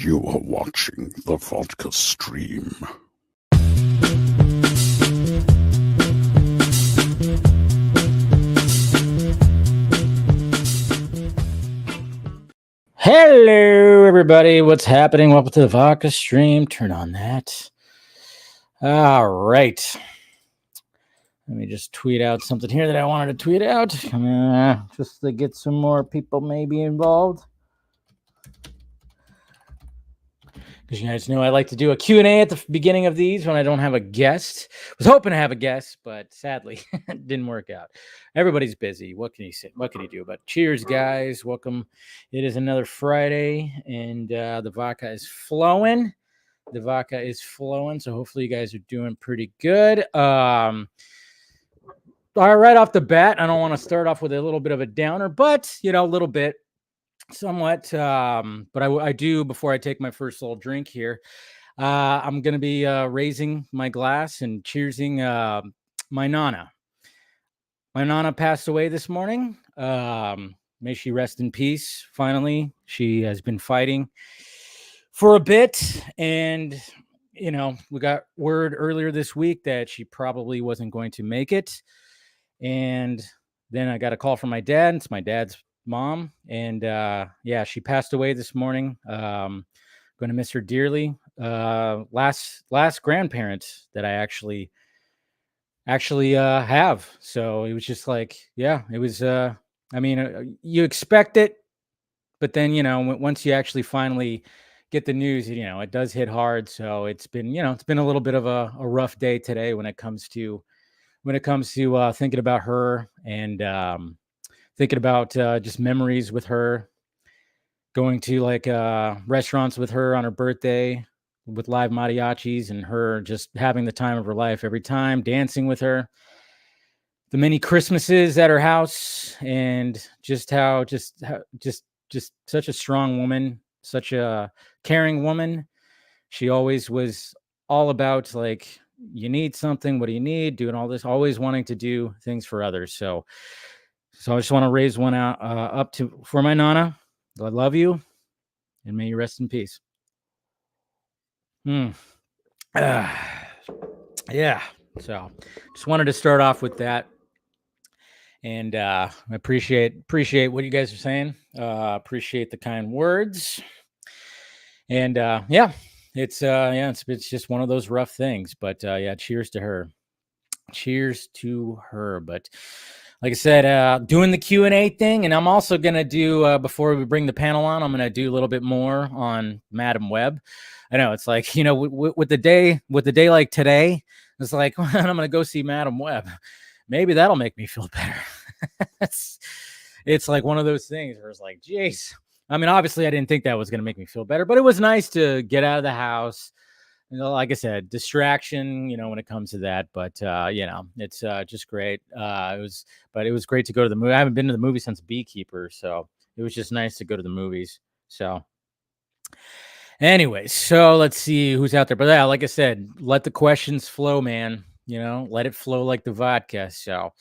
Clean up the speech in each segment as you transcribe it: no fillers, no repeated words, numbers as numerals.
You are watching the Vodka stream. Hello, everybody. What's happening? Welcome to the Vodka stream. Turn on that. All right. Let me just tweet out something here that I wanted to tweet out. Just to get some more people maybe involved. Because you guys know I like to do a Q&A at the beginning of these when I don't have a guest. I was hoping to have a guest, but sadly, it didn't work out. Everybody's busy. What can you say? What can you do? But cheers, guys. Welcome. It is another Friday, and the vodka is flowing. The vodka is flowing, so hopefully you guys are doing pretty good. All right, off the bat, I don't want to start off with a little bit of a downer, but, a little bit. Somewhat, but I do, before I take my first little drink here, I'm going to be raising my glass and cheersing my Nana. My Nana passed away this morning. May she rest in peace. Finally, she has been fighting for a bit, and, we got word earlier this week that she probably wasn't going to make it, and then I got a call from my dad. It's my dad's mom, and she passed away this morning. Going to miss her dearly. Last grandparent that I actually have. So it was just like, it was. You expect it, but then once you actually finally get the news, it does hit hard. So it's been a little bit of a rough day today when it comes to thinking about her and thinking about just memories with her, going to restaurants with her on her birthday with live mariachis and her just having the time of her life every time, dancing with her, the many Christmases at her house, and just such a strong woman, such a caring woman. She always was all about you need something, what do you need, doing all this, always wanting to do things for others. So I just want to raise one out for my Nana. I love you, and may you rest in peace. So just wanted to start off with that, and I appreciate what you guys are saying. Appreciate the kind words, and it's just one of those rough things. But cheers to her. Cheers to her. But like I said, doing the Q&A thing, and I'm also going to do, before we bring the panel on, I'm going to do a little bit more on Madam Web. I know it's like, with the day like today, it's like, I'm going to go see Madam Web. Maybe that'll make me feel better. It's like one of those things where it's like, geez. I mean, obviously I didn't think that was going to make me feel better, but it was nice to get out of the house. Like I said, distraction, when it comes to that, but it's just great. It was great to go to the movie. I haven't been to the movie since Beekeeper, so it was just nice to go to the movies. So anyways, so let's see who's out there. But like I said, let the questions flow, man. Let it flow like the vodka. So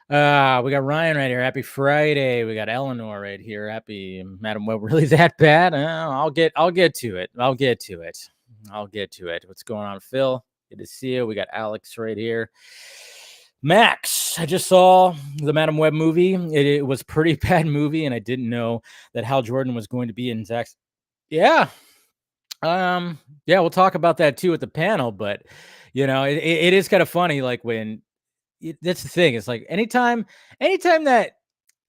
we got Ryan right here. Happy Friday. We got Eleanor right here. Happy Madam Web. Really that bad? I'll get to it. I'll get to it. What's going on, Phil? Good to see you. We got Alex right here. Max, I just saw the Madam Web movie. It was a pretty bad movie, and I didn't know that Hal Jordan was going to be in Zack. Yeah. We'll talk about that too at the panel, but it is kind of funny, like when that's the thing. It's like anytime that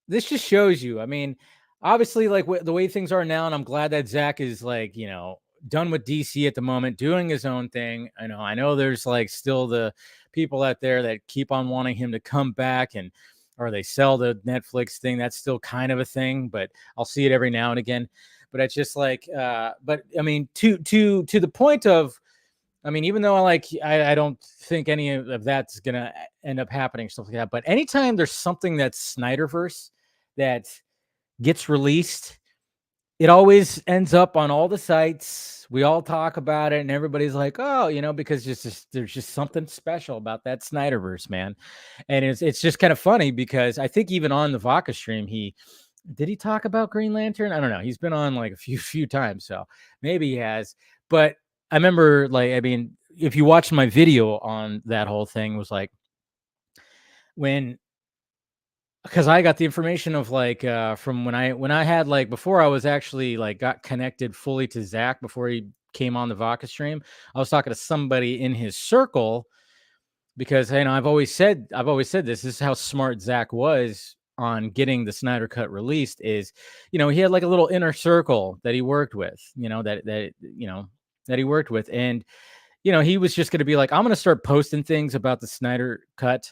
this just shows you, I mean, obviously like the way things are now, and I'm glad that Zack is done with DC at the moment, doing his own thing. I know there's still the people out there that keep on wanting him to come back, or they sell the Netflix thing. That's still kind of a thing, but I'll see it every now and again. But it's just but I mean, to the point of, even though I don't think any of that's gonna end up happening, stuff like that. But anytime there's something that's Snyderverse that gets released, it always ends up on all the sites. We all talk about it, and everybody's like, "Oh, because there's just something special about that Snyderverse, man." And it's just kind of funny because I think even on the Vodka stream, he Did he talk about Green Lantern? I don't know. He's been on like a few times, so maybe he has. But I remember, like, I mean, if you watched my video on that whole thing, was like when, because I got the information of like from when I had, like, before I was actually like got connected fully to Zach before he came on the Vodka stream. I was talking to somebody in his circle because, you know, I've always said this is how smart Zach was on getting the Snyder Cut released. Is, you know, he had like a little inner circle that he worked with, you know, that he worked with, and, you know, he was just going to be like, I'm going to start posting things about the Snyder Cut,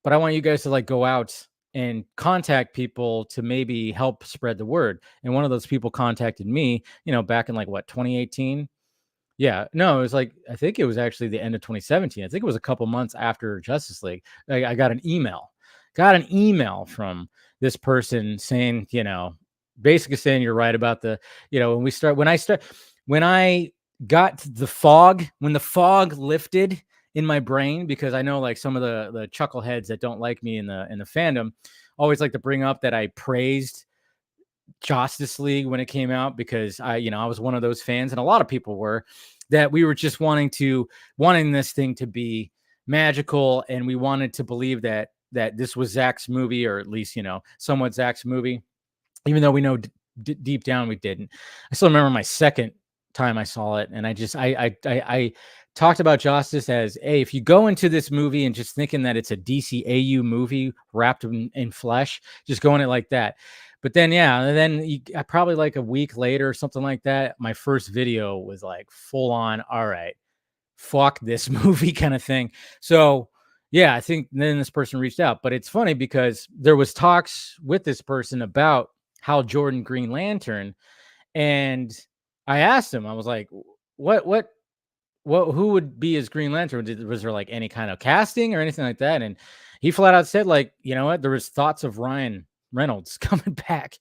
but I want you guys to like go out and contact people to maybe help spread the word. And one of those people contacted me, you know, back in like what, 2018. Yeah, no, it was like, I think it was actually the end of 2017. I think it was a couple months after Justice League. I got an email from this person saying, you know, basically saying you're right about the, you know, when I got when the fog lifted in my brain, because I know like some of the chuckleheads that don't like me in the fandom always like to bring up that I praised Justice League when it came out, because I was one of those fans, and a lot of people were, that we were just wanting this thing to be magical, and we wanted to believe that this was Zack's movie, or at least, you know, somewhat Zack's movie, even though we know deep down we didn't. I still remember my second time I saw it, and I talked about Justice as, hey, if you go into this movie and just thinking that it's a DCAU movie wrapped in flesh, just going it like that. But then, yeah, and then probably like a week later or something like that, my first video was like full on, all right, fuck this movie kind of thing. So yeah, I think then this person reached out. But it's funny because there was talks with this person about HAL Jordan Green Lantern, and I asked him, I was like, what who would be his Green Lantern? Was there like any kind of casting or anything like that? And he flat out said, like, you know what, there was thoughts of Ryan Reynolds coming back.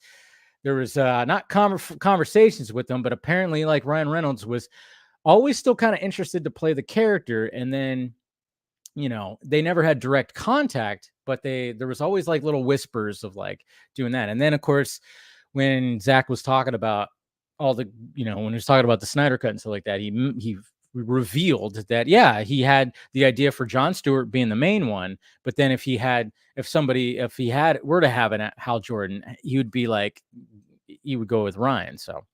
There was not conversations with them, but apparently like Ryan Reynolds was always still kind of interested to play the character. And then, you know, they never had direct contact, but there was always like little whispers of like doing that. And then of course, when Zach was talking about all the, you know, when he was talking about the Snyder Cut and stuff like that, he revealed that, yeah, he had the idea for Jon Stewart being the main one, but then if he were to have an Hal Jordan, he would go with Ryan. So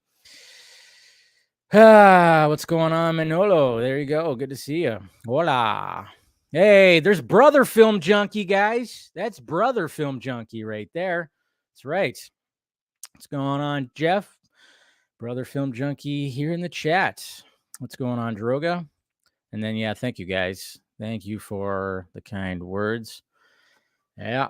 what's going on, Manolo? There you go. Good to see you. Hola. Hey, there's Brother Film Junkie, guys. That's Brother Film Junkie right there. That's right. What's going on, Jeff? Brother Film Junkie here in the chat. What's going on, Droga? And then, yeah, thank you, guys. Thank you for the kind words. Yeah.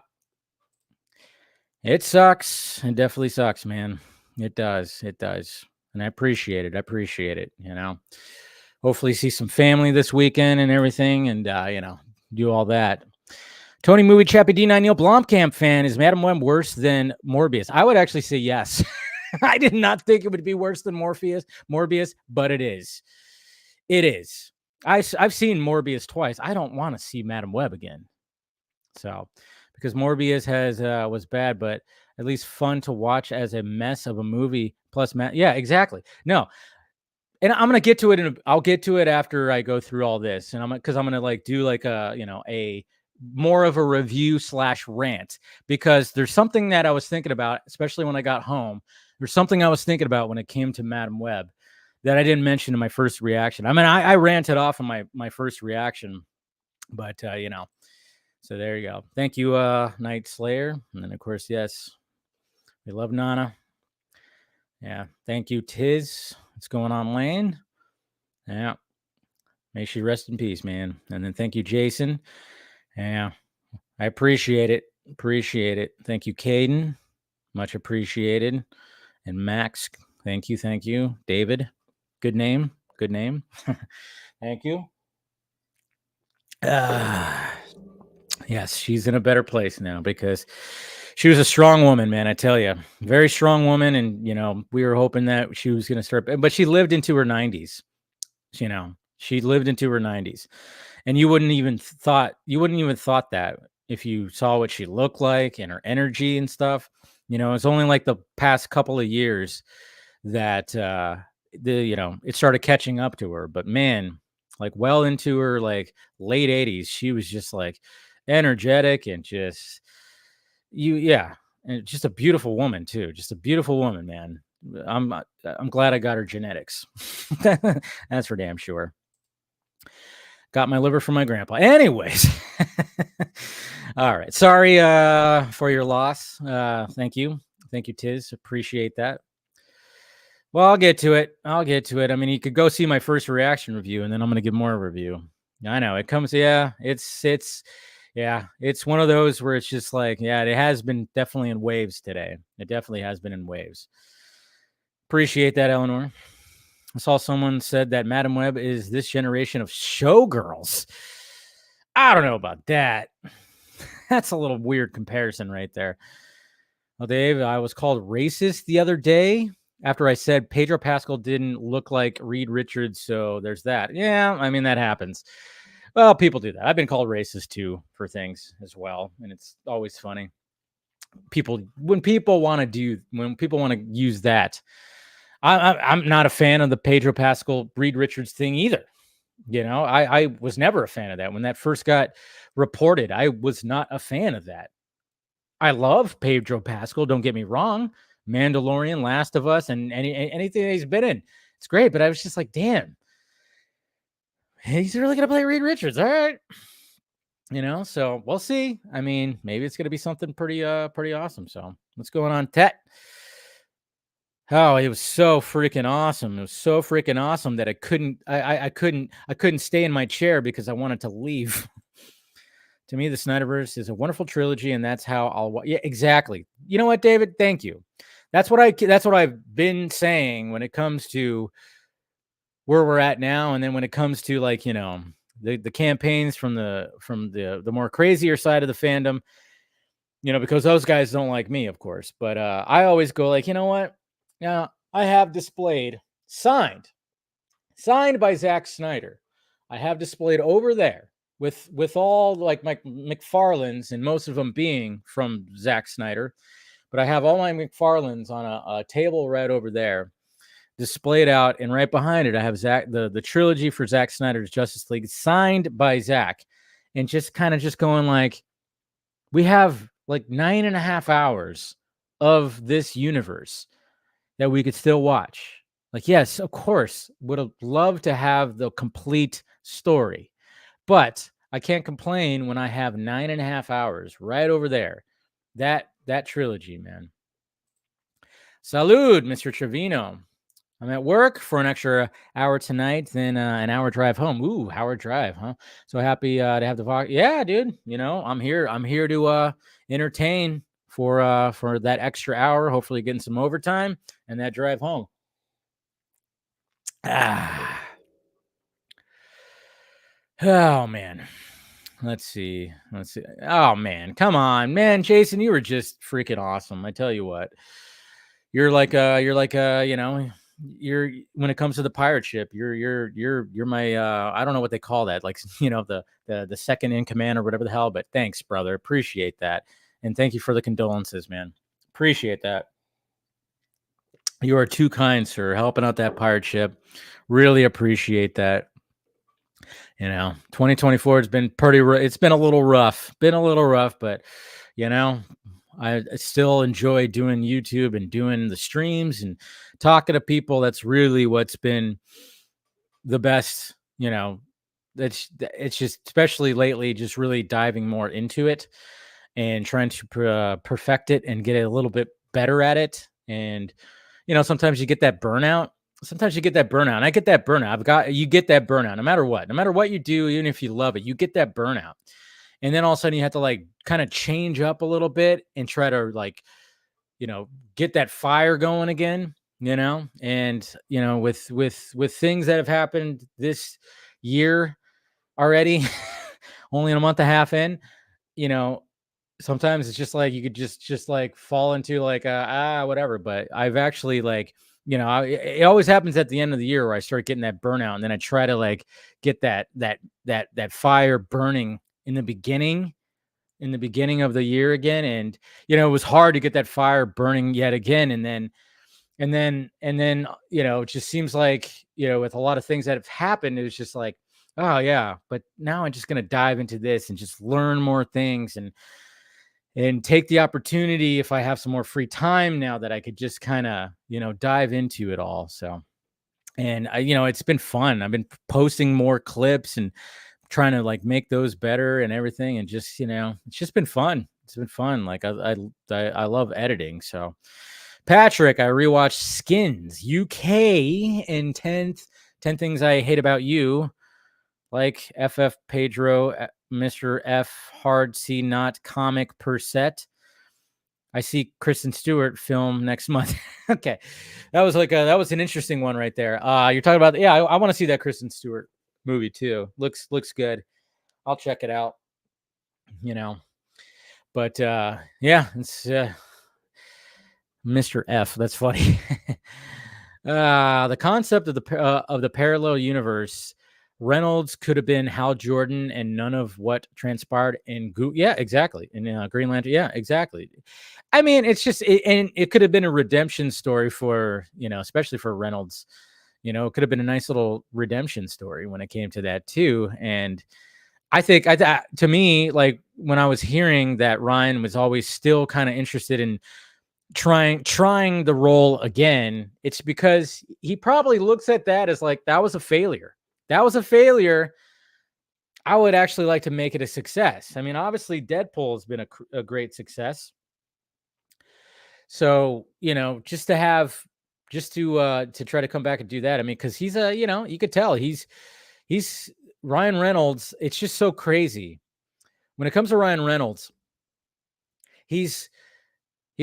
It sucks. It definitely sucks, man. It does. It does. And I appreciate it. You know, hopefully see some family this weekend and everything, and, you know, do all that. Tony Movie Chappie D9 Neil Blomkamp fan, is Madam Web worse than Morbius? I would actually say yes. I did not think it would be worse than Morbius, but it is. It is. I've seen Morbius twice. I don't want to see Madam Web again. So, because Morbius was bad, but at least fun to watch as a mess of a movie. Plus, yeah, exactly. No, and I'm gonna get to it, I'll get to it after I go through all this, and I'm gonna like do like a more of a review / rant, because there's something that I was thinking about, especially when I got home. There's something I was thinking about when it came to Madam Web that I didn't mention in my first reaction. I mean, I ranted off in my first reaction, but you know, so there you go. Thank you, Night Slayer, and then of course, yes, we love Nana. Yeah, thank you, Tiz. What's going on, Lane? Yeah. May she rest in peace, man. And then thank you, Jason. Yeah. I appreciate it. Thank you, Caden. Much appreciated. And Max, thank you. David, good name. Thank you. Yes, she's in a better place now, because she was a strong woman, man. I tell you, very strong woman. And, you know, we were hoping that she was going to start, but she lived into her 90s. You know, she lived into her 90s, and you wouldn't even thought that if you saw what she looked like and her energy and stuff. It's only like the past couple of years that it started catching up to her. But man, like well into her like late 80s, she was just like energetic and just and just a beautiful woman too. Just a beautiful woman, man. I'm glad I got her genetics. That's for damn sure. Got my liver from my grandpa. Anyways. All right. Sorry for your loss. Thank you. Thank you, Tiz. Appreciate that. Well, I'll get to it. I mean, you could go see my first reaction review, and then I'm going to give more review. I know it comes. Yeah, it's one of those where it's just like, yeah, it has been definitely in waves today. It definitely has been in waves. Appreciate that, Eleanor. I saw someone said that Madam Web is this generation of showgirls. I don't know about that. That's a little weird comparison right there. Well, Dave, I was called racist the other day after I said Pedro Pascal didn't look like Reed Richards, so there's that. Yeah, I mean, that happens. Well, people do that. I've been called racist too for things as well, and it's always funny. When people want to use that, I'm not a fan of the Pedro Pascal Reed Richards thing either. I was never a fan of that. When that first got reported, I was not a fan of that. I love Pedro Pascal, don't get me wrong. Mandalorian, Last of Us, and anything that he's been in, it's great. But I was just like, damn, he's really gonna play Reed Richards. All right. So we'll see. I mean, maybe it's gonna be something pretty awesome. So what's going on, Tet? Oh, it was so freaking awesome. It was so freaking awesome that I couldn't stay in my chair because I wanted to leave. To me, the Snyderverse is a wonderful trilogy, and that's how I'll. Yeah, exactly. You know what, David? Thank you. That's what I've been saying when it comes to where we're at now, and then when it comes to like the campaigns from the more crazier side of the fandom, because those guys don't like me, of course. But I always go like, you know what? Yeah, I have displayed signed by Zack Snyder. I have displayed over there with all like my McFarlanes, and most of them being from Zack Snyder. But I have all my McFarlanes on a table right over there, displayed out, and right behind it, I have the trilogy for Zack Snyder's Justice League, signed by Zack, and just kind of just going like, we have like 9.5 hours of this universe that we could still watch. Like, yes, of course, would have loved to have the complete story, but I can't complain when I have 9.5 hours right over there. That trilogy, man. Salud, Mr. Trevino. I'm at work for an extra hour tonight, then an hour drive home. Ooh, hour drive, huh? So happy to have the Vodka. Yeah, dude. I'm here to entertain for that extra hour. Hopefully, getting some overtime and that drive home. Oh man. Let's see. Oh man, come on, man, Jason, you were just freaking awesome. I tell you what, you're like you're when it comes to the pirate ship, you're my I don't know what they call that, like the second in command or whatever the hell. But thanks, brother, appreciate that, and thank you for the condolences, man. Appreciate that. You are too kind, sir, helping out that pirate ship. Really appreciate that. 2024 has been it's been a little rough, but I still enjoy doing YouTube and doing the streams and talking to people. That's really what's been the best. It's just, especially lately, just really diving more into it and trying to perfect it and get a little bit better at it. And sometimes you get that burnout. And I get that burnout. You get that burnout no matter what you do, even if you love it, you get that burnout. And then all of a sudden you have to like kind of change up a little bit and try to like, get that fire going again, and, with things that have happened this year already, only in a month and a half in, sometimes it's just like you could just like fall into like whatever. But I've actually like, it always happens at the end of the year where I start getting that burnout, and then I try to like get that fire burning in the beginning in the beginning of the year again, and it was hard to get that fire burning yet again. And then it just seems like, with a lot of things that have happened, it was just like, oh yeah, but now I'm just going to dive into this and just learn more things, and take the opportunity, if I have some more free time now, that I could just kind of, dive into it all. So, and it's been fun. I've been posting more clips and trying to like make those better and everything. And just, it's just been fun. It's been fun. Like I love editing. So Patrick, I rewatched Skins UK and 10 Things I Hate About You, like FF Pedro, Mr. F, Hard C Not Comic per set. I see Kristen Stewart film next month. Okay. That was an interesting one right there. You're talking about, yeah, I want to see that Kristen Stewart movie too. Looks good. I'll check it out, but yeah, it's Mr. F. That's funny. The concept of the parallel universe. Reynolds could have been Hal Jordan, and none of what transpired in yeah, exactly. In Green Lantern, yeah, exactly. I mean, it's just, and it could have been a redemption story for, especially for Reynolds. It could have been a nice little redemption story when it came to that too. And I think, to me, like when I was hearing that Ryan was always still kind of interested in trying the role again, it's because he probably looks at that as like, that was a failure. That was a failure. I would actually like to make it a success. I mean, obviously Deadpool has been a great success. So, just to try to come back and do that. I mean, cause he's you could tell he's Ryan Reynolds. It's just so crazy when it comes to Ryan Reynolds. He's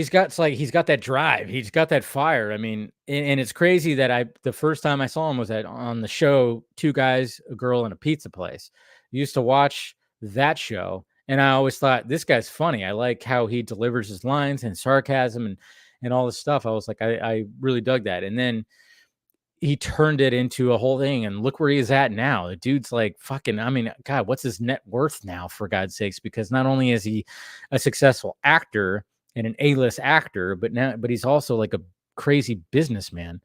got that drive. He's got that fire. I mean, and it's crazy that the first time I saw him was on the show, Two Guys, a Girl, and a Pizza Place. I used to watch that show, and I always thought, this guy's funny. I like how he delivers his lines and sarcasm and all this stuff. I was like, I really dug that. And then he turned it into a whole thing, and look where he is at now. The dude's like fucking, I mean, God, what's his net worth now, for God's sakes? Because not only is he a successful actor and an A-list actor, but he's also like a crazy businessman.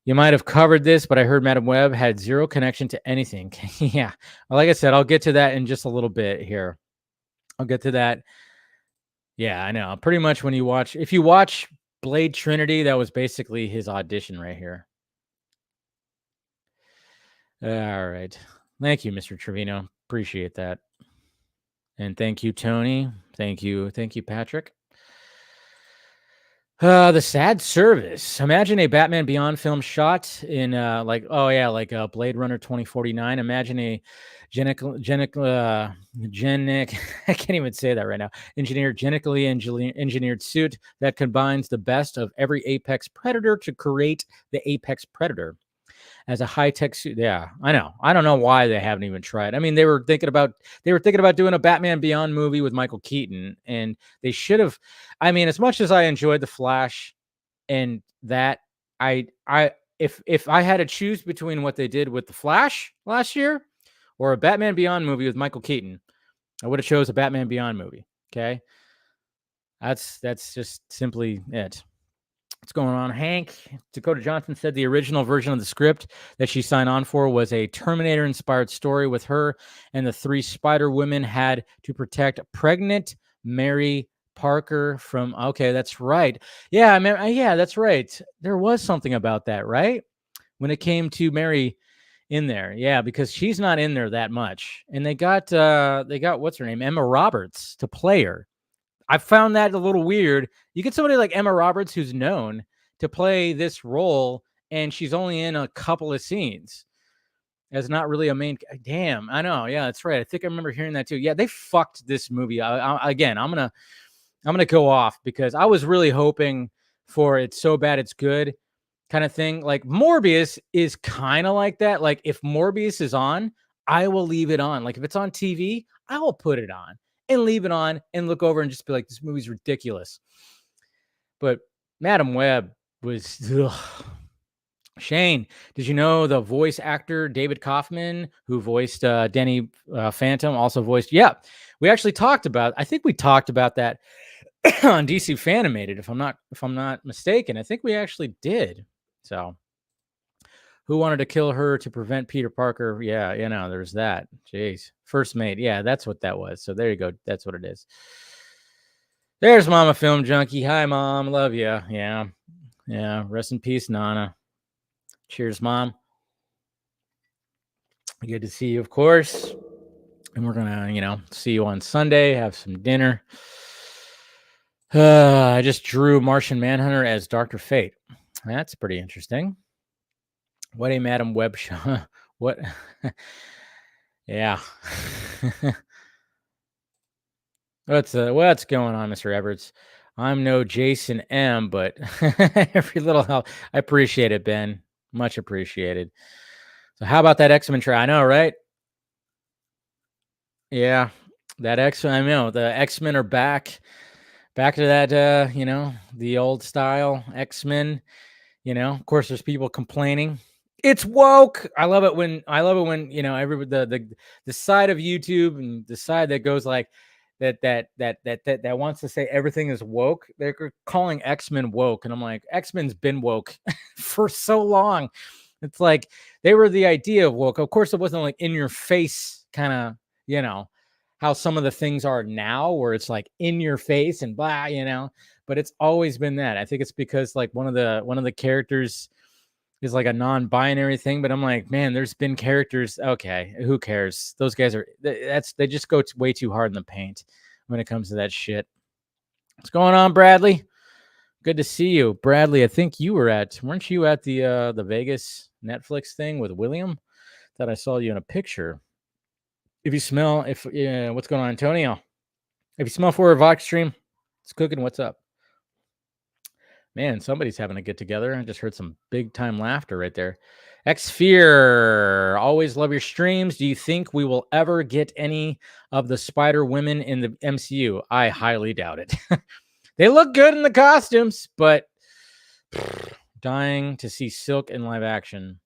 You might have covered this, but I heard Madam Web had zero connection to anything. Yeah. Well, like I said, I'll get to that in just a little bit here. I'll get to that. Yeah, I know. Pretty much if you watch Blade Trinity, that was basically his audition right here. All right. Thank you, Mr. Trevino. Appreciate that. And thank you, Tony. Thank you, Patrick. The Sad Service. Imagine a Batman Beyond film shot in Blade Runner 2049. Imagine a I can't even say that right now. Genetically engineered suit that combines the best of every apex predator to create the apex predator as a high-tech suit. Yeah, I know. I don't know why they haven't even tried. I mean, they were thinking about doing a Batman Beyond movie with Michael Keaton, and they should have. I mean, as much as I enjoyed The Flash and that, if I had to choose between what they did with The Flash last year or a Batman Beyond movie with Michael Keaton, I would have chose a Batman Beyond movie. Okay. That's just simply it. What's going on, Hank? Dakota Johnson said the original version of the script that she signed on for was a Terminator-inspired story with her and the three Spider Women had to protect pregnant Mary Parker from. Okay, that's right. Yeah, yeah, that's right. There was something about that, right? When it came to Mary in there, yeah, because she's not in there that much, and they got what's her name, Emma Roberts, to play her. I found that a little weird. You get somebody like Emma Roberts who's known to play this role, and she's only in a couple of scenes as not really a main. Damn, I know. Yeah, that's right. I think I remember hearing that too. Yeah, they fucked this movie. Again, I'm gonna go off because I was really hoping for it's so bad it's good kind of thing. Like Morbius is kind of like that. Like if Morbius is on, I will leave it on. Like if it's on TV, I will put it on and leave it on and look over and just be like, this movie's ridiculous. But Madam Web was, Shane, did you know the voice actor David Kaufman, who voiced Danny Phantom, also voiced? Yeah, we actually talked about. I think we talked about that on DC Fanimated, if I'm not mistaken. I think we actually did. So, who wanted to kill her to prevent Peter Parker? Yeah, there's that. Jeez, First Mate. Yeah, that's what that was. So there you go. That's what it is. There's Mama Film Junkie. Hi, Mom. Love you. Yeah. Rest in peace, Nana. Cheers, Mom. Good to see you, of course. And we're gonna, see you on Sunday. Have some dinner. I just drew Martian Manhunter as Dr. Fate. That's pretty interesting. What a Madam Web show. What? Yeah. What's going on, Mr. Everts? I'm no Jason M, but every little help. I appreciate it, Ben. Much appreciated. So how about that X-Men try? I know, right? Yeah. That I know. The X-Men are back to that, the old style X-Men. Of course, there's people complaining. It's woke. I love it when everybody, the side of YouTube and the side that goes like that wants to say everything is woke. They're calling X-Men woke, and I'm like, X-Men's been woke for so long. It's like they were the idea of woke. Of course, it wasn't like in your face kind of, how some of the things are now, where it's like in your face and blah, but it's always been that. I think it's because like one of the characters is like a non-binary thing, but I'm like, man, there's been characters. Okay, who cares? Those guys they just go way too hard in the paint when it comes to that shit. What's going on, Bradley? Good to see you, Bradley. I think weren't you at the Vegas Netflix thing with William? That I saw you in a picture. What's going on, Antonio? If you smell for a Vodka stream, it's cooking. What's up? Man, somebody's having a get together. I just heard some big time laughter right there. Xfear, always love your streams. Do you think we will ever get any of the Spider Women in the MCU? I highly doubt it. They look good in the costumes, but dying to see Silk in live action.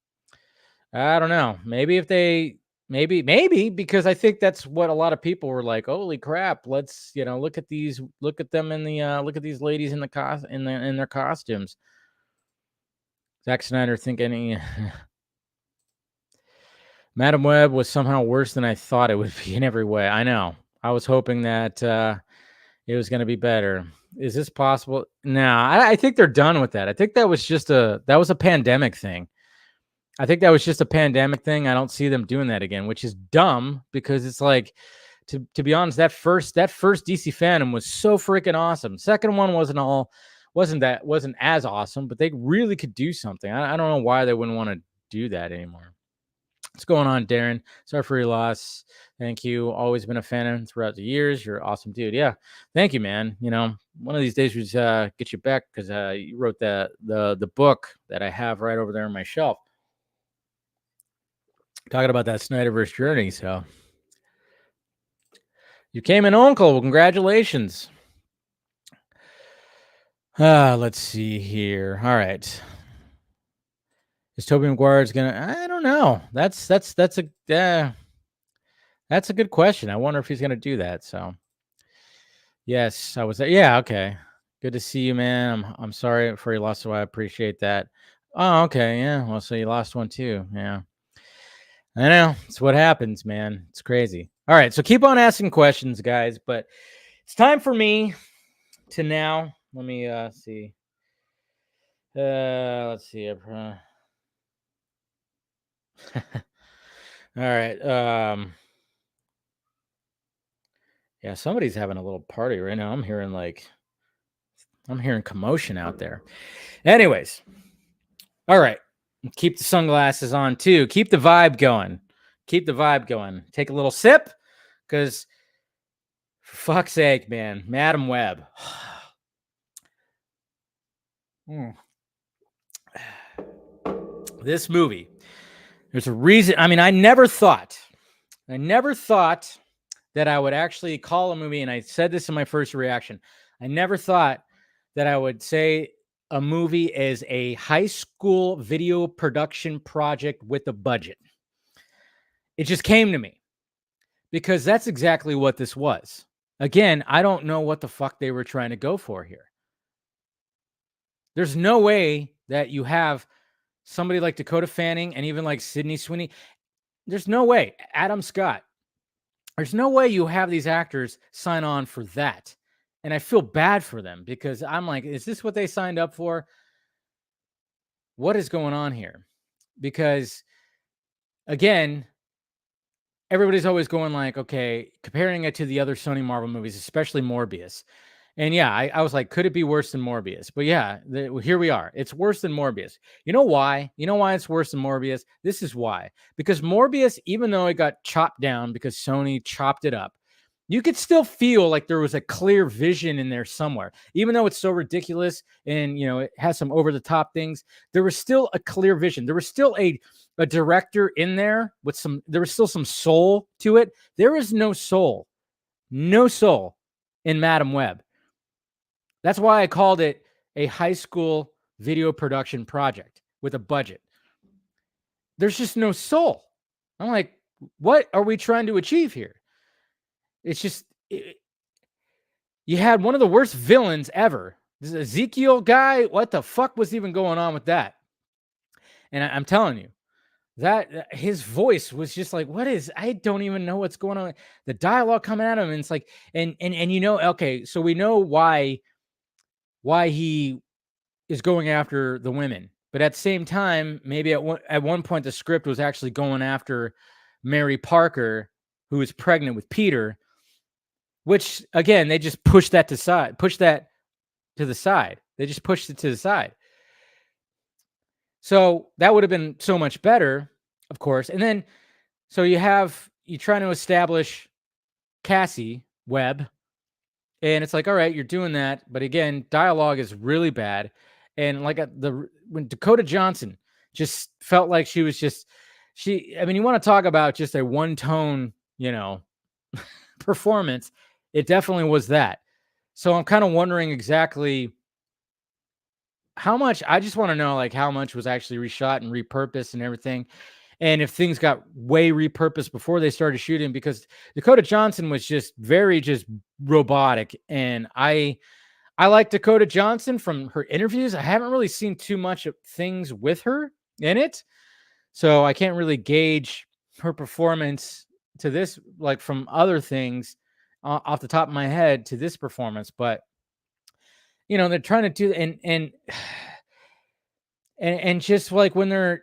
I don't know. Maybe if they maybe because I think that's what a lot of people were like, holy crap, let's look at these, look at them in the look at these ladies in the in their costumes. Zack Snyder think any Madam Web was somehow worse than I thought it would be in every way. I know. I was hoping that it was going to be better. Is this possible? No, I think they're done with that. I think that was a pandemic thing. I think that was just a pandemic thing. I don't see them doing that again, which is dumb because it's like, to be honest, that first DC Phantom was so freaking awesome. Second one wasn't as awesome, but they really could do something. I don't know why they wouldn't want to do that anymore. What's going on, Darren? Sorry for your loss. Thank you. Always been a fan throughout the years. You're an awesome dude. Yeah. Thank you, man. One of these days we just get you back because you wrote the book that I have right over there on my shelf. Talking about that Snyderverse journey. So you came in, Uncle. Well, congratulations. Let's see here. All right. Is Tobey Maguire's gonna? I don't know. That's a good question. I wonder if he's gonna do that. So, yes, I was there. Yeah, okay. Good to see you, man. I'm sorry for your loss, so I appreciate that. Oh, okay, yeah. Well, so you lost one too. Yeah, I know. It's what happens, man. It's crazy. All right, so keep on asking questions, guys. But it's time for me to now. Let me see. Let's see. All right. Yeah, somebody's having a little party right now. I'm hearing commotion out there. Anyways. All right. Keep the sunglasses on too. Keep the vibe going. Take a little sip because for fuck's sake, man, Madam Web. This movie, there's a reason. I mean, I never thought that I would actually call a movie, and I said this in my first reaction. I never thought that I would say a movie as a high school video production project with a budget. It just came to me because that's exactly what this was. Again, I don't know what the fuck they were trying to go for here. There's no way that you have somebody like Dakota Fanning and even like Sydney Sweeney. There's no way. Adam Scott. There's no way you have these actors sign on for that. And I feel bad for them because I'm like, is this what they signed up for? What is going on here? Because again, everybody's always going like, okay, comparing it to the other Sony Marvel movies, especially Morbius. And yeah, I was like, could it be worse than Morbius? But yeah, here we are. It's worse than Morbius. You know why? You know why it's worse than Morbius? This is why. Because Morbius, even though it got chopped down because Sony chopped it up, you could still feel like there was a clear vision in there somewhere. Even though it's so ridiculous and, you know, it has some over-the-top things, there was still a clear vision. There was still a director in there with there was still some soul to it. There is no soul in Madam Web. That's why I called it a high school video production project with a budget. There's just no soul. I'm like, what are we trying to achieve here? It's just, you had one of the worst villains ever. This Ezekiel guy, what the fuck was even going on with that? And I'm telling you, that his voice was just like, I don't even know what's going on. The dialogue coming at him, and it's like, and you know, okay, so we know why he is going after the women. But at the same time, maybe at one point, the script was actually going after Mary Parker, who was pregnant with Peter, which, again, they just pushed that to the side. They just pushed it to the side. So that would have been so much better, of course. And then, so you're trying to establish Cassie Webb, and it's like, all right, you're doing that. But again, dialogue is really bad. And like when Dakota Johnson just felt like she was I mean, you want to talk about just a one-tone, you know, performance. It definitely was that. So I'm kind of wondering exactly how much, I just want to know like how much was actually reshot and repurposed and everything. And if things got way repurposed before they started shooting, because Dakota Johnson was just very robotic. And I like Dakota Johnson from her interviews. I haven't really seen too much of things with her in it, so I can't really gauge her performance to this, like from other things off the top of my head to this performance. But you know, they're trying to do and just like when they're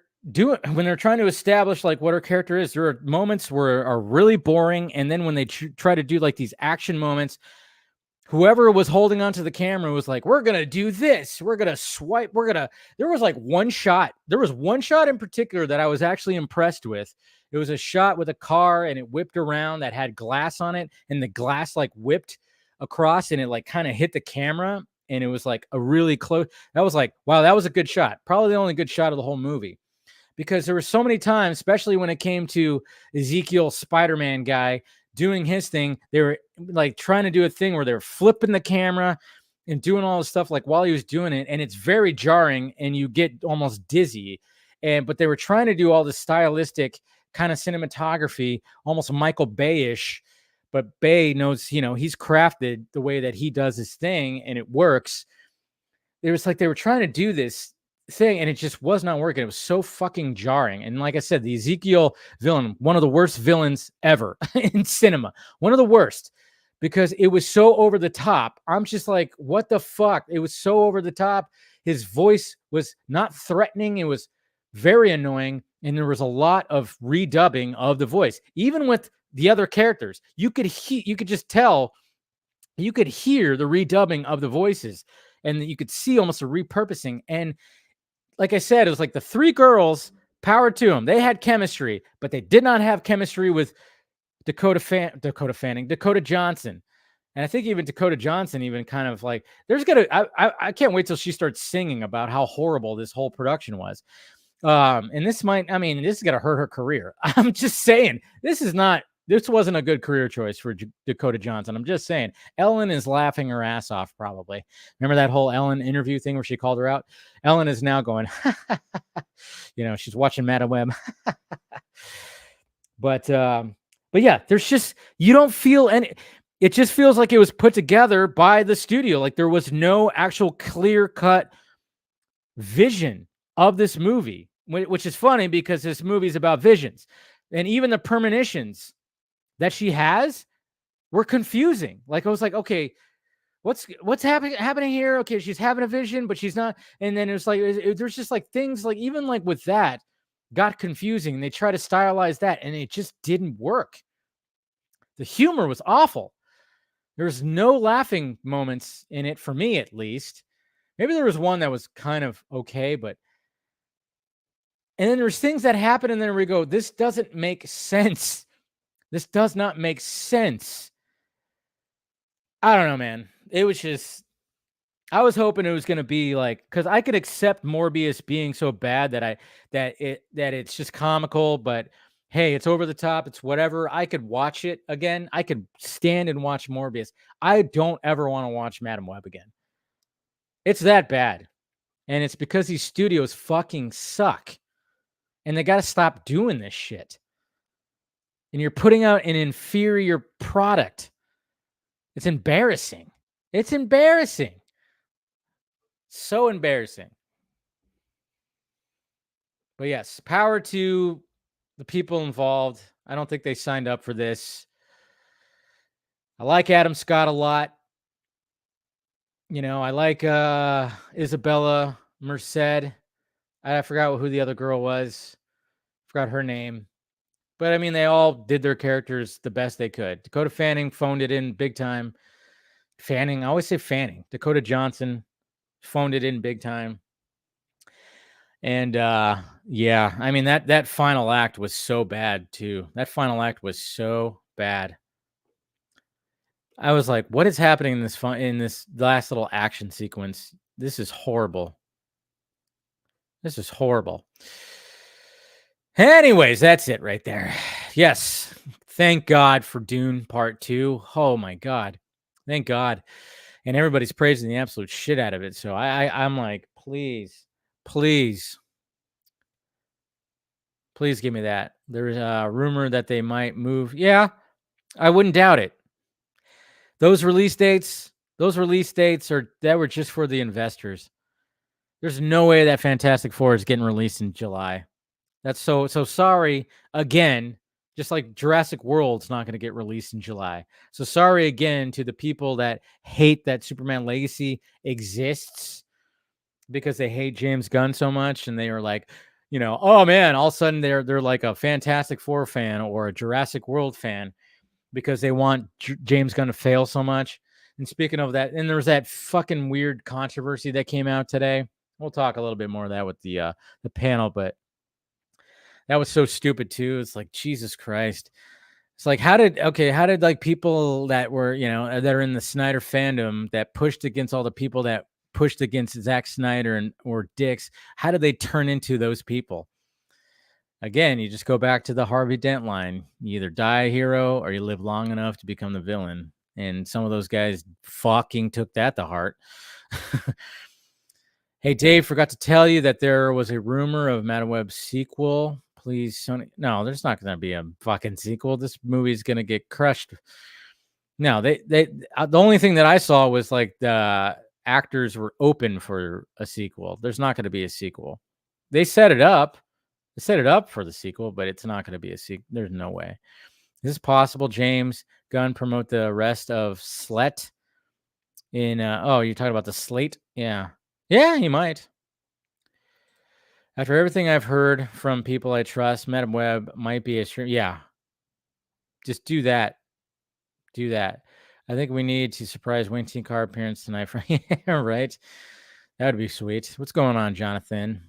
trying to establish like what her character is, there are moments where are really boring, and then when they try to do like these action moments, whoever was holding onto the camera was like, we're gonna do this, we're gonna swipe, there was like one shot in particular that I was actually impressed with. It was a shot with a car and it whipped around that had glass on it, and the glass like whipped across and it like kind of hit the camera, and it was like a really close, that was like, wow, that was a good shot, probably the only good shot of the whole movie. Because there were so many times, especially when it came to Ezekiel Spider-Man guy doing his thing, they were like trying to do a thing where they were flipping the camera and doing all this stuff like while he was doing it, and it's very jarring and you get almost dizzy. But they were trying to do all this stylistic kind of cinematography, almost Michael Bay-ish, but Bay knows, you know, he's crafted the way that he does his thing and it works. It was like they were trying to do this thing and it just was not working. It was so fucking jarring. And like I said, the Ezekiel villain, one of the worst villains ever in cinema, one of the worst, because it was so over the top. I'm just like, what the fuck? It was so over the top. His voice was not threatening. It was very annoying. And there was a lot of redubbing of the voice, even with the other characters. You could just tell, you could hear the redubbing of the voices, and you could see almost a repurposing. And like I said, it was like the three girls, power to them. They had chemistry, but they did not have chemistry with Dakota Johnson. And I think even Dakota Johnson even kind of like, I can't wait till she starts singing about how horrible this whole production was. And this is going to hurt her career. I'm just saying, this is not this wasn't a good career choice for Dakota Johnson. I'm just saying. Ellen is laughing her ass off, probably. Remember that whole Ellen interview thing where she called her out? Ellen is now going, she's watching Madam Web. But yeah, there's just, you don't feel any, it just feels like it was put together by the studio. Like there was no actual clear-cut vision of this movie, which is funny because this movie is about visions. And even the premonitions that she has were confusing. Like I was like, okay, what's happening here? Okay, she's having a vision, but she's not. And then it's like, there's just like things like, even like with that, got confusing. They try to stylize that and it just didn't work. The humor was awful. There's no laughing moments in it, for me at least. Maybe there was one that was kind of okay, but and then there's things that happen and then we go, this doesn't make sense. This does not make sense. I don't know, man. It was just, I was hoping it was going to be like, because I could accept Morbius being so bad that it's just comical, but hey, it's over the top, it's whatever. I could watch it again. I could stand and watch Morbius. I don't ever want to watch Madam Web again. It's that bad. And it's because these studios fucking suck. And they got to stop doing this shit. And you're putting out an inferior product. It's embarrassing. It's embarrassing. So embarrassing. But yes, power to the people involved. I don't think they signed up for this. I like Adam Scott a lot. I like Isabella Merced. I forgot who the other girl was. Forgot her name. But I mean, they all did their characters the best they could. Dakota Fanning phoned it in big time. Fanning, I always say Fanning. Dakota Johnson phoned it in big time. And yeah, I mean that final act was so bad too. That final act was so bad. I was like, what is happening in this last little action sequence? This is horrible. This is horrible. Anyways, that's it right there. Yes. Thank God for Dune Part 2. Oh my God. Thank God. And everybody's praising the absolute shit out of it. So I'm like, please give me that. There's a rumor that they might move. Yeah, I wouldn't doubt it. Those release dates were just for the investors. There's no way that Fantastic Four is getting released in July. That's so sorry again. Just like Jurassic World's not going to get released in July. So sorry again to the people that hate that Superman Legacy exists because they hate James Gunn so much, and they are like, oh man, all of a sudden they're like a Fantastic Four fan or a Jurassic World fan because they want James Gunn to fail so much. And speaking of that, and there's that fucking weird controversy that came out today. We'll talk a little bit more of that with the panel, but that was so stupid too. It's like, Jesus Christ. It's like, how did like people that were, that are in the Snyder fandom that pushed against all the people that pushed against Zack Snyder or dicks, how did they turn into those people? Again, you just go back to the Harvey Dent line. You either die a hero or you live long enough to become the villain. And some of those guys fucking took that to heart. Hey, Dave, forgot to tell you that there was a rumor of Madam Web's sequel. Please, Sony. No, there's not going to be a fucking sequel. This movie's going to get crushed. No, the only thing that I saw was like the actors were open for a sequel. There's not going to be a sequel. They set it up. They set it up for the sequel, but it's not going to be a sequel. There's no way. Is this possible? James Gunn promote the rest of Slet in you're talking about the slate? Yeah, he might. After everything I've heard from people I trust, Madam Web might be a stream. Yeah, just do that. I think we need to surprise Wayne car appearance tonight. Right? That would be sweet. What's going on, Jonathan?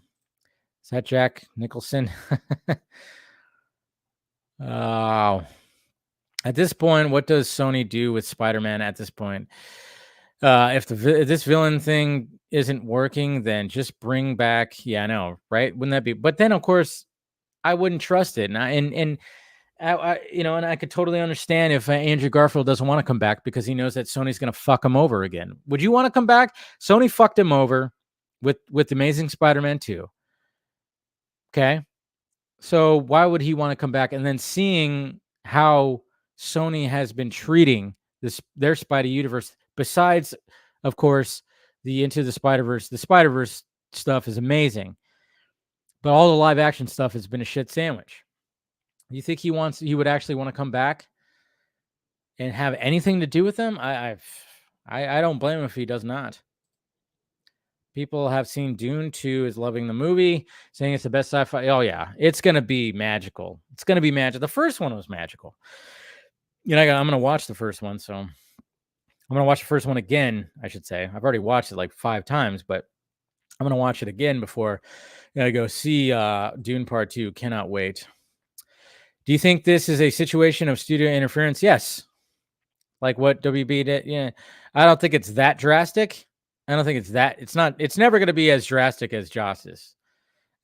Is that Jack Nicholson? Oh. At this point, what does Sony do with Spider-Man at this point? If this villain thing isn't working, then just bring back. Yeah, I know, right? Wouldn't that be? But then, of course, I wouldn't trust it. And And I could totally understand if Andrew Garfield doesn't want to come back because he knows that Sony's going to fuck him over again. Would you want to come back? Sony fucked him over with Amazing Spider-Man 2. Okay. So why would he want to come back? And then seeing how Sony has been treating their Spidey universe, besides, of course, the Into the Spider-Verse stuff is amazing. But all the live action stuff has been a shit sandwich. You think he would actually want to come back and have anything to do with them? I don't blame him if he does not. People have seen Dune 2, is loving the movie, saying it's the best sci-fi. Oh yeah, it's gonna be magical. It's gonna be magical. The first one was magical. I'm gonna watch the first one, so I'm gonna watch the first one again. I should say I've already watched it like 5 times, but I'm gonna watch it again before I go see Dune Part 2. Cannot wait. Do you think this is a situation of studio interference? Yes. Like what WB did? Yeah. I don't think it's that drastic. I don't think it's never going to be as drastic as Justice.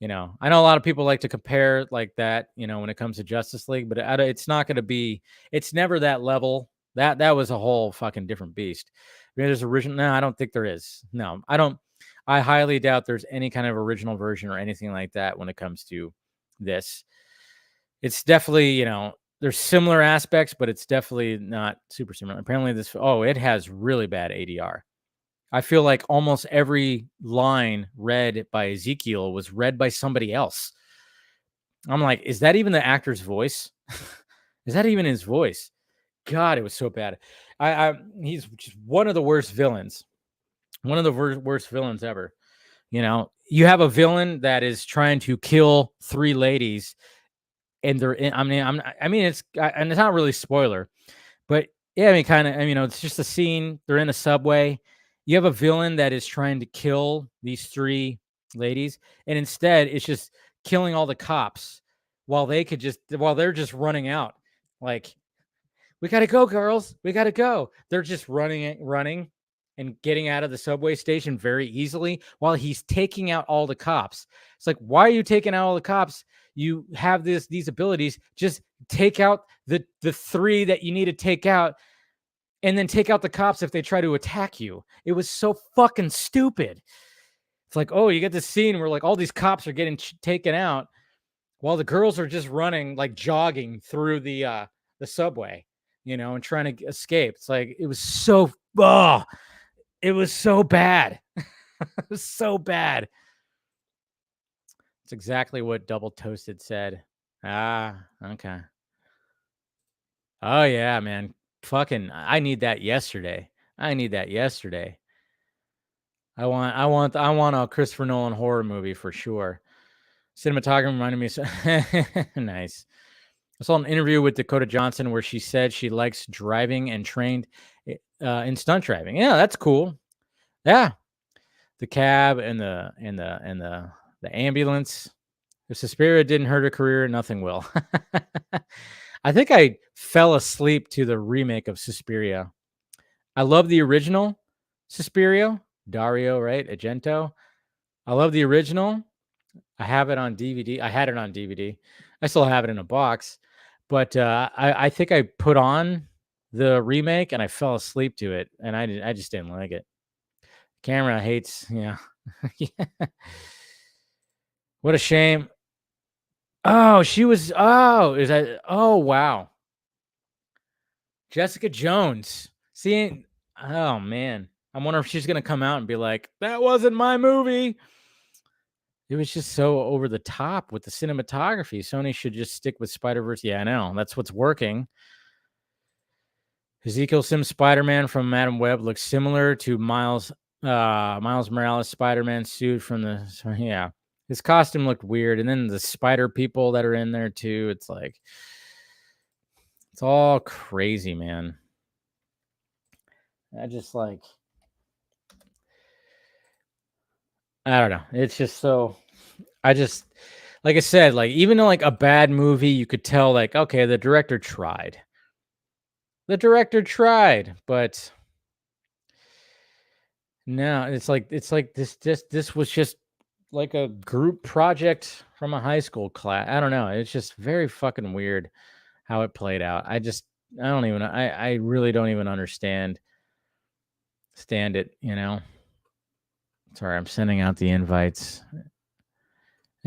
I know a lot of people like to compare like that, when it comes to Justice League, but it's not going to be, it's never that level. That was a whole fucking different beast. There's original. No, I don't think there is. No, I don't. I highly doubt there's any kind of original version or anything like that when it comes to this. It's definitely, there's similar aspects, but it's definitely not super similar. Apparently it has really bad ADR. I feel like almost every line read by Ezekiel was read by somebody else. I'm like, is that even the actor's voice? Is that even his voice? God, it was so bad. He's just one of the worst villains. One of the worst villains ever. You have a villain that is trying to kill 3 ladies, and they're in, it's not really spoiler, but yeah, it's just a scene. They're in a subway. You have a villain that is trying to kill these 3 ladies, and instead it's just killing all the cops while they're just running out. Like, we got to go, girls. We got to go. They're just running and getting out of the subway station very easily while he's taking out all the cops. It's like, why are you taking out all the cops? You have these abilities. Just take out the 3 that you need to take out, and then take out the cops if they try to attack you. It was so fucking stupid. It's like, oh, you get this scene where like all these cops are getting taken out while the girls are just running, like jogging through the subway, and trying to escape. It's like, it was so bad. It was so bad. It's exactly what Double Toasted said. Okay. Oh yeah, man. Fucking, I need that yesterday. I want a Christopher Nolan horror movie for sure. Cinematography reminded me of nice. I saw an interview with Dakota Johnson where she said she likes driving and trained in stunt driving. Yeah, that's cool. Yeah, the cab and the ambulance. If Suspiria didn't hurt her career, nothing will. I think I fell asleep to the remake of Suspiria. I love the original Suspiria, Dario, right? Argento. I love the original. I have it on DVD. I had it on DVD. I still have it in a box. But I think I put on the remake and I fell asleep to it, and I just didn't like it. Camera hates, yeah. What a shame. Oh, is that? Oh, wow. Jessica Jones. Seeing, oh man, I wonder if she's gonna come out and be like, "That wasn't my movie." It was just so over the top with the cinematography. Sony should just stick with Spider-Verse. Yeah, I know. That's what's working. Ezekiel Sims Spider-Man from Madam Web looks similar to Miles Morales Spider-Man suit from the, yeah. His costume looked weird, and then the spider people that are in there too. It's like, it's all crazy, man. I just like, I don't know. It's just so, like I said, like, even like a bad movie, you could tell like, okay, the director tried. But no, it's like this was just like a group project from a high school class. I don't know. It's just very fucking weird how it played out. I really don't even understand it, you know. Sorry, I'm sending out the invites.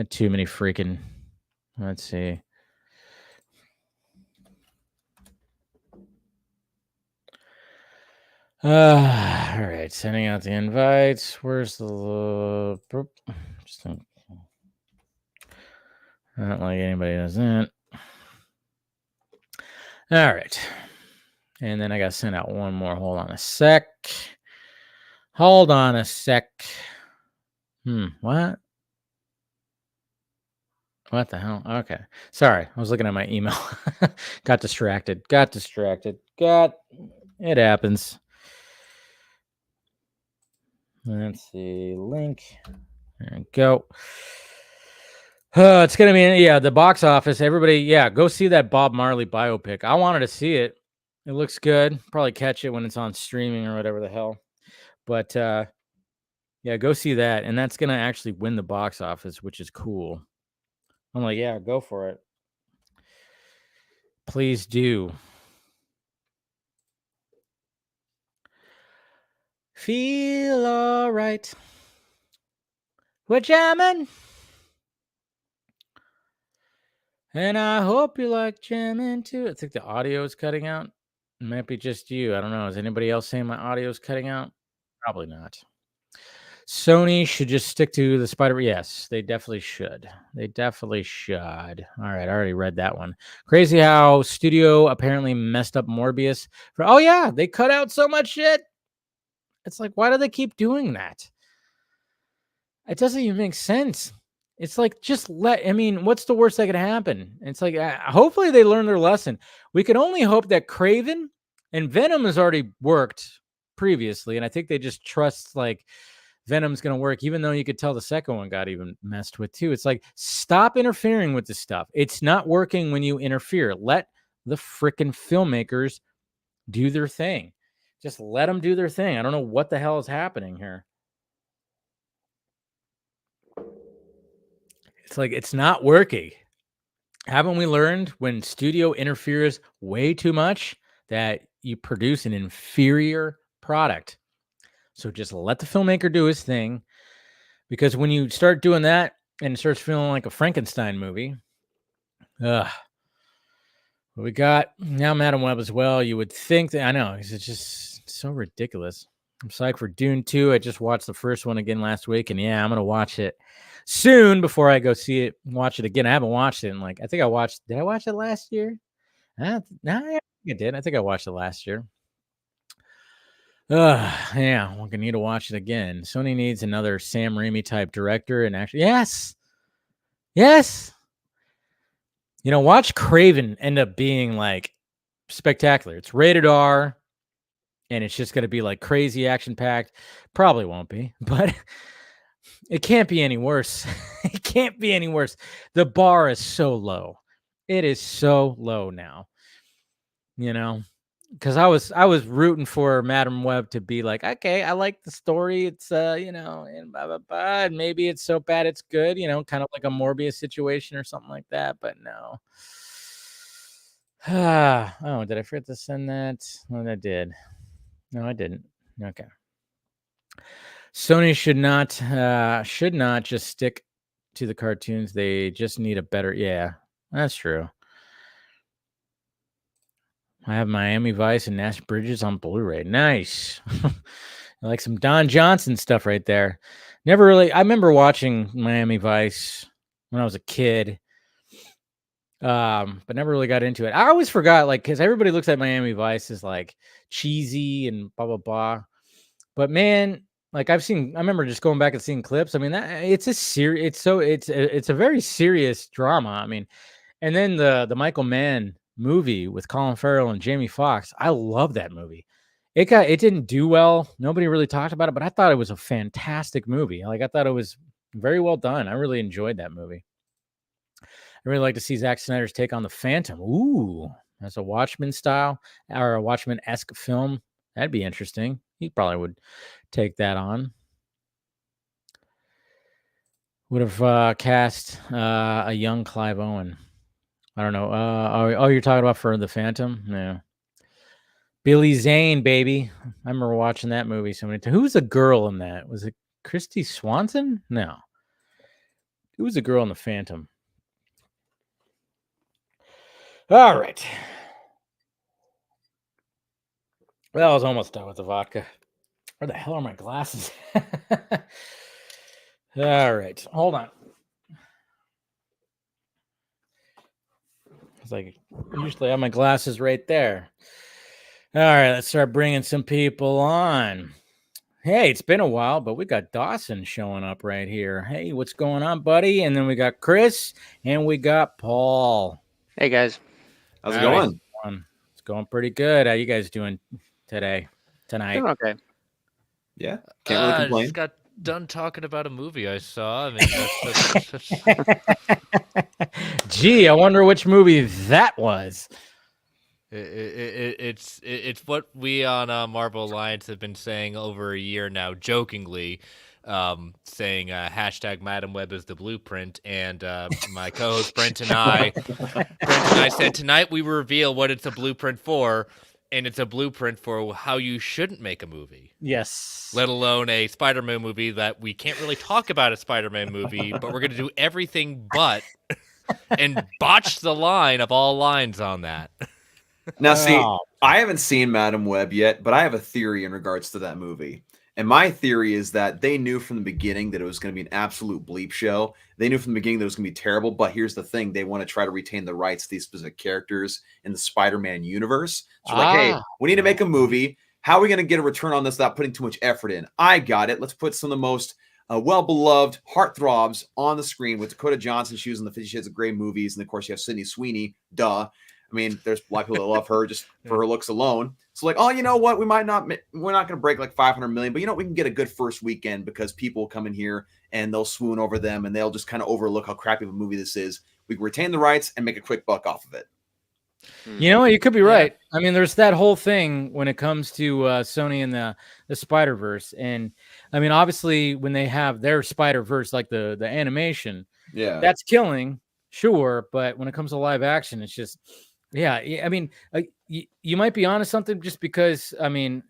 Too many freaking. Let's see. All right, sending out the invites. Where's the just I don't like anybody does that. All right, and then I got to send out one more. Hold on a sec. Hold on a sec. What? What the hell? Okay. Sorry. I was looking at my email. Got distracted. It happens. Let's see. Link. There we go. It's going to be, the box office. Everybody, go see that Bob Marley biopic. I wanted to see it. It looks good. Probably catch it when it's on streaming or whatever the hell. But, go see that. And that's going to actually win the box office, which is cool. I'm like, go for it. Please do. Feel all right. We're jamming. And I hope you like jamming too. I think the audio is cutting out. It might be just you. I don't know. Is anybody else saying my audio is cutting out? Probably not. Sony should just stick to the Spider. Yes, they definitely should. All right, I already read that one. Crazy how studio apparently messed up Morbius. They cut out so much shit. It's like, why do they keep doing that? It doesn't even make sense. It's like, what's the worst that could happen? It's like, hopefully they learn their lesson. We can only hope that Craven and Venom has already worked previously. And I think they just trust like Venom's going to work, even though you could tell the second one got even messed with too. It's like, stop interfering with this stuff. It's not working when you interfere. Let the freaking filmmakers do their thing. Just let them do their thing. I don't know what the hell is happening here. It's like, it's not working. Haven't we learned when studio interferes way too much that you produce an inferior product? So just let the filmmaker do his thing, because when you start doing that and it starts feeling like a Frankenstein movie, we got now Madam Web as well. You would think that, I know, it's just so ridiculous. I'm psyched for Dune 2. I just watched the first one again last week, and I'm going to watch it soon before I go see it, watch it again. I haven't watched it in did I watch it last year? No, I did. I think I watched it last year. We're going to need to watch it again. Sony needs another Sam Raimi type director, and actually, yes. Watch Craven end up being like spectacular. It's rated R. And it's just going to be like crazy action packed. Probably won't be, but it can't be any worse. It can't be any worse. The bar is so low. It is so low now, because I was rooting for Madam Web to be like, okay, I like the story. It's, and blah, blah, blah. And maybe it's so bad it's good, kind of like a Morbius situation or something like that. But no. Oh, did I forget to send that? Well, I did. No, I didn't. Okay. Sony should not just stick to the cartoons. They just need a better. Yeah, that's true. I have Miami Vice and Nash Bridges on Blu-ray. Nice. I like some Don Johnson stuff right there. I remember watching Miami Vice when I was a kid. But never really got into it. I always forgot, because everybody looks at Miami Vice as like cheesy and blah blah blah. But man, I remember just going back and seeing clips. I mean, it's a very serious drama. I mean, and then the Michael Mann movie with Colin Farrell and Jamie Foxx. I love that movie. It didn't do well. Nobody really talked about it, but I thought it was a fantastic movie. I thought it was very well done. I really enjoyed that movie. I really like to see Zack Snyder's take on the Phantom. Ooh, that's a Watchmen style or a Watchmen-esque film. That'd be interesting. He probably would take that on. Would have cast a young Clive Owen. I don't know. Oh, you're talking about for the Phantom? No. Billy Zane, baby. I remember watching that movie so many times. Who was the girl in that? Was it Christy Swanson? No. Who was the girl in the Phantom? All right. Well, I was almost done with the vodka. Where the hell are my glasses? All right. Hold on. It's like usually I have my glasses right there. All right, let's start bringing some people on. Hey, it's been a while, but we got Dawson showing up right here. Hey, what's going on, buddy? And then we got Chris and we got Paul. Hey guys, how's it going? It's going pretty good. How you guys doing tonight? doing okay. Yeah, can't really complain. I just got done talking about a movie I saw. I mean, that's Gee, I wonder which movie that was. It's what we on Marvel Alliance have been saying over a year now, jokingly, saying hashtag Madam Web is the blueprint. And my co-host Brent and I said tonight we reveal what it's a blueprint for, and it's a blueprint for how you shouldn't make a movie. Yes. Let alone a Spider-Man movie that we can't really talk about a Spider-Man movie, but we're going to do everything but and botch the line of all lines on that. Now, see, I haven't seen Madam Web yet, but I have a theory in regards to that movie. And my theory is that they knew from the beginning that it was going to be an absolute bleep show. They knew from the beginning that it was going to be terrible. But here's the thing. They want to try to retain the rights to these specific characters in the Spider-Man universe. So like, hey, we need to make a movie. How are we going to get a return on this without putting too much effort in? I got it. Let's put some of the most well-beloved heartthrobs on the screen with Dakota Johnson. She was in the 50 Shades of Grey movies. And, of course, you have Sydney Sweeney. Duh. I mean, there's a lot of people that love her just for her looks alone. So like, oh, you know what? We're not going to break like 500 million, but you know, we can get a good first weekend because people come in here and they'll swoon over them and they'll just kind of overlook how crappy of a movie this is. We can retain the rights and make a quick buck off of it. You know what? You could be right. I mean, there's that whole thing when it comes to Sony and the Spider-Verse. And I mean, obviously when they have their Spider-Verse, like the animation, that's killing, sure. But when it comes to live action, it's just, I mean, you might be onto something just because, I mean,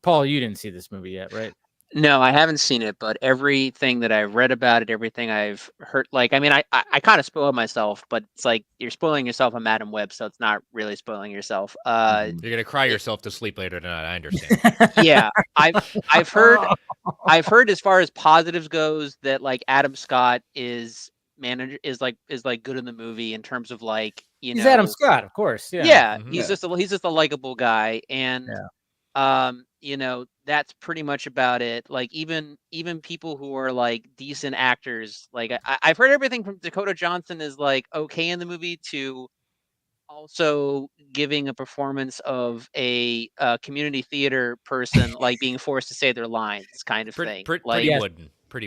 Paul, you didn't see this movie yet, right? No, I haven't seen it, but everything that I've read about it, everything I've heard, like, I mean, I kind of spoiled myself, but it's like you're spoiling yourself on Madam Web, so it's not really spoiling yourself. You're gonna cry yourself to sleep later tonight. I understand. Yeah, I've heard as far as positives goes that like Adam Scott is good in the movie in terms of like, you know, he's Adam Scott, of course. He's just a likable guy, and you know, that's pretty much about it. Like even people who are like decent actors, like I've heard everything from Dakota Johnson is like okay in the movie to also giving a performance of a community theater person like being forced to say their lines kind of thing. Pretty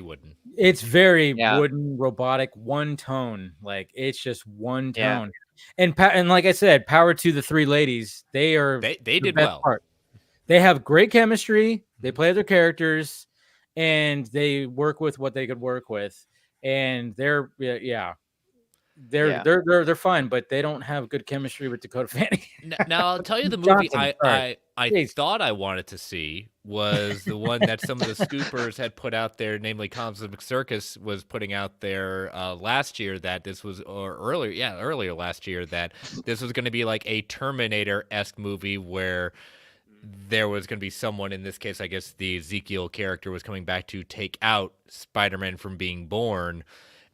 wooden. It's very wooden, robotic, one tone. Like it's just one tone. And like I said, power to the three ladies. They did well. Part. They have great chemistry. They play their characters, and they work with what they could work with. And they're fine, but they don't have good chemistry with Dakota Fanning. Now I'll tell you the movie I thought I wanted to see was the one that some of the scoopers had put out there, namely Cosmic Circus was putting out there last year that this was earlier last year that this was going to be like a Terminator-esque movie where there was going to be someone, in this case, I guess the Ezekiel character was coming back to take out Spider-Man from being born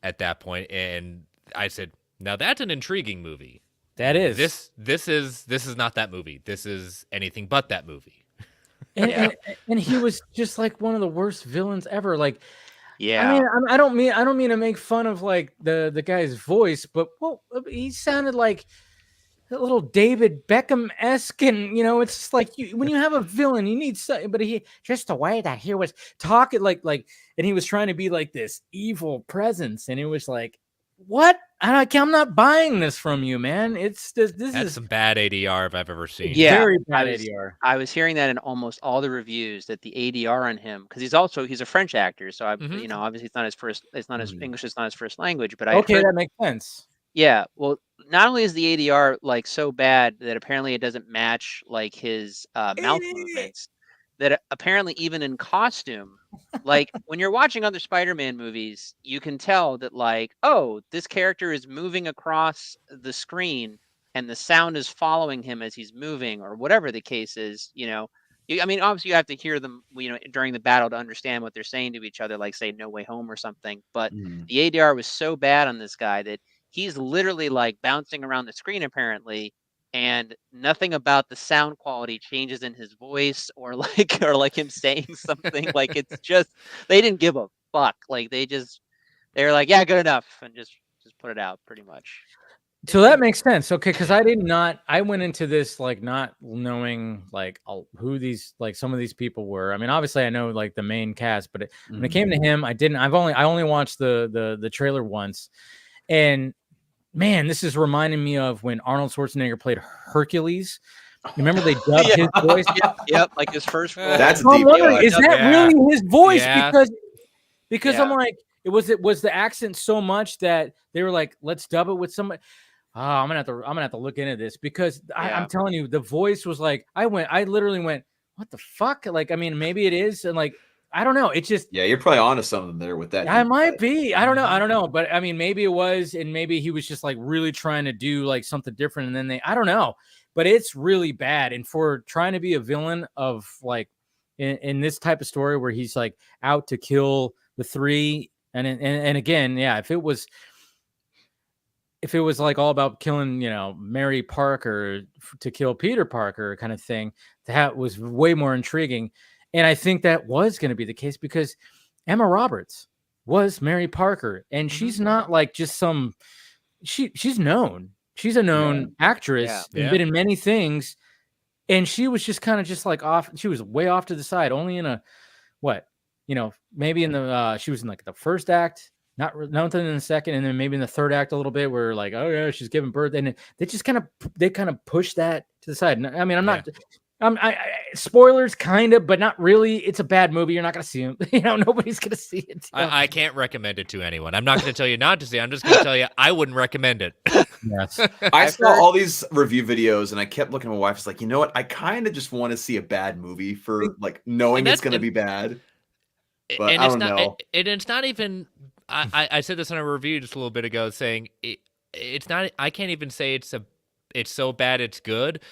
at that point. And I said, now that's an intriguing movie. That is. This is not that movie. This is anything but that movie. And he was just like one of the worst villains ever. Like, yeah. I mean, I don't mean to make fun of like the guy's voice, but he sounded like a little David Beckham-esque, and you know, it's just like when you have a villain, you need something. But he just the way that he was talking, like, and he was trying to be like this evil presence, and it was like, what? I'm not buying this from you, man. This is some bad ADR if I've ever seen. Yeah, very bad ADR. I was hearing that in almost all the reviews that the ADR on him, because he's a French actor, so you know, obviously it's not his English is not his first language, but that makes sense. Yeah, well, not only is the ADR like so bad that apparently it doesn't match like his mouth movements, that apparently even in costume, like when you're watching other Spider-Man movies, you can tell that like, oh, this character is moving across the screen and the sound is following him as he's moving or whatever the case is, you know. I mean, obviously you have to hear them, you know, during the battle to understand what they're saying to each other, like say No Way Home or something. But the ADR was so bad on this guy that he's literally like bouncing around the screen apparently, and nothing about the sound quality changes in his voice or like him saying something. Like it's just they didn't give a fuck. Like they're like, yeah, good enough, and just put it out pretty much. So that makes sense. Okay, because I went into this like not knowing like who these like some of these people were. I mean, obviously I know like the main cast, but when it came to him, I didn't. I only watched the trailer once, and man, this is reminding me of when Arnold Schwarzenegger played Hercules. You remember they dubbed his voice? Yep, like his first role. That's I'm wondering, is that really his voice? Yeah. Because I'm like, was the accent so much that they were like, let's dub it with somebody. Oh, I'm gonna have to look into this because I'm telling you, the voice was like, I literally went, what the fuck? Like, I mean, maybe it is, and like, I don't know. It's just you're probably onto something there with that. I might be. I don't know. But I mean, maybe it was, and maybe he was just like really trying to do like something different, and then I don't know. But it's really bad, and for trying to be a villain of like in this type of story where he's like out to kill the three, and again, if it was like all about killing, you know, Mary Parker to kill Peter Parker kind of thing, that was way more intriguing. And I think that was going to be the case because Emma Roberts was Mary Parker, and she's not like just some. She's known. She's a known actress and been in many things, and she was just kind of just like off. She was way off to the side, only in a maybe in the she was in like the first act. Nothing in the second, and then maybe in the third act a little bit where like, oh yeah, she's giving birth, and they just kind of push that to the side. I mean, I'm not, spoilers kind of, but not really. It's a bad movie. You're not gonna see them. You know, nobody's gonna see it. I can't recommend it to anyone. I'm not gonna tell you not to see. I'm just gonna tell you I wouldn't recommend it. Yes, I saw all these review videos, and I kept looking at my wife. It's like, you know what? I kind of just want to see a bad movie for like knowing it's gonna be bad. But and I don't know. It's not even. I said this on a review just a little bit ago, saying it's not. I can't even say it's so bad it's good.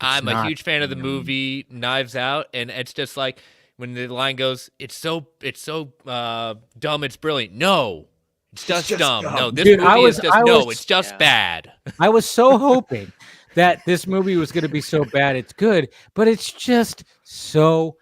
I'm a huge fan of the movie Knives Out, and it's just like when the line goes, "It's so dumb, it's brilliant." No, it's just dumb. No, this movie is just it's just bad. I was so hoping that this movie was going to be so bad it's good, but it's just so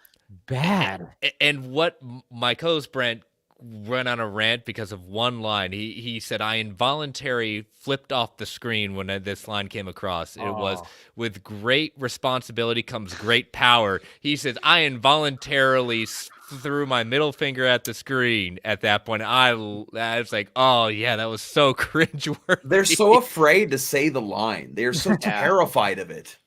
bad. And what my co-host Brent went on a rant because of one line. He said, I involuntarily flipped off the screen when this line came across. It was, with great responsibility comes great power. He says, I involuntarily threw my middle finger at the screen at that point. I was like, oh yeah, that was so cringeworthy. They're so afraid to say the line. They're so terrified of it.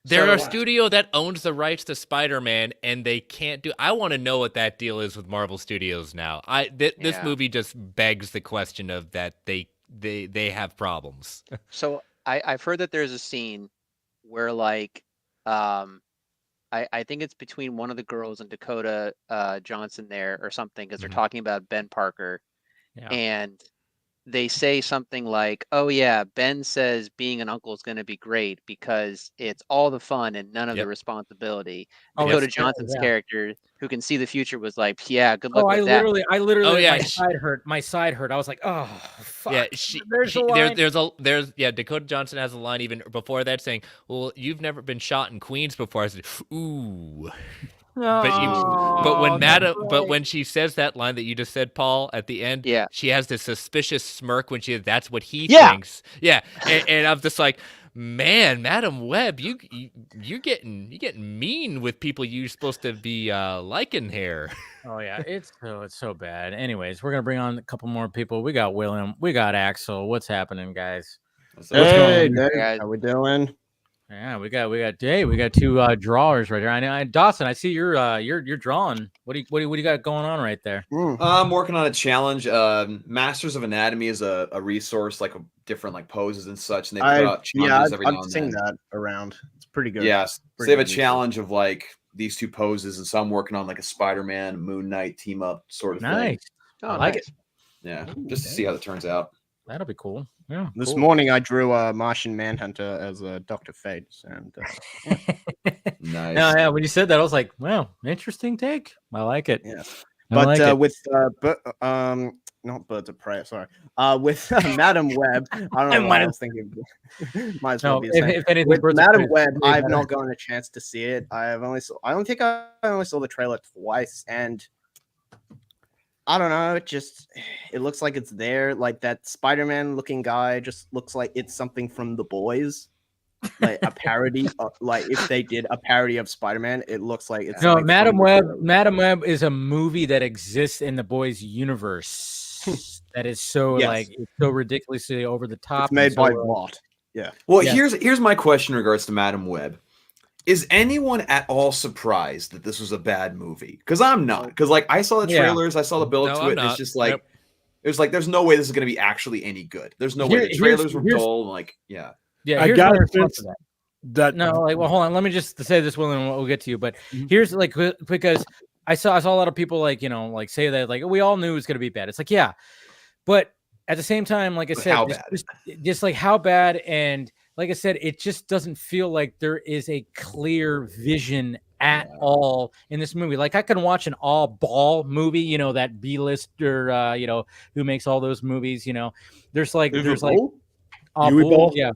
They're a studio that owns the rights to Spider-Man, and they can't do. I want to know what that deal is with Marvel Studios now. This movie just begs the question of that they have problems. So I've heard that there's a scene where like, I think it's between one of the girls and Dakota Johnson there or something, because they're talking about Ben Parker, and they say something like, oh yeah, Ben says being an uncle is going to be great because it's all the fun and none of the responsibility. Dakota Johnson's character, who can see the future, was like, yeah, good luck with that. I literally my side hurt. I was like, oh fuck. Yeah, there's Dakota Johnson has a line even before that saying, well, you've never been shot in Queens before. I said, ooh. But when she says that line that you just said, Paul, at the end, she has this suspicious smirk when that's what he thinks. Yeah, and I'm just like, man, Madam Web, you're getting mean with people you're supposed to be liking here. Oh yeah, it's so bad. Anyways, we're gonna bring on a couple more people. We got William, we got Axel. What's happening, guys? Hey, guys, how we doing? Yeah, we got two drawers right here. I know, Dawson. I see you're drawing. What do you got going on right there? I'm working on a challenge. Masters of Anatomy is a resource, like different like poses and such, and they put out challenges every now and then. I've seen that around. It's pretty good. Yes, so they have a challenge of like these two poses, and so I'm working on like a Spider-Man Moon Knight team up sort of thing. Oh, I like it. Yeah, just to see how that turns out. That'll be cool. Yeah. This morning I drew a Martian Manhunter as a Dr. Fate, and Nice. No, yeah. When you said that, I was like, "Wow, interesting take. I like it." Yeah. I like it. With not Birds of Prey, sorry. With Madam Web, I don't know what I was thinking. Might as well be the same. If anything, With Birds of Madam Prey Web, is I've better. not gotten a chance to see it. I only saw the trailer twice, and I don't know. It looks like it's there. Like that Spider-Man looking guy just looks like it's something from The Boys, like a parody. Like if they did a parody of Spider-Man, it looks like it's. No, Madam Web. Madam Web is a movie that exists in the Boys universe. That is so like it's so ridiculously over the top. It's made by so, Watt. Yeah. Well, here's my question in regards to Madam Web. Is anyone at all surprised that this was a bad movie? Because I'm not. Because like I saw the trailers, I saw the build to it, and it's just like it was like there's no way this is going to be actually any good. There's no way. The trailers were dull. And like yeah. I got a sense that no, like well, hold on. Let me just say this, Will, and we'll get to you. But here's like because I saw a lot of people like like say that like we all knew it was going to be bad. It's like but at the same time, like I said, just like how bad and. Like I said, it just doesn't feel like there is a clear vision at all in this movie. Like I can watch an all ball movie, that B-lister, who makes all those movies, there's like U-Ball? Yeah.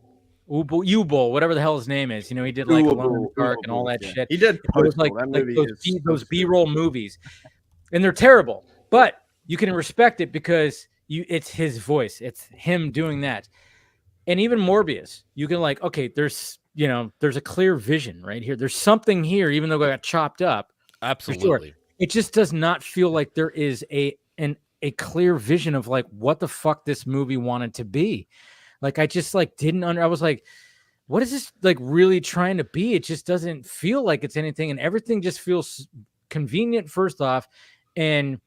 U-Ball, whatever the hell his name is. He did like Alone in the Dark and all that shit. He did those, like those B-roll movies. And they're terrible. But you can respect it because it's his voice. It's him doing that. And even Morbius, you can like, okay, there's a clear vision right here. There's something here, even though it got chopped up. Absolutely. Sure. It just does not feel like there is a clear vision of like what the fuck this movie wanted to be. Like I just like I was like, what is this like really trying to be? It just doesn't feel like it's anything, and everything just feels convenient first off, and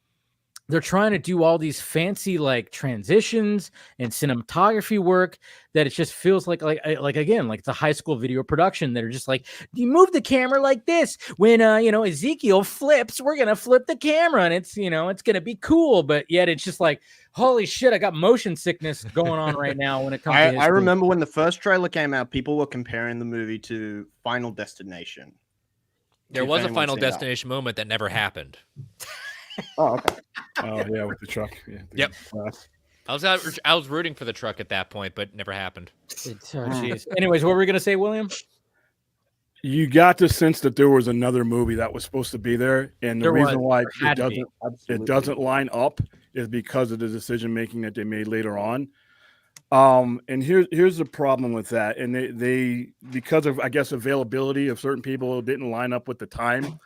they're trying to do all these fancy like transitions and cinematography work that it just feels like again, like it's a high school video production that are just like, you move the camera like this. When, Ezekiel flips, we're going to flip the camera and it's, it's going to be cool. But yet it's just like, holy shit, I got motion sickness going on right now when it comes to I remember when the first trailer came out, people were comparing the movie to Final Destination. There was a Final Destination moment that never happened. Oh, okay. Oh, yeah, with the truck. Yeah, yep. I was rooting for the truck at that point, but it never happened. Anyways, what were we going to say, William? You got the sense that there was another movie that was supposed to be there, and the reason why it doesn't line up is because of the decision making that they made later on. And here's the problem with that, and they because of I guess availability of certain people didn't line up with the time.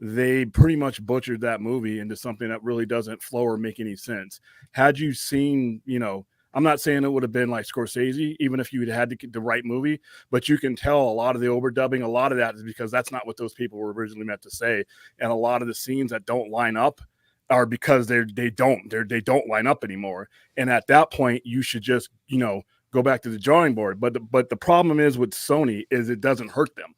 They pretty much butchered that movie into something that really doesn't flow or make any sense. Had you seen, I'm not saying it would have been like Scorsese, even if you had the right movie, but you can tell a lot of the overdubbing, a lot of that is because that's not what those people were originally meant to say. And a lot of the scenes that don't line up are because they don't line up anymore. And at that point, you should just, go back to the drawing board. But the problem is with Sony is it doesn't hurt them.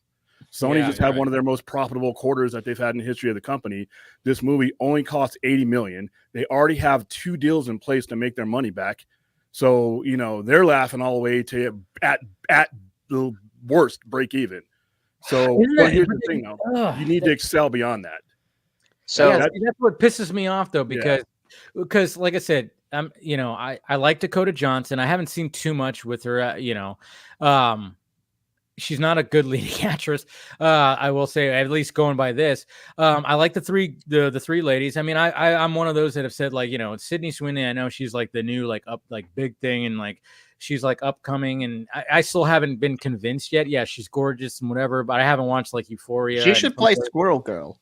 Sony just had one of their most profitable quarters that they've had in the history of the company. This movie only cost $80 million. They already have 2 deals in place to make their money back. So, they're laughing all the way to at the worst break even. So here's the thing though. You need to excel beyond that. So that's what pisses me off though, because like I said, I like Dakota Johnson. I haven't seen too much with her, she's not a good leading actress. I will say, at least going by this. I like the three ladies. I mean, I'm one of those that have said like, Sydney Sweeney. I know she's like the new like up like big thing and like she's like upcoming, and I still haven't been convinced yet. Yeah, she's gorgeous and whatever, but I haven't watched like Euphoria. She should play Squirrel Girl.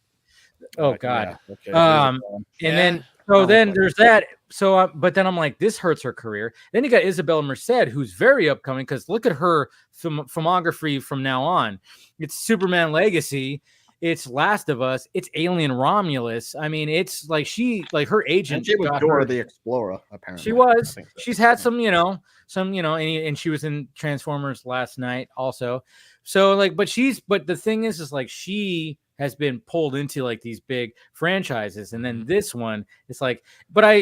Oh God. And then then there's that. but then I'm like, this hurts her career. Then you got Isabella Merced, who's very upcoming, because look at her filmography from now on. It's Superman Legacy, it's Last of Us, it's Alien Romulus. I mean, it's like her agent. And she was Dora the Explorer, apparently. She was. So. She's had some, and she was in Transformers last night also. So like, but the thing is like she has been pulled into like these big franchises, and then this one, it's like, but I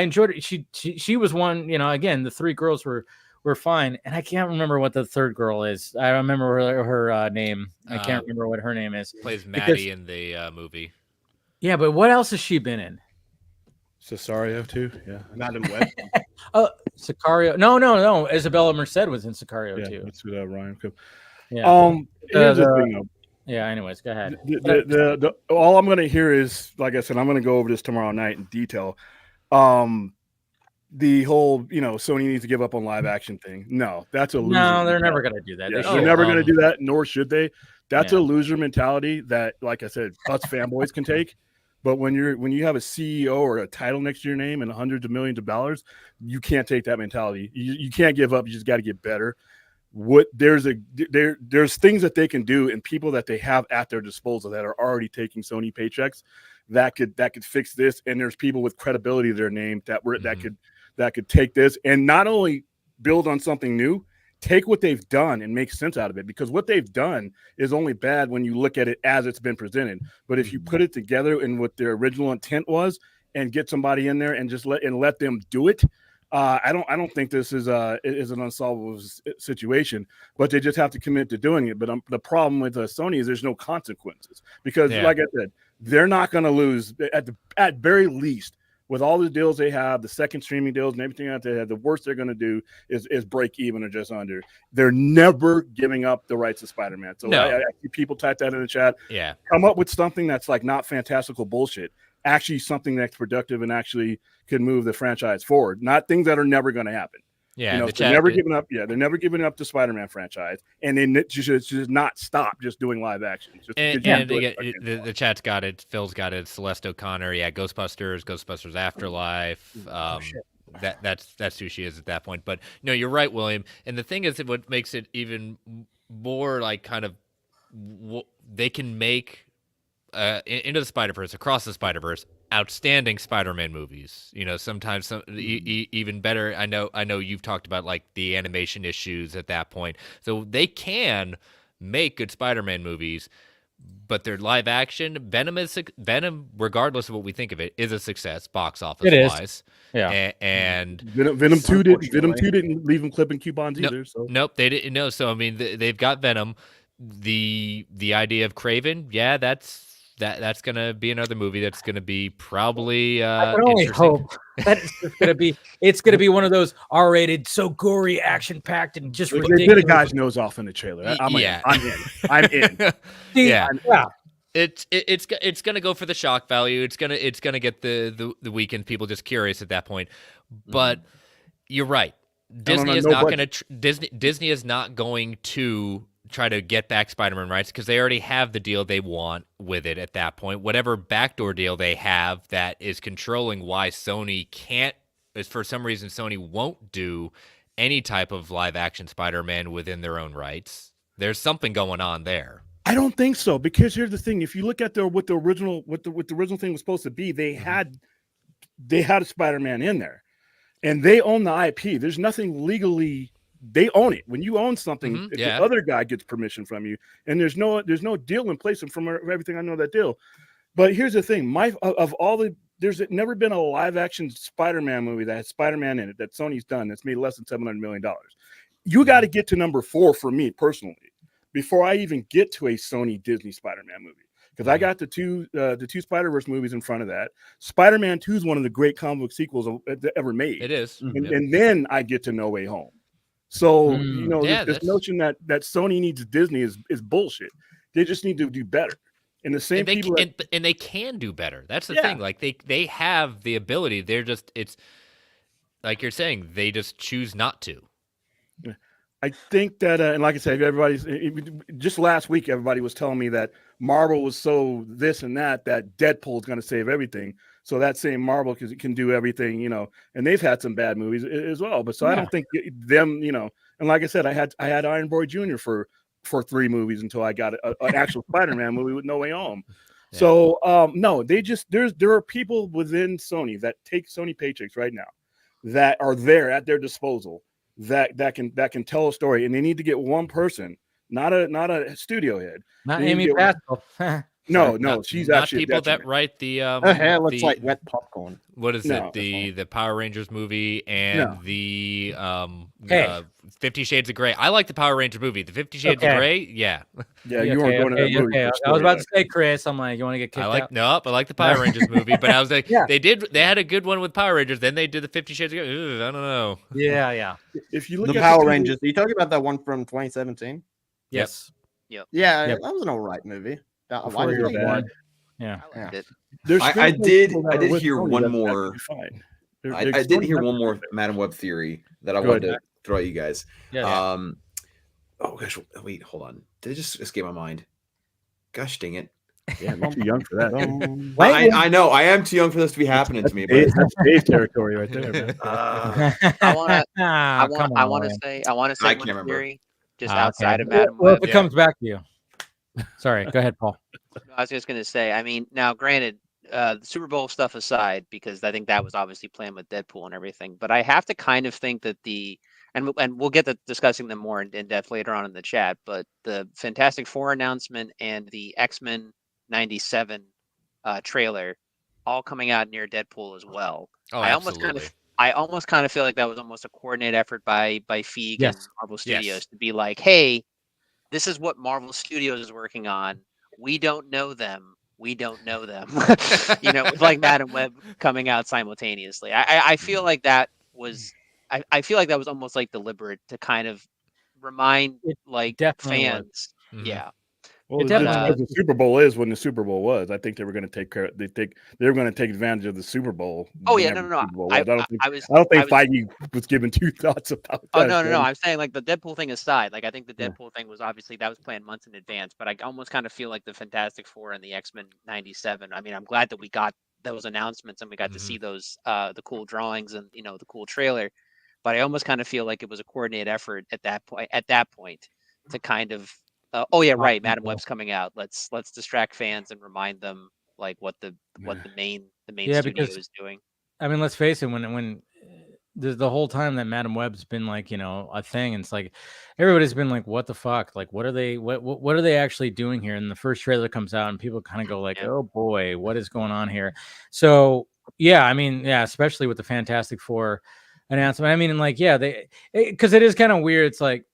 enjoyed it. She was one, again, the three girls were fine, and I can't remember what the third girl is. I remember her name. I can't remember what her name is. Plays Maddie in the movie. Yeah, but what else has she been in? Sicario too. Yeah, Madam Web. Sicario. No. Isabella Merced was in Sicario too. That's with Ryan. Yeah. Here's the thing though. Yeah. Anyways, go ahead. All I'm going to hear is, like I said, I'm going to go over this tomorrow night in detail. The whole, Sony needs to give up on live action thing. No, that's a loser. No, they're never going to do that. Yeah, they're never going to do that, nor should they. That's a loser mentality that, like I said, us fanboys can take. But when you have a CEO or a title next to your name and hundreds of millions of dollars, you can't take that mentality. You can't give up. You just got to get better. There's things that they can do and people that they have at their disposal that are already taking Sony paychecks that could fix this. And there's people with credibility to their name that could take this and not only build on something new, take what they've done and make sense out of it, because what they've done is only bad when you look at it as it's been presented. But if you put it together in what their original intent was and get somebody in there and just let them do it, I don't think this is an unsolvable situation. But they just have to commit to doing it. But the problem with Sony is there's no consequences, because like I said, they're not going to lose at very least. With all the deals they have, the second streaming deals and everything that they have, the worst they're going to do is break even or just under. They're never giving up the rights to Spider-Man. So I see people type that in the chat. Yeah. Come up with something that's like not fantastical bullshit. Actually something that's productive and actually can move the franchise forward. Not things that are never going to happen. Yeah, they're never giving up. Yeah, they're never giving up the Spider-Man franchise, and they should not stop just doing live action. The chat's got it. Phil's got it. Celeste O'Connor. Yeah, Ghostbusters Afterlife. That's who she is at that point. But no, you're right, William. And the thing is, that what makes it even more like kind of they can make Into the Spider-Verse, Across the Spider-Verse, outstanding Spider-Man movies. Sometimes even better. I know you've talked about like the animation issues at that point. So they can make good Spider-Man movies, but their live action Venom, regardless of what we think of it, is a success box office wise. Yeah, and Venom 2 didn't leave them clipping coupons either. So. Nope, they didn't know. So I mean, they've got Venom. The idea of Kraven, that's going to be another movie that's going to be probably I can only hope that it's going to be one of those R-rated, so gory, action-packed, and just ridiculous. They did a guy's nose off in the trailer. I'm in. Yeah. It's going to go for the shock value. It's going to get the weekend people just curious at that point. But you're right. Disney is not going to try to get back Spider-Man rights because they already have the deal they want with it at that point. Whatever backdoor deal they have that is controlling why Sony can't, is for some reason Sony won't do any type of live action Spider-Man within their own rights. There's something going on there. I don't think so, because here's the thing: if you look at what the original thing was supposed to be, they had a Spider-Man in there, and they own the IP. There's nothing legally. They own it. When you own something, if the other guy gets permission from you, and there's no deal in place, and from everything I know, that deal. But here's the thing: there's never been a live action Spider-Man movie that has Spider-Man in it that Sony's done that's made less than $700 million. You got to get to number 4 for me personally before I even get to a Sony Disney Spider-Man movie, because I got the two Spider-Verse movies in front of that. Spider-Man 2 is one of the great comic book sequels ever made. It is, and then I get to No Way Home. So this notion that Sony needs Disney is bullshit. They just need to do better. And the same people and they can do better. That's the thing. Like they have the ability. It's like you're saying, they just choose not to. I think that, and like I said, just last week, everybody was telling me that Marvel was so this and that Deadpool is going to save everything. So that same Marvel can do everything, and they've had some bad movies as well. But so I don't think them, and like I said, I had Iron Boy Jr. for 3 movies until I got an actual Spider-Man movie with No Way Home. Yeah. So no, they just there are people within Sony that take Sony paychecks right now that are there at their disposal that can tell a story, and they need to get one person, not a studio head, not Amy Pascal. No, she's not actually people that write the hair looks like wet popcorn. What is it? The Power Rangers movie and the 50 Shades of Grey. I like the Power Rangers movie. The 50 Shades of Grey, yeah. Yeah, you weren't going to that movie. I was about to say, Chris, I'm like, you want to get kicked out? Nope, I like the Power Rangers movie, but I was like, they had a good one with Power Rangers. Then they did the 50 Shades of Grey. I don't know. Yeah. If you look at Power Rangers, are you talking about that one from 2017? Yes. Yep. Yeah, that was an alright movie. Why did you bad? Yeah. I did hear one more. I did hear one more Madam Web theory that I wanted to throw at you guys. Yeah. Oh gosh, wait, hold on. Did it just escape my mind? Gosh dang it. Yeah, I'm too young for that. I know I am too young for this to be happening to me. But that's Dave territory right there, man. I want to say one theory just outside of Madam Well, Web. if it comes back to you. Sorry, go ahead, Paul. I was just going to say, I mean, now granted, the Super Bowl stuff aside, because I think that was obviously planned with Deadpool and everything, but I have to kind of think that and we'll get to discussing them more in depth later on in the chat, but the Fantastic Four announcement and the X-Men 97 trailer all coming out near Deadpool as well. Oh, I almost kind of feel like that was almost a coordinated effort by Feige and Marvel Studios to be like, hey, this is what Marvel Studios is working on. We don't know them. With like Madam Web coming out simultaneously. I feel like that was I feel like that was almost like deliberate to kind of remind fans. Mm-hmm. Yeah. Well, the Super Bowl is when the Super Bowl was. I think they were going to take care. They were going to take advantage of the Super Bowl. Oh yeah, no. I don't think Feige was giving 2 thoughts about that. Oh no. I'm saying like the Deadpool thing aside, like I think the Deadpool thing was obviously that was planned months in advance. But I almost kind of feel like the Fantastic Four and the X-Men 97. I mean, I'm glad that we got those announcements and we got to see those the cool drawings and the cool trailer. But I almost kind of feel like it was a coordinated effort at that point to kind of. Madam Web's coming out. Let's distract fans and remind them like what the main studio is doing. I mean, let's face it. When the whole time that Madam Web's been like a thing, and it's like everybody's been like, what the fuck? Like, what are they actually doing here? And the first trailer comes out, and people kind of go like, oh boy, what is going on here? So yeah, I mean, especially with the Fantastic Four announcement. I mean, because it is kind of weird. It's like.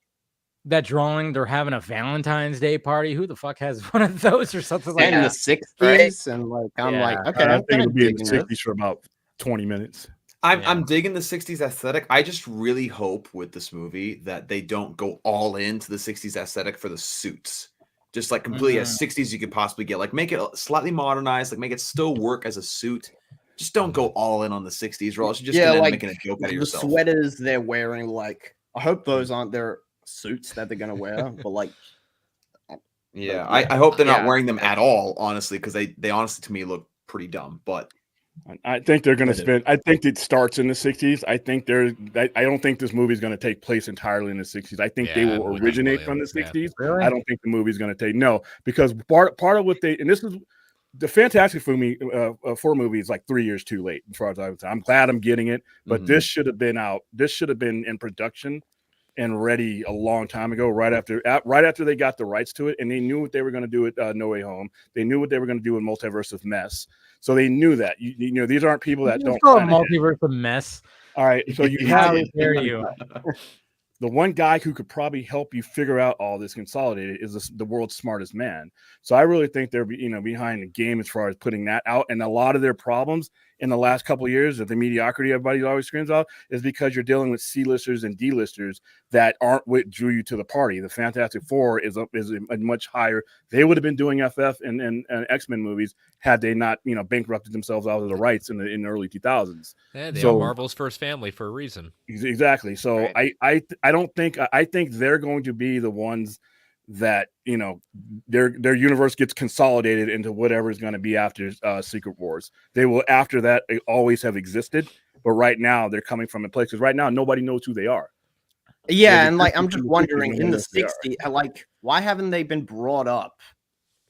That drawing, they're having a Valentine's Day party. Who the fuck has one of those or something like that? In the 60s, and I'm like, okay, I think it'll be in the 60s for about 20 minutes. I'm digging the 60s aesthetic. I just really hope with this movie that they don't go all into the 60s aesthetic for the suits. Just like completely as 60s you could possibly get. Like make it slightly modernized, like make it still work as a suit. Just don't go all in on the 60s, or else you're just gonna end making a joke out of yourself. The sweaters they're wearing, like I hope those aren't their suits that they're gonna wear, but like I hope they're not wearing them at all, honestly, because they honestly to me look pretty dumb. But I think they're going to spend. I think it starts in the 60s. I don't think this movie is going to take place entirely in the 60s. I think they will originate from the 60s. Really? I don't think the movie's going to take because part of what and this is the Fantastic Four movie is like 3 years too late as far as I'm glad I'm getting it, but this should have been out. This should have been in production and ready a long time ago, right after they got the rights to it, and they knew what they were going to do with No Way Home. They knew what they were going to do with Multiverse of Mess, so they knew that. These aren't people that don't. Call Multiverse of Mess. All right, so you have the one guy who could probably help you figure out all this consolidated is the world's smartest man. So I really think they're behind the game as far as putting that out, and a lot of their problems in the last couple of years of the mediocrity everybody always screams out is because you're dealing with C-listers and D-listers that aren't what drew you to the party. The Fantastic Four is a much higher. They would have been doing FF and X-Men movies had they not bankrupted themselves out of the rights in the early 2000s. Yeah, they are Marvel's first family for a reason. Exactly. So right. I think they're going to be the ones that their universe gets consolidated into whatever is going to be after Secret Wars. They will after that always have existed, but right now they're coming from a place because right now nobody knows who they are. Yeah, and like I'm just wondering in the 60s, like why haven't they been brought up?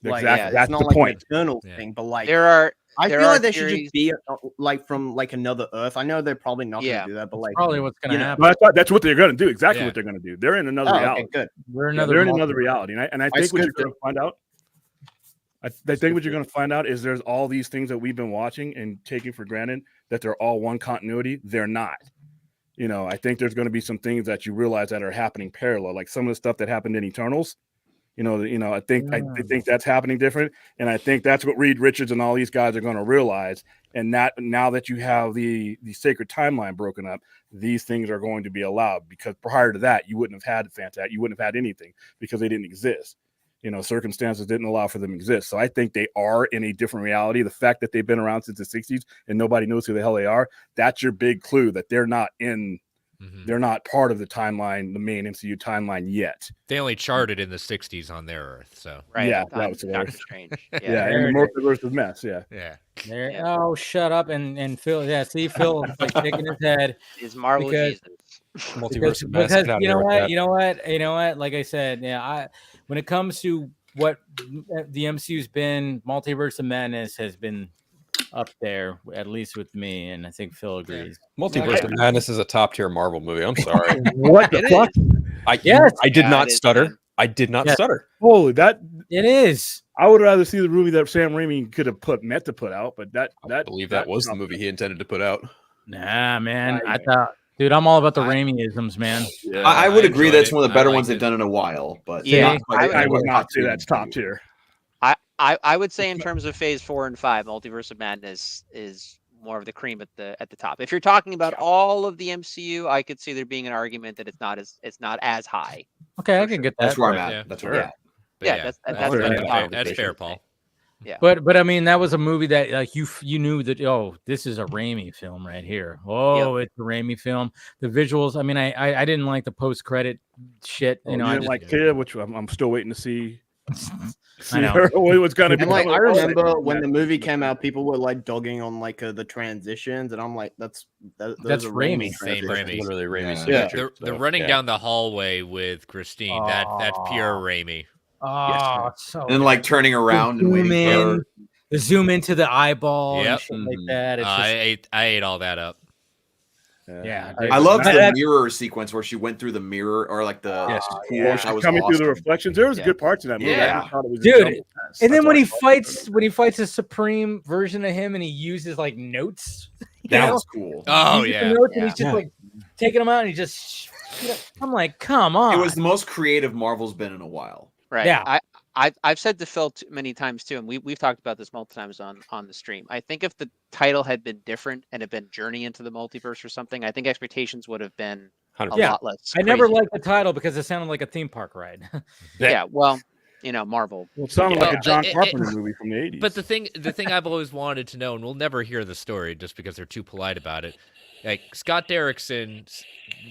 Like, exactly, it's not like an eternal thing, but like I feel like they should just be like from like another Earth. I know they're probably not going to do that, but like probably what's going to happen. But that's what they're going to do. Exactly what they're going to do. They're in another reality. Okay, good. They're in another reality, and I think what you're going to find out. I think what you're going to find out is there's all these things that we've been watching and taking for granted that they're all one continuity. They're not. I think there's going to be some things that you realize that are happening parallel, like some of the stuff that happened in Eternals. I think that's happening different, and I think that's what Reed Richards and all these guys are going to realize. And that now that you have the sacred timeline broken up, these things are going to be allowed, because prior to that, you wouldn't have had Fantastic, you wouldn't have had anything because they didn't exist. Circumstances didn't allow for them to exist. So I think they are in a different reality. The fact that they've been around since the 60s and nobody knows who the hell they are, that's your big clue that they're not in. They're not part of the timeline, the main MCU timeline yet. They only charted in the 60s on their Earth, so that was Doctor Strange. Yeah, and the multiverse was mess. Oh, shut up and Phil. Yeah, see, Phil is like shaking his head. Is Marvel because, multiverse of mess? Because you know what? Like I said, when it comes to what the MCU's been, Multiverse of Madness has been up there, at least with me, and I think Phil agrees. Multiverse of Madness is a top tier Marvel movie. I'm sorry. What the fuck? I did not stutter. I did not stutter. Holy, that it is. I would rather see the movie that Sam Raimi could have meant to put out, but I believe that was the movie he intended to put out. Nah, man. I thought, dude, I'm all about the Raimi-isms, man. Yeah, I would agree that's one of the better ones they've done in a while, but I would not say that's top tier. I would say in terms of Phase 4 and 5, Multiverse of Madness is more of the cream at the top. If you're talking about all of the MCU, I could see there being an argument that it's not as high. Okay, I can get that. That's where I'm at. That's where I'm at. That's fair, Paul. Yeah, but I mean, that was a movie that like you knew that this is a Raimi film right here. It's a Raimi film. The visuals. I mean, I didn't like the post credit shit. I didn't like Kid, which I'm still waiting to see. I know. What's gonna be. Like, I remember when the movie came out, people were like dogging on like the transitions, and I'm like, that's Raimi. Same Raimi. Literally Raimi. Yeah. They're running down the hallway with Christine. That's pure Raimi. Oh, so and then like turning around and waiting for zoom into the eyeball and shit like that. It's I ate all that up. Yeah, I love the mirror sequence where she went through the mirror, or like the she's coming through the reflections. There was good parts in that movie. Yeah, dude. And then when he fights a supreme version of him, and he uses like notes. That was cool. Oh yeah, notes, and he's just like taking them out, and he just. I'm like, come on. It was the most creative Marvel's been in a while. Right. Yeah. I've said to Phil many times too, and we've talked about this multiple times on the stream. I think if the title had been different and had been Journey into the Multiverse or something, I think expectations would have been a lot less. I never liked the title because it sounded like a theme park ride. Well, Marvel. Well, it sounded like a John Carpenter movie from the 80s. But the thing I've always wanted to know, and we'll never hear the story just because they're too polite about it. Like Scott Derrickson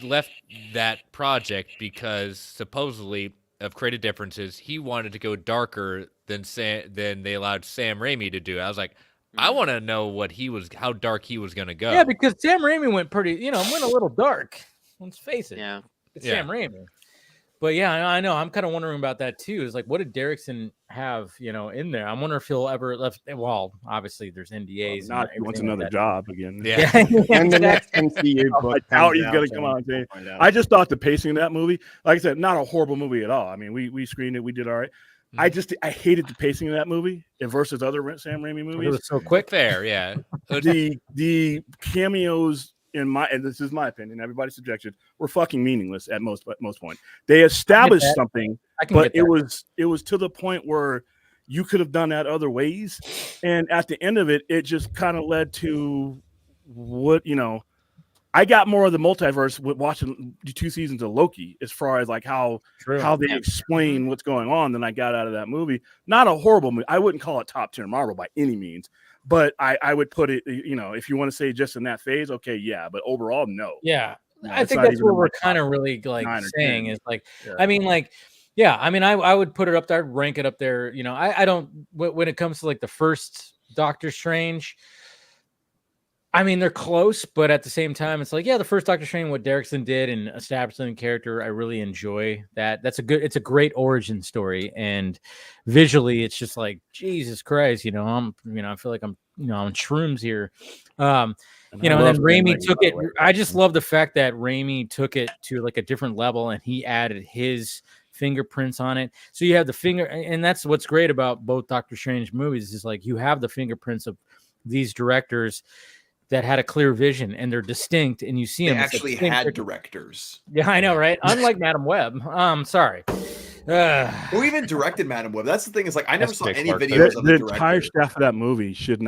left that project because supposedly of creative differences, he wanted to go darker than they allowed Sam Raimi to do. I was like, I want to know how dark he was going to go. Yeah, because Sam Raimi went went a little dark. Let's face it. Yeah, it's Sam Raimi. But yeah, I know. I'm kind of wondering about that too. Is like, what did Derrickson have, in there? I wonder if he'll ever left. Well, obviously there's NDAs. Not he wants another job again. Yeah. And the next MCU book. How he's gonna come out and say. I just thought the pacing of that movie, like I said, not a horrible movie at all. I mean, we screened it, we did all right. I hated the pacing of that movie versus other Sam Raimi movies. It was so quick. Fair, yeah. The cameos. And this is my opinion, everybody's subjective, were fucking meaningless at most point. They established something, but it was to the point where you could have done that other ways. And at the end of it, it just kind of led to what, I got more of the multiverse with watching the 2 seasons of Loki, as far as like how they explain what's going on, than I got out of that movie. Not a horrible movie. I wouldn't call it top tier Marvel by any means. But I would put it, if you want to say just in that phase, okay, yeah. But overall, no. Yeah, no, I think that's what we're kind of really like saying is like, I mean, like Yeah, I mean, I would put it up there, rank it up there. You know, I don't when it comes to like the first Doctor Strange. I mean, they're close, but at the same time, it's like, yeah, the first Doctor Strange, what Derrickson did and establishing the character, I really enjoy that. It's a great origin story, and visually, it's just like Jesus Christ, I feel like I'm on shrooms here, and then Raimi took it. I just love the fact that Raimi took it to like a different level, and he added his fingerprints on it. So you have the finger, and that's what's great about both Doctor Strange movies is like you have the fingerprints of these directors that had a clear vision, and they're distinct, and you see them actually had directors. Yeah, I know, right? Unlike Madam Web. Sorry. Who even directed Madam Web? That's the thing. Is like I never saw any videos of the entire staff of that movie should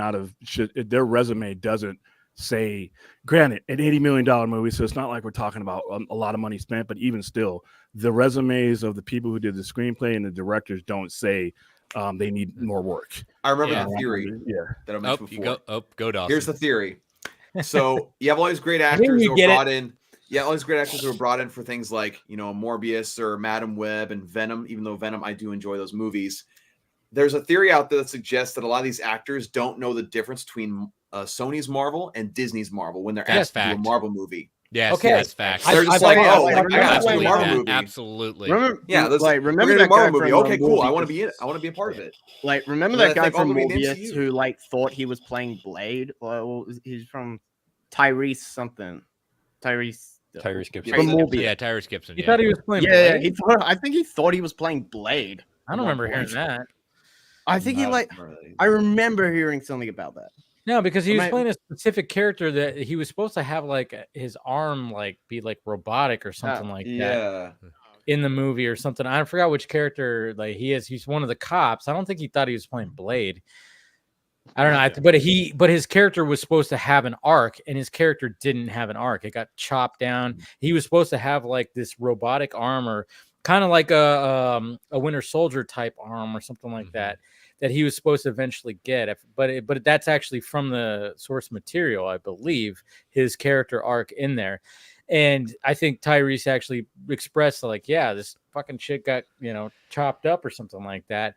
their resume doesn't say. Granted, an $80 million movie, so it's not like we're talking about a lot of money spent, but even still, the resumes of the people who did the screenplay and the directors don't say they need more work. I remember the theory that I mentioned before. Go Dawson. Here's the theory. So you have all these great actors who were brought in. Yeah, all these great actors who were brought in for things like, Morbius or Madam Web and Venom, even though Venom, I do enjoy those movies. There's a theory out there that suggests that a lot of these actors don't know the difference between Sony's Marvel and Disney's Marvel when they're asked to do a Marvel movie. Yes, okay. That's facts. They're just I got a Marvel movie. Absolutely. Remember that Marvel movie. Okay, cool. I want to be in it. I want to be a part of it. Like, remember that guy from Morbius who thought he was playing Blade? Well, he's from Tyrese something. Tyrese Gibson. From Morbius. Yeah, Tyrese Gibson. You thought he was playing Blade? Yeah, I think he thought he was playing Blade. I don't remember hearing that. I think I remember hearing something about that. No, because he was playing a specific character that he was supposed to have like his arm be like robotic or something that in the movie or something. I forgot which character he is. He's one of the cops. I don't think he thought he was playing Blade. I don't know, but his character was supposed to have an arc, and his character didn't have an arc. It got chopped down. He was supposed to have like this robotic arm, or kind of like a Winter Soldier type arm or something like that he was supposed to eventually get. But that's actually from the source material, I believe, his character arc in there. And I think Tyrese actually expressed this fucking shit got chopped up or something like that.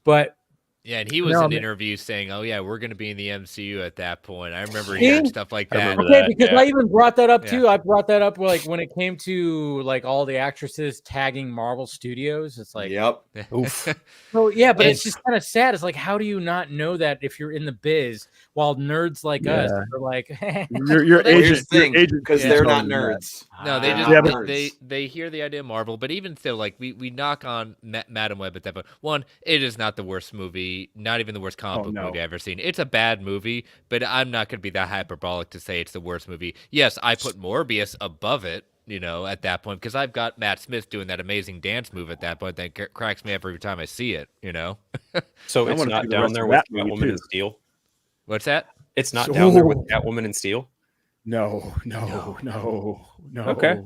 But yeah, and he was in interviews saying, "Oh yeah, we're going to be in the MCU at that point." I remember hearing stuff like that. I even brought that up too. I brought that up when it came to all the actresses tagging Marvel Studios. It's like, yep. Oof. So yeah, but it's just kind of sad. It's like, how do you not know that if you're in the biz? While nerds like us are like, your agent because they're not nerds. No, they just they hear the idea of Marvel, but even still, we knock on Madam Web at that point. One, it is not the worst movie. Not even the worst comic book movie I've ever seen. It's a bad movie, but I'm not going to be that hyperbolic to say it's the worst movie. Yes, I put Morbius above it, at that point, because I've got Matt Smith doing that amazing dance move at that point that cracks me up every time I see it, So it's not down there with Catwoman and Steel? What's that? It's not down there with Catwoman and Steel? No. Okay.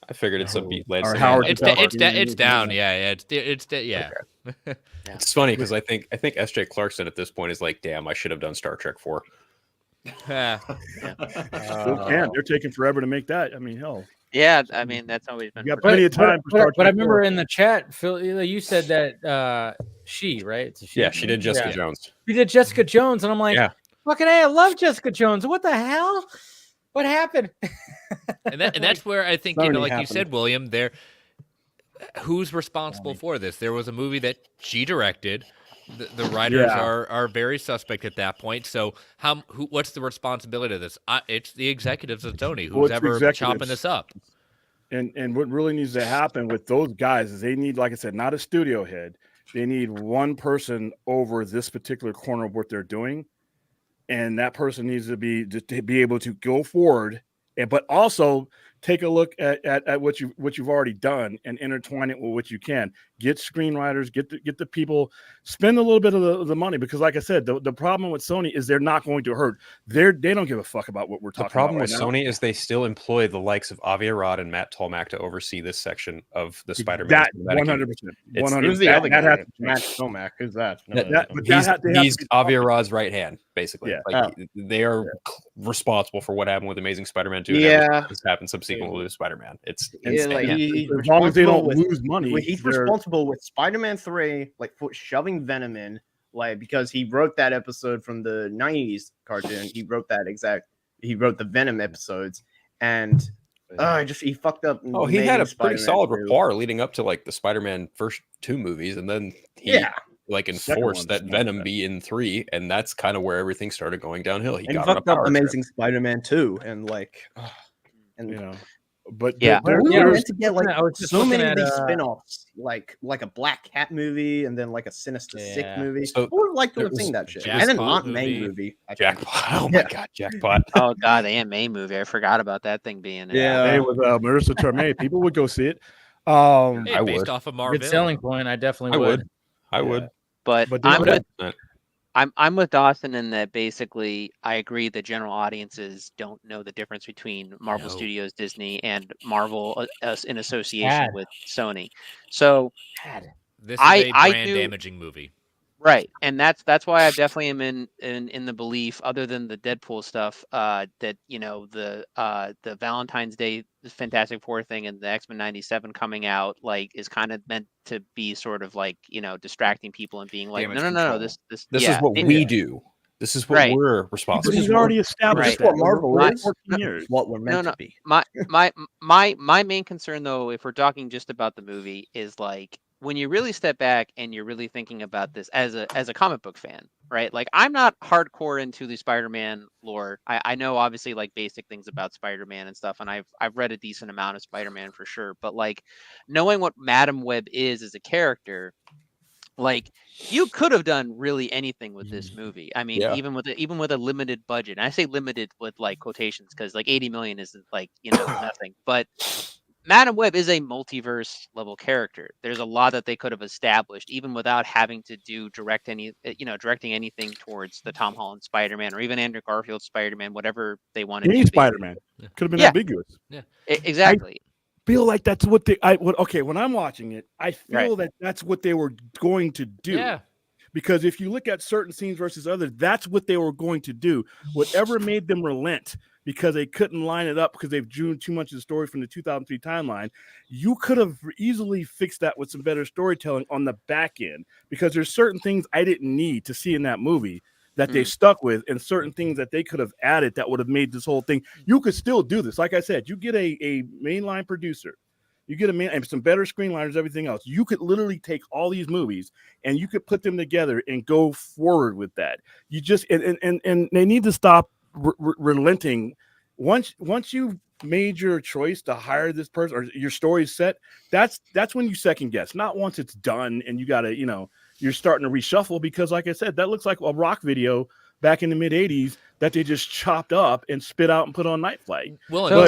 I figured it's a beat led. It's down. Yeah. It's yeah. Okay. It's funny because I think S.J. Clarkson at this point is like, damn, I should have done Star Trek 4. They're taking forever to make that. I mean, hell. Yeah, I mean that's always been. You got plenty of time. But I remember in the chat, Phil, you said that she, right? It's a she. Yeah, she did Jessica Jones. She did Jessica Jones, and I'm like, fucking hey, I love Jessica Jones. What the hell? What happened? and that's where I think, like you said, William, who's responsible for this? There was a movie that she directed. The writers are very suspect at that point. So what's the responsibility of this? It's the executives of Sony who's ever chopping this up. And what really needs to happen with those guys is they need, like I said, not a studio head. They need one person over this particular corner of what they're doing. And that person needs to be able to go forward, but also take a look at what you've already done and intertwine it with what you can. Get screenwriters, get the people, spend a little bit of the money, because like I said, the problem with Sony is they're not going to hurt. They don't give a fuck about what we're talking about. The problem with Sony is they still employ the likes of Avi Arad and Matt Tolmach to oversee this section of the Spider-Man. That 100%. 100%. Who's the other guy? Matt Tolmach. Who's that? He's Avi Arad's right hand, basically. Yeah. They are responsible for what happened with Amazing Spider-Man 2. Yeah, this happened subsequently. sequel to Spider-Man. It's like as long as they don't lose money. He's responsible with Spider-Man 3, like for shoving Venom in, like because he wrote that episode from the 90s cartoon. He wrote the Venom episodes, and he fucked up. Oh, he had a pretty solid rapport leading up to like the Spider-Man first 2 movies, and then he like enforced that Venom be in 3, and that's kind of where everything started going downhill. He got fucked up Amazing Spider-Man 2, and like, but we were meant to get like so many of these spin-offs, like a Black Cat movie, and then like a Sinister Six movie. So, I would like to have seen that shit, and an Aunt May movie. Jackpot! Oh my god, Jackpot! Oh god, the Aunt May movie. I forgot about that thing being. With Marissa Tomei, people would go see it. Based off of Marvel. Good selling point. I definitely would. I would. But I'm with Dawson in that basically I agree that general audiences don't know the difference between Marvel Studios, Disney, and Marvel in association with Sony. So this is a brand damaging movie. Right, and that's why I definitely am in the belief, other than the Deadpool stuff, that the Valentine's Day Fantastic Four thing and the X-Men '97 coming out like is kind of meant to be sort of like distracting people and being like no this is what we do. This is what we're responsible. This is already established. This is what Marvel is. 14 years. What we're meant to be. My main concern though, if we're talking just about the movie, is like, when you really step back and you're really thinking about this as a comic book fan, right? Like, I'm not hardcore into the Spider-Man lore. I know obviously like basic things about Spider-Man and stuff, and I've read a decent amount of Spider-Man for sure. But like, knowing what Madam Web is as a character, like, you could have done really anything with this movie. I mean, even with a limited budget. And I say limited with like quotations because like 80 million isn't like nothing, but Madam Web is a multiverse level character. There's a lot that they could have established, even without having to directing anything towards the Tom Holland Spider-Man or even Andrew Garfield Spider-Man, whatever they wanted. Any Spider-Man could have been ambiguous. Yeah, exactly. I feel like that's what when I'm watching it, I feel that that's what they were going to do. Yeah. Because if you look at certain scenes versus others, that's what they were going to do. Whatever made them relent because they couldn't line it up because they've drew too much of the story from the 2003 timeline, you could have easily fixed that with some better storytelling on the back end, because there's certain things I didn't need to see in that movie that they stuck with, and certain things that they could have added that would have made this whole thing. You could still do this. Like I said, you get a mainline producer, you get and some better screenwriters, everything else. You could literally take all these movies and you could put them together and go forward with that. You just and they need to stop relenting. Once you made your choice to hire this person or your story's set, that's when you second guess. Not once it's done and you gotta you're starting to reshuffle, because like I said, that looks like a rock video back in the mid 80s that they just chopped up and spit out and put on Night Flight. William,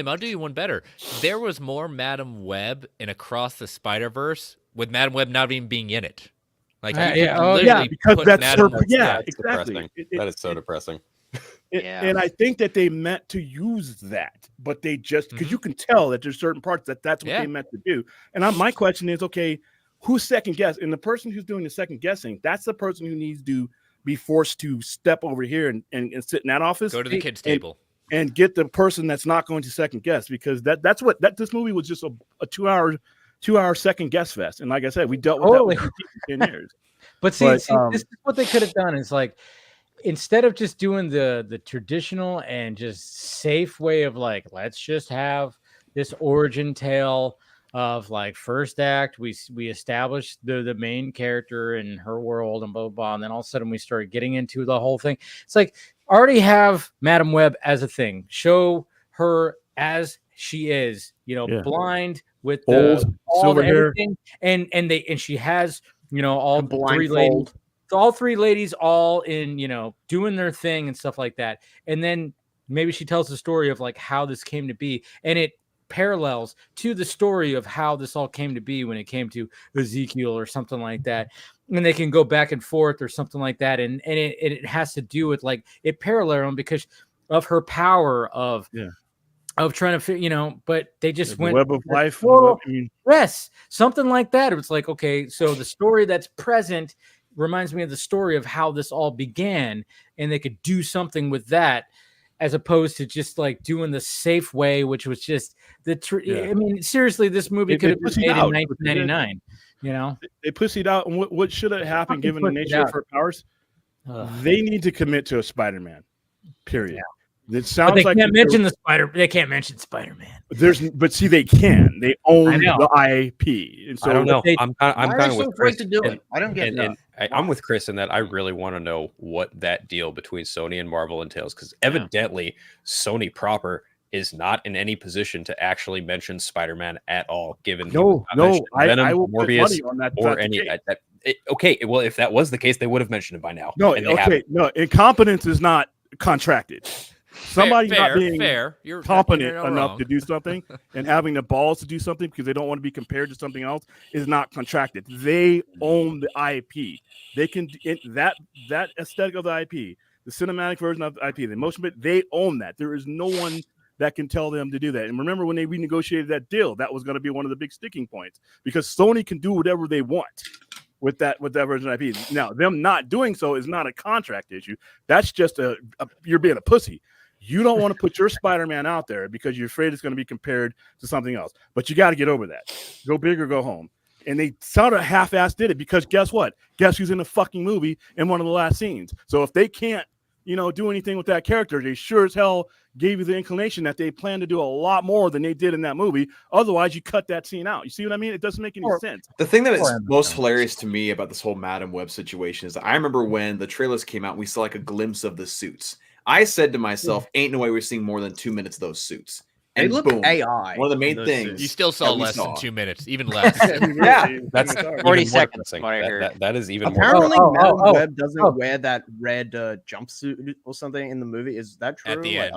I'll do you one better. There was more Madam Web in Across the Spider-Verse with Madam Web not even being in it. Like, because that's exactly. That is so depressing. And I think that they meant to use that, but they just, because you can tell that there's certain parts that's what they meant to do. And my question is, okay, who's second guess? And the person who's doing the second guessing, that's the person who needs to be forced to step over here and sit in that office. Go to the kids' table. And get the person that's not going to second guess, because that's what this movie was, just a 2 hour second guess fest. And like I said, we dealt with that for 10 years. But see, this is what they could have done, is like, instead of just doing the traditional and just safe way of like, let's just have this origin tale of like, first act, we established the main character and her world and blah, blah, blah. And then all of a sudden we started getting into the whole thing. It's like, already have Madam Web as a thing. Show her as she is, blind with all the everything. And she has, all three ladies. All three ladies all in, doing their thing and stuff like that. And then maybe she tells the story of like how this came to be. And it parallels to the story of how this all came to be when it came to Ezekiel or something like that. And they can go back and forth or something like that. And it has to do with like, it parallels them because of her power of trying to but they just went web of life. Yes, something like that. It was like, okay, so the story that's present reminds me of the story of how this all began, and they could do something with that. as opposed to just like doing the safe way, which was just I mean, seriously, this movie could have been made in 1999. You know, they pussied out. And what should have happened given the nature of her powers? They need to commit to a Spider-Man. Period. Yeah. It sounds but they can't mention the Spider. They can't mention Spider-Man. But see, they can. They own the IP. And so I don't know. I'm kind of with Chris to do it. I don't get it. I'm with Chris in that I really want to know what that deal between Sony and Marvel entails, because evidently Sony proper is not in any position to actually mention Spider-Man at all. Given Venom, I will Morbius, put money on that. Or any. Okay, well, if that was the case, they would have mentioned it by now. No, incompetence is not contracted. Somebody not being competent enough to do something and having the balls to do something because they don't want to be compared to something else is not contracted. They own the IP. They can that aesthetic of the IP, the cinematic version of the IP, the motion bit. They own that. There is no one that can tell them to do that. And remember when they renegotiated that deal, that was going to be one of the big sticking points because Sony can do whatever they want with that version of IP. Now, them not doing so is not a contract issue. That's just you're being a pussy. You don't want to put your Spider-Man out there because you're afraid it's going to be compared to something else. But you got to get over that. Go big or go home. And they sort of half-assed did it because guess what? Guess who's in the fucking movie in one of the last scenes? So if they can't, do anything with that character, they sure as hell gave you the inclination that they plan to do a lot more than they did in that movie. Otherwise, you cut that scene out. You see what I mean? It doesn't make any sense. The thing that is most hilarious to me about this whole Madam Web situation is I remember when the trailers came out, we saw like a glimpse of the suits. I said to myself, ain't no way we're seeing more than 2 minutes of those suits. And they look boom, AI. One of the main things. You still saw less than 2 minutes, even less. Yeah, that's 40 seconds. That is even apparently more. Madam Web doesn't wear that red jumpsuit or something in the movie. Is that true? At the end.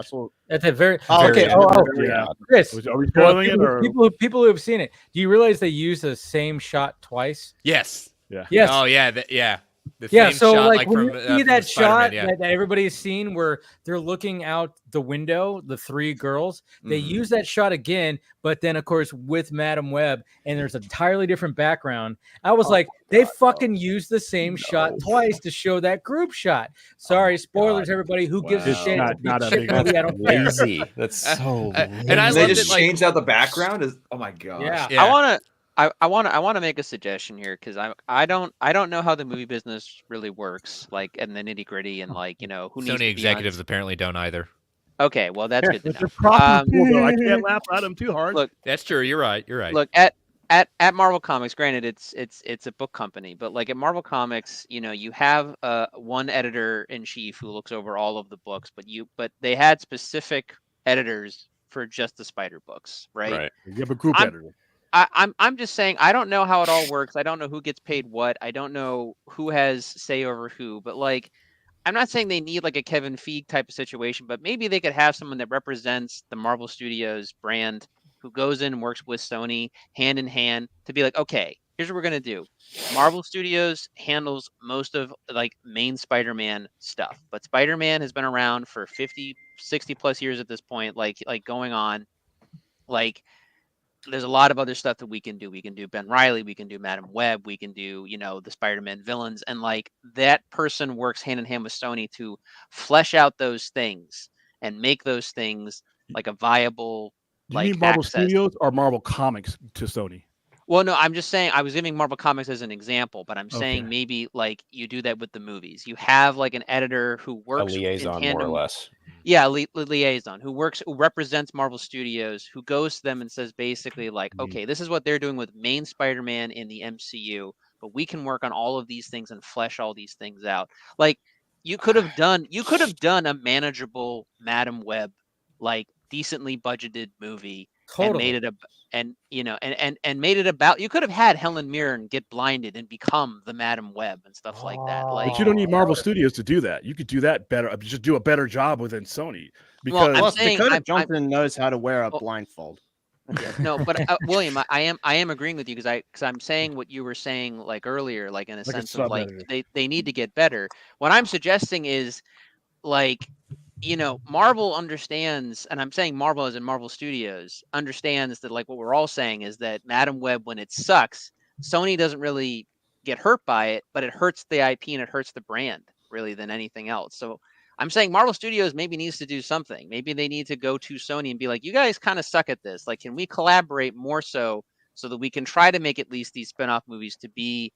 That's a very okay. Yeah. Chris, are we spoiling it? Or? People who have seen it, do you realize they use the same shot twice? Yes. Yeah. Yes. Oh yeah. Yeah. The same so shot, like when from, you see that shot that everybody's seen where they're looking out the window, the three girls, they use that shot again, but then of course with Madam Web, and there's an entirely different background. I was they fucking used the same shot twice to show that group shot. Sorry, spoilers, everybody. Who gives a shit? Not a big movie, I don't care. Lazy. That's so. And I they just changed out the background. Oh my gosh. Yeah. I want to make a suggestion here because I don't know how the movie business really works, like in the nitty gritty and who needs Sony executives apparently don't either. Okay, well that's good to know. I can't laugh at them too hard. Look, that's true. You're right. Look at Marvel Comics. Granted, it's a book company, but like at Marvel Comics, you have one editor in chief who looks over all of the books, but they had specific editors for just the Spider books, right? Right. You have a group editor. I'm just saying I don't know how it all works. I don't know who gets paid what. I don't know who has say over who. But I'm not saying they need like a Kevin Feige type of situation, but maybe they could have someone that represents the Marvel Studios brand who goes in and works with Sony hand in hand to be like, okay, here's what we're gonna do. Marvel Studios handles most of main Spider-Man stuff, but Spider-Man has been around for 50, 60 plus years at this point, like going on. There's a lot of other stuff that we can do. We can do Ben Reilly. We can do Madam Web. We can do, the Spider-Man villains. And that person works hand in hand with Sony to flesh out those things and make those things like a viable, Do you mean Marvel Studios or Marvel Comics to Sony? Well, no, I'm just saying I was giving Marvel Comics as an example, but I'm saying maybe you do that with the movies. You have an editor who works a liaison, in tandem, more or less. Yeah, liaison who represents Marvel Studios, who goes to them and says basically okay, this is what they're doing with main Spider-Man in the MCU, but we can work on all of these things and flesh all these things out. You could have done a manageable Madam Web, decently budgeted movie. Totally. And made it about. You could have had Helen Mirren get blinded and become the Madam Web and stuff like that. But you don't need Marvel Studios to do that. You could do that better. Just do a better job within Sony. Because Dakota Johnson knows how to wear a blindfold. No, but William, I am agreeing with you because I'm saying what you were saying earlier, in a sense of they need to get better. What I'm suggesting is Marvel understands, and I'm saying Marvel as in Marvel Studios understands that what we're all saying is that Madam Web, when it sucks, Sony doesn't really get hurt by it, but it hurts the IP and it hurts the brand really than anything else. So I'm saying Marvel Studios maybe needs to do something. Maybe they need to go to Sony and be like, you guys kind of suck at this. Like, can we collaborate more so that we can try to make at least these spinoff movies to be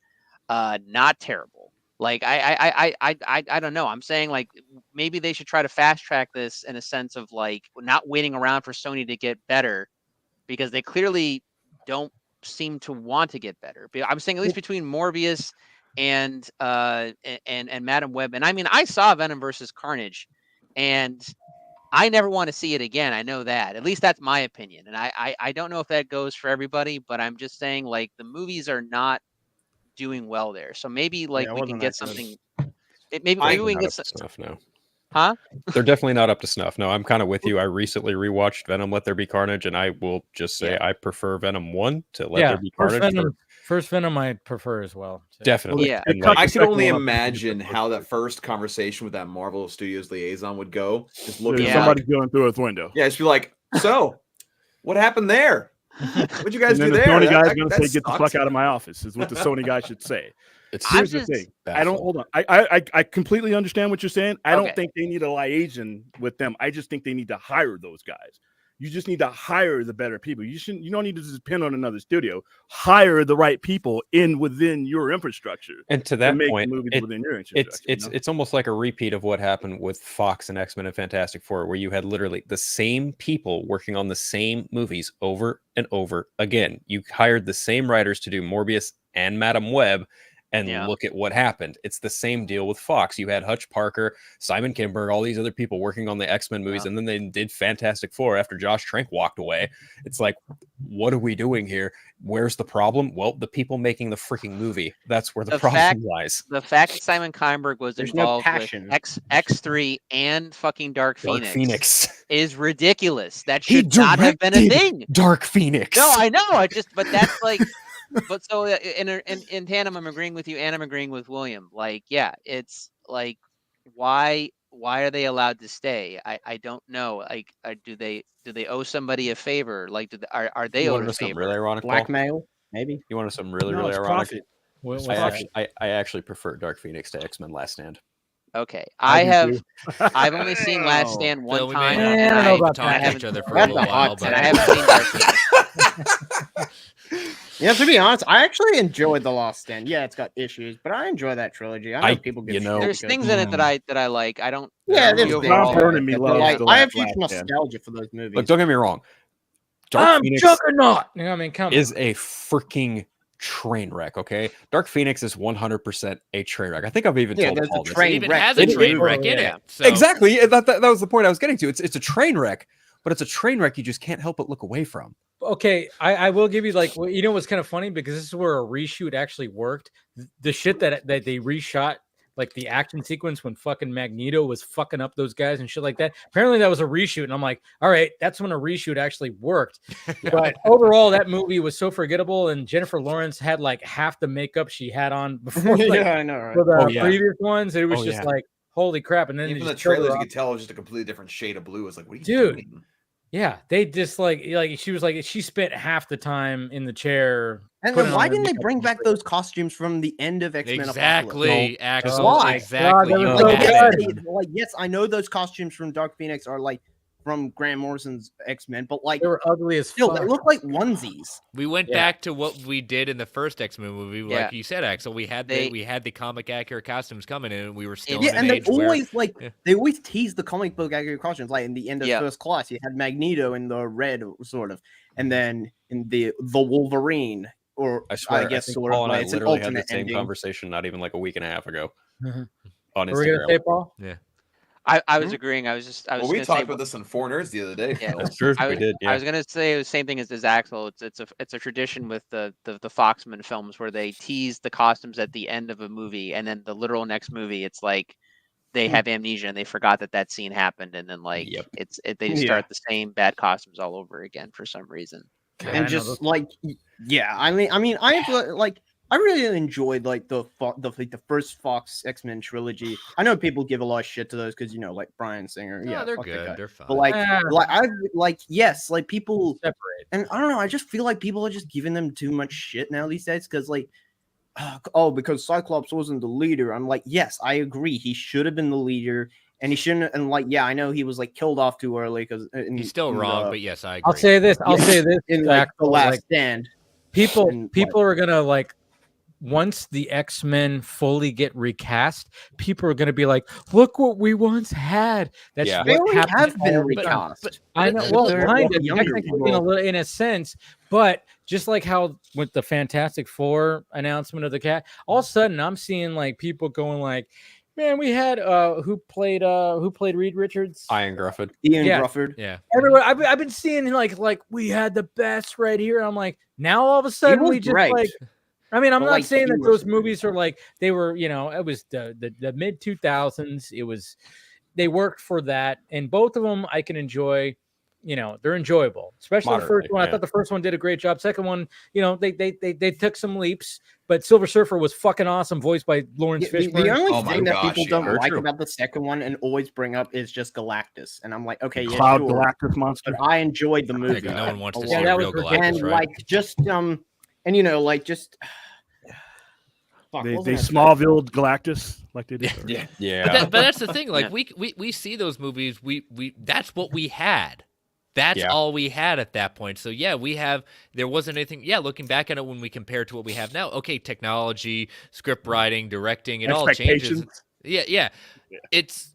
not terrible? Like, I don't know. I'm saying, like, maybe they should try to fast track this in a sense of, like, not waiting around for Sony to get better, because they clearly don't seem to want to get better. I'm saying at least between Morbius and Madam Web. And I mean, I saw Venom versus Carnage, and I never want to see it again. I know that. At least that's my opinion. And I don't know if that goes for everybody, but I'm just saying, like, the movies are not doing well there. So maybe, like, we can get something. Maybe we can get stuff now. Huh? They're definitely not up to snuff. No, I'm kind of with you. I recently rewatched Venom Let There Be Carnage, and I will just say I prefer Venom 1 to Let There Be Carnage. First Venom I prefer as well. So. Definitely. Yeah. I could only imagine how that first conversation with that Marvel Studios liaison would go. Just looking at somebody going through his window. Yeah, just be like, so what happened there? What'd you guys do the there? Sony guy's going to say, get the fuck out of my office, is what the Sony guy should say. Here's the thing. Hold on. I completely understand what you're saying. I don't think they need a liaison with them. I just think they need to hire those guys. You just need to hire the better people. You don't need to just depend on another studio. Hire the right people within your infrastructure. And to that point, within your infrastructure, it's almost like a repeat of what happened with Fox and X-Men and Fantastic Four, where you had literally the same people working on the same movies over and over again. You hired the same writers to do Morbius and Madam Web, and look at what happened. It's the same deal with Fox. You had Hutch Parker, Simon Kinberg, all these other people working on the X-Men movies, and then they did Fantastic Four after Josh Trank walked away. It's like, what are we doing here? Where's the problem? Well, the people making the freaking movie. That's where the problem lies. The fact that Simon Kinberg was involved with X3 and fucking Dark Phoenix is ridiculous. That should not have been a thing. Dark Phoenix. No, I know. But that's like... But so in tandem, I'm agreeing with you, and I'm agreeing with William. Like, yeah, it's like, why are they allowed to stay? I don't know. Like, do they owe somebody a favor? Like, are they owed a favor? Really ironic blackmail? Maybe you want some really ironic. I actually prefer Dark Phoenix to X-Men Last Stand. Okay, I've only seen Last Stand one time. And I haven't talked to each other for a little while, but I haven't seen Dark Phoenix. Yeah, to be honest, I actually enjoyed The Last Stand. Yeah, it's got issues, but I enjoy that trilogy. I know people get there's things in it that I like. I don't. Yeah, there's I have huge nostalgia for those movies. Look, don't get me wrong. Dark Phoenix Juggernaut. You know what I mean? Is a freaking train wreck. Okay, Dark Phoenix is 100% a train wreck. I think I've even told Paul this. It even has a train wreck in it. So. Exactly. That was the point I was getting to. It's a train wreck, but it's a train wreck you just can't help but look away from. Okay, I will give you, like, you know what's kind of funny, because this is where a reshoot actually worked. The shit that they reshot, like the action sequence when fucking Magneto was fucking up those guys and shit like that. Apparently that was a reshoot, and I'm like, all right, that's when a reshoot actually worked. But overall, that movie was so forgettable, and Jennifer Lawrence had like half the makeup she had on before. Like, I know, right? For the previous ones, it was just like, holy crap! And then even the trailers, you could tell it was just a completely different shade of blue. It's like, what are you doing? Yeah, they just like she was like, she spent half the time in the chair. And then why didn't they bring back those costumes from the end of X-Men? Exactly, Axel. Why? Exactly. Like, yes, I know those costumes from Dark Phoenix are like from Grant Morrison's X-Men, but like they were ugly as fuck. They look like onesies. We went back to what we did in the first X-Men movie, like you said, Axel. We had the comic accurate costumes coming in, and we were still in an age they always tease the comic book accurate costumes. Like in the end of First Class, you had Magneto in the red, sort of, and then in the Wolverine, or I swear, I guess sort of. It's an alternate had the same conversation not even like a week and a half ago on Instagram. Were we gonna say, Paul? Yeah. I was agreeing. We talked about this on Four Nerds the other day. Yeah, that's true. We did. Yeah. I was gonna say the same thing as Axel. It's a tradition with the Foxman films where they tease the costumes at the end of a movie, and then the literal next movie, it's like they have amnesia and they forgot that scene happened, and then like they just start the same bad costumes all over again for some reason. And just like I mean I have like. I really enjoyed like the first Fox X-Men trilogy. I know people give a lot of shit to those because like Bryan Singer. Yeah, they're good. They're fine. But like people separate. And I don't know. I just feel like people are just giving them too much shit now these days because like, because Cyclops wasn't the leader. I'm like, yes, I agree. He should have been the leader, and he shouldn't. And like, yeah, I know he was like killed off too early because he's still wrong. But yes, I agree. I'll say this. In like the Last Stand, people are gonna like. Once the X-Men fully get recast, people are going to be like, "Look what we once had." That's what they already have been recast. But I know. Well, kind of, in a sense, but just like how with the Fantastic Four announcement of the cat, all of a sudden I'm seeing like people going like, "Man, we had who played Reed Richards? Ian Grufford. Grufford. Yeah. Everywhere I've been seeing like we had the best right here. I'm like, now all of a sudden we just like. I mean, I'm not saying that those movies are like they were, it was the mid 2000s. They worked for that, and both of them I can enjoy. They're enjoyable, especially the first one. I thought the first one did a great job. Second one, they took some leaps, but Silver Surfer was fucking awesome, voiced by Lawrence Fishburne. The only thing that people don't like about the second one and always bring up is just Galactus, and I'm like, okay, Cloud Galactus monster. But I enjoyed the movie. No one wants to see a real Galactus, and right? They Smallville Galactus like they did. Yeah. But that's the thing. Like we see those movies. We that's what we had. That's all we had at that point. So there wasn't anything. Yeah, looking back at it when we compare to what we have now. Okay, technology, script writing, directing, it all changes. Yeah. It's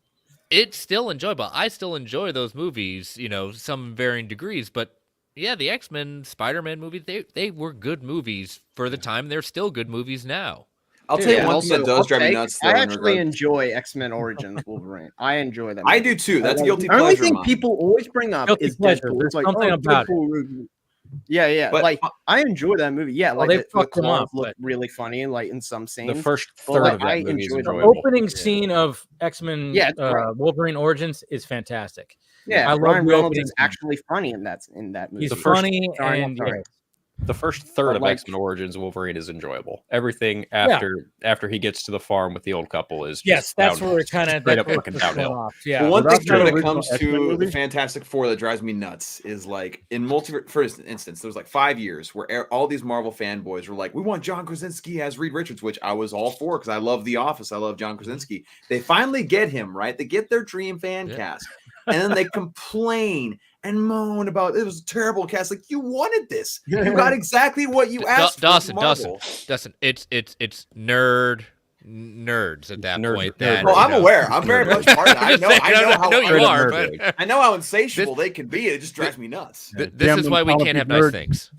still enjoyable. I still enjoy those movies. Some varying degrees, but. Yeah, the X-Men, Spider-Man movies, they were good movies for the time. They're still good movies now. I'll tell you one thing that does drive me nuts. I actually enjoy X-Men Origins Wolverine. I enjoy that movie. I do too. That's guilty pleasure. The only thing people always bring up is Deadpool. It's like something about it. Yeah. But, like I enjoy that movie. Yeah, they fucked them up. Look really funny and like in some scenes. The first third of that movie is enjoyable. The opening scene of X-Men Wolverine Origins is fantastic. Yeah, Ryan Reynolds is actually funny in that movie. He's funny, and the first third of X-Men Origins Wolverine is enjoyable. Everything after he gets to the farm with the old couple is just that's where it kind of straight up fucking downhill. Yeah, well, one thing when it comes to the Fantastic Four that drives me nuts is like in multiverse. For instance, there was like 5 years where all these Marvel fanboys were like, "We want John Krasinski as Reed Richards," which I was all for because I love The Office. I love John Krasinski. They finally get him right. They get their dream fan cast. And then they complain and moan about it was a terrible cast. Like, you wanted this. You got exactly what you asked for. Dawson, it's nerds at that point. Well, I'm aware. I'm very much part of it. I know how insatiable they can be. It just drives me nuts. This is why we can't have nice things.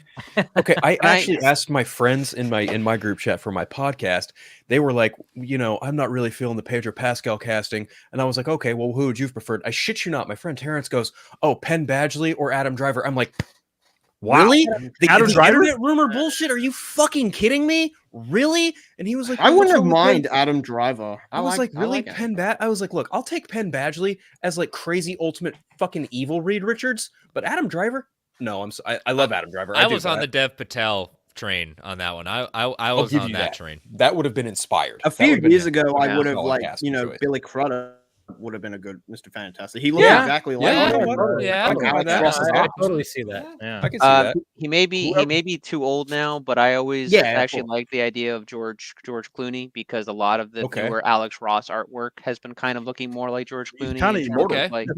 Okay, I actually asked my friends in my group chat for my podcast. They were like, I'm not really feeling the Pedro Pascal casting, and I was like, okay, well, who would you prefer? I shit you not. My friend Terrence goes, "Oh, Penn Badgley or Adam Driver." I'm like, wow. Really? The internet rumor bullshit? Are you fucking kidding me? Really? And he was like, I wouldn't have mind Adam Driver. I was like, really? Penn Badgley? I was like, look, I'll take Penn Badgley as like crazy ultimate fucking evil Reed Richards, but Adam Driver? No, I love Adam Driver. I was on the Dev Patel train on that one. I was on that train. That would have been inspired. A few years ago, I would have Billy Crudup would have been a good Mr. Fantastic. He looked exactly like I totally see that. Yeah. I can see that. He may be too old now, but I always actually like the idea of George Clooney because a lot of the newer Alex Ross artwork has been kind of looking more like George Clooney. Kind of immortal. Like,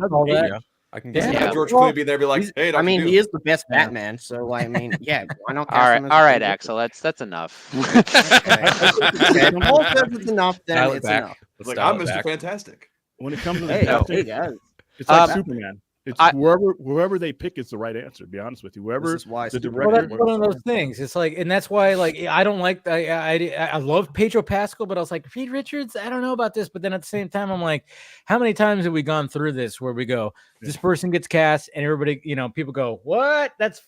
I can get George Clooney be there, be like, "Hey, I mean, he is the best Batman, so I mean, why not? All right, Axel, that's enough. It's enough. Then it's enough. Like, I'm Mr. Fantastic. When it comes to the it's like Superman. It's whoever they pick is the right answer. To be honest with you, whoever the director. Well, that's one of those things. It's like, and that's why, like, I don't like. I love Pedro Pascal, but I was like, Reed Richards. I don't know about this. But then at the same time, I'm like, how many times have we gone through this where we go, this person gets cast, and everybody, people go, what? That's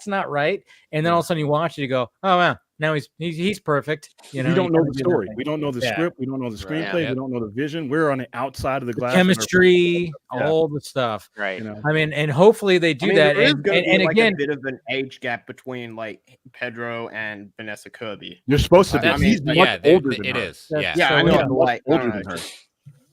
not right. And then all of a sudden you watch it, you go, oh wow. Now he's perfect. We don't know the story. We don't know the script. We don't know the screenplay. We don't know the vision. We're on the outside of the glass. Chemistry, all the stuff. Right. I mean, and hopefully they do that. And again, a bit of an age gap between like Pedro and Vanessa Kirby. You're supposed to be. He's much older than her. It is. Yeah, I know. Like older than her.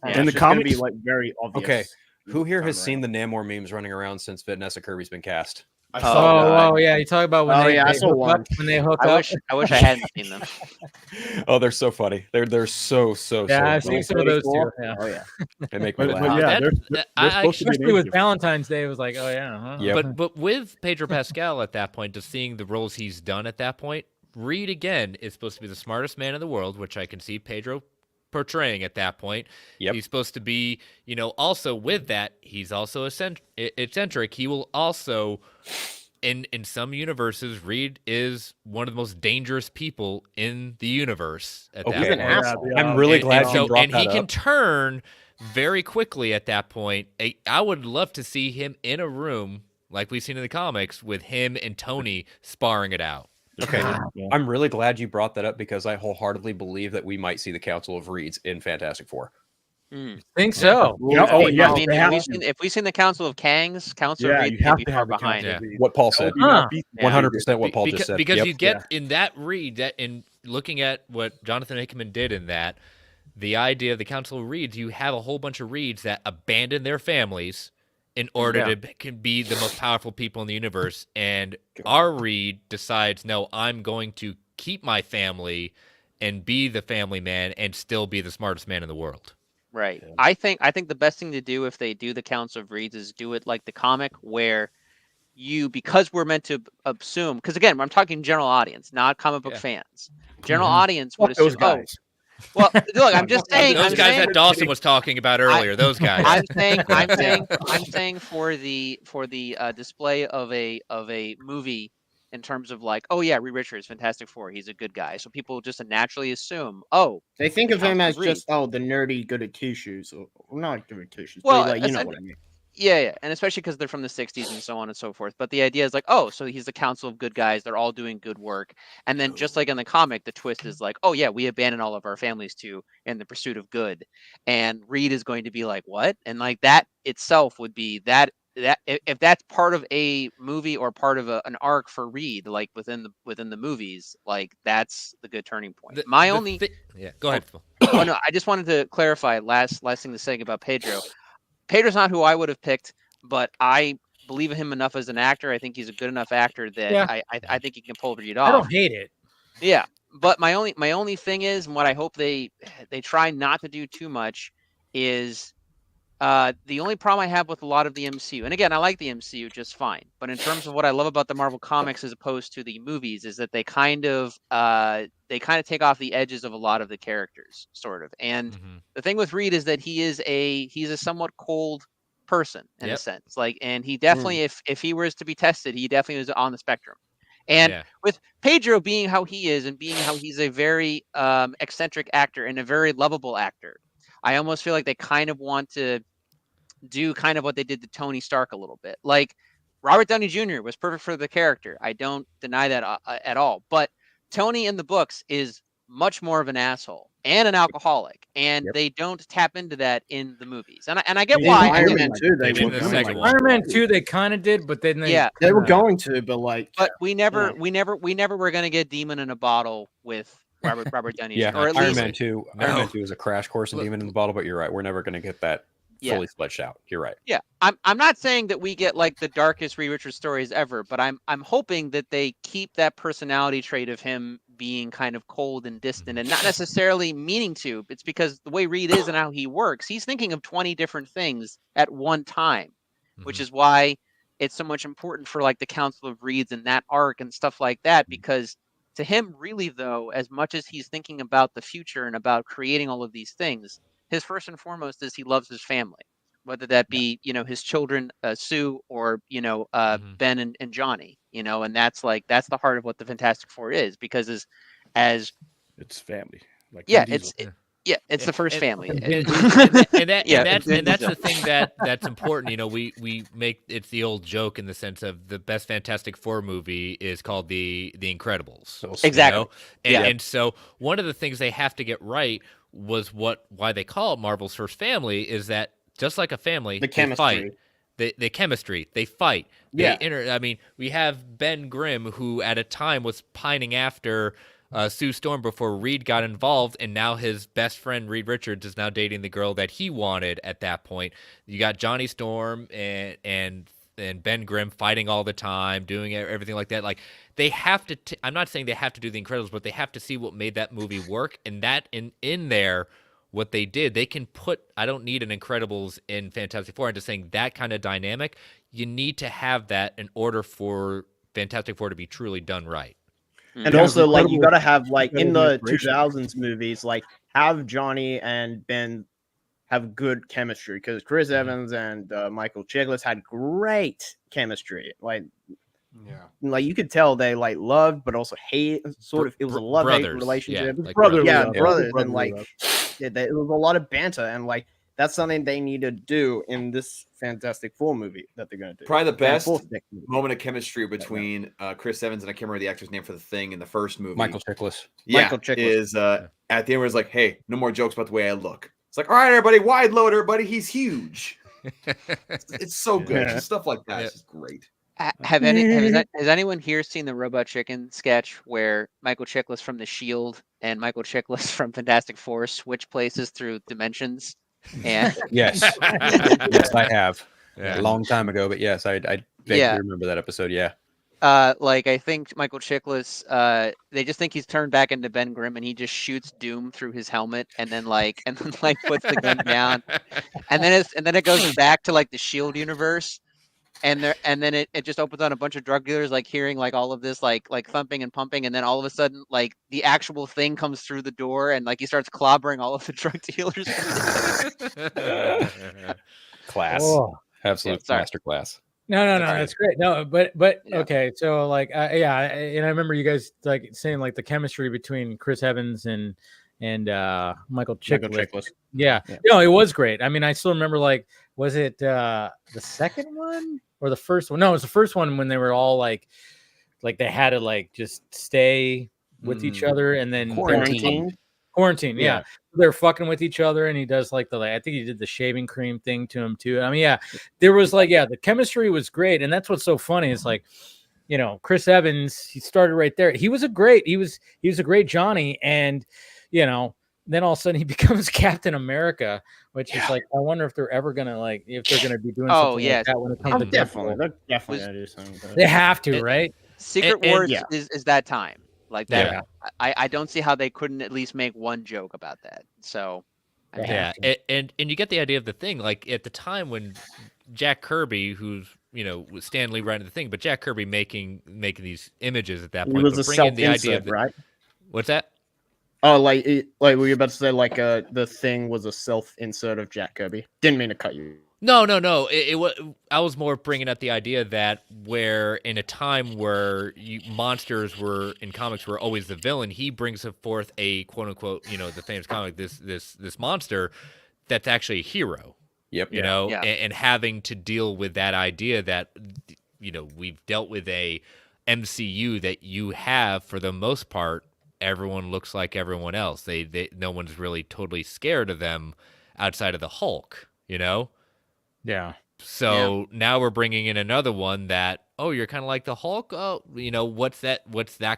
And the comics be like very obvious. Okay. Who here has seen the Namor memes running around since Vanessa Kirby's been cast? Oh, yeah. You talk about when I saw one. when they hook I up. wish I hadn't seen them. Oh, they're so funny. They're so Yeah, I've funny. seen some of those too. Yeah. Oh yeah. They make me But laugh. yeah, they're supposed to be Especially with Valentine's Day, it was like, oh yeah. Huh? Yep. But with Pedro Pascal at that point, just seeing the roles he's done at that point, Reed again is supposed to be the smartest man in the world, which I can see Pedro portraying at that point. Yep. He's supposed to be, also with that, he's also eccentric. He will also, in some universes, Reed is one of the most dangerous people in the universe at that point. I'm really glad you brought and that he up. can turn very quickly at that point. I would love to see him in a room like we've seen in the comics with him and Tony sparring it out. Okay, I'm really glad you brought that up because I wholeheartedly believe that we might see the Council of Reeds in Fantastic Four. Think so? I mean, if we've seen the Council of Kangs, Council of Reeds you have be to far have the behind. Council of Reeds. What Paul said. 100% what Paul just said. Because you get in that Reed, that in looking at what Jonathan Hickman did in that, the idea of the Council of Reeds, you have a whole bunch of Reeds that abandon their families in order to be the most powerful people in the universe. And our Reed decides, no, I'm going to keep my family and be the family man and still be the smartest man in the world. Right. Yeah. I think the best thing to do if they do the Council of Reeds is do it like the comic where because we're meant to assume, because again, I'm talking general audience, not comic book fans. General audience would assume, well, look, I'm just saying those guys that Dawson was talking about earlier. Those guys. I'm saying for the display of a movie in terms of like, oh yeah, Reed Richards, Fantastic Four, he's a good guy. So people just naturally assume, they think of him as just the nerdy good at tissues, or not good at tissues. Well, but you know what I mean. Yeah, and especially because they're from the 60s and so on and so forth. But the idea is like, so he's the council of good guys. They're all doing good work. And then just like in the comic, the twist is like, oh, yeah, we abandon all of our families in the pursuit of good. And Reed is going to be like, what? And like that itself would be that if that's part of a movie or part of an arc for Reed, like within the movies, like that's the good turning point. Go ahead, Phil. Oh, no, I just wanted to clarify last thing to say about Pedro. Pedro's not who I would have picked, but I believe in him enough as an actor. I think he's a good enough actor that I think he can pull Reed off. I don't hate it. Yeah, but my only thing is, and what I hope they try not to do too much is the only problem I have with a lot of the MCU, and again, I like the MCU just fine, but in terms of what I love about the Marvel comics as opposed to the movies is that they kind of take off the edges of a lot of the characters, sort of. And the thing with Reed is that he's a somewhat cold person in a sense, like, and he definitely, if he was to be tested, he definitely was on the spectrum. And with Pedro being how he is and being how he's a very eccentric actor and a very lovable actor, I almost feel like they kind of want to do kind of what they did to Tony Stark a little bit. Like Robert Downey Jr. was perfect for the character. I don't deny that at all. But Tony in the books is much more of an asshole and an alcoholic, and they don't tap into that in the movies. And I get why. Iron Man 2, Iron Man 2, they kind of did, but then they were going to, but we never were going to get Demon in a Bottle with Robert Downey. Yeah, or at Iron least, Man 2. No. Iron Man 2 is a crash course in Demon in the Bottle, but you're right. We're never going to get that fully fledged out. You're right. Yeah, I'm not saying that we get like the darkest Reed Richards stories ever, but I'm hoping that they keep that personality trait of him being kind of cold and distant, and not necessarily meaning to. It's because the way Reed is and how he works, he's thinking of 20 different things at one time, which is why it's so much important for like the Council of Reeds and that arc and stuff like that, because to him, really, though, as much as he's thinking about the future and about creating all of these things, his first and foremost is he loves his family, whether that be, his children, Sue, or, Ben and Johnny, and that's the heart of what the Fantastic Four is, because as it's family. Like it's the first family. And that's the thing that's important. We make it's the old joke in the sense of the best Fantastic Four movie is called the Incredibles. Exactly. And so one of the things they have to get right was why they call it Marvel's first family is that just like a family, the chemistry. The chemistry, they fight. We have Ben Grimm, who at a time was pining after Sue Storm before Reed got involved, and now his best friend Reed Richards is now dating the girl that he wanted at that point. You got Johnny Storm and Ben Grimm fighting all the time, doing everything like that. Like they have to. I'm not saying they have to do The Incredibles, but they have to see what made that movie work, and that in there. What they did, they can put. I don't need an Incredibles in Fantastic Four. I'm just saying that kind of dynamic. You need to have that in order for Fantastic Four to be truly done right. And also, like, you gotta have, like, in the 2000s movies, like, have Johnny and Ben have good chemistry, because Chris Evans and Michael Chiklis had great chemistry. Like, you could tell they like loved, but also hate. Sort of, it was a love-hate relationship. Yeah, like brothers, and like it was a lot of banter, and like that's something they need to do in this Fantastic Four movie that they're going to do. Probably the best moment of chemistry between Chris Evans and I can't remember the actor's name for the Thing in the first movie. Michael Chiklis. Yeah, Michael Chiklis. Is at the end where it's like, hey, no more jokes about the way I look. It's like, all right, everybody, wide load, everybody. He's huge. It's so good. Just stuff like that. It's just great. Has anyone here seen the Robot Chicken sketch where Michael Chiklis from The Shield and Michael Chiklis from Fantastic Four switch places through dimensions? And yes, yes, I have a long time ago, but yes, I vaguely remember that episode. Yeah. Like I think Michael Chiklis, they just think he's turned back into Ben Grimm, and he just shoots Doom through his helmet, and then puts the gun down, and then it goes back to like the Shield universe. And then it just opens on a bunch of drug dealers like hearing like all of this like thumping and pumping, and then all of a sudden like the actual thing comes through the door, and like he starts clobbering all of the drug dealers. Class, absolute master class. No, that's great. No, but okay, so like and I remember you guys like saying like the chemistry between Chris Evans and Michael Chiklis. Yeah, no, it was great. I mean, I still remember like, was it the second one or the first one? No, it was the first one when they were all like they had to like just stay with each other and then quarantine. Yeah. They're fucking with each other, and he does like I think he did the shaving cream thing to him too. I mean, there was like the chemistry was great, and that's what's so funny. It's like, you know, Chris Evans, he started right there. He was a great Johnny, and you know, then all of a sudden he becomes Captain America, which is like, I wonder if they're ever gonna be doing something like that when it comes to definitely gonna do something. They have to, right? Secret Wars is that time. Like that, yeah. I don't see how they couldn't at least make one joke about that. So, and you get the idea of the Thing. Like at the time when Jack Kirby, who's was Stan Lee writing the Thing, but Jack Kirby making these images at that point. He was a self-insert, right? What's that? Oh, like were you about to say like the Thing was a self-insert of Jack Kirby? Didn't mean to cut you. No. It was. I was more bringing up the idea that where in a time where monsters were in comics were always the villain, he brings forth a quote unquote, the famous comic, this monster that's actually a hero. Yep. And having to deal with that idea that we've dealt with a MCU that you have for the most part. Everyone looks like everyone else. They no one's really totally scared of them outside of the Hulk. Yeah. So now we're bringing in another one that, you're kind of like the Hulk. Oh, what's that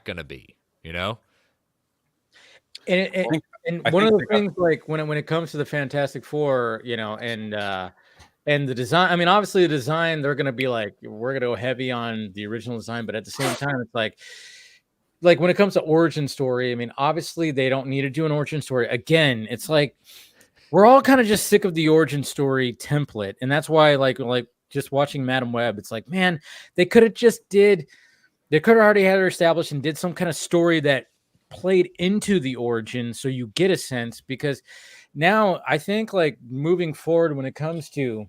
going to be? And one of the things like when it comes to the Fantastic Four, and the design, I mean, obviously the design, they're going to be like, we're going to go heavy on the original design, but at the same time, it's like when it comes to origin story, I mean, obviously they don't need to do an origin story. Again, it's like, we're all kind of just sick of the origin story template. And that's why like just watching Madam Web, it's like, man, they could have already had her established and did some kind of story that played into the origin. So you get a sense, because now I think like moving forward when it comes to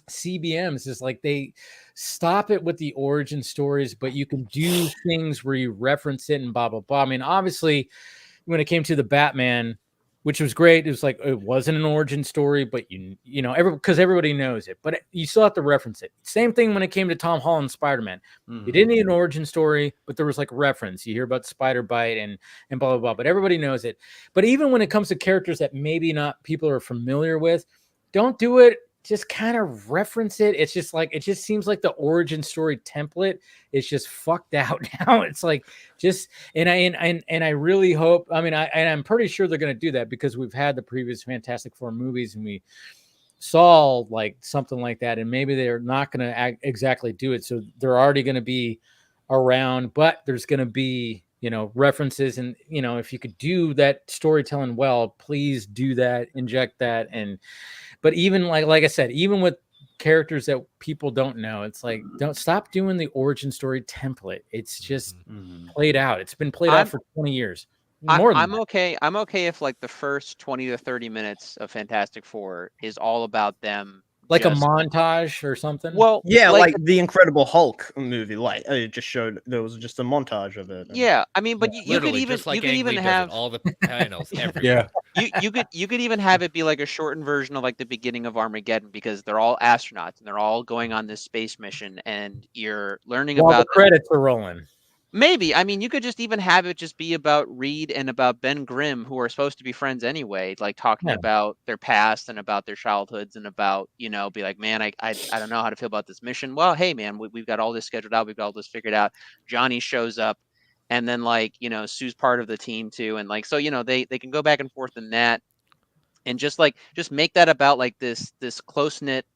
CBMs is like they stop it with the origin stories, but you can do things where you reference it and blah, blah, blah. I mean, obviously when it came to the Batman, which was great. It was like, it wasn't an origin story, but because everybody knows it, but you still have to reference it. Same thing when it came to Tom Holland's Spider-Man. You didn't need an origin story, but there was like a reference. You hear about spider bite and blah, blah, blah, but everybody knows it. But even when it comes to characters that maybe not people are familiar with, don't do it. Just kind of reference it. It's just like, it just seems like the origin story template is just fucked out now. It's like and I really hope, I mean, I'm pretty sure they're going to do that because we've had the previous Fantastic Four movies and we saw like something like that, and maybe they're not going to exactly do it. So they're already going to be around, but there's going to be, references. And, if you could do that storytelling well, please do that, inject that. But even like I said, even with characters that people don't know, it's like, don't stop doing the origin story template. It's just played out. It's been played out for 20 years. I'm okay if like the first 20 to 30 minutes of Fantastic Four is all about them, like a montage or something. Well, yeah, like the Incredible Hulk movie. Like it just showed there was just a montage of it. Yeah, I mean, but you could even just like you could even have all the panels everywhere. you could even have it be like a shortened version of like the beginning of Armageddon, because they're all astronauts and they're all going on this space mission, and you're learning while about the credits are rolling. Maybe. I mean, you could just even have it just be about Reed and about Ben Grimm, who are supposed to be friends anyway, like talking about their past and about their childhoods and about, be like, man, I don't know how to feel about this mission. Well, hey, man, we've got all this scheduled out. We've got all this figured out. Johnny shows up, and then like, Sue's part of the team too. And like, so, they can go back and forth in that, and just make that about like this close-knit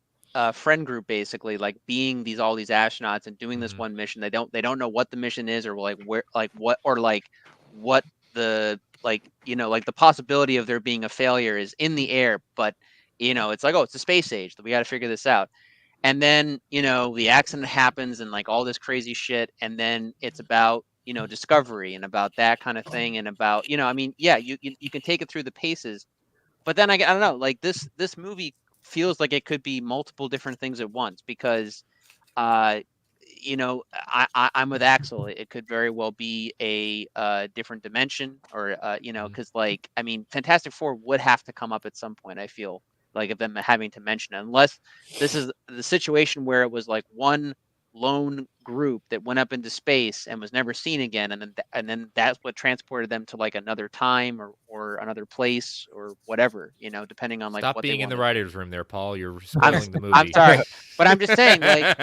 friend group, basically, like being all these astronauts and doing this one mission. They don't know what the mission is, or like where, like what, or like what the like the possibility of there being a failure is in the air, but it's like, oh, it's the space age, we got to figure this out. And then the accident happens and like all this crazy shit, and then it's about discovery and about that kind of thing, and about I mean, yeah, you can take it through the paces, but then I don't know, like this movie feels like it could be multiple different things at once, because I'm with Axel. It could very well be a different dimension, or because like, I mean, Fantastic Four would have to come up at some point, I feel like, of them having to mention it, unless this is the situation where it was like one lone group that went up into space and was never seen again, and then that's what transported them to like another time or another place or whatever, depending on like Stop what being they in the wanted. writer's room there, Paul. You're spoiling the movie. I'm sorry, but I'm just saying, like,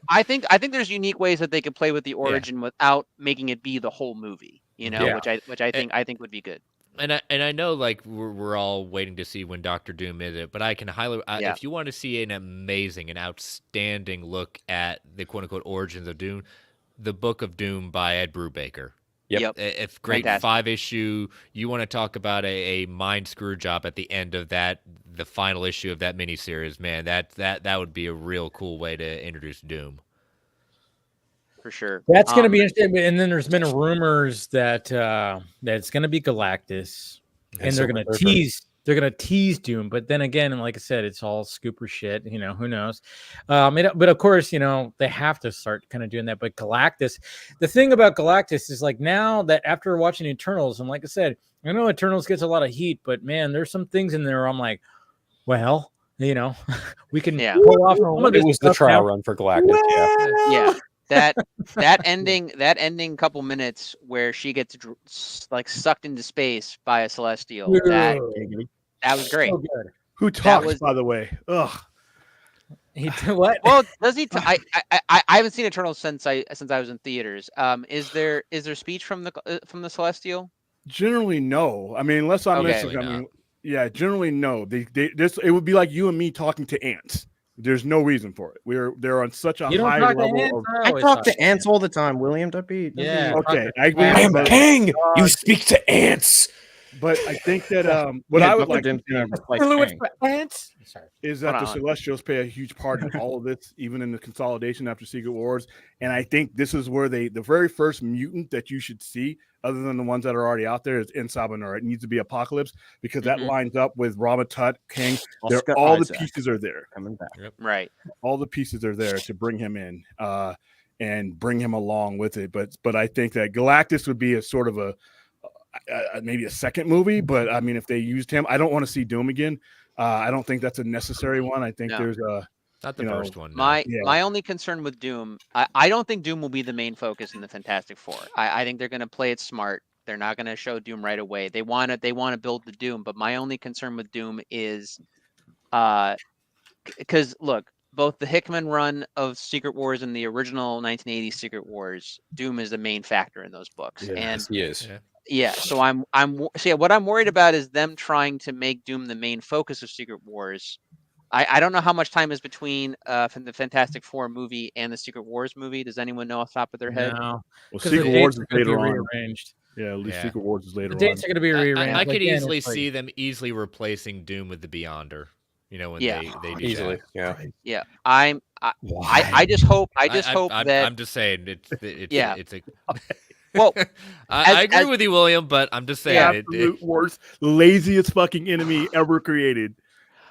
I think there's unique ways that they could play with the origin without making it be the whole movie, which I think would be good. And I know, like, we're all waiting to see when Dr. Doom is it, but I can highly, if you want to see an amazing and outstanding look at the quote-unquote origins of Doom, the Book of Doom by Ed Brubaker. Yep. If great Fantastic. 5-issue, you want to talk about a mind screw job at the end of that, the final issue of that miniseries, man, that would be a real cool way to introduce Doom. For sure. That's going to be interesting. And then there's been rumors that it's going to be Galactus, and they're going to tease Doom. But then again, and like I said, it's all scooper shit. Who knows? But of course, they have to start kind of doing that. But Galactus, the thing about Galactus is like, now that after watching Eternals, and like I said, I know Eternals gets a lot of heat, but man, there's some things in there where I'm like, well, we can pull off. It was the trial run for Galactus. Yeah. That ending couple minutes where she gets like sucked into space by a celestial. That was great. So good. Who talks, by the way? Ugh. He what? Well, does he? I haven't seen Eternals since I was in theaters. Is there speech from the celestial? Generally, no. I mean, unless I'm missing. I mean, yeah, generally no. It would be like you and me talking to ants. There's no reason for it. They're on such a high level. I talk to ants all the time, William. Yeah. Okay. I am king. You speak to ants. But I think that what I would like to see is that the Celestials play a huge part in all of this, even in the consolidation after Secret Wars. And I think this is where the very first mutant that you should see, other than the ones that are already out there, is Insabanur. It needs to be Apocalypse, because that lines up with Ramatut, King. All the pieces are there. Coming back. Yep. Right. All the pieces are there to bring him in and bring him along with it. But I think that Galactus would be a sort of maybe a second movie. But I mean, if they used him, I don't want to see Doom again. I don't think that's a necessary one. I think there's not the first one. No. My only concern with Doom, I don't think Doom will be the main focus in the Fantastic Four. I think they're going to play it smart. They're not going to show Doom right away. They want to build the Doom. But my only concern with Doom is, because look, both the Hickman run of Secret Wars and the original 1980 Secret Wars, Doom is the main factor in those books. Yes, and he is. Yeah, so what I'm worried about is them trying to make Doom the main focus of Secret Wars, I don't know how much time is between from the Fantastic Four movie and the Secret Wars movie. Does anyone know off the top of their head? No, well, Secret Wars is later on. Rearranged. Yeah, at least Secret Wars is later The on. dates are going to be rearranged. I could easily see them easily replacing Doom with the Beyonder. You know, when they do easily. that. Yeah. I just hope that I'm just saying it's Yeah. it's a well. I agree with you, William, but I'm just saying absolute worst, laziest fucking enemy ever created.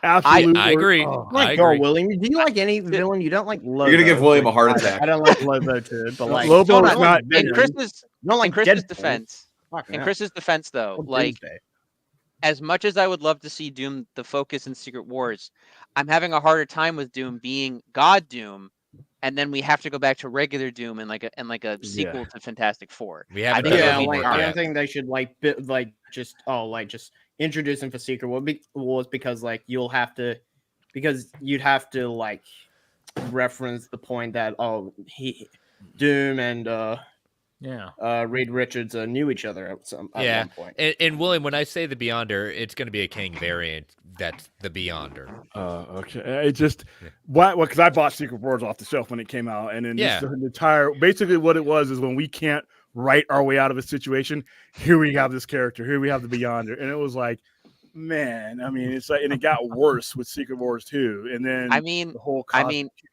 Absolute. I agree. Oh, I go, agree. William. Do you like any villain? You don't like Lobo. You're gonna give William a heart attack. I don't like Lobo too, but like Lobo is not. In Chris's Deadpool. defense. In Chris's defense, though, like Doomsday. as much as I would love to see Doom the focus in Secret Wars, I'm having a harder time with Doom being God Doom, and then we have to go back to regular Doom and like a sequel to Fantastic Four. We haven't I think done it would be I don't think they should just introduce him for Secret Wars because like you'd have to like reference the point that Doom and Reed Richards knew each other at one point. And William, when I say the Beyonder, it's going to be a King variant. That's the Beyonder. Okay. It just because I bought Secret Wars off the shelf when it came out, and then the entire basically what it was is when we can't write our way out of a situation, here we have this character, here we have the Beyonder, and it was like, man, I mean, it's like, and it got worse with Secret Wars 2, and then the whole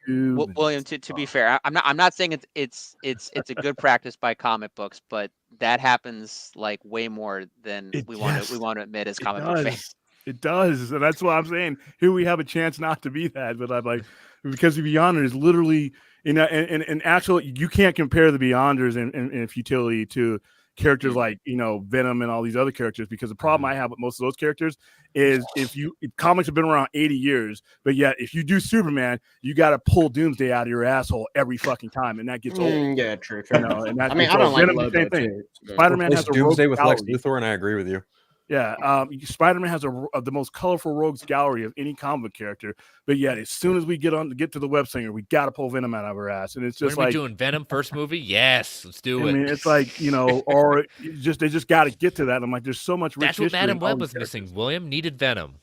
William, to be fair, I'm not saying it's a good practice by comic books, but that happens like way more than we want to admit as comic book fans. It does, and that's why I'm saying here we have a chance not to be that, but I'm like, because the Beyonder is literally in actual, you can't compare the Beyonders in futility to characters like Venom and all these other characters, because the problem I have with most of those characters is if comics have been around 80 years, but yet if you do Superman, you got to pull Doomsday out of your asshole every fucking time, and that gets old. Yeah, true. And that's, I don't Venom, like the same thing. Spider-Man has a Doomsday rogues with gallery. Lex Luthor, and I agree with you. Yeah, Spider-Man has the most colorful rogues gallery of any comic character, but yet as soon as we get to the web singer, we got to pull Venom out of our ass, and it's just when are we doing Venom first movie? Yes, let's do it. I mean, it's like or they just got to get to that. I'm like, there's so much rich That's what history Madam Web was characters. missing. William needed Venom.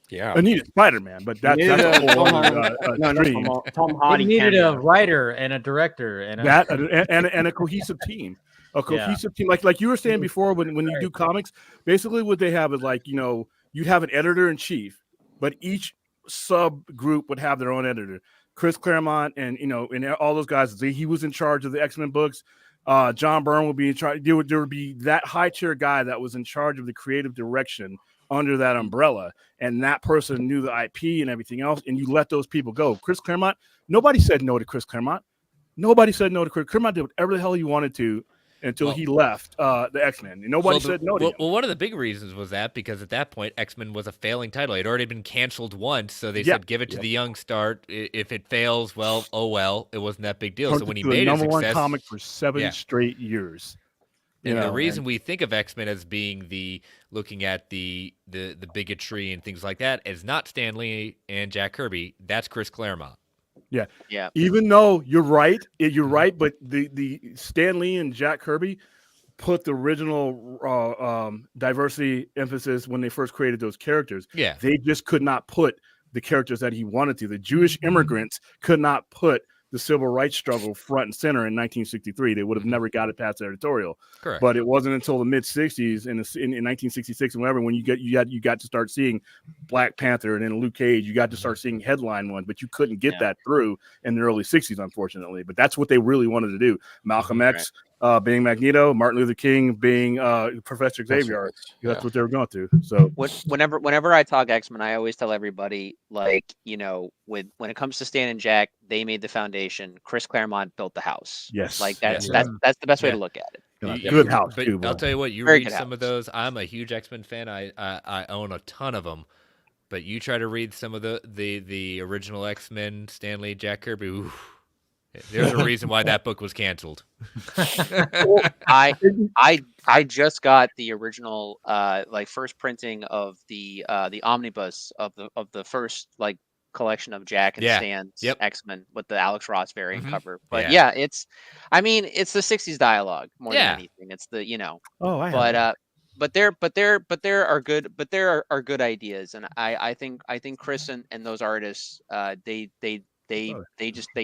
Yeah, I needed Spider-Man, but that's a whole other dream. Tom Hardy needed a writer and a director and a cohesive team. A cohesive team, like you were saying before, when you do comics, basically what they have is like, you'd have an editor in chief, but each subgroup would have their own editor. Chris Claremont and all those guys, he was in charge of the X-Men books. John Byrne would be in charge. There would be that high tier guy that was in charge of the creative direction under that umbrella, and that person knew the IP and everything else, and you let those people go. Chris Claremont, nobody said no to Chris Claremont. Nobody said no to Chris Claremont. Did whatever the hell he wanted to until he left the X-Men. And nobody said no to him. Well, one of the big reasons was that because at that point, X-Men was a failing title. It had already been canceled once, so they said give it to the young start. If it fails, well, oh well. It wasn't that big deal. So when he made number a success, one comic for 7 straight years. And the reason we think of X-Men as being looking at the bigotry and things like that is not Stan Lee and Jack Kirby. That's Chris Claremont. Yeah. Even though you're right, but the Stan Lee and Jack Kirby put the original diversity emphasis when they first created those characters. Yeah, they just could not put the characters that he wanted to. The Jewish immigrants could not put the civil rights struggle front and center in 1963. They would have never got it past the editorial. Correct. But it wasn't until the mid 60s in 1966 and whatever, when you got to start seeing Black Panther and then Luke Cage, you got to start seeing headline ones, but you couldn't get that through in the early 60s, unfortunately. But that's what they really wanted to do. Malcolm X being Magneto, Martin Luther King being Professor Xavier. That's what they were going to. So whenever I talk X-Men, I always tell everybody, like, when it comes to Stan and Jack, they made the foundation. Chris Claremont built the house. Yes, like that's the best way to look at it. Good house, but too. I'll tell you what, you read some of those. I'm a huge X-Men fan. I own a ton of them. But you try to read some of the original X-Men, Stan Lee, Jack Kirby. Oof. There's a reason why that book was canceled. I just got the original first printing of the omnibus of the first collection of Jack and Stan's X-Men with the Alex Ross variant cover. But it's the 60s dialogue more than anything. It's the there are good ideas, and I think Chris and those artists, they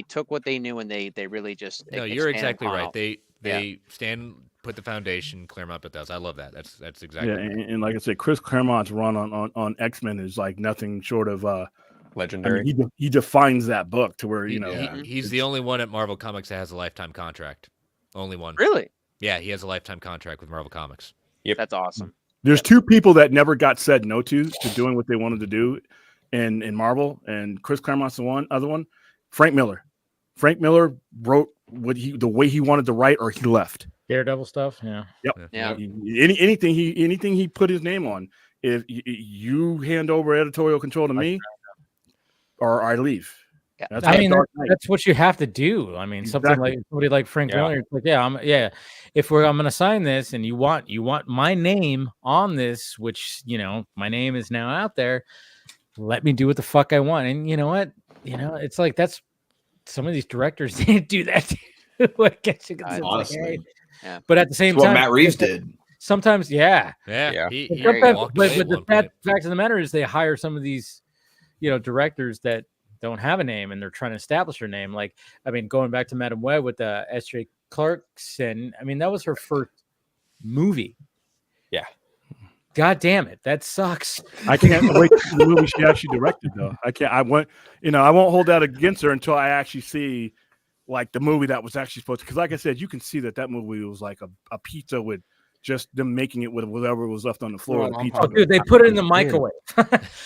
took what they knew and they really just no, you're exactly right. They put the foundation. Claremont put those. I love that. That's exactly right. And like I said, Chris Claremont's run on X-Men is like nothing short of legendary. I mean, he defines that book to where he's the only one at Marvel Comics that has a lifetime contract. Only one. Really? Yeah, he has a lifetime contract with Marvel Comics. Yep, that's awesome. There's two people that never got said no to doing what they wanted to do in Marvel, and Chris Claremont's the other one. Frank Miller. Frank Miller wrote the way he wanted to write, or he left. Daredevil stuff, yeah. Yep. Yeah. Anything he put his name on. If you hand over editorial control to me, or I leave. Yeah. That's what you have to do. I mean, something like somebody like Frank Miller. It's like, I'm going to sign this, and you want my name on this, which my name is now out there. Let me do what the fuck I want. And you know what? It's like that's some of these directors didn't do that. Honestly, yeah. But at the same that's time, what Matt Reeves did. Sometimes, yeah. But the fact of the matter is, they hire some of these, directors that don't have a name, and they're trying to establish their name. Like, I mean, going back to Madame Web with S.J. Clarkson, I mean, that was her first movie. Yeah. God damn it, that sucks. I can't wait to see the movie she actually directed, though. I won't hold that against her until I actually see like the movie that was actually supposed to. Because, like I said, you can see that movie was like a pizza with just them making it with whatever was left on the floor. Oh, dude, they put it in the microwave.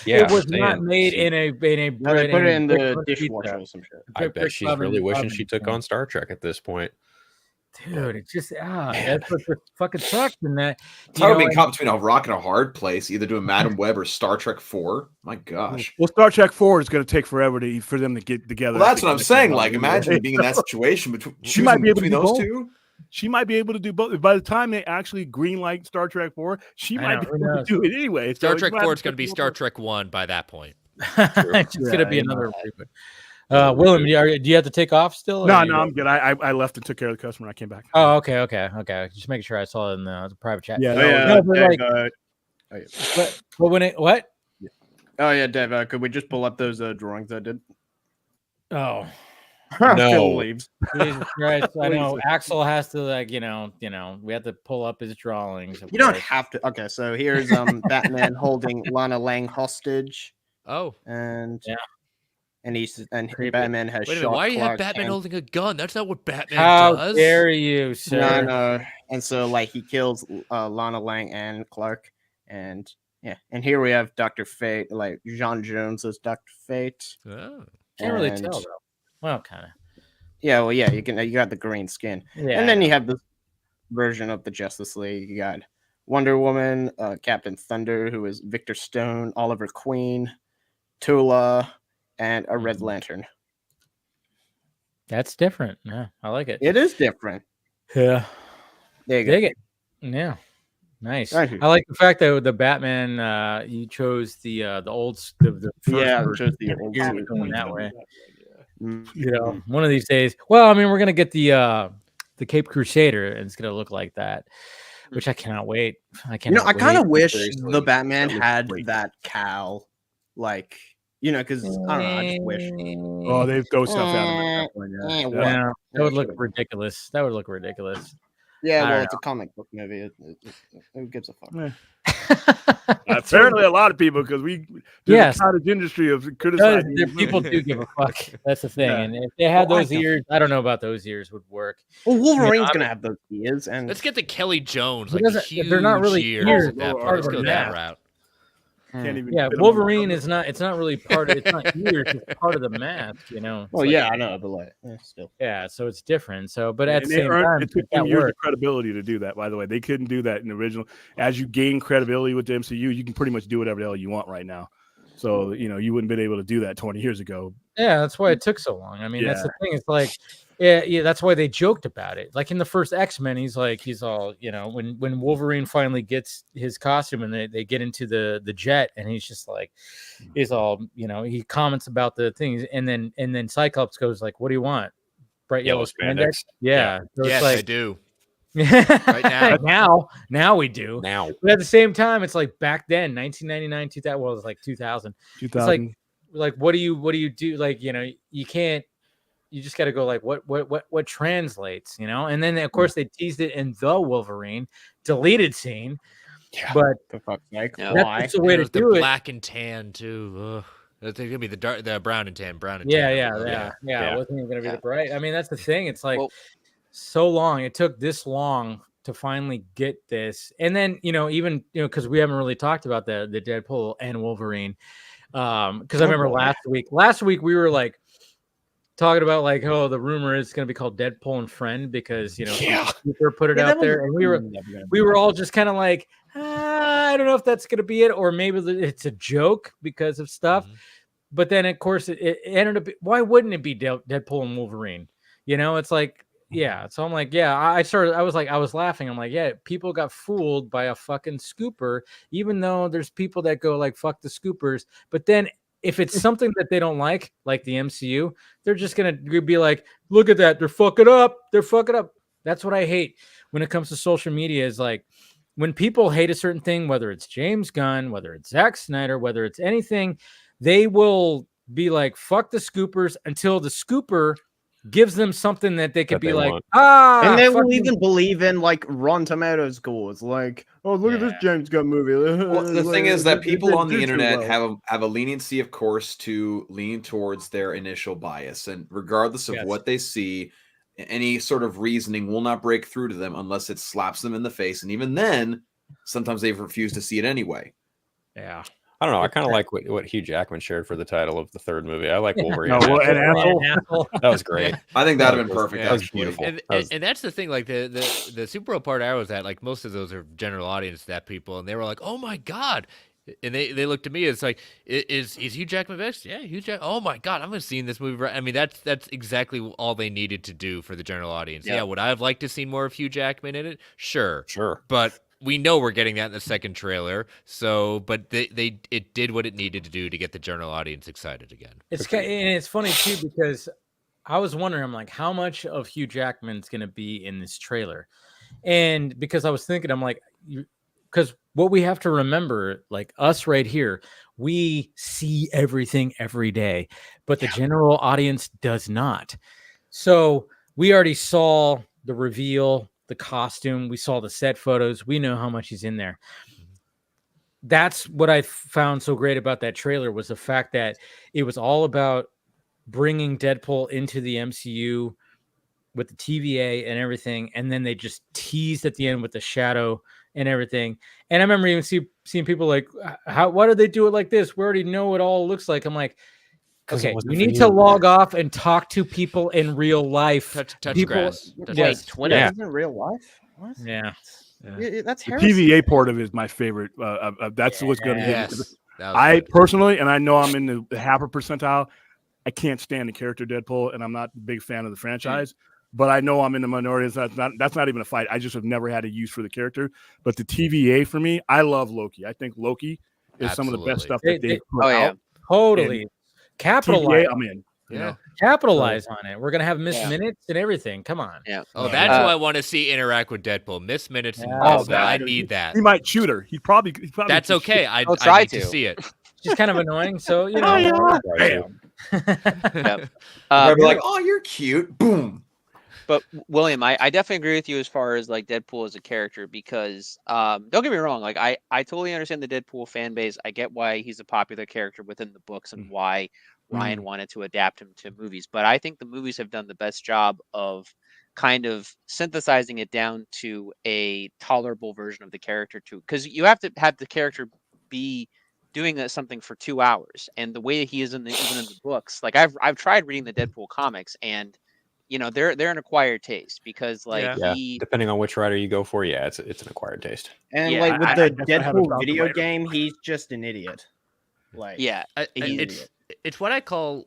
It was not made in a. They put it in the dishwasher or some shit. I bet she's really wishing she took on Star Trek at this point. Dude, it's just that's what fucking sucks. And that it's hard being caught between a rock and a hard place, either doing Madame Web or Star Trek 4. My gosh. Well, Star Trek 4 is going to take forever for them to get together. Well, that's what I'm saying. Like, imagine being in that situation she might be able between to do those both. two. She might be able to do both. By the time they actually greenlight Star Trek 4, she might be able to do it anyway. Star Trek 4 is going to be Star Trek 1 by that point. It's going to be another reboot. Willem, do you have to take off still? No, I'm good. I left and took care of the customer. I came back. Oh, okay. Just making sure I saw it in the private chat. Yeah. But when it what? Oh yeah, Dave. Could we just pull up those drawings I did? Oh. No. Leaves. Jesus Christ, I know Axel has to we have to pull up his drawings. You don't have to. Okay, so here's Batman holding Lana Lang hostage. Oh, and creepy. Batman has. Wait a minute, why do you have Batman holding a gun? That's not what Batman does. How dare you, sir? No. And so like he kills Lana Lang and Clark, and here we have Dr. Fate, like John Jones as Dr. Fate. Oh. Can't really tell though. Well, kind of. Yeah, well, yeah, you got the green skin. Yeah. And then you have this version of the Justice League. You got Wonder Woman, Captain Thunder, who is Victor Stone, Oliver Queen, Tula, and a Red Lantern. That's different. Yeah, I like it. It is different. Yeah. There you go. Dig it. Yeah. Nice. I like the fact that the Batman, you chose the old the first chose the old going that way. One of these days. Well, I mean, we're gonna get the Cape Crusader, and it's gonna look like that, which I cannot wait. I kind of wish the Batman had that cowl, like because I don't know. I just wish. Oh, they've throw stuff out. That would look ridiculous. Yeah, well, it's a comic book movie. Who gives a fuck? Apparently, a lot of people, because the cottage industry of criticizing. People do give a fuck. That's the thing. And if they had those ears, I don't know about those ears would work. Well, Wolverine's gonna have those ears, and let's get to Kelly Jones. They're not really ears. Let's go that route. Wolverine is not. It's not really part of. It's not ears. It's part of the mask. Well, I know, but still. Yeah, so it's different. So, but at the same time, it took them years of credibility to do that. By the way, they couldn't do that in the original. As you gain credibility with the MCU, you can pretty much do whatever the hell you want right now. So you wouldn't been able to do that 20 years ago. Yeah, that's why it took so long. I mean, that's the thing. It's like, yeah, that's why they joked about it. Like in the first X-Men, he's all, when Wolverine finally gets his costume and they get into the jet, and he's just like, he's all, he comments about the things, and then Cyclops goes like, "What do you want? Bright yellow spandex?" Yeah. So yes, I do. Right now we do. Now, but at the same time, it's like back then, 1999, 2000. Well, it was like 2000. 2000. It's like what do you do? Like, you can't. You just got to go like what translates, And then of course they teased it in the Wolverine deleted scene. Yeah. But the fuck's sake, that's the way to do it. Black and tan too. It's gonna be the brown and tan. Yeah. It wasn't even gonna be the bright. I mean, that's the thing. It's like so long. It took this long to finally get this, and then even because we haven't really talked about the Deadpool and Wolverine. Because I remember last week we were like talking about like, oh, the rumor is going to be called Deadpool and Friend because Cooper put it out there, and we were all just kind of like, I don't know if that's going to be it, or maybe it's a joke because of stuff. Mm-hmm. But then of course it ended up. Why wouldn't it be Deadpool and Wolverine? It's like, yeah. So I'm like, yeah. I was laughing. I'm like, yeah. People got fooled by a fucking scooper, even though there's people that go like, fuck the scoopers, but then. If it's something that they don't like the MCU, they're just going to be like, look at that. They're fucking up. That's what I hate when it comes to social media is like when people hate a certain thing, whether it's James Gunn, whether it's Zack Snyder, whether it's anything, they will be like, fuck the scoopers until the scooper gives them something that they could be like, want. And they will even believe in like Rotten Tomatoes scores. Like, oh, look at this James Gunn movie. Well, the thing is that people on the internet have a leniency, of course, to lean towards their initial bias, and regardless of what they see, any sort of reasoning will not break through to them unless it slaps them in the face, and even then, sometimes they refuse to see it anyway. Yeah. I don't know. I kind of like what Hugh Jackman shared for the title of the third movie. I like Wolverine. An asshole. That was great. I think that'd have been perfect. That was beautiful. And that's the thing. Like the Super Bowl part I was at, like most of those are general audience that people, and they were like, "Oh my god!" And they looked at me. It's like, is Hugh Jackman best? Yeah, Hugh Jackman. Oh my god, I'm gonna see this movie. I mean, that's exactly all they needed to do for the general audience. Yeah, would I have liked to see more of Hugh Jackman in it? Sure, but. We know we're getting that in the second trailer, but it did what it needed to do to get the general audience excited again. It's funny too because I was wondering, I'm like, how much of Hugh Jackman's going to be in this trailer? And because I was thinking, I'm like, because what we have to remember, like us right here, we see everything every day, but the general audience does not. So we already saw the reveal. The costume, we saw the set photos, we know how much he's in there. That's what I found so great about that trailer was the fact that it was all about bringing Deadpool into the MCU with the TVA and everything, and then they just teased at the end with the shadow and everything. And I remember even seeing people like, why do they do it like this? We already know what it all looks like. I'm like, okay, you need to log off and talk to people in real life. Touch people, grass. Wait, Twitter isn't real life? What? Yeah. That's the TVA part of it is my favorite. That's what's going to get me. I personally, and I know I'm in the 0.5 percentile, I can't stand the character Deadpool, and I'm not a big fan of the franchise. But I know I'm in the minority. That's not even a fight. I just have never had a use for the character. But the TVA for me, I love Loki. I think Loki is some of the best stuff that they put out. Totally. And capitalize. TVA, I'm in. Capitalize on it. We're gonna have Miss Minutes and everything. Come on. Yeah. Oh, that's who I want to see interact with Deadpool. Miss Minutes and I need that. He might shoot her. He probably. That's okay. I need to see it. She's kind of annoying. So you know. I'd be like, oh, you're cute. Boom. But William, I definitely agree with you as far as like Deadpool as a character because don't get me wrong, like I totally understand the Deadpool fan base. I get why he's a popular character within the books and why Ryan wanted to adapt him to movies. But I think the movies have done the best job of kind of synthesizing it down to a tolerable version of the character too. Because you have to have the character be doing something for 2 hours. And the way he is even in the books, like I've tried reading the Deadpool comics and they're an acquired taste because depending on which writer you go for, it's an acquired taste. And like with the Deadpool video game, he's just an idiot. Like it's what I call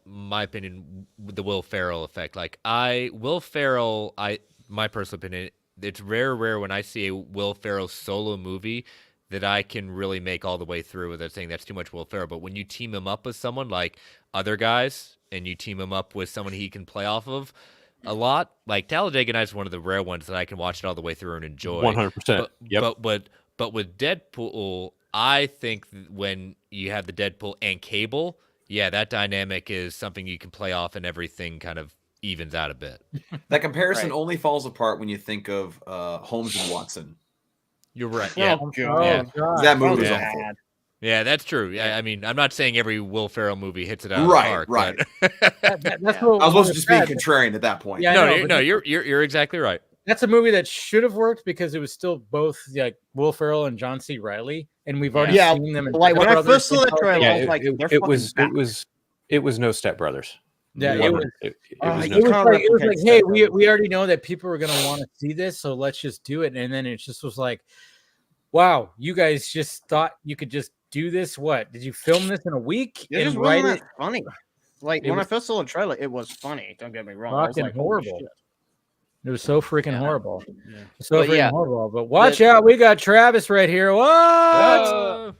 my opinion the Will Ferrell effect. Like Will Ferrell, my personal opinion, it's rare when I see a Will Ferrell solo movie that I can really make all the way through without saying that's too much Will Ferrell. But when you team him up with someone like other guys and you team him up with someone he can play off of, a lot. Like Talladega Nights is one of the rare ones that I can watch it all the way through and enjoy. 100%. But with Deadpool, I think when you have the Deadpool and Cable, yeah, that dynamic is something you can play off and everything kind of evens out a bit. That comparison only falls apart when you think of Holmes and Watson. You're right. Yeah. Oh, God. That movie was awful. Yeah, that's true. Yeah, I mean, I'm not saying every Will Ferrell movie hits it out of the park. Right. That's what I was supposed to just be contrarian at that point. Yeah, you're exactly right. That's a movie that should have worked because it was still both like Will Ferrell and John C. Reilly, and we've already seen them. Like when I first saw the trailer, I was like, it was no Step Brothers. Yeah, it was it was like, hey, we already know that people are gonna want to see this, so let's just do it. And then it just was like, wow, you guys just thought you could just do this. What did you film this in a week and write it? Funny. Like when I first saw the trailer, it was funny. Don't get me wrong. Fucking like, horrible. It was so freaking horrible. Yeah. So freaking horrible. But watch out, we got Travis right here. What?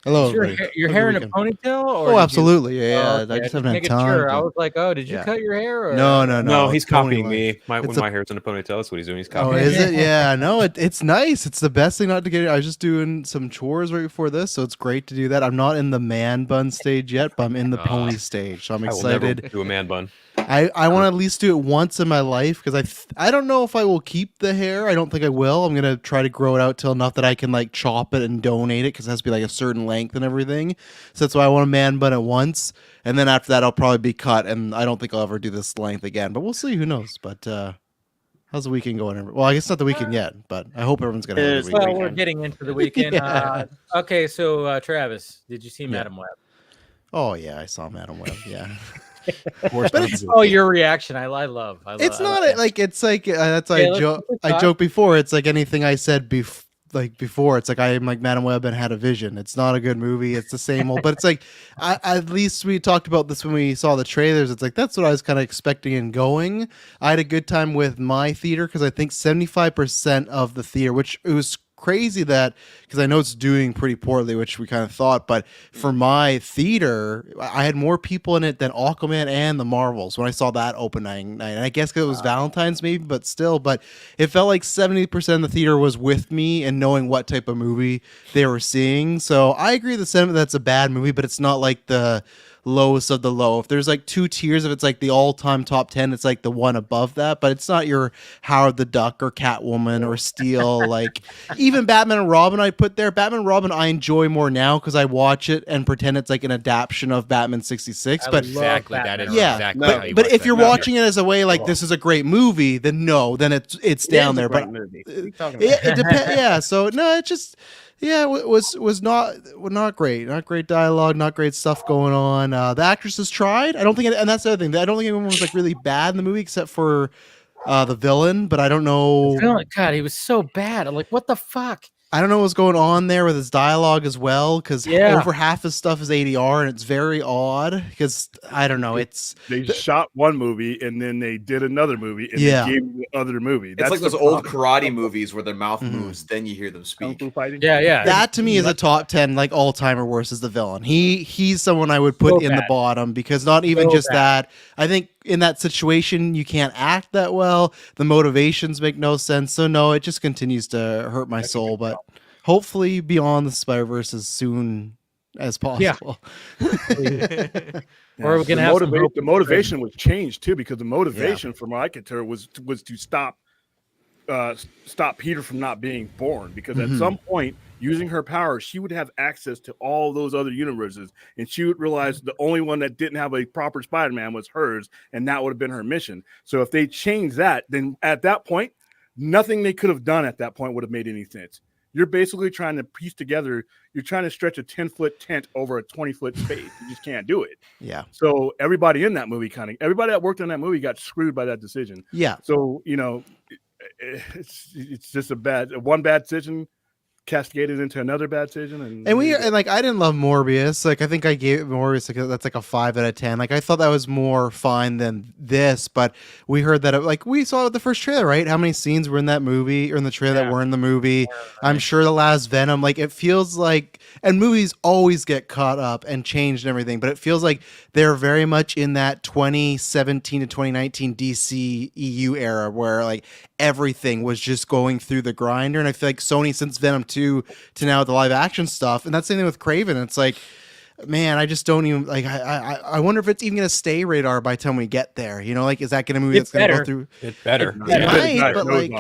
Hello. Your hair in a ponytail? Or absolutely. Yeah. I just haven't had time. Sure. I was like, oh, did you cut your hair? Or? No. He's copying me. When my hair's in a ponytail, that's what he's doing. He's copying. Oh, is it? Yeah. No, it's nice. It's the best thing not to get it. I was just doing some chores right before this, so it's great to do that. I'm not in the man bun stage yet, but I'm in the pony stage, so I'm excited. I will never do a man bun. I want to at least do it once in my life because I don't know if I will keep the hair. I don't think I will. I'm gonna try to grow it out till enough that I can like chop it and donate it because it has to be like a certain length and everything. So that's why I want a man bun at once, and then after that I'll probably be cut. And I don't think I'll ever do this length again. But we'll see. Who knows? But how's the weekend going? Well, I guess not the weekend yet, but I hope everyone's gonna have a good weekend. We're getting into the weekend. Okay, so Travis, did you see Madam Web? Oh yeah, I saw Madam Web. Yeah. But it's your reaction. I love. It's not like it's like that's why I joke before. It's like anything I said before. It's like I am like Madam Web and had a vision. It's not a good movie. It's the same old. But it's like at least we talked about this when we saw the trailers. It's like that's what I was kind of expecting and going. I had a good time with my theater because I think 75% of the theater, which it was crazy that because I know it's doing pretty poorly, which we kind of thought, but for my theater I had more people in it than Aquaman and the Marvels when I saw that opening night. And I guess it was Valentine's maybe, but still, but it felt like 70% of the theater was with me and knowing what type of movie they were seeing. So I agree with the sentiment that's a bad movie, but it's not like the lowest of the low. If there's like two tiers, if it's like the all-time top 10, it's like the one above that, but it's not your Howard the Duck or Catwoman or Steel. Like even Batman and Robin I put there. Batman and Robin I enjoy more now because I watch it and pretend it's like an adaptation of Batman 66. But exactly that is exactly. But if you're watching it as a way like this is a great movie, then no, then it's down there. But it depends. Yeah. So no, it just. Yeah, it was not great. Not great dialogue, not great stuff going on. The actresses tried. I don't think, and that's the other thing. I don't think anyone was like really bad in the movie except for the villain. But I don't know. God, he was so bad. I'm like, what the fuck? I don't know what's going on there with his dialogue as well, because over half his stuff is ADR, and it's very odd. Because I don't know, they shot one movie and then they did another movie and they gave the other movie. It's like those old karate movies where their mouth moves, then you hear them speak. Yeah. That to me is a top 10 like all time or worse is the villain. He's someone I would put in the bottom because not even just that. I think in that situation you can't act that well. The motivations make no sense. So no, it just continues to hurt my soul. But hopefully Beyond the Spider-Verse as soon as possible. Or we can have the motivation was changed too, because the motivation from what I could tell was to stop Peter from not being born, because at some point using her power she would have access to all those other universes, and she would realize the only one that didn't have a proper Spider-Man was hers, and that would have been her mission. So if they changed that, then at that point nothing they could have done at that point would have made any sense. You're basically trying to piece together, you're trying to stretch a 10-foot tent over a 20-foot space. You just can't do it. Yeah. So everybody in that movie everybody that worked on that movie got screwed by that decision. Yeah. So, it's just one bad decision cascaded into another bad decision. And like I didn't love Morbius. Like I think I gave Morbius that's like a 5 out of 10. Like I thought that was more fine than this, but we heard that like we saw the first trailer, right? How many scenes were in that movie or in the trailer that were in the movie? I'm sure the last Venom, like it feels like, and movies always get caught up and changed and everything, but it feels like they're very much in that 2017 to 2019 DC EU era where like everything was just going through the grinder. And I feel like Sony since Venom 2 to now the live action stuff, and that's the same thing with Craven. It's like, man, I just don't even like. I wonder if it's even gonna stay radar by the time we get there. You know, like is that gonna movie that's gonna go through? It better. It might, but like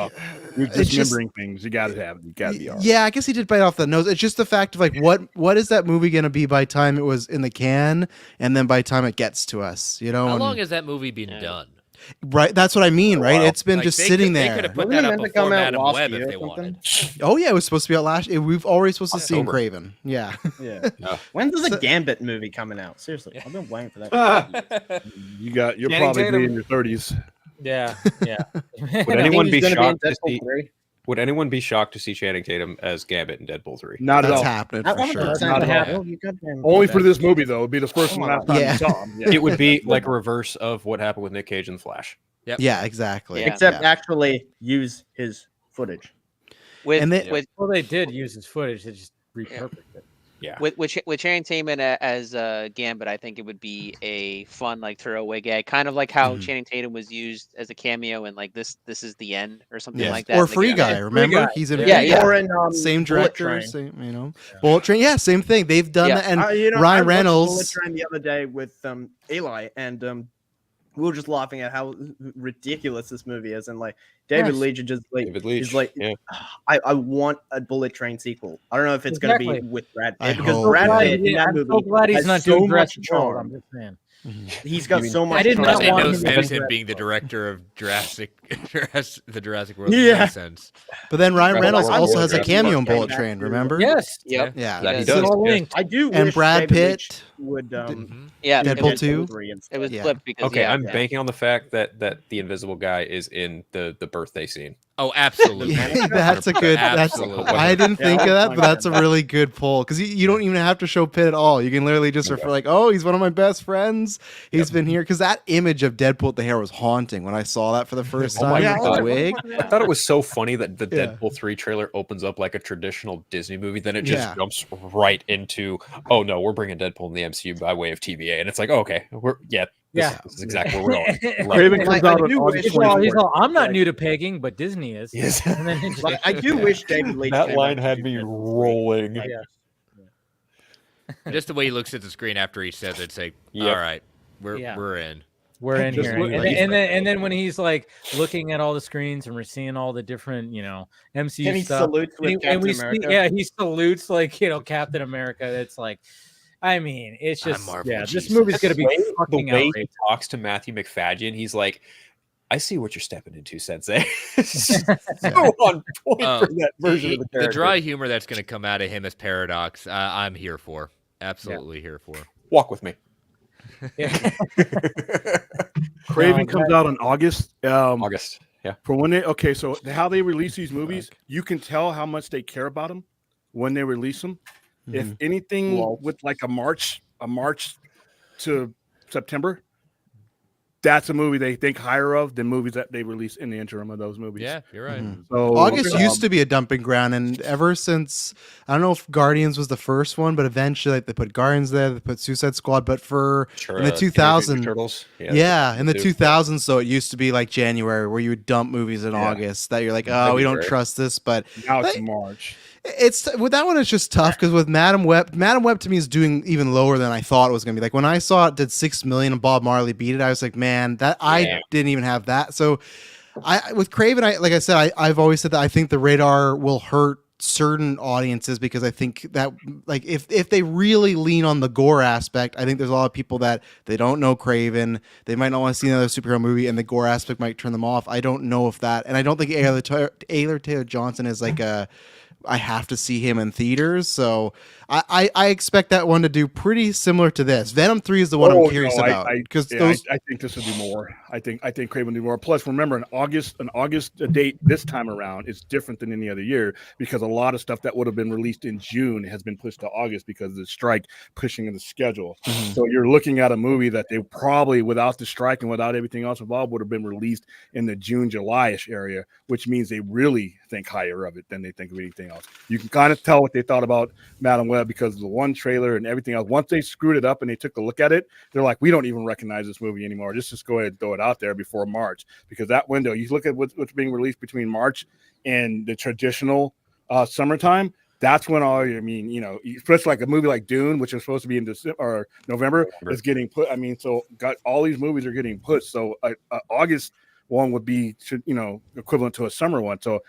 you're dismembering things. You gotta be. Yeah, I guess he did bite off the nose. It's just the fact of like what is that movie gonna be by the time it was in the can, and then by the time it gets to us. You know, how long has that movie been done? Right, that's what I mean, right? It's been like just sitting there. They could have put that up before Madam Web if they wanted. Oh yeah, it was supposed to be out last. We've already supposed to see Craven. Yeah. Yeah. When's the Gambit movie coming out? Seriously, I've been waiting for that. You're probably in your 30s. Yeah. Would anyone be shocked to see? Would anyone be shocked to see Channing Tatum as Gambit in Deadpool 3? Not at all. That's happening for sure. Not at all. Only for this movie, though. It would be the first one last time you saw him. Yeah. It would be like a reverse of what happened with Nick Cage in The Flash. Yep. Yeah, exactly. Except actually use his footage. Well, they did use his footage. They just repurposed it. Yeah. With Channing Tatum as Gambit, I think it would be a fun like throwaway gag, kind of like how Channing Tatum was used as a cameo in like this is the end or something like that. Or Free Guy, remember? He's in Or in same director, same Bullet Train. Yeah, same thing. They've done that, and Ryan Reynolds. Bullet Train the other day with Eli, and we were just laughing at how ridiculous this movie is, and like David Leitch just like he's like, I want a Bullet Train sequel. I don't know if it's going to be with Brad Pitt because Brad Pitt in that movie. I'm so glad he's not doing Jurassic World. I'm just saying. He's got so much. I did not want him him being the director of the Jurassic World. Yeah. Makes sense. But then Ryan Reynolds also has a cameo in Bullet Train. Remember? Yes. Yep. Yeah. That he does. I do. And Brad Pitt would. Deadpool 2. It was flipped because. Okay, I'm banking on the fact that the Invisible Guy is in the birthday scene. Oh, absolutely. That's a good. I didn't think of that, but that's a really good pull because you don't even have to show Pitt at all. You can literally just refer like, oh, he's one of my best friends. He's been here because that image of Deadpool with the hair was haunting when I saw that for the first time. The wig. I thought it was so funny that the Deadpool 3 trailer opens up like a traditional Disney movie, then it just jumps right into, oh no, we're bringing Deadpool in the MCU by way of TVA, and it's like, oh, okay, this is exactly where we're going. Craven comes out on August 24th. I'm not new to pegging, but Disney is. Yes. I do wish David Leitch. That line had me rolling. Just the way he looks at the screen after he says it, it's like, all right, we're in. We're in here, and then when he's like looking at all the screens and we're seeing all the different, MCU and he stuff, salutes with Captain America. He salutes like Captain America. It's like, I mean, it's just Marvel, this movie's gonna be fucking the way outrageous. he talks to Matthew McFadden. He's like, I see what you're stepping into, Sensei. So on point for that version of the character. The dry humor that's going to come out of him as Paradox, I'm here for. Absolutely here for. Walk with me. Craven comes out in August. August, yeah. For when so how they release these movies, you can tell how much they care about them when they release them. If anything with like a March to September, that's a movie they think higher of than movies that they release in the interim of those movies. Yeah, you're right. So August used to be a dumping ground, and ever since, I don't know if Guardians was the first one, but eventually they put Guardians there, they put Suicide Squad, but in the 2000s, Turtles. in the 2000s, so it used to be like January where you would dump movies in August that you're like, oh, we don't trust this, but now it's March. It's with that one. It's just tough because with Madam Web to me is doing even lower than I thought it was going to be. Like when I saw it did 6 million and Bob Marley beat it, I was like, man, I didn't even have that. So with Craven, I've always said that I think the radar will hurt certain audiences because I think that like if they really lean on the gore aspect, I think there's a lot of people that they don't know Craven, they might not want to see another superhero movie, and the gore aspect might turn them off. I don't know if that, and I don't think Ayla Taylor-Johnson is like a I have to see him in theaters. So I expect that one to do pretty similar to this. Venom 3 is the one I'm curious about because I think this will do more. I think Craven will do more. Plus, remember an August date this time around is different than any other year because a lot of stuff that would have been released in June has been pushed to August because of the strike pushing in the schedule. Mm-hmm. So you're looking at a movie that they probably, without the strike and without everything else involved, would have been released in the June, July-ish area, which means they really think higher of it than they think of anything else. You can kind of tell what they thought about Madam Web because of the one trailer and everything else. Once they screwed it up and they took a look at it, they're like, we don't even recognize this movie anymore. Just go ahead and throw it out there before March, because that window, you look at what's being released between March and the traditional summertime. That's when especially like a movie like Dune, which is supposed to be in December or November, is getting put. I mean, so got all these movies are getting pushed. So August one would be, equivalent to a summer one. So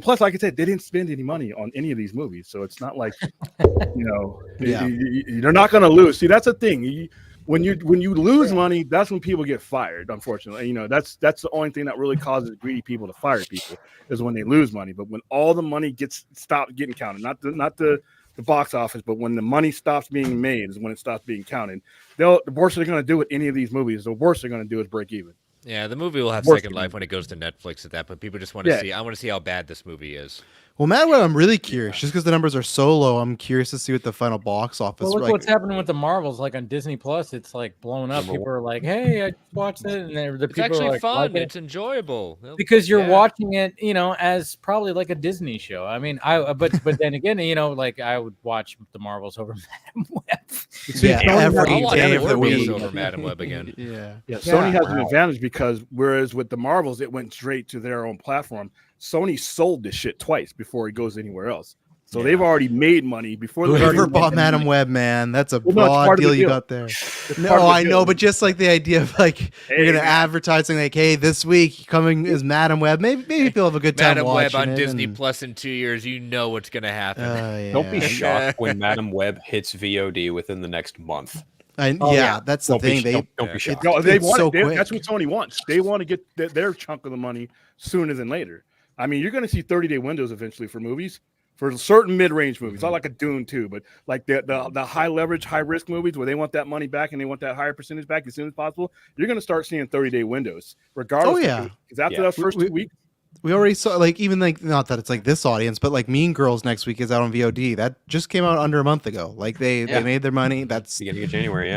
plus, like I said, they didn't spend any money on any of these movies. So it's not like, they're not going to lose. See, that's the thing. When you lose money, that's when people get fired. Unfortunately, that's the only thing that really causes greedy people to fire people is when they lose money. But when all the money stops getting counted, not the box office, but when the money stops being made is when it stops being counted. The worst they're going to do with any of these movies, the worst they're going to do is break even. Yeah, the movie will have second life when it goes to Netflix at that, but people just want to see. I want to see how bad this movie is. Well, Mad Web, I'm really curious. Just because the numbers are so low, I'm curious to see what the final box office. Well, look what's happening with the Marvels. Like on Disney Plus, it's like blown up. People are like, "Hey, I watched it," and the people actually are like, fun. It's enjoyable because you're watching it, as probably like a Disney show. I mean, but then again, like I would watch the Marvels over Madam Web. Every day of the week over Madam Web again. Yeah. Sony has an advantage because whereas with the Marvels, it went straight to their own platform. Sony sold this shit twice before it goes anywhere else. So they've already made money before. Whoever bought Madam Web, man, that's a broad deal you got there. No, I know, but just like the idea of like you're gonna advertising like, hey, this week coming is Madam Web. Maybe people have a good time watching Madam Web on it Disney Plus in 2 years. You know what's gonna happen. Don't be shocked when Madam Web hits VOD within the next month. That's the thing. Don't be shocked. No, that's what Sony wants. They want to get their chunk of the money sooner than later. I mean, you're going to see 30-day windows eventually for movies, for certain mid-range movies. Not like a Dune 2, but like the high leverage, high risk movies where they want that money back and they want that higher percentage back as soon as possible. You're going to start seeing 30-day windows, regardless. Because after that first 2 weeks. We already saw not that it's like this audience, but like Mean Girls next week is out on VOD. That just came out under a month ago. Like they made their money. That's beginning of January.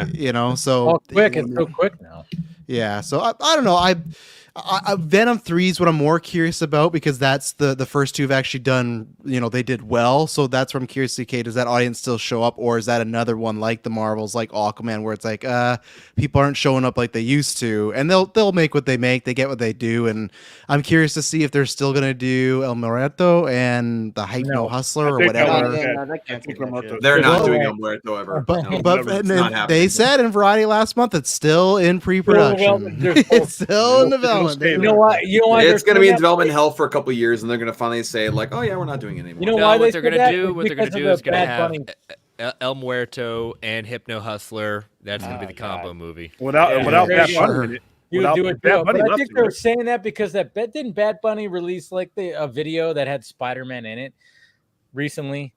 So quick. It's so quick now. Yeah. So I don't know. Venom 3 is what I'm more curious about because that's the first two have actually done, they did well. So that's where I'm curious to see, okay, does that audience still show up, or is that another one like the Marvels, like Aquaman, where it's like people aren't showing up like they used to, and they'll make what they make, they get what they do, and I'm curious to see if they're still gonna do El Muerto and the Hypno Hustler or whatever. They're not doing El Muerto ever. But they said in Variety last month it's still in pre-production. It's still in development. You know why? It's going to be in development hell for a couple of years, and they're going to finally say, like, "Oh yeah, we're not doing it anymore." You know why what they're going to do? What they're going to do is going to have El Muerto and Hypno Hustler. That's going to be the combo movie. Without Bad Bunny, but I think they were saying that because didn't Bad Bunny release like a video that had Spider-Man in it recently?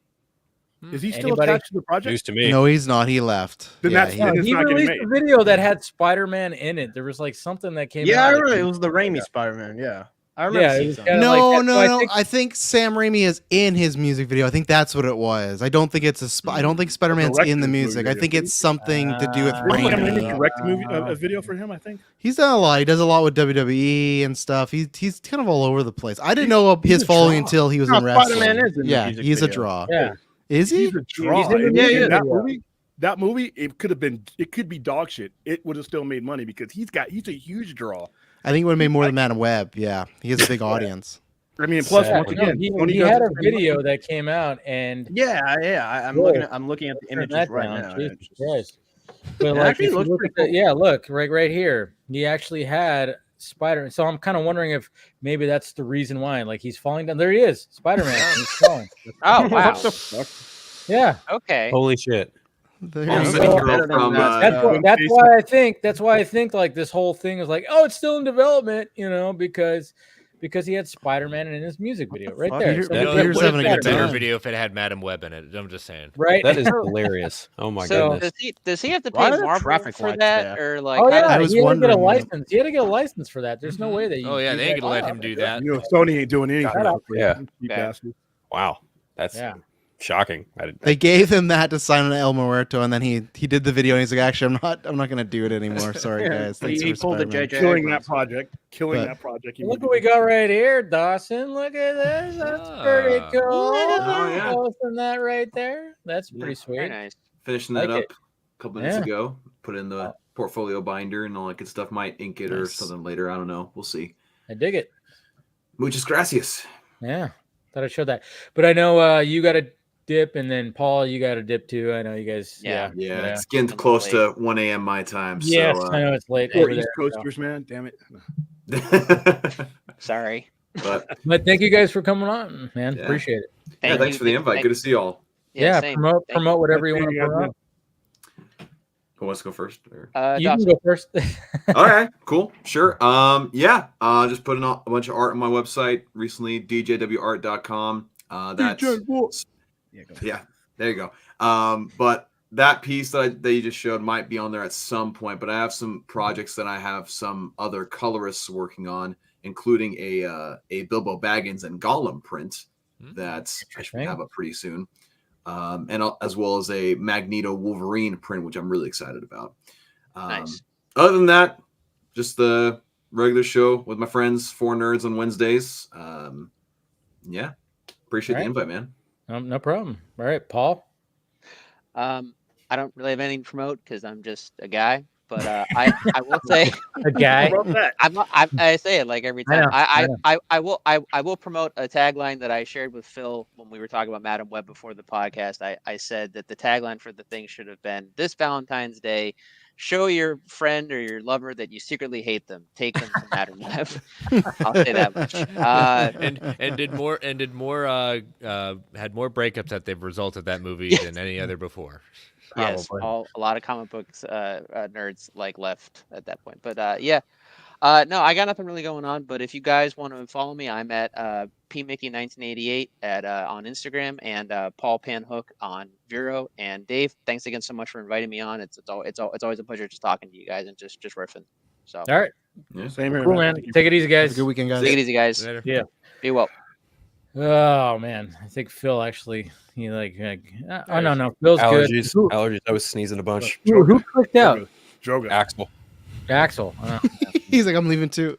Is he still attached to the project? News to me. No, he's not. He left. He released a video that had Spider-Man in it. There was like something that came out. Yeah, I remember. It was the Raimi Spider-Man. Yeah. I remember. No. I think Sam Raimi is in his music video. I think that's what it was. I don't think it's I don't think Spider-Man's in the music. I think it's something to do with Raimi. A video for him, I think. He's done a lot. He does a lot with WWE and stuff. He's kind of all over the place. I didn't know his following until he was in wrestling. Spider-Man is in the music he's video. A draw. Yeah. Is he? He's a draw. That movie, it could be dog shit. It would have still made money because he's a huge draw. I think it would have made more than Madam Web. Yeah, he has a big audience. I mean, plus once again, he had a video that came out, and I'm looking at the images right now. Jesus Christ. But like, look right here. He actually had Spider-Man. So I'm kind of wondering if maybe that's the reason why. Like he's falling down. There he is, Spider-Man. He's falling. Oh wow! What the fuck? Yeah. Okay. Holy shit! That's why I think like this whole thing is like, oh, it's still in development, because because he had Spider-Man in his music video right there. Peter- So That Peter's would have having been a a good better time. video if it had Madam Web in it. I'm just saying. right. That is hilarious. Oh my So goodness. does he have to Why pay are there Marvel traffic for lights that, there? or like? Oh yeah, I was he had to get a wondering that. license. He had to get a license for that. There's no way that. Oh yeah, they ain't gonna let him do that. You know, Sony ain't doing anything. Shut up. for free. Yeah. Cheap Okay. bastard. Wow. That's Yeah. shocking. They gave him that to sign on El Muerto, and then he did the video, and he's like, "Actually, I'm not gonna do it anymore. Sorry, guys. Thanks he for pulled the Spider-Man." JJ Killing Abrams. that project. Killing But- that project. Look what we got right here, Dawson. Look at this. That's pretty Ah. cool. Oh, yeah. Posting that right there. That's pretty Yeah. sweet. Very nice. Finishing that Like up a couple minutes Yeah. ago. Put it in the portfolio binder and all that good stuff. Might ink it or Nice. something later. I don't know. We'll see. I dig it. Muchas gracias. Yeah, thought I'd show that. But I know you got a dip, and then Paul, you got a dip too. I know you guys. Yeah. Yeah, Yeah. it's getting close to 1 a.m. my time. Yes, So, I know it's late Poor over East there. Coasters, man. Damn it. Sorry. but But thank you guys for coming on, man. Yeah. Appreciate it. yeah, thanks for the invite. Good to see you all. Yeah, same. promote Thank promote whatever you Thank want to you, guys, promote. Who wants to go first? Or... You can Dawson. go first. All right, cool, sure. Just putting out a bunch of art on my website recently, djwart.com. That's yeah, there you go. But that piece that you just showed might be on there at some point. But I have some projects that I have some other colorists working on, including a Bilbo Baggins and Gollum print that I should have up pretty soon. And as well as a Magneto Wolverine print, which I'm really excited about. Nice. Other than that, just the regular show with my friends, 4 Nerds on Wednesdays. Yeah, appreciate the invite, man. No problem. All right, Paul. I don't really have anything to promote because I'm just a guy. But I will say a guy. I say it like every time. I will promote a tagline that I shared with Phil when we were talking about Madam Web before the podcast. I said that the tagline for the thing should have been, this Valentine's Day, show your friend or your lover that you secretly hate them. Take them to Madam Web. I'll say that much. And did more had more breakups at the result of that movie than any other before. Yes, a lot of comic books nerds like left at that point. But no, I got nothing really going on. But if you guys want to follow me, I'm at pmickey1988 at on Instagram and Paul Panhook on Vero. And Dave, thanks again so much for inviting me on. It's always a pleasure just talking to you guys and just riffing. So all right, yeah. Same here, cool, man. Take it easy, guys. Have a good weekend, guys. Take it easy, guys. Later. Yeah. Be well. Oh man, I think Phil actually he oh no, Phil's Allergies. good. Allergies. I was sneezing a bunch. Who clicked out? Droga. Axel. He's like, I'm leaving too.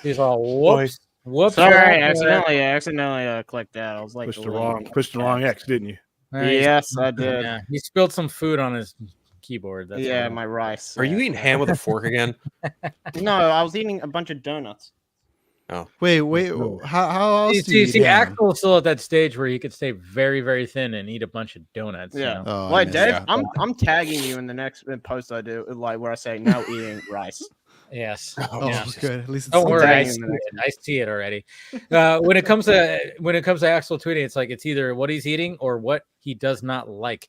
He's all whoops. Whoops. Sorry, I accidentally clicked out. I was like, Pushed the wrong X, didn't you? Yes, I did. Yeah, he spilled some food on his keyboard. That's Yeah, all. my rice. Are you eating ham with a fork again? No, I was eating a bunch of donuts. Wait. How else do you See, eat ham? Axel's still at that stage where he could stay very, very thin and eat a bunch of donuts. Yeah. You know? Oh, Wait, man. Dave, Yeah. I'm tagging you in the next post I do, like where I say no eating rice. Yes. Oh, Yeah. good. At least it's Don't worry, I tagging see him in the it. I see it already. When it comes to Axel tweeting, it's like it's either what he's eating or what he does not like.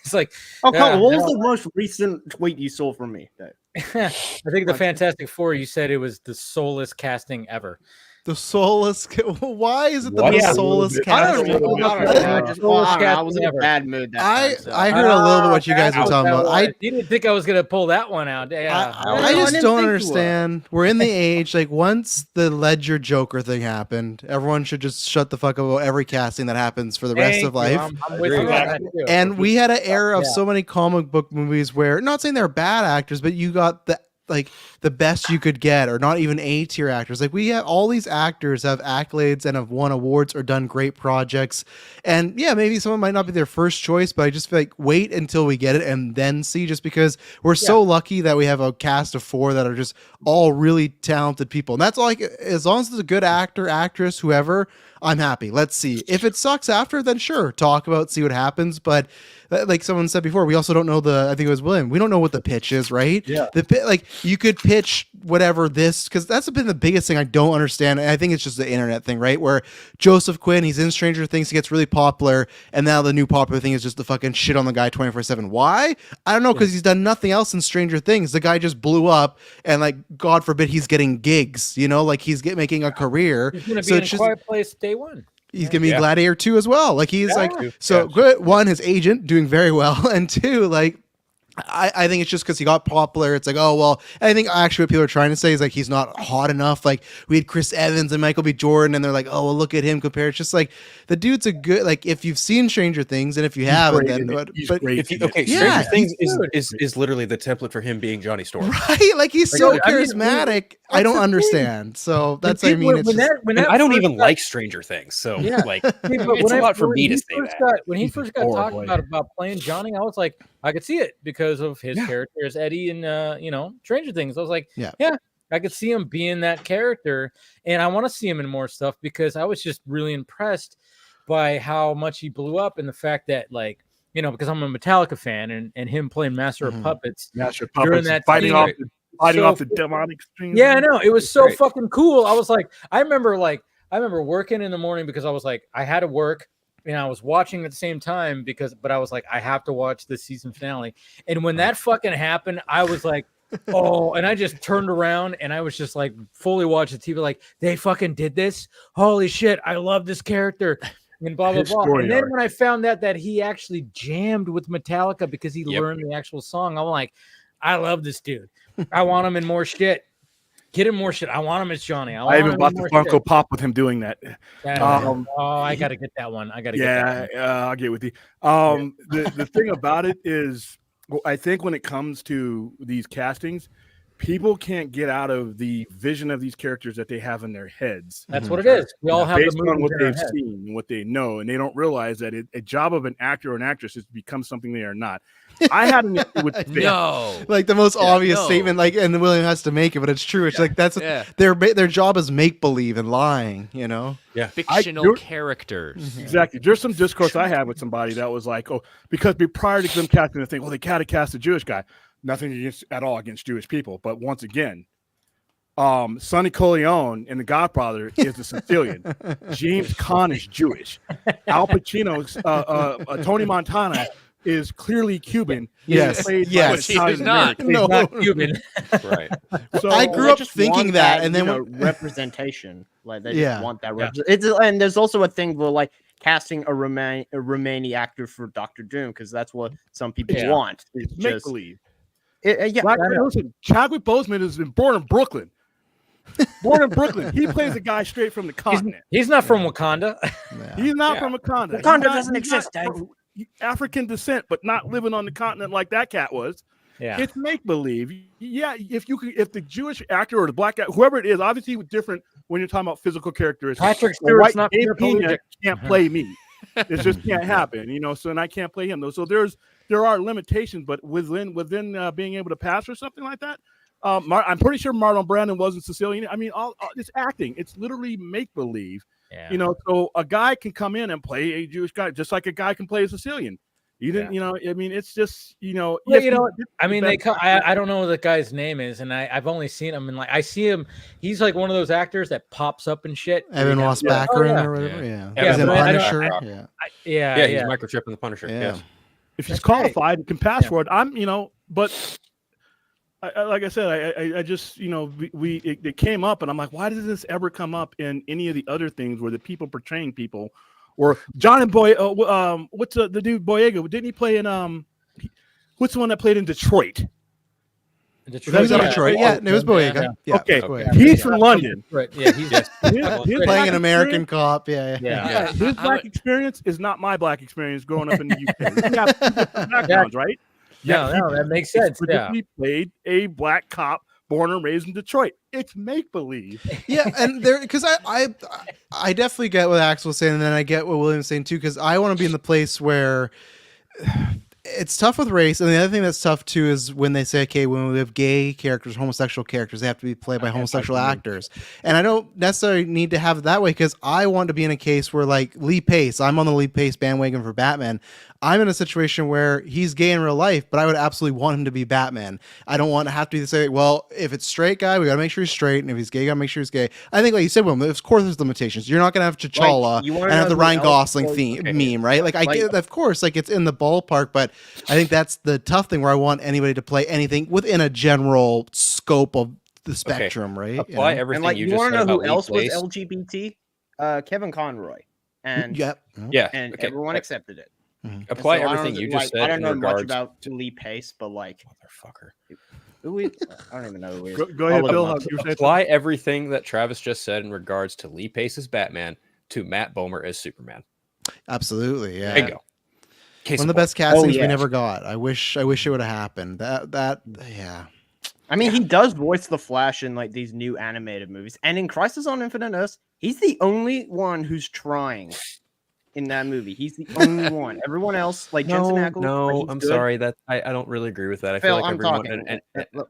It's like, Oh, come on. What was the most recent tweet you saw from me, Dave? I think the Fantastic Four. You said it was the soulless casting ever. The soulless. Why is it the What? most Yeah. soulless I cast? don't know. I was in a Ever. bad mood that I time. So. heard a little bit what you guys were talking about. You didn't think I was gonna pull that one out. Yeah. I No, just didn't don't think you understand. We're in the age like once the Ledger Joker thing happened, everyone should just shut the fuck up about every casting that happens for the rest Thank of you. life. I'm with you on that too. And we had an era of Yeah. so many comic book movies where, not saying they're bad actors, but you got the best you could get, or not even A-tier actors. Like we have all these actors have accolades and have won awards or done great projects. And yeah, maybe someone might not be their first choice, but I just feel like wait until we get it and then see, just because we're so lucky that we have a cast of 4 that are just all really talented people. And that's all as long as it's a good actor, actress, whoever, I'm happy. Let's see. If it sucks after, then sure, talk about, see what happens. But like someone said before, we also don't know I think it was William. We don't know what the pitch is, right? Yeah. Like you could pitch whatever this, because that's been the biggest thing I don't understand. And I think it's just the internet thing, right? Where Joseph Quinn, he's in Stranger Things, he gets really popular, and now the new popular thing is just to fucking shit on the guy 24/7. Why? I don't know, because he's done nothing else in Stranger Things. The guy just blew up, and like God forbid he's getting gigs, like he's making a career. He's gonna be in a Quiet Place day one. He's gonna be Gladiator 2 as well. Like he's good. One, his agent doing very well, and two, like I think it's just because he got popular. It's like, oh well. I think actually what people are trying to say is like he's not hot enough. Like we had Chris Evans and Michael B. Jordan, and they're like, oh well, look at him compared. It's just like the dude's a good. Like if you've seen Stranger Things, and if you haven't, then Stranger Things is literally the template for him being Johnny Storm, right? Like he's so charismatic. I don't understand. So that's what I mean. I don't even like Stranger Things, so like it's a lot for me to say that. When he first got talking about playing Johnny, I was like, I could see it because of his character as Eddie in Stranger Things. I was like, yeah, I could see him being that character, and I want to see him in more stuff because I was just really impressed by how much he blew up and the fact that because I'm a Metallica fan and him playing Master of Puppets during that fighting off the demonic strings. Yeah, I know. It was so fucking cool. I was like, I remember working in the morning because I was like, I had to work. And I was watching at the same time but I was like, I have to watch the season finale. And when that fucking happened, I was like, oh, and I just turned around and I was just like fully watching the TV, like they fucking did this. Holy shit, I love this character. And blah, blah, blah. And then when I found out that he actually jammed with Metallica because he learned the actual song, I'm like, I love this dude. I want him in more shit. Get him more shit. I want him as Johnny. I even bought the Funko Pop with him doing that. I got to get that one. I got to get that one. I'll get with you. The thing about it is, I think when it comes to these castings, people can't get out of the vision of these characters that they have in their heads. That's what it is. We all have based the on what they've seen and what they know, and they don't realize that a job of an actor or an actress is to become something they are not. I had an issue with like the most obvious statement, like, and William has to make it, but it's true. It's like that's their job is make believe and lying, fictional characters. Exactly. There's some discourse I had with somebody that was like, oh, because prior to them casting the thing, well, they gotta cast a Jewish guy. Nothing at all against Jewish people, but once again, Sonny Corleone in The Godfather is a Sicilian. James Caan is Jewish. Al Pacino's Tony Montana is clearly Cuban. Yes, he's not. Not Cuban. Right. So I grew up thinking that, and then representation, like they just want that. And there's also a thing where like casting a Romani actor for Dr. Doom because that's what some people want. It's make believe. Listen, Chadwick Boseman is born in Brooklyn. He plays a guy straight from the continent. He's not from Wakanda. He's not from Wakanda. Wakanda doesn't exist, Dave. African descent, but not living on the continent like that cat was. Yeah, it's make believe. Yeah, if the Jewish actor or the black actor, whoever it is, obviously different when you're talking about physical characteristics. Patrick Stewart's not can't play me. It just can't happen, So, and I can't play him though. So there are limitations, but within being able to pass or something like that. I'm pretty sure Marlon Brando wasn't Sicilian. I mean, all it's acting. It's literally make believe. Yeah. So a guy can come in and play a Jewish guy just like a guy can play a Sicilian. You didn't, I mean, it's just, I mean, I don't know what the guy's name is, and I've only seen him, and like I see him, he's like one of those actors that pops up and shit. Evan Ross Baccarin or whatever, he's in Punisher. He's microchip in the Punisher. Yes. If he's qualified and can pass for it, but. Like I said, I just it came up and I'm like, why does this ever come up in any of the other things where the people portraying people, or John and what's the dude Boyega? Didn't he play in what's the one that played in Detroit? Detroit. Yeah, it was Boyega. Yeah. Okay, he's from London. Right. Yeah, he's playing an American cop. Yeah. His black experience is not my black experience growing up in the UK. We have different backgrounds, right? No, that makes sense. He played a black cop born and raised in Detroit. It's make believe. Yeah, and there because I definitely get what Axel was saying, and then I get what William's saying too, because I want to be in the place where it's tough with race, and the other thing that's tough too is when they say, okay, when we have gay characters, homosexual characters, they have to be played by homosexual actors, and I don't necessarily need to have it that way because I want to be in a case where like Lee Pace, I'm on the Lee Pace bandwagon for Batman. I'm in a situation where he's gay in real life, but I would absolutely want him to be Batman. I don't want to have to say, well, if it's straight guy, we got to make sure he's straight, and if he's gay, got to make sure he's gay. I think, like you said, well, of course there's limitations. You're not going to have T'Challa and have the Ryan Gosling meme, right? Like, I get, of course, like it's in the ballpark, but I think that's the tough thing where I want anybody to play anything within a general scope of the spectrum, right? Apply everything. And like, you you just want to said know who about else was Lee Pace? LGBT? Kevin Conroy, and and everyone accepted it. Apply So everything you just said. I don't know much regards about Lee Pace, but like, motherfucker. I don't even know who he is. Go ahead, Bill. Apply everything that Travis just said in regards to Lee Pace's Batman to Matt Bomer as Superman. Absolutely, yeah. Bingo. One of the best castings we never got. I wish it would have happened. Yeah. I mean, he does voice the Flash in like these new animated movies, and in Crisis on Infinite Earths, he's the only one who's trying. In that movie, he's the only one. Everyone else, like Jensen Ackles, no, I'm sorry that I don't really agree with that. I Phil, feel like everyone. talking.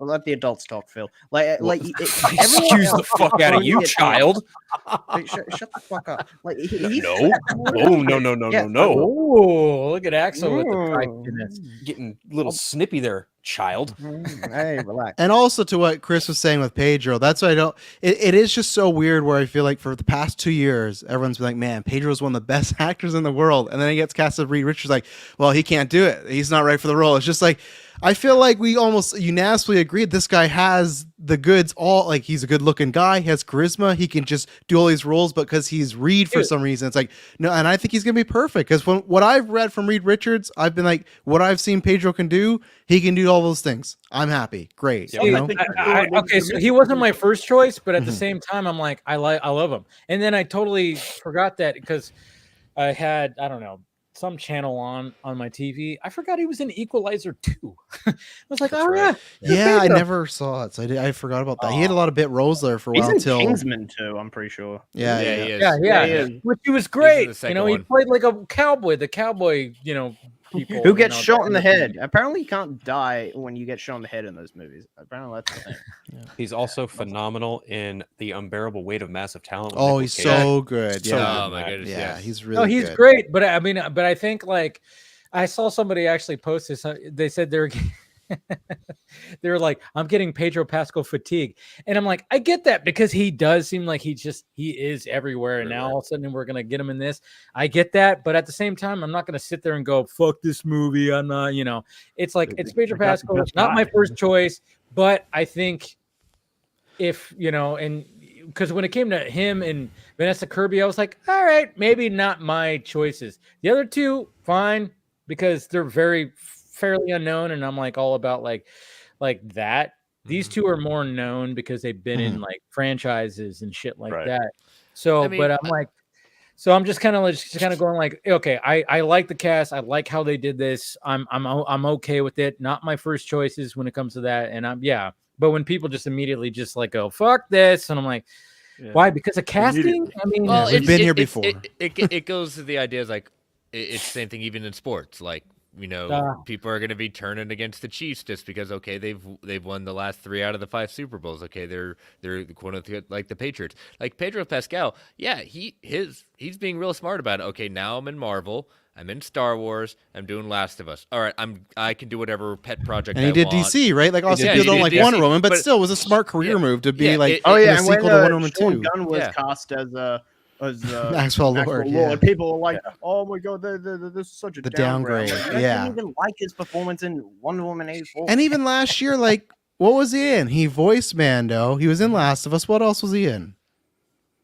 Let the adults talk, Phil. Excuse the fuck out of you, child. Shut the fuck up. Like no. Oh, look at Axel with the feistiness. Getting a little snippy there, child. Hey, relax. And also to what Chris was saying with Pedro, that's why I don't. It is just so weird where I feel like for the past 2 years, everyone's been like, "Man, Pedro's one of the best actors in the world," and then he gets cast as Reed Richards, like, "Well, he can't do it. He's not right for the role." It's just like. I feel like we almost unanimously agreed this guy has the goods. Like he's a good looking guy, he has charisma, he can just do all these roles. But because he's Reed for some reason, it's like no. And I think he's gonna be perfect because what I've read from Reed Richards, I've been like, what I've seen Pedro can do, he can do all those things. I'm happy, great. You know? Okay, so he wasn't my first choice, but at the same time, I'm like, I love him. And then I totally forgot that because I had some channel on my TV. I forgot he was in Equalizer 2. I was like, yeah, I never saw it, so I forgot about that. He had a lot of bit roles there for a while. He's in Kingsman too, I'm pretty sure. Yeah. Which he was great. He played like a cowboy. The cowboy, people who gets shot in the head. Apparently, you can't die when you get shot in the head in those movies. Apparently, that's the thing. He's also phenomenal in The Unbearable Weight of Massive Talent. Oh, he's so good. Yeah. Oh my goodness. Yeah, he's really. He's good. great. But I think like I saw somebody actually post this. They said they were like, I'm getting Pedro Pascal fatigue, and I'm like, I get that because he does seem like he is everywhere, and now all of a sudden we're gonna get him in this. I get that, but at the same time, I'm not gonna sit there and go, fuck this movie. I'm not, it's like it's Pedro Pascal, not my first choice, but I think if and because when it came to him and Vanessa Kirby, I was like, all right, maybe not my choices. The other two, fine, because they're fairly unknown, and I'm like all about like that. These two are more known because they've been in like franchises and shit like that. So, but I'm like, so I'm just kind of going like, okay, I like the cast, I like how they did this. I'm okay with it. Not my first choices when it comes to that, and but when people just immediately just like go fuck this, and I'm like, why? Because of casting? I mean, we've been here before. It goes to the idea is like it's the same thing even in sports. Like people are going to be turning against the Chiefs just because they've won the last 3 out of the 5 Super Bowls. Okay, they're quote unquote like the Patriots. Like Pedro Pascal, he's being real smart about it. Okay, now I'm in Marvel. I'm in Star Wars. I'm doing Last of Us. All right, I can do whatever pet project. And he did want. DC, right? Like, also people don't like DC, Wonder Woman, but still, it was a smart career move to be like, and sequel to Wonder Woman 2. Sean Gunn was cast as Maxwell Lord. Yeah. People are like, oh my god, this is such a downgrade. Like, I didn't even like his performance in Wonder Woman 84. And even last year, like, what was he in? He voiced Mando. He was in Last of Us. What else was he in?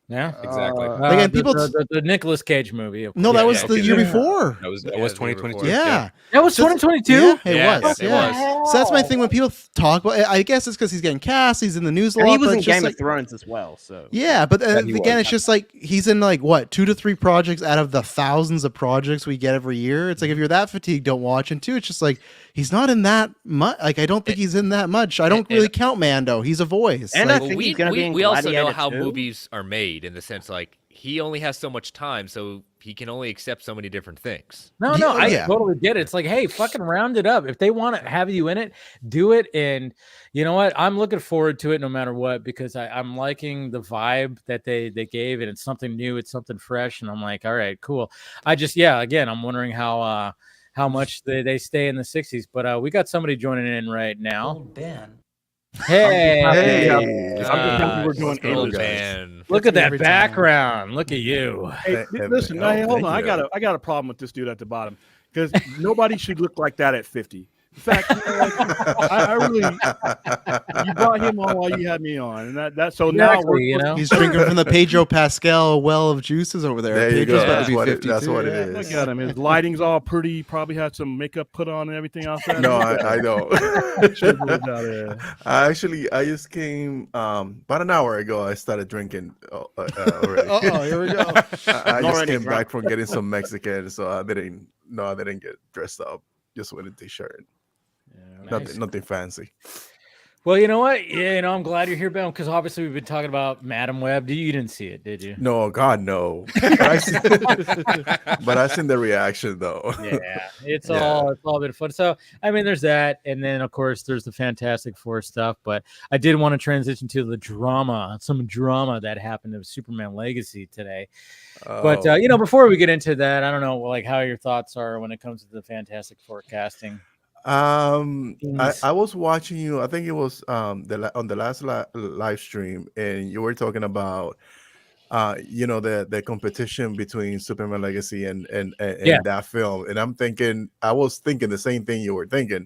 Yeah, exactly. Again, the Nicolas Cage movie. No, that was the year before. That was 2022. Yeah, that was 2022. Yeah, it was. It was. So that's my thing when people talk about. I guess it's because he's getting cast. He's in the news a lot. He was but in it's just Game of Thrones as well. So yeah, but again, it's just like he's in like what 2 to 3 projects out of the thousands of projects we get every year. It's like if you're that fatigued, don't watch. And 2, it's just like he's not in that much. Like I don't think he's in that much. I don't really count Mando. He's a voice. And like, I think we also know how movies are made in the sense like he only has so much time, so he can only accept so many different things. No, I totally get it. It's like, hey, fucking round it up. If they want to have you in it, do it. And you know what? I'm looking forward to it no matter what, because I'm liking the vibe that they gave, and it's something new, it's something fresh, and I'm like, all right, cool. I just, again, I'm wondering how much they stay in the 60s. But we got somebody joining in right now. Old Ben. Hey, I'm just happy we're doing man. Look at that background. Look at you. Hey, listen, hold on. I got a problem with this dude at the bottom, because nobody should look like that at 50. In fact, I really, you brought him on while you had me on, and that's so exactly, now he's drinking from the Pedro Pascal well of juices over there. There you Pedro's go. about to be 50 That's what it is. is. Look at him. His lighting's all pretty. Probably had some makeup put on and everything else. No, I don't. I just came about an hour ago. I started drinking already. Here we go. I just came back from getting some Mexican, so I didn't get dressed up. Just with a t-shirt. Nothing fancy. Well, you know what? I'm glad you're here, Ben, because obviously we've been talking about Madam Web. You didn't see it, did you? No, God, no. But I seen the reaction, though. Yeah, it's all been fun. So, I mean, there's that, and then of course there's the Fantastic Four stuff. But I did want to transition to some drama that happened to Superman Legacy today. But before we get into that, I don't know, like how your thoughts are when it comes to the Fantastic Four casting. I was watching you. I think it was on the last live stream, and you were talking about the competition between Superman Legacy and that film. And I was thinking the same thing you were thinking.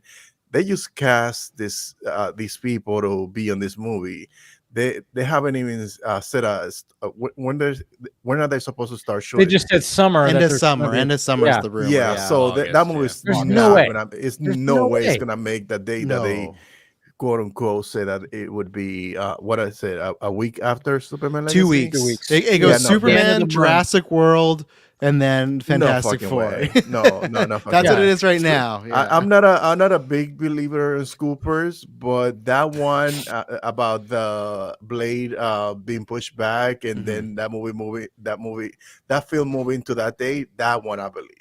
They just cast these people to be on this movie. They haven't even said when are they supposed to start shooting? They just said summer. End of summer is the rumor. Yeah, so that movie is no way. It's no way it's gonna make the date that they quote unquote say that it would be what I said a week after Superman Legacy? 2 weeks. It goes Superman, Jurassic World, and then Fantastic Four. No. That's what it is right now. Yeah. I'm not a big believer in scoopers, but that one about the blade being pushed back, and then that film moving to that date, that one I believe.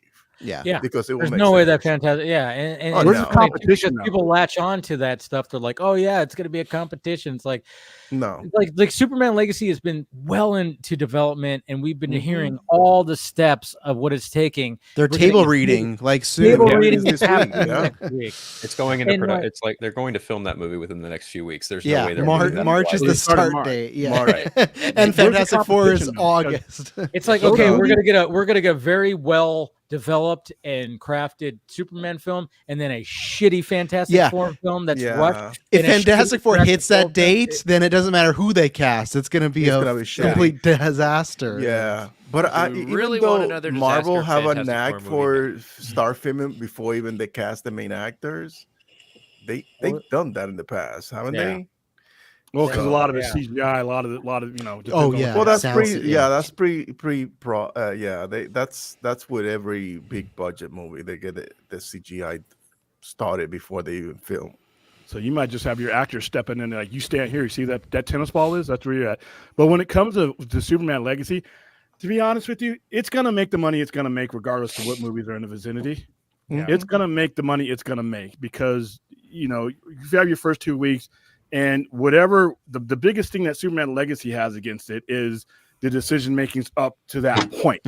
Yeah, because there's no way that Fantastic. Yeah, and where's the competition? People latch on to that stuff. They're like, oh yeah, it's gonna be a competition. It's like, no, like Superman Legacy has been well into development, and we've been hearing all the steps of what it's taking. They're table reading, like soon. Table reading this week. next week. It's going into production. It's like they're going to film that movie within the next few weeks. There's no way they're March is the start date. Yeah, right. And Fantastic Four is August. It's like, okay, we're gonna get very well developed and crafted Superman film, and then a shitty Fantastic Four film that's rushed. If Fantastic Four hits that date, then it doesn't matter who they cast. It's going to be a complete disaster. Yeah. But I really want another Marvel have a knack for start filming before even they cast the main actors. They've done that in the past, haven't they? Well, because a lot of it CGI, a lot of Oh yeah. Well, that's that's pre-pro. That's with every big budget movie. They get the CGI started before they even film. So you might just have your actors stepping in, like, you stand here, you see that tennis ball is? That's where you're at. But when it comes to Superman Legacy, to be honest with you, it's gonna make the money it's gonna make regardless of what movies are in the vicinity. Yeah. It's gonna make the money it's gonna make because you have your first 2 weeks. And whatever the biggest thing that Superman Legacy has against it is the decision making's up to that point.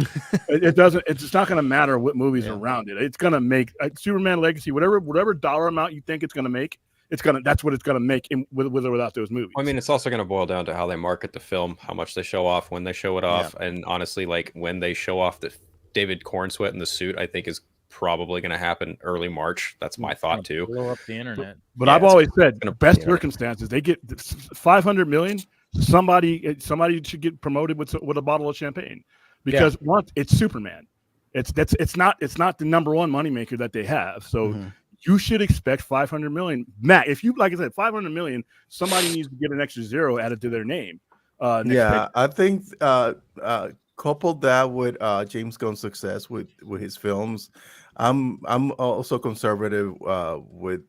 It's not going to matter what movies are around it. It's going to make Superman Legacy, whatever dollar amount you think it's going to make, that's what it's going to make with or without those movies. I mean, it's also going to boil down to how they market the film, how much they show off, when they show it off, and honestly, like when they show off the David Cornsweet in the suit, I think is probably going to happen early March. That's my thought too. Blow up the internet. But I've always said the best circumstances, they get 500 million. Somebody should get promoted with a bottle of champagne because once it's Superman, it's not the number one moneymaker that they have. So you should expect 500 million. Matt, if you, like I said, 500 million, somebody needs to get an extra zero added to their name. I think coupled that with James Gunn's success with his films, I'm also conservative with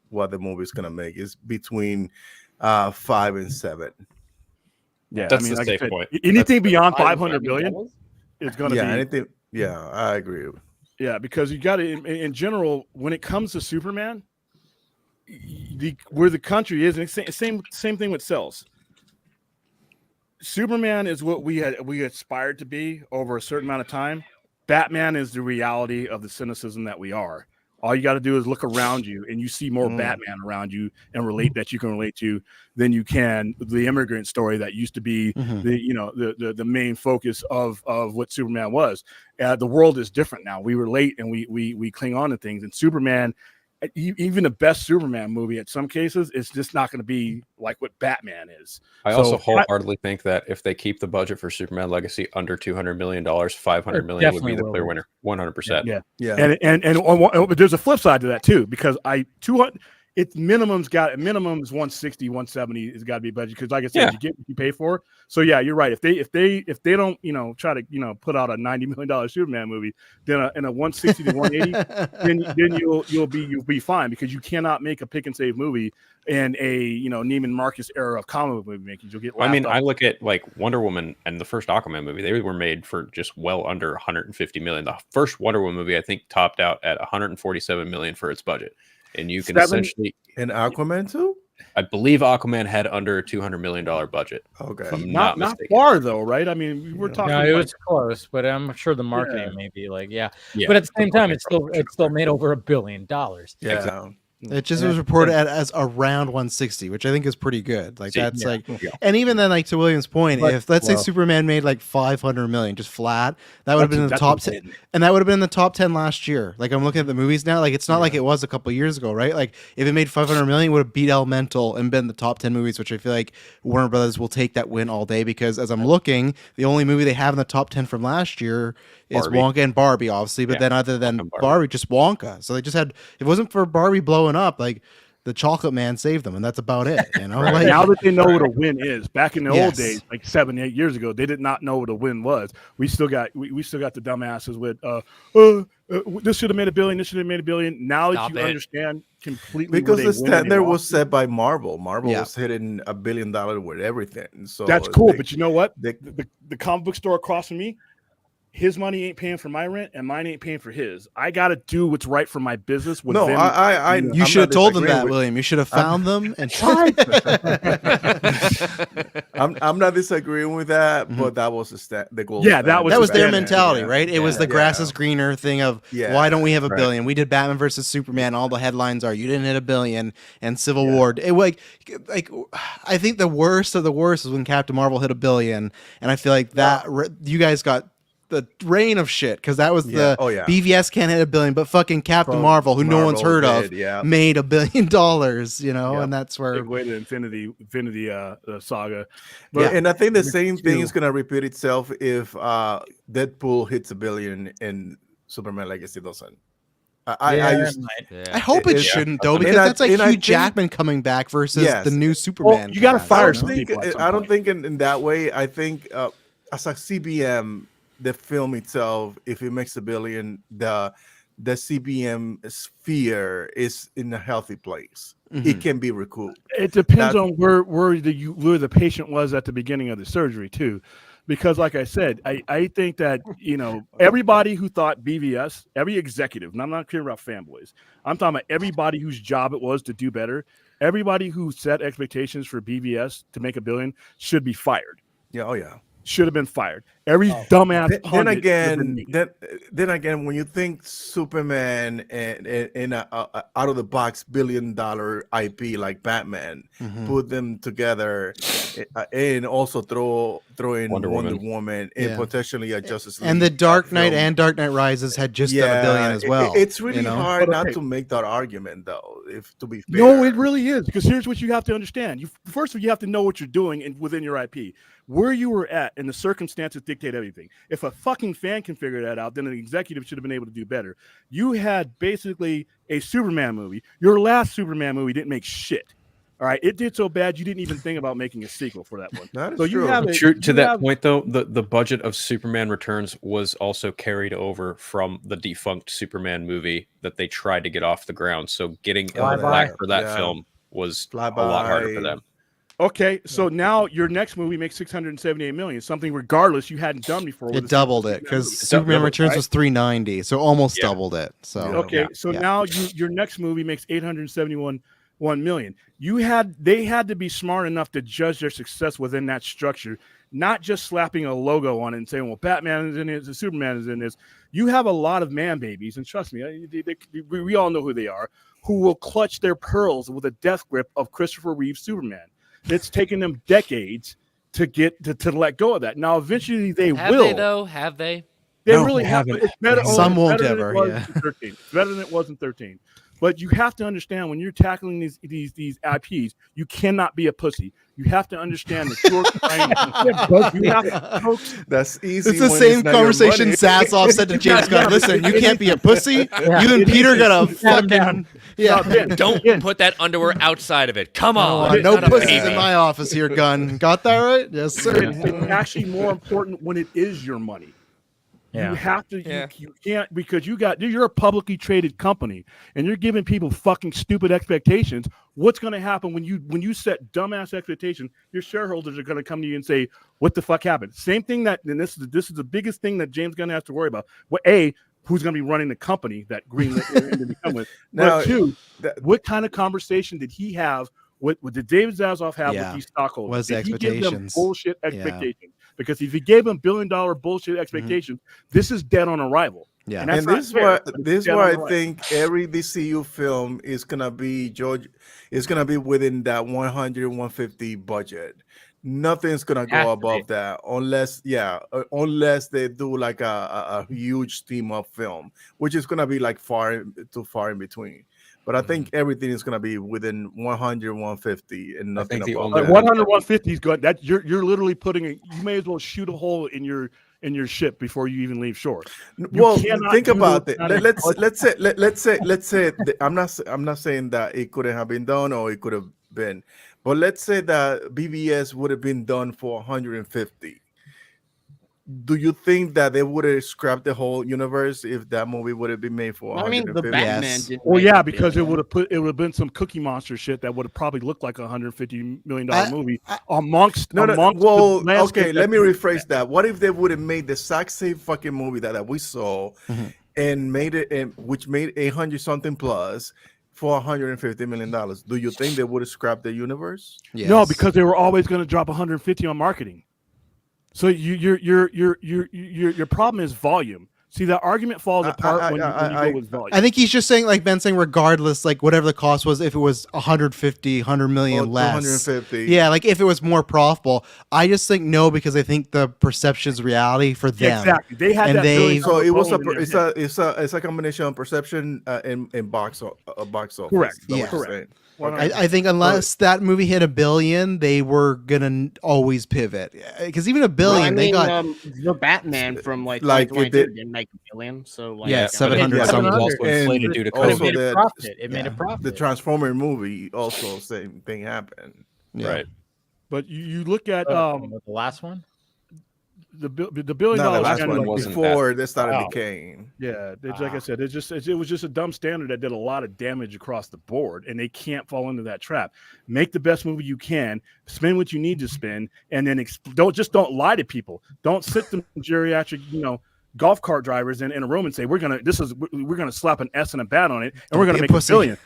what the movie's gonna make. Is between 5 and 7. Yeah, that's the safe point. Anything beyond 500 million is gonna be anything. Yeah, I agree. Yeah, because you got to, in general, when it comes to Superman, where the country is, and same thing with cells. Superman is what we aspired to be over a certain amount of time. Batman is the reality of the cynicism that we are. All you got to do is look around you, and you see more Batman around you and that you can relate to than you can the immigrant story that used to be the main focus of what Superman was. The world is different now. We relate and we cling on to things. And Superman, even the best Superman movie, at some cases, it's just not going to be like what Batman is. I also wholeheartedly think that if they keep the budget for Superman Legacy under $200 million, $500 million would be the clear winner. 100%. Yeah. And there's a flip side to that too, because it's minimum's 160, 170 has got to be budget, because like I said, you get what you pay for. So yeah, you're right. If they don't try to put out a $90 million Superman movie, then in a 160 to 180, then you'll be fine, because you cannot make a pick and save movie in a Neiman Marcus era of comic book movie making. You'll get. I look at like Wonder Woman and the first Aquaman movie; they were made for just well under 150 million. The first Wonder Woman movie, I think, topped out at 147 million for its budget. And you can essentially in Aquaman too. I believe Aquaman had under a $200 million budget. Okay, not far though, right? I mean, we're talking. No, it was close, but I'm sure the marketing may be like, But at the same time, it's still made over $1 billion. Yeah. Exactly. It just was reported as around 160, which I think is pretty good. Like and even then, like to William's point, if let's say Superman made like 500 million just flat, that would have been in the top 10, and that would have been in the top 10 last year. Like I'm looking at the movies now, like it's not like it was a couple years ago, right? Like if it made 500 million, it would have beat Elemental and been in the top 10 movies, which I feel like Warner Brothers will take that win all day, because as I'm looking, the only movie they have in the top 10 from last year is Wonka and Barbie, obviously, but then other than Barbie, just Wonka. So they just had, if it wasn't for Barbie blowing up, like the Chocolate Man saved them, and that's about it. Like, now that they know what a win is, back in the old days, like 7-8 years ago, they did not know what a win was. We still got the dumbasses with this should have made $1 billion, this should have made $1 billion. Now that you understand completely, because the standard was set by Marvel. Marvel was hitting $1 billion with everything. So that's cool. But you know what? The comic book store across from me, his money ain't paying for my rent, and mine ain't paying for his. I got to do what's right for my business. You should have told them that, William. You should have found them and. I'm not disagreeing with that, but that was the goal. Yeah, that was their mentality, right? It was the grass is greener thing of why don't we have $1 billion? We did Batman versus Superman. All the headlines are you didn't hit $1 billion, and Civil War. It like I think the worst of the worst is when Captain Marvel hit $1 billion, and I feel like that you guys got the rain of shit, because that was BVS can't hit $1 billion, but fucking Captain Marvel, who no one's heard of, made $1 billion, and that's where big way to Infinity Saga. But, and I think the same thing is gonna repeat itself if Deadpool hits $1 billion and Superman Legacy doesn't. I hope it shouldn't though, because that's like Hugh Jackman coming back versus the new Superman. You got to fire some people. I don't think in that way. I think as a CBM, the film itself, if it makes $1 billion, the CBM sphere is in a healthy place. It can be recouped. It depends on where the patient was at the beginning of the surgery too, because like I said, I think that everybody who thought BVS, every executive, and I'm not caring about fanboys, I'm talking about everybody whose job it was to do better. Everybody who set expectations for BVS to make $1 billion should be fired. Should have been fired. Every dumbass. Then again, when you think Superman and out of the box $1 billion IP like Batman, put them together, and also throw in Wonder Woman and potentially a Justice League. And the Dark Knight and Dark Knight Rises had just done $1 billion as well. It's really hard not to make that argument, though. If to be fair, no, it really is, because here's what you have to understand. First, you have to know what you're doing within your IP. Where you were at and the circumstances dictate everything. If a fucking fan can figure that out, then an executive should have been able to do better. You had basically a Superman movie. Your last Superman movie didn't make shit. All right, it did so bad you didn't even think about making a sequel for that one. That is so true. To that point, though, the budget of Superman Returns was also carried over from the defunct Superman movie that they tried to get off the ground. So getting black for that film was a lot harder for them. Okay, so now your next movie makes 678 million, something regardless you hadn't done before. It doubled it because Superman Returns was 390, so almost doubled it. So okay, so now your next movie makes 871 million. They had to be smart enough to judge their success within that structure, not just slapping a logo on it and saying, "Well, Batman is in this, and Superman is in this." You have a lot of man babies, and trust me, we all know who they are, who will clutch their pearls with a death grip of Christopher Reeve's Superman. It's taken them decades to get to let go of that. Now, eventually, they will. Have they though? Have they? They really haven't. It's better. Some won't ever. Yeah. It's better than it was in 13. But you have to understand when you're tackling these IPs, you cannot be a pussy. You have to understand that that's easy. It's the same conversation Zazoff said to James Gunn. Listen, you can't be a pussy. Yeah. You and Peter gotta fucking Don't put that underwear outside of it. Come on. No pussies in my office here, Gunn. Got that right? Yes, sir. It's actually more important when it is your money. Yeah. You have to. You can't, because you're a publicly traded company and you're giving people fucking stupid expectations. What's going to happen when you set dumbass expectations? Your shareholders are going to come to you and say, "What the fuck happened?" Same thing and this is the biggest thing that James Gunn has to worry about. Well, who's going to be running the company that Green Lantern to become with? Now, but two, what kind of conversation did he have? What did David Zaslav have with these stockholders? What's the expectations? He give them bullshit expectations? Yeah. Because if he gave them $1 billion bullshit expectations, this is dead on arrival. Yeah, and this is why I think every DCU film is gonna be within that 100, 150 budget. Nothing's gonna go above that unless they do like a huge team up film, which is gonna be like too far in between. But I think everything is going to be within 100, 150, and nothing above that. 100, 150 is good. That you're literally you may as well shoot a hole in your ship before you even leave shore. Well, think about it. Let's say I'm not saying that it couldn't have been done or it could have been, but let's say that BVS would have been done for 150. Do you think that they would have scrapped the whole universe if that movie would have been made for? I mean, the Batman. Well, yeah, because it would have been some Cookie Monster shit that would have probably looked like $150 million movie amongst. Well, okay, let me rephrase that. What if they would have made the exact same fucking movie that we saw, and made it, which made 800 something plus, for $150 million? Do you think they would have scrapped the universe? Yes. No, because they were always going to drop 150 on marketing. So your problem is volume. See, that argument falls apart when you go with volume. I think he's just saying, like Ben's saying, regardless, like whatever the cost was, if it was 150, 100 million less. 250. Yeah, like if it was more profitable. I just think no, because I think the perception is reality for them. Exactly. They had so it was it's a combination of perception and box office. Correct. Yeah. Correct. I think unless that movie hit $1 billion, they were gonna always pivot. Because even $1 billion, they got the Batman from like it didn't make $1 billion. So like 700 something. Also inflated due to COVID. It made a profit. The Transformer movie also same thing happened. Yeah. Right. But you look at the last one. The $1 billion before they started decaying. Yeah, like I said, it was just a dumb standard that did a lot of damage across the board, and they can't fall into that trap. Make the best movie you can, spend what you need to spend, and then don't lie to people. Don't sit them geriatric, golf cart drivers in a room and say we're gonna slap an S and a bat on it, and we're gonna make $1 billion,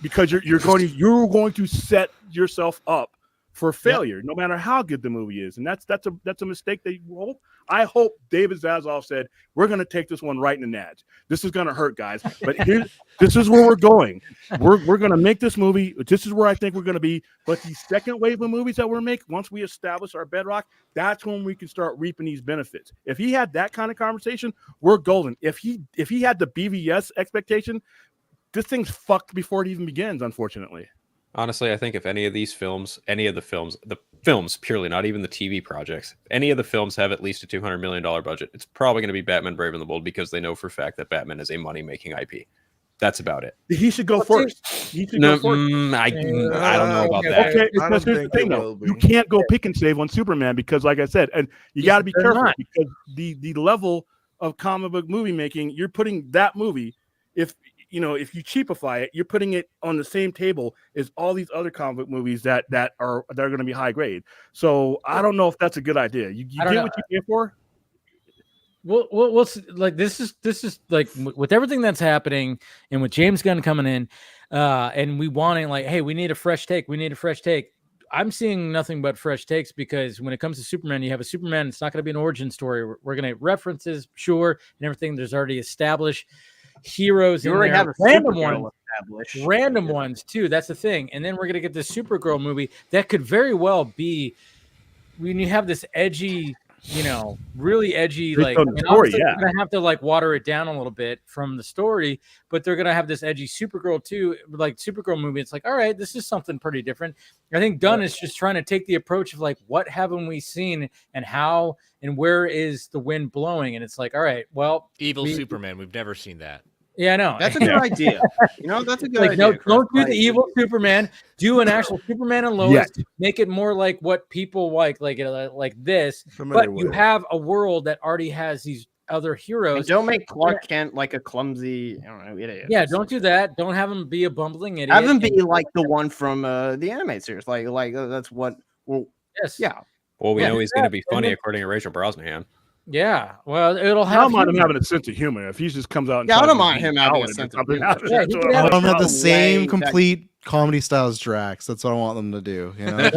because you're going to set yourself up for failure, no matter how good the movie is, and that's a mistake that I hope David Zaslav said, we're going to take this one right in the nads. This is going to hurt, guys, but this is where we're going. We're going to make this movie. This is where I think we're going to be. But the second wave of movies that we're making, once we establish our bedrock, that's when we can start reaping these benefits. If he had that kind of conversation, we're golden. If he had the BVS expectation, this thing's fucked before it even begins, unfortunately. Honestly, I think if any of the films purely, not even the TV projects, any of the films have at least a $200 million budget, it's probably going to be Batman Brave and the Bold, because they know for a fact that Batman is a money-making IP. That's about it. He should go first. I don't know about that. Okay, because here's the thing, though. You can't go pick and save on Superman, because, like I said, and you got to be careful, because the level of comic book movie making, you're putting that movie, if if you cheapify it, you're putting it on the same table as all these other comic book movies that are going to be high grade. So I don't know if that's a good idea. You get what you pay for. Well, like this is like with everything that's happening, and with James Gunn coming in, and we wanting like, hey, we need a fresh take. We need a fresh take. I'm seeing nothing but fresh takes, because when it comes to Superman, you have a Superman. It's not going to be an origin story. We're going to references, sure, and everything. There's already established heroes You in already there, have a random ones too. That's the thing. And then we're going to get this Supergirl movie that could very well be when you have this edgy, really edgy, like, story, they're gonna have to like water it down a little bit from the story, but they're gonna have this edgy Supergirl too, like Supergirl movie. It's like, all right, this is something pretty different. I think Gunn is just trying to take the approach of like, what haven't we seen, and how and where is the wind blowing? And it's like, all right, well, evil Superman, we've never seen that. Yeah, I know. That's a good idea. That's a good idea. No, don't do the evil Superman. Do an actual Superman and Lois. Yes. Make it more like what people like this. But you have a world that already has these other heroes. And don't make Clark Kent like a clumsy, idiot. Yeah, don't do that. Don't have him be a bumbling idiot. Have him be like the one from the anime series. Like that's what. Well, yes. Yeah. Well, we know he's going to be funny according to Rachel Brosnahan. Yeah, well, it'll have. I don't mind him having a sense of humor if he just comes out. And I don't mind him having a sense of humor. I want him to have the same complete comedy style as Drax. That's what I want them to do. Yeah.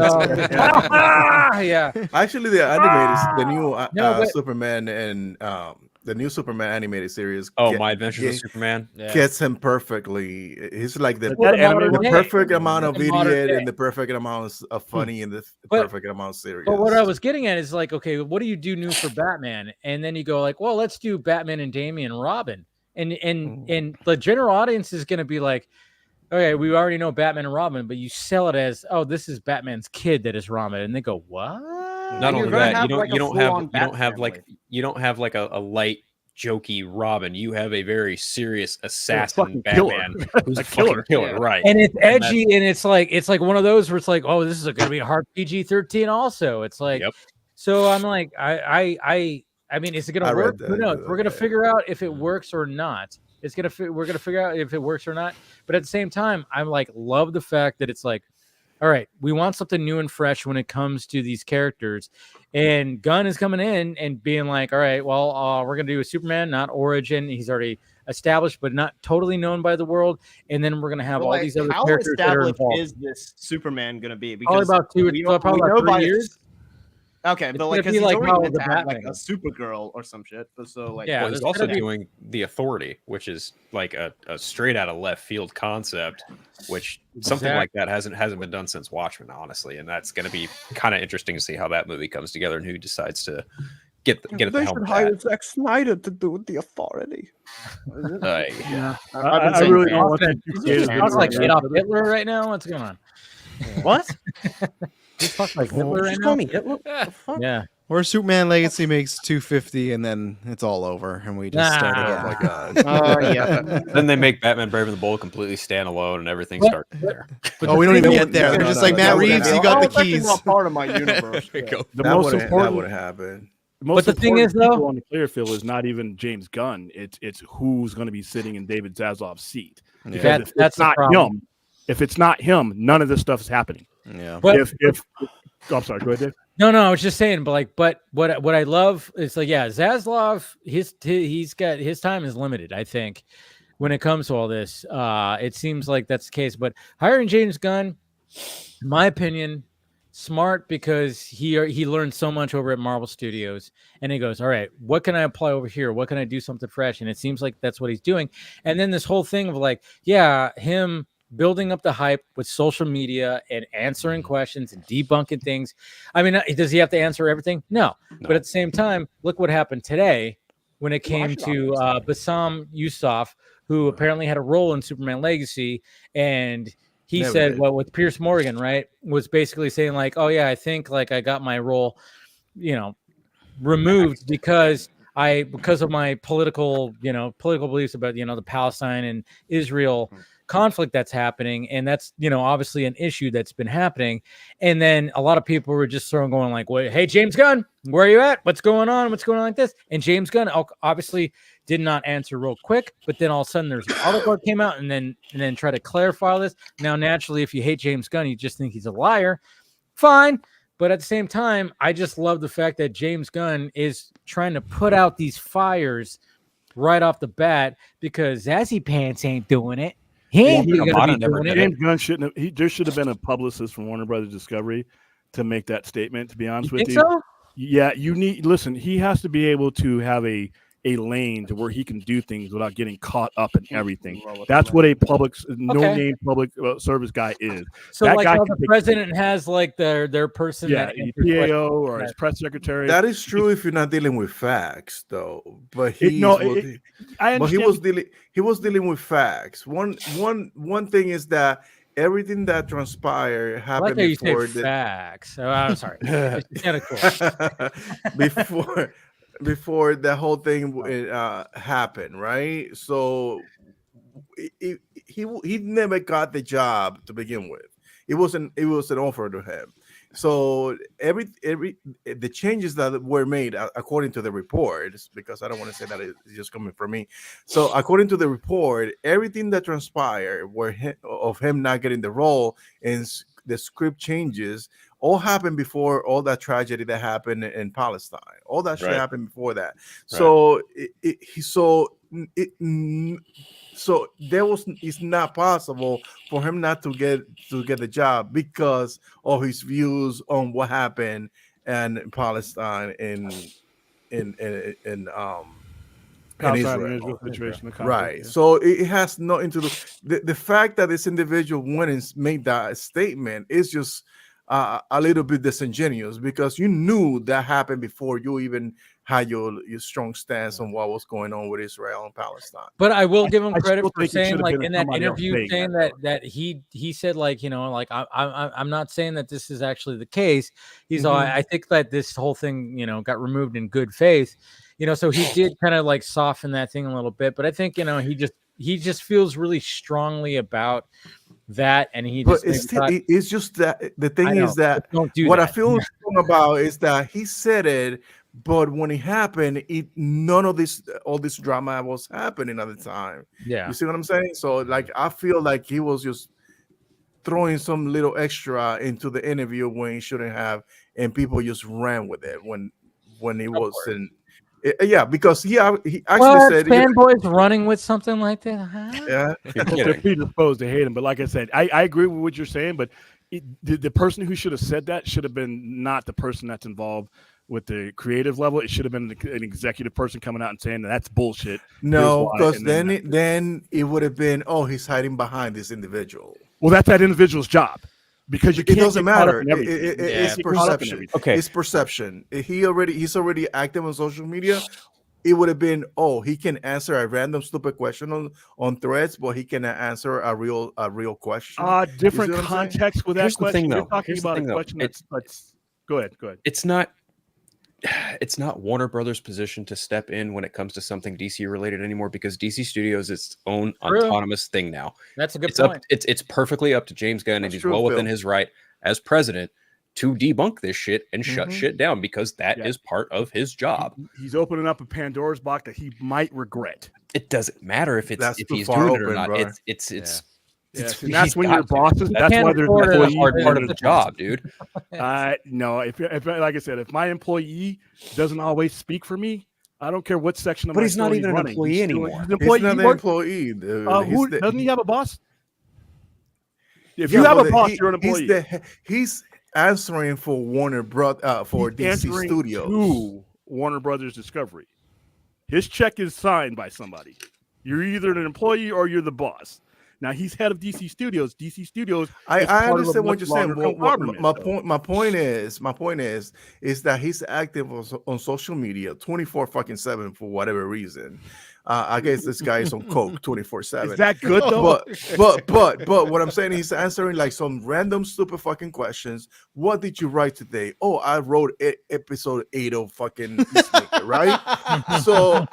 Actually, the animated, the new Superman and the new Superman animated series. My Adventures of Superman gets him perfectly. He's like the perfect amount of idiot and the perfect amount of funny and the perfect amount of serious. But what I was getting at is like, okay, what do you do new for Batman? And then you go like, well, let's do Batman and Damian Robin. And the general audience is going to be like, okay, we already know Batman and Robin, but you sell it as, oh, this is Batman's kid that is Robin, and they go, what? Not only that, you don't have like a light jokey Robin. You have a very serious assassin Batman who's a killer, right? And it's edgy, and it's like one of those where it's like, oh, this is going to be a hard PG-13. Also, it's like, so I'm like, I mean, is it going to work? Who knows? We're going to figure out if it works or not. We're gonna figure out if it works or not. But at the same time, I'm like, love the fact that it's like, all right, we want something new and fresh when it comes to these characters. And Gunn is coming in and being like, all right, well, we're gonna do a Superman, not origin. He's already established, but not totally known by the world. And then we're gonna have all these other characters that are involved. How established is this Superman gonna be? Because probably about 3 years. Okay, but like, because he's already meant to have like a Supergirl or some shit. So like, well, he's also doing The Authority, which is like a straight out of left field concept, which something like that hasn't been done since Watchmen, honestly, and that's going to be kind of interesting to see how that movie comes together and who decides to get at the helm. They should hire Zack Snyder to do The Authority. I really don't want to talk like Adolf Hitler right now. What's going on? What? Just talk like Hitler right now. Call me Hitler. Yeah. Or Superman Legacy makes 250 and then it's all over and we just start again. Oh my god. Then they make Batman Brave and the Bold completely standalone and everything starts there. Oh, we don't even get there. They're just like, Matt Reeves, you got the keys. Not part of my universe. The most important would happen. But the thing is, though, on the player field is not even James Gunn. It's who's going to be sitting in David Zaslav's seat. Yeah. That's not him. If it's not him, none of this stuff is happening. Yeah. But I'm sorry. Go ahead, Dave. No, I was just saying, but what I love is like, yeah, Zaslav, he's got his time is limited, I think, when it comes to all this. It seems like that's the case. But hiring James Gunn, in my opinion, smart, because he learned so much over at Marvel Studios, and he goes, all right, what can I apply over here? What can I do something fresh? And it seems like that's what he's doing. And then this whole thing of like, yeah, him building up the hype with social media and answering questions and debunking things. I mean, does he have to answer everything? No. But at the same time, look what happened today when it came to Bassam Youssef, who apparently had a role in Superman Legacy. And he said, well, with Pierce Morgan, right, was basically saying like, oh yeah, I think like I got my role, removed because of my political beliefs about, the Palestine and Israel conflict that's happening, and that's obviously an issue that's been happening. And then a lot of people were just going like, wait, hey, James Gunn, where are you at? What's going on like this? And James Gunn obviously did not answer real quick, but then all of a sudden there's an article that came out and then try to clarify all this. Now, naturally, if you hate James Gunn, you just think he's a liar. Fine. But at the same time, I just love the fact that James Gunn is trying to put out these fires right off the bat because Zazie Pants ain't doing it. He ain't gonna be doing it. James Gunn shouldn't have. There should have been a publicist from Warner Brothers Discovery to make that statement. To be honest with you, so? Yeah, you need. Listen, he has to be able to have a lane to where he can do things without getting caught up in everything. That's what a no-name public service guy is. So, that like guy how the president has like their person, PAO or his press secretary. That is true if you're not dealing with facts, though. But he was dealing with facts. One thing is that everything that transpired happened before the facts. Oh, I'm sorry. before the whole thing happened, right? So he never got the job to begin with. It was an offer to him. So the changes that were made according to the reports, because I don't want to say that it's just coming from me. So according to the report, everything that transpired of him not getting the role and the script changes all happened before all that tragedy that happened in Palestine. All that shit happened before that. So it's not possible for him not to get the job because of his views on what happened in Palestine in Israel. Right. So it has nothing to do. The fact that this individual went and made that statement is just a little bit disingenuous because you knew that happened before you even had your strong stance on what was going on with Israel and Palestine. But I will give him credit for saying, like in that interview, saying that he said, like, you know, like I'm not saying that this is actually the case. He's I think that this whole thing, you know, got removed in good faith. You know, so he did kind of like soften that thing a little bit, but I think, you know, he just feels really strongly about that, and it's just that the thing is that what I feel strong about is that he said it, but when it happened, none of all this drama was happening at the time. Yeah, you see what I'm saying? So like I feel like he was just throwing some little extra into the interview when he shouldn't have, and people just ran with it when he wasn't. Yeah, because he actually said fanboys running with something like that. Huh? Yeah, they're predisposed to hate him. But like I said, I agree with what you're saying. But the person who should have said that should have been not the person that's involved with the creative level. It should have been an executive person coming out and saying that's bullshit. No, because then it would have been, he's hiding behind this individual. Well, that's that individual's job. Because it doesn't matter. It's perception. Okay, it's perception. He's already active on social media. It would have been, he can answer a random stupid question on Threads, but he can answer a real question. Different context with that Here's question. The thing, You're talking about a question that's go ahead. It's not Warner Brothers' position to step in when it comes to something DC related anymore because DC Studios is its own autonomous thing now. That's a good point. It's perfectly up to James Gunn, and he's well within his right as president to debunk this shit and shut shit down because that is part of his job. He's opening up a Pandora's box that he might regret. It doesn't matter if he's doing it or not. Bro. It's that's when your bosses. That's why there's a hard part of the job, dude. No, if like I said, if my employee doesn't always speak for me, I don't care what section of. But he's not even an employee anymore. He's not an employee. Doesn't he have a boss? If you have a boss, you're an employee. He's answering for Warner for DC Studios. To Warner Brothers Discovery. His check is signed by somebody. You're either an employee or you're the boss. Now he's head of DC Studios. DC Studios. I understand what you're saying. My point is that he's active on social media 24/7 for whatever reason. I guess this guy is on coke 24/7. Is that good though? But what I'm saying, he's answering like some random stupid fucking questions. What did you write today? Oh, I wrote episode 8 of fucking Peacemaker, right? So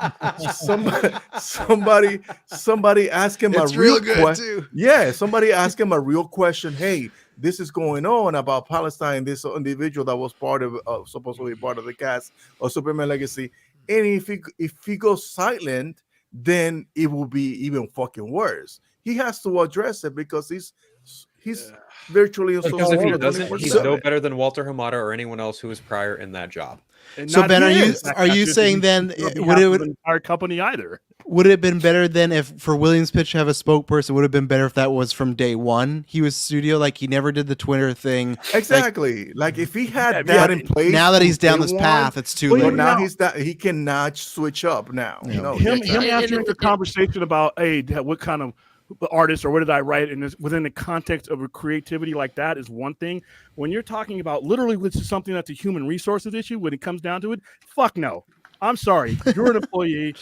somebody ask him a real question. Yeah, somebody ask him a real question. Hey, this is going on about Palestine. This individual that was supposedly part of the cast of Superman Legacy. And if he goes silent, then it will be even fucking worse. He has to address it because he's virtually on because if he doesn't, he's no 24/7. better than Walter Hamada or anyone else who was prior in that job. So Ben, are you saying then would it our company either? Would it have been better than if for Williams' pitch to have a spokesperson? Would have been better if that was from day one. He was studio, like he never did the Twitter thing. Exactly. Like if he had that in place. Now that he's down this path, it's too late. Now he cannot switch up now. You know, him answering the conversation about, hey, what kind of artist or what did I write, and within the context of a creativity like that is one thing. When you're talking about literally, which is something that's a human resources issue, when it comes down to it, fuck no. I'm sorry, you're an employee.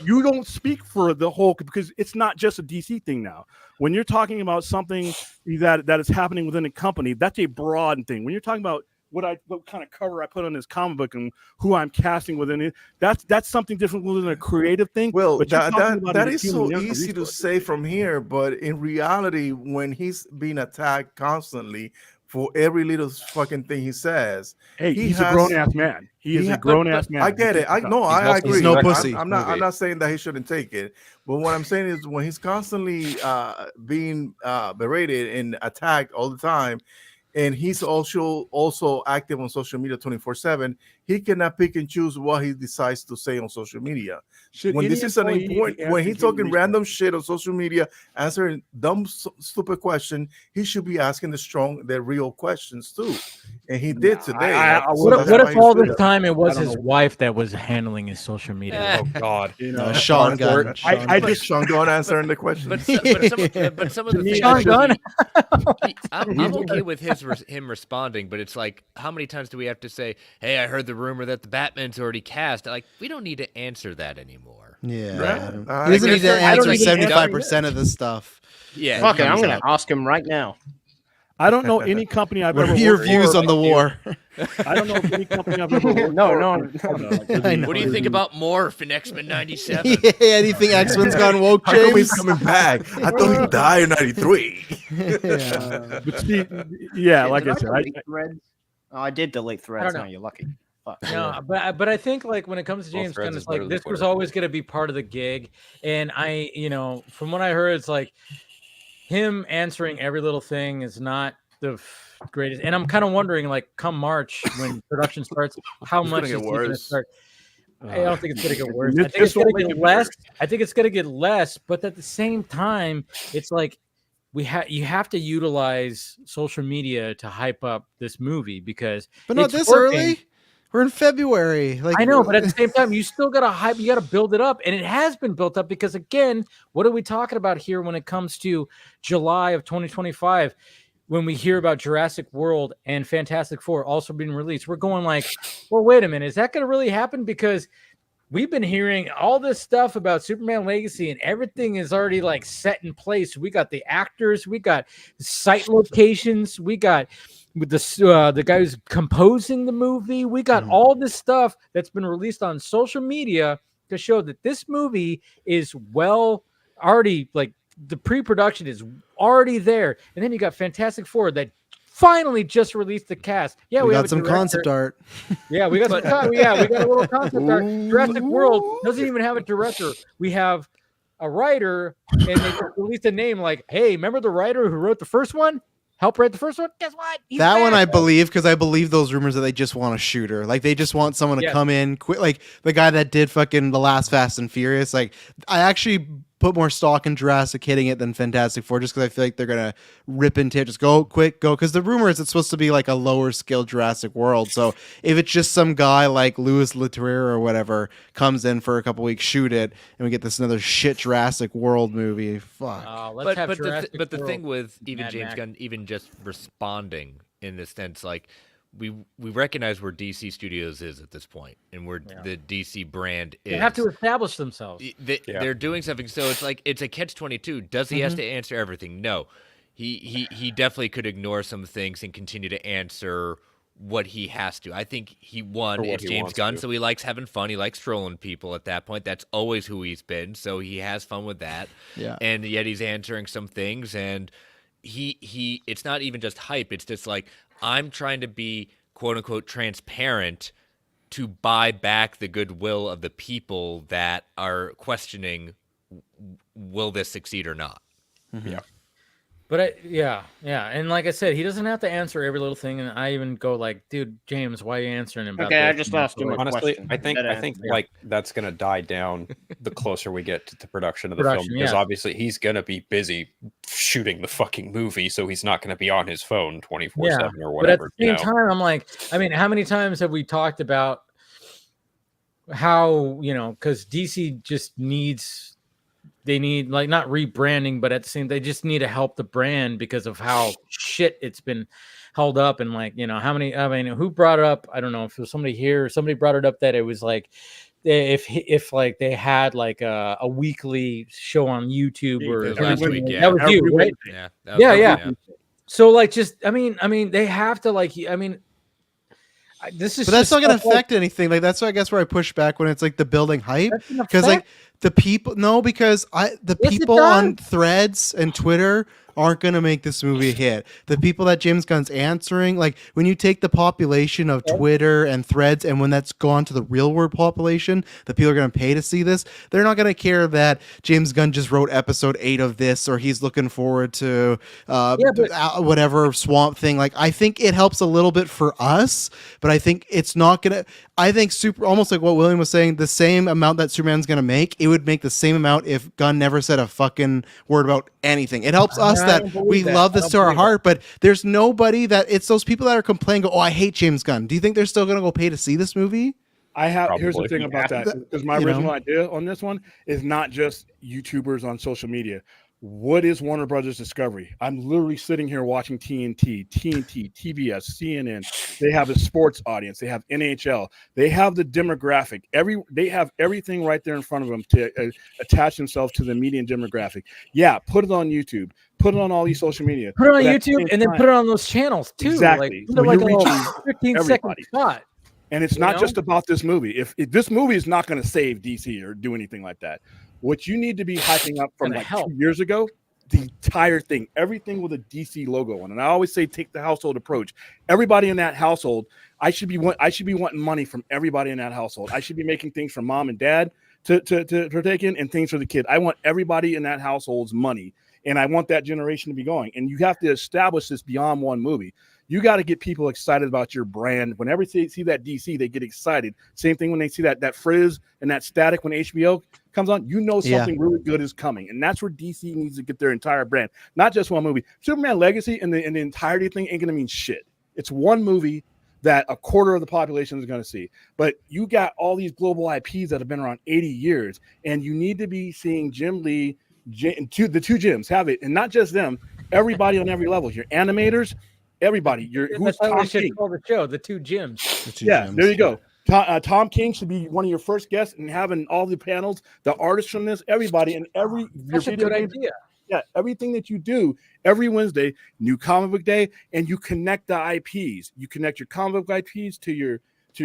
You don't speak for the whole, because it's not just a DC thing now. When you're talking about something that is happening within a company, that's a broad thing. When you're talking about what kind of cover I put on this comic book and who I'm casting within it, that's something different than a creative thing. Well, but that is so easy to say from here, but in reality, when he's being attacked constantly for every little fucking thing he says, hey, he's a grown ass man. He is a grown ass man. I get it. I agree. He's no pussy. I'm not saying that he shouldn't take it, but what I'm saying is when he's constantly being berated and attacked all the time, and he's also active on social media 24/7. He cannot pick and choose what he decides to say on social media. When this is an important, when he's talking random shit on social media, answering dumb, stupid question, he should be asking the real questions too. And he did today. What if all this time it was his wife that was handling his social media? Oh God, Sean Gunn. Sean Gunn answering the question. But some of the things. Sean Gunn. I'm okay with him responding, but it's like, how many times do we have to say, "Hey, I heard the rumor that the Batman's already cast"? Like, we don't need to answer that anymore. Yeah, right? He doesn't need to answer 75% of this stuff. Yeah, Fuck it, I'm gonna ask him right now. I don't know any company I've ever. What are your views on the war? I don't know if any company I've ever worked No. for. What do you think about Morph in X-Men '97? Yeah, anything X-Men's gone woke, How come James? he's coming back? I thought he died in '93. But see, yeah, like I said, I did delete threads. Now you're lucky. Fuck. No, but I think like when it comes to James Gunn, it's like this was always going to be part of the gig, and from what I heard, it's like him answering every little thing is not the greatest. And I'm kind of wondering, like, come March when production starts, how much is it going to start? I don't think it's going to get worse. I think it's going to get less. I think it's going to get less. But at the same time, it's like you have to utilize social media to hype up this movie because. But not this early. We're in February. Like I know, but at the same time, you still got to hype. You got to build it up, and it has been built up because, again, what are we talking about here when it comes to July of 2025? When we hear about Jurassic World and Fantastic Four also being released, we're going like, well, wait a minute, is that going to really happen? Because we've been hearing all this stuff about Superman Legacy, and everything is already like set in place. We got the actors, we got site locations, we got with the guy who's composing the movie. We got all this stuff that's been released on social media to show that this movie is already like the pre-production is already there. And then you got Fantastic Four that finally just released the cast. Yeah, we got some concept art. Yeah, we got some. We got a little concept art. Jurassic World doesn't even have a director. We have a writer, and they released a name like, "Hey, remember the writer who wrote the first one? Help write the first one? Guess what? He's that back." one I believe because I believe those rumors that they just want a shooter. Like they just want someone to come in quick. Like the guy that did fucking the last Fast and Furious. Like I actually put more stock in Jurassic hitting it than Fantastic Four just because I feel like they're gonna rip into it. Just go quick, go. Because the rumor is it's supposed to be like a lower scale Jurassic World. So if it's just some guy like Louis Leterrier or whatever comes in for a couple weeks, shoot it, and we get this another shit Jurassic World movie. Fuck. But the thing with even James Gunn, even just responding in this sense, like we recognize where DC Studios is at this point, and where the DC brand is. They have to establish themselves. They're doing something, so it's like it's a catch-22. Does he has to answer everything? No, he definitely could ignore some things and continue to answer what he has to. I think it's James Gunn, so he likes having fun. He likes trolling people at that point. That's always who he's been, so he has fun with that. Yeah, and yet he's answering some things, and he it's not even just hype. It's just like, I'm trying to be quote unquote transparent to buy back the goodwill of the people that are questioning, will this succeed or not? Yeah. But yeah. And like I said, he doesn't have to answer every little thing. And I even go like, dude, James, why are you answering him about Okay, this? I just asked him a Honestly, question. I think like that's gonna die down the closer we get to the production of the film, because obviously he's gonna be busy shooting the fucking movie, so he's not gonna be on his phone 24/7 or whatever. But at the same time, I'm like, I mean, how many times have we talked about how, because DC just they need like not rebranding, but at the same, they just need to help the brand because of how shit it's been held up. And like, how many, I mean, who brought it up? I don't know if it was somebody here, somebody brought it up that it was like, if like they had like a weekly show on YouTube or last week, that was you, right? Yeah. So like, just, I mean, they have to like, I mean, this is, but that's not going to affect anything. Like that's why I guess where I push back when it's like the building hype, because like the people because the people on Threads and Twitter aren't going to make this movie a hit. The people that James Gunn's answering, like when you take the population of Twitter and Threads, and when that's gone to the real world population, the people are going to pay to see this. They're not going to care that James Gunn just wrote episode 8 of this, or he's looking forward to whatever Swamp Thing. Like I think it helps a little bit for us, but I think it's not going to. I think almost like what William was saying, the same amount that Superman's going to make, it would make the same amount if Gunn never said a fucking word about anything. It helps us that we love this to our heart, but there's nobody that it's those people that are complaining, go, oh, I hate James Gunn. Do you think they're still going to go pay to see this movie? Here's the thing about that, because my original idea on this one is not just YouTubers on social media. What is Warner Brothers Discovery? I'm literally sitting here watching TNT, TBS, CNN. They have a sports audience. They have NHL. They have the demographic. They have everything right there in front of them to attach themselves to the median demographic. Yeah, put it on YouTube. Put it on all these social media. Put it on YouTube and then put it on those channels too. Exactly. Like a little 15-second spot. And it's not just about this movie. If this movie is not going to save DC or do anything like that. What you need to be hyping up from like 2 years ago, the entire thing, everything with a DC logo on. And I always say, take the household approach. Everybody in that household, I should be wanting money from everybody in that household. I should be making things for mom and dad to take in, and things for the kid. I want everybody in that household's money, and I want that generation to be going. And you have to establish this beyond one movie. You got to get people excited about your brand. Whenever they see that DC, they get excited. Same thing when they see that Frizz and that Static when HBO comes on. You know something really good is coming, and that's where DC needs to get their entire brand, not just one movie. Superman Legacy and the entirety thing ain't gonna mean shit. It's one movie that a quarter of the population is going to see. But you got all these global IPs that have been around 80 years, and you need to be seeing Jim Lee, the two Jims have it, and not just them. Everybody on every level. Your animators. Everybody, who's Tom King? Call the show the two Jims. Jims. There you go. Tom King should be one of your first guests, and having all the panels, the artists from this, everybody, and That's a good idea. Yeah, everything that you do every Wednesday, new comic book day, and you connect the IPs. You connect your comic book IPs to your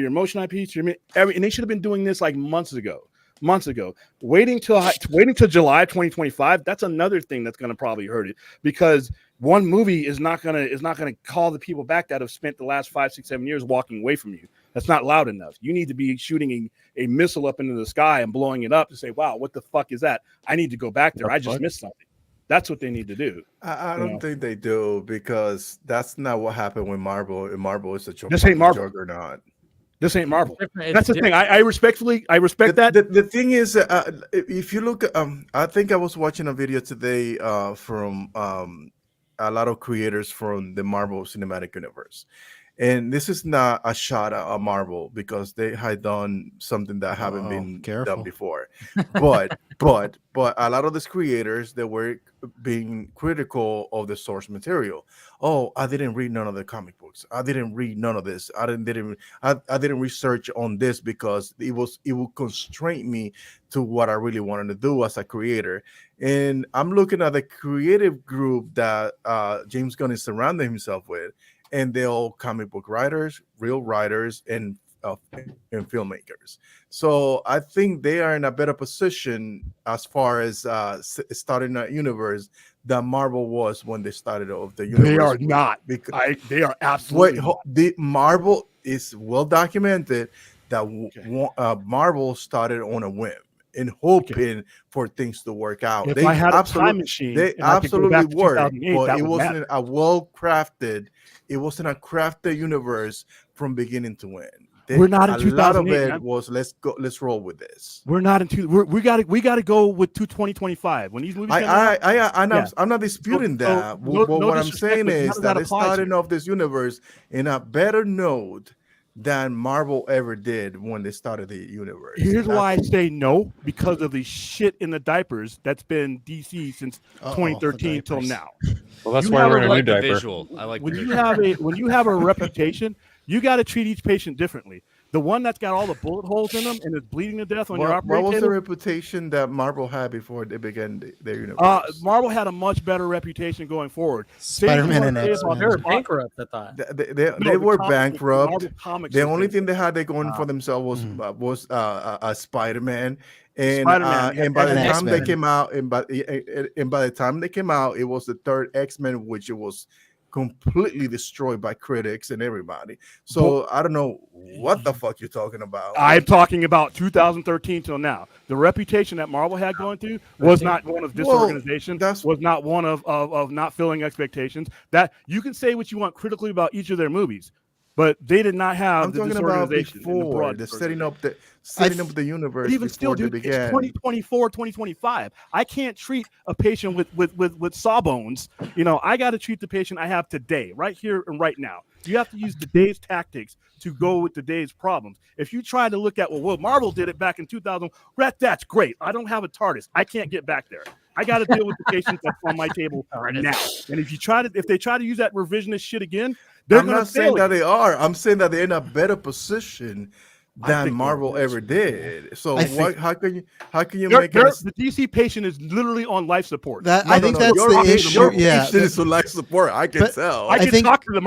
motion IPs, and they should have been doing this like months ago. Waiting till July 2025. That's another thing that's going to probably hurt it, because one movie is not going to call the people back that have spent the last 5, 6, 7 years walking away from you. That's not loud enough. You need to be shooting a missile up into the sky and blowing it up to say, wow, what the fuck is that? I need to go back there. I just missed something. That's what they need to do. I don't think they do, because that's not what happened with Marvel. Marvel is a juggernaut. This ain't Marvel. That's the thing. I respect that. The thing is, if you look, I think I was watching a video today from a lot of creators from the Marvel Cinematic Universe. And this is not a shot at Marvel, because they had done something that haven't been done before. But a lot of these creators, they were being critical of the source material. Oh, I didn't read none of the comic books. I didn't read none of this. I didn't research on this, because it would constrain me to what I really wanted to do as a creator. And I'm looking at the creative group that James Gunn is surrounding himself with, and they're all comic book writers, real writers, and filmmakers. So I think they are in a better position as far as starting a universe than Marvel was when they started off the universe. They are not. They are absolutely not. The Marvel is well documented that Marvel started on a whim and hoping for things to work out. If I had a time machine, they absolutely worked, but it wasn't a well-crafted. It wasn't a crafted universe from beginning to end. We're not in 2008. A lot of it was let's roll with this. We're not in we got to go with 2025 when these movies. I'm not disputing that. What I'm saying is that it's starting off this universe in a better note than Marvel ever did when they started the universe. Here's why I say no, because of the shit in the diapers that's been DC since 2013 till now. Well, that's why we're in a new diaper. Visual. I like when you have a reputation, you got to treat each patient differently. The one that's got all the bullet holes in them and is bleeding to death on your operating table. What was the table? reputation that Marvel had before they began their universe? Marvel had a much better reputation going forward. Spider-Man and X-Men. They were bankrupt, I thought. They were bankrupt. The only thing they had going for themselves was Spider-Man. And by the time they came out, and by the time they came out, it was the third X-Men, which it was completely destroyed by critics and everybody. So I don't know what the fuck you're talking about. I'm talking about 2013 till now. The reputation that Marvel had going through was not one of disorganization. Was not one of not filling expectations. That you can say what you want critically about each of their movies, but they did not have the disorganization. Before the setting up the universe. Even still, dude, it's 2024, 2025. I can't treat a patient with sawbones. I got to treat the patient I have today, right here and right now. You have to use today's tactics to go with today's problems. If you try to look at Marvel did it back in 2000, that's great. I don't have a TARDIS. I can't get back there. I got to deal with the patient that's on my table now. And if they try to use that revisionist shit again, I'm not saying that they are. I'm saying that they're in a better position than Marvel ever did. So how can you make it? The DC patient is literally on life support. I think that's the issue. Patient is on life support. I can tell. I can talk to the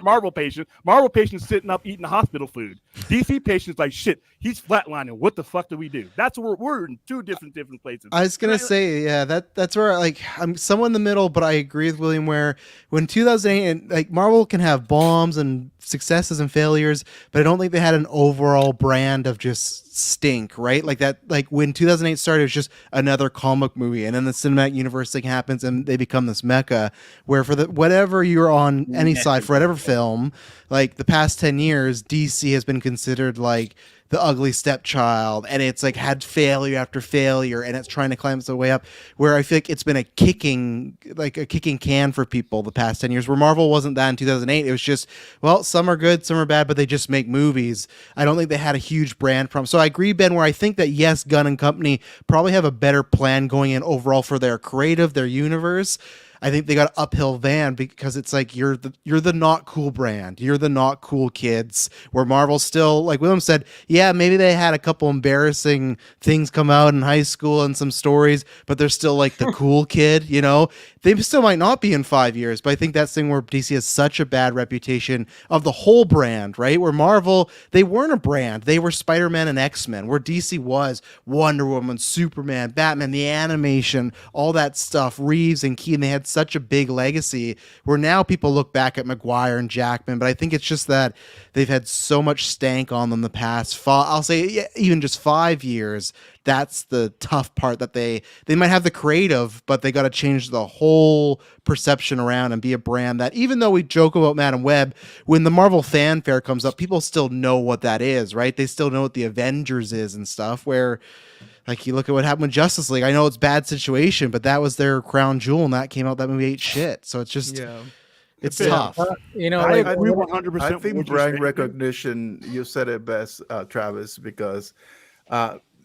Marvel patient. Marvel patient's sitting up eating hospital food. DC patient's like, shit, he's flatlining. What the fuck do we do? That's where we're in two different places. I was gonna say, that's where I'm somewhere in the middle, but I agree with William where when 2008 and Marvel can have bombs and successes and failures, but I don't think they had an overall brand of just stink, right? Like when 2008 started, it was just another comic movie, and then the cinematic universe thing happens and they become this mecca where for whatever you're on any side for whatever film, like the past 10 years, DC has been considered like the ugly stepchild, and it's had failure after failure, and it's trying to climb its way up, where I feel like it's been a kicking can for people the past 10 years, where Marvel wasn't that in 2008. It was just, well, some are good, some are bad, but they just make movies. I don't think they had a huge brand problem. So I agree, Ben, where I think that yes, Gunn and company probably have a better plan going in overall for their creative, their universe. I think they got an uphill van because it's like you're the not cool brand. You're the not cool kids. Where Marvel still, like William said, yeah, maybe they had a couple embarrassing things come out in high school and some stories, but they're still like the cool kid, They still might not be in 5 years, but I think that's the thing where DC has such a bad reputation of the whole brand, right? Where Marvel, they weren't a brand. They were Spider-Man and X-Men, where DC was Wonder Woman, Superman, Batman, the animation, all that stuff, Reeves and Keaton. They had such a big legacy where now people look back at Maguire and Jackman, but I think it's just that they've had so much stank on them the past I'll say even just 5 years. That's the tough part, that they might have the creative, but they got to change the whole perception around and be a brand that, even though we joke about Madam Web, when the Marvel fanfare comes up, people still know what that is, right? They still know what the Avengers is and stuff, where like you look at what happened with Justice League. I know it's a bad situation, but that was their crown jewel, and that came out, that movie ate shit. So it's just it's tough. I agree 100%. I think brand recognition, you said it best, Travis, because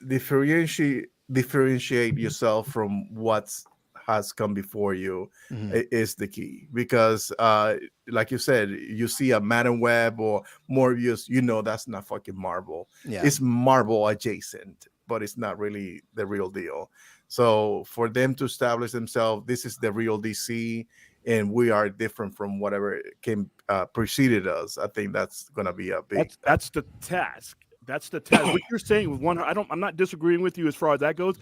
differentiate yourself from what has come before you is the key, because like you said, you see a Madam Web or Morbius, that's not fucking Marvel. It's Marvel adjacent, but it's not really the real deal. So for them to establish themselves, this is the real DC, and we are different from whatever came preceded us. I think that's going to be a big. That's the task. That's the task. What you're saying with I'm not disagreeing with you as far as that goes.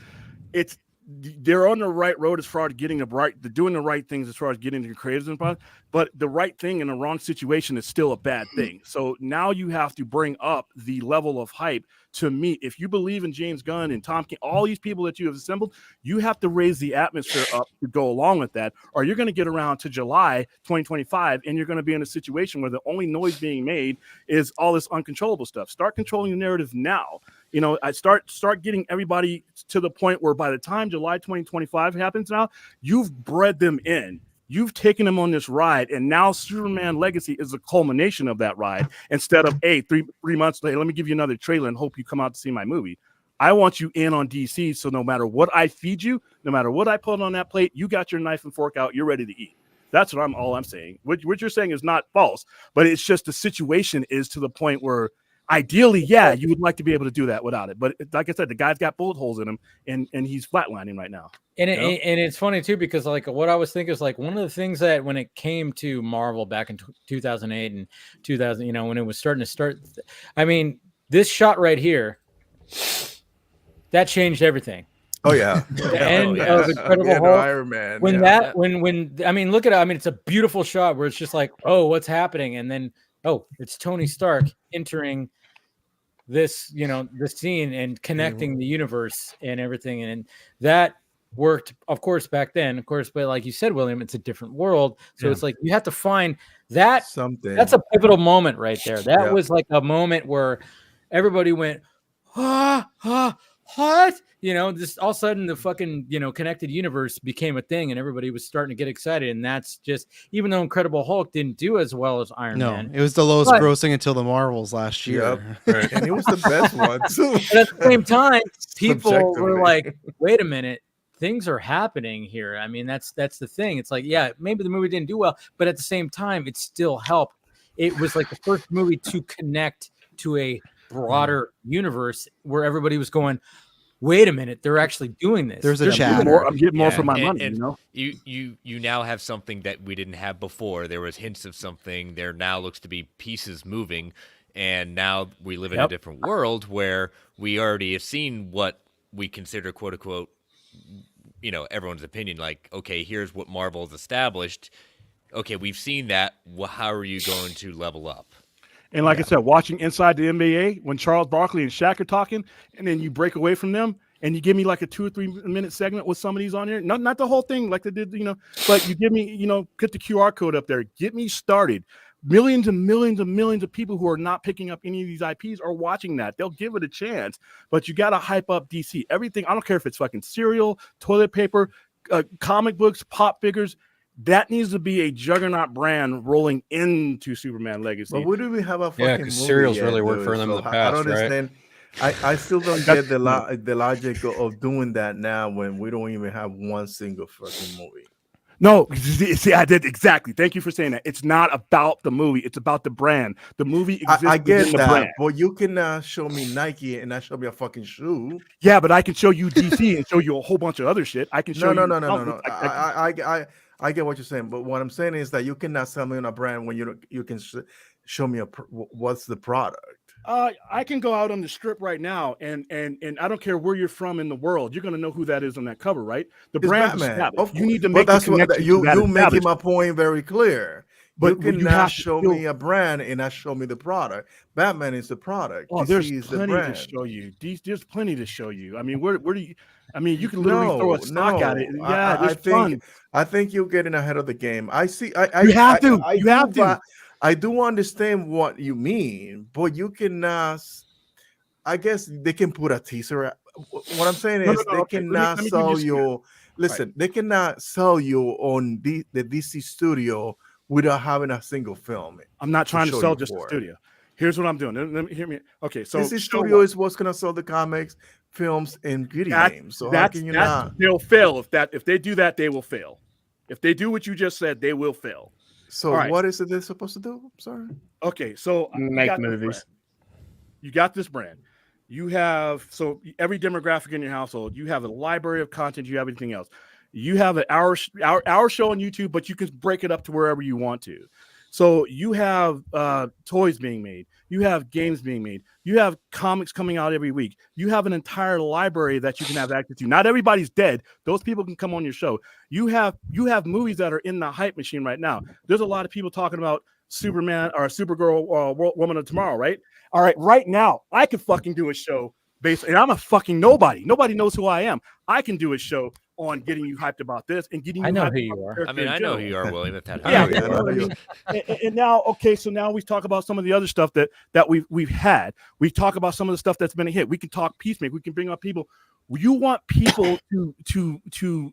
It's they're on the right road as far as getting they're doing the right things as far as getting the creators involved, but the right thing in the wrong situation is still a bad thing. So now you have to bring up the level of hype to meet. If you believe in James Gunn and Tom King, all these people that you have assembled, you have to raise the atmosphere up to go along with that, or you're going to get around to July 2025 and you're going to be in a situation where the only noise being made is all this uncontrollable stuff. Start controlling the narrative now. You know, I start getting everybody to the point where by the time July 2025 happens now, you've bred them in. You've taken them on this ride, and now Superman Legacy is the culmination of that ride. Instead of, hey, three months later, let me give you another trailer and hope you come out to see my movie. I want you in on DC, so no matter what I feed you, no matter what I put on that plate, you got your knife and fork out, you're ready to eat. That's all I'm saying. What you're saying is not false, but it's just the situation is to the point where ideally, yeah, you would like to be able to do that without it. But like I said, the guy's got bullet holes in him, and he's flatlining right now. And it's funny too, because like what I was thinking is like one of the things that when it came to Marvel back in 2008 and 2000, you know, when it was starting to start, I mean, this shot right here, that changed everything. Oh yeah, the end of Incredible Hulk, Iron Man. When when I mean, look at it. I mean, it's a beautiful shot where it's just like, oh, what's happening, and then it's Tony Stark entering this, you know, the scene and connecting the universe and everything, and that worked, of course, back then, of course, but like you said, William, it's a different world, so it's like you have to find that something. That's a pivotal moment right there. That was like a moment where everybody went, what? You know, just all of a sudden the fucking, you know, connected universe became a thing and everybody was starting to get excited. And that's just, even though Incredible Hulk didn't do as well as Iron Man. It was the lowest grossing until the Marvels last year. Yep. And it was the best one too. But at the same time, people were like, wait a minute, things are happening here. I mean, that's the thing. It's like, yeah, maybe the movie didn't do well, but at the same time, it still helped. It was like the first movie to connect to a broader universe where everybody was going, wait a minute, they're actually doing this. There's a chatter. I'm getting more for my money. And you know, you now have something that we didn't have before. There was hints of something. There now looks to be pieces moving, and now we live in a different world where we already have seen what we consider, quote unquote, you know, everyone's opinion. Like, okay, here's what Marvel's established. Okay, we've seen that. Well, how are you going to level up? And like I said, watching Inside the NBA when Charles Barkley and Shaq are talking, and then you break away from them, and you give me like a 2 or 3 minute segment with some of these on here. Not the whole thing like they did, you know, but you give me, you know, put the QR code up there, get me started. Millions and millions and millions of people who are not picking up any of these IPs are watching that. They'll give it a chance, but you got to hype up DC. Everything. I don't care if it's fucking cereal, toilet paper, comic books, pop figures. That needs to be a juggernaut brand rolling into Superman Legacy. But where do we have a fucking movie cereals yet, really work for them in the past, I don't understand. I still don't get the logic of doing that now when we don't even have one single fucking movie. No, see, I did exactly. Thank you for saying that. It's not about the movie; it's about the brand. The movie exists. I get the that, brand. but you can show me Nike and not show me a fucking shoe. Yeah, but I can show you DC and show you a whole bunch of other shit. I can show you. No. I get what you're saying, but what I'm saying is that you cannot sell me on a brand when you can show me what's the product. I can go out on the strip right now, and I don't care where you're from in the world. You're going to know who that is on that cover, right? The brand. You need to make. That's what you making my point very clear. But you cannot show me a brand and not show me the product. Batman is the product. Oh, there's plenty to show you. There's plenty to show you. I mean, where do you? I mean, you can literally throw a stock at it. Yeah, I think you're getting ahead of the game. You have to. I do understand what you mean, but you cannot. I guess they can put a teaser. What I'm saying is they cannot sell you. Listen, they cannot sell you on the DC studio without having a single film. I'm not trying to sell just the studio. Here's what I'm doing. Let me hear me. Okay, so DC studio is what's going to sell the comics, films, and video games. So how can you not? They'll fail if they do that. They will fail. If they do what you just said, they will fail. So what is it they're supposed to do? I'm sorry. Okay, so make movies. You got this brand. You have every demographic in your household. You have a library of content. You have everything else. You have an hour show on YouTube, but you can break it up to wherever you want to. So you have toys being made. You have games being made. You have comics coming out every week. You have an entire library that you can have access to. Not everybody's dead. Those people can come on your show. You have movies that are in the hype machine right now. There's a lot of people talking about Superman or Supergirl or Woman of Tomorrow, right? All right, right now I could fucking do a show and I'm a fucking nobody. Nobody knows who I am. I can do a show on getting you hyped about this and getting you. I know hyped who you are. I mean, I know who you are, William. If that helps. And now, okay, so now we talk about some of the other stuff that we've had. We talk about some of the stuff that's been a hit. We can talk Peacemaker. We can bring up people. You want people to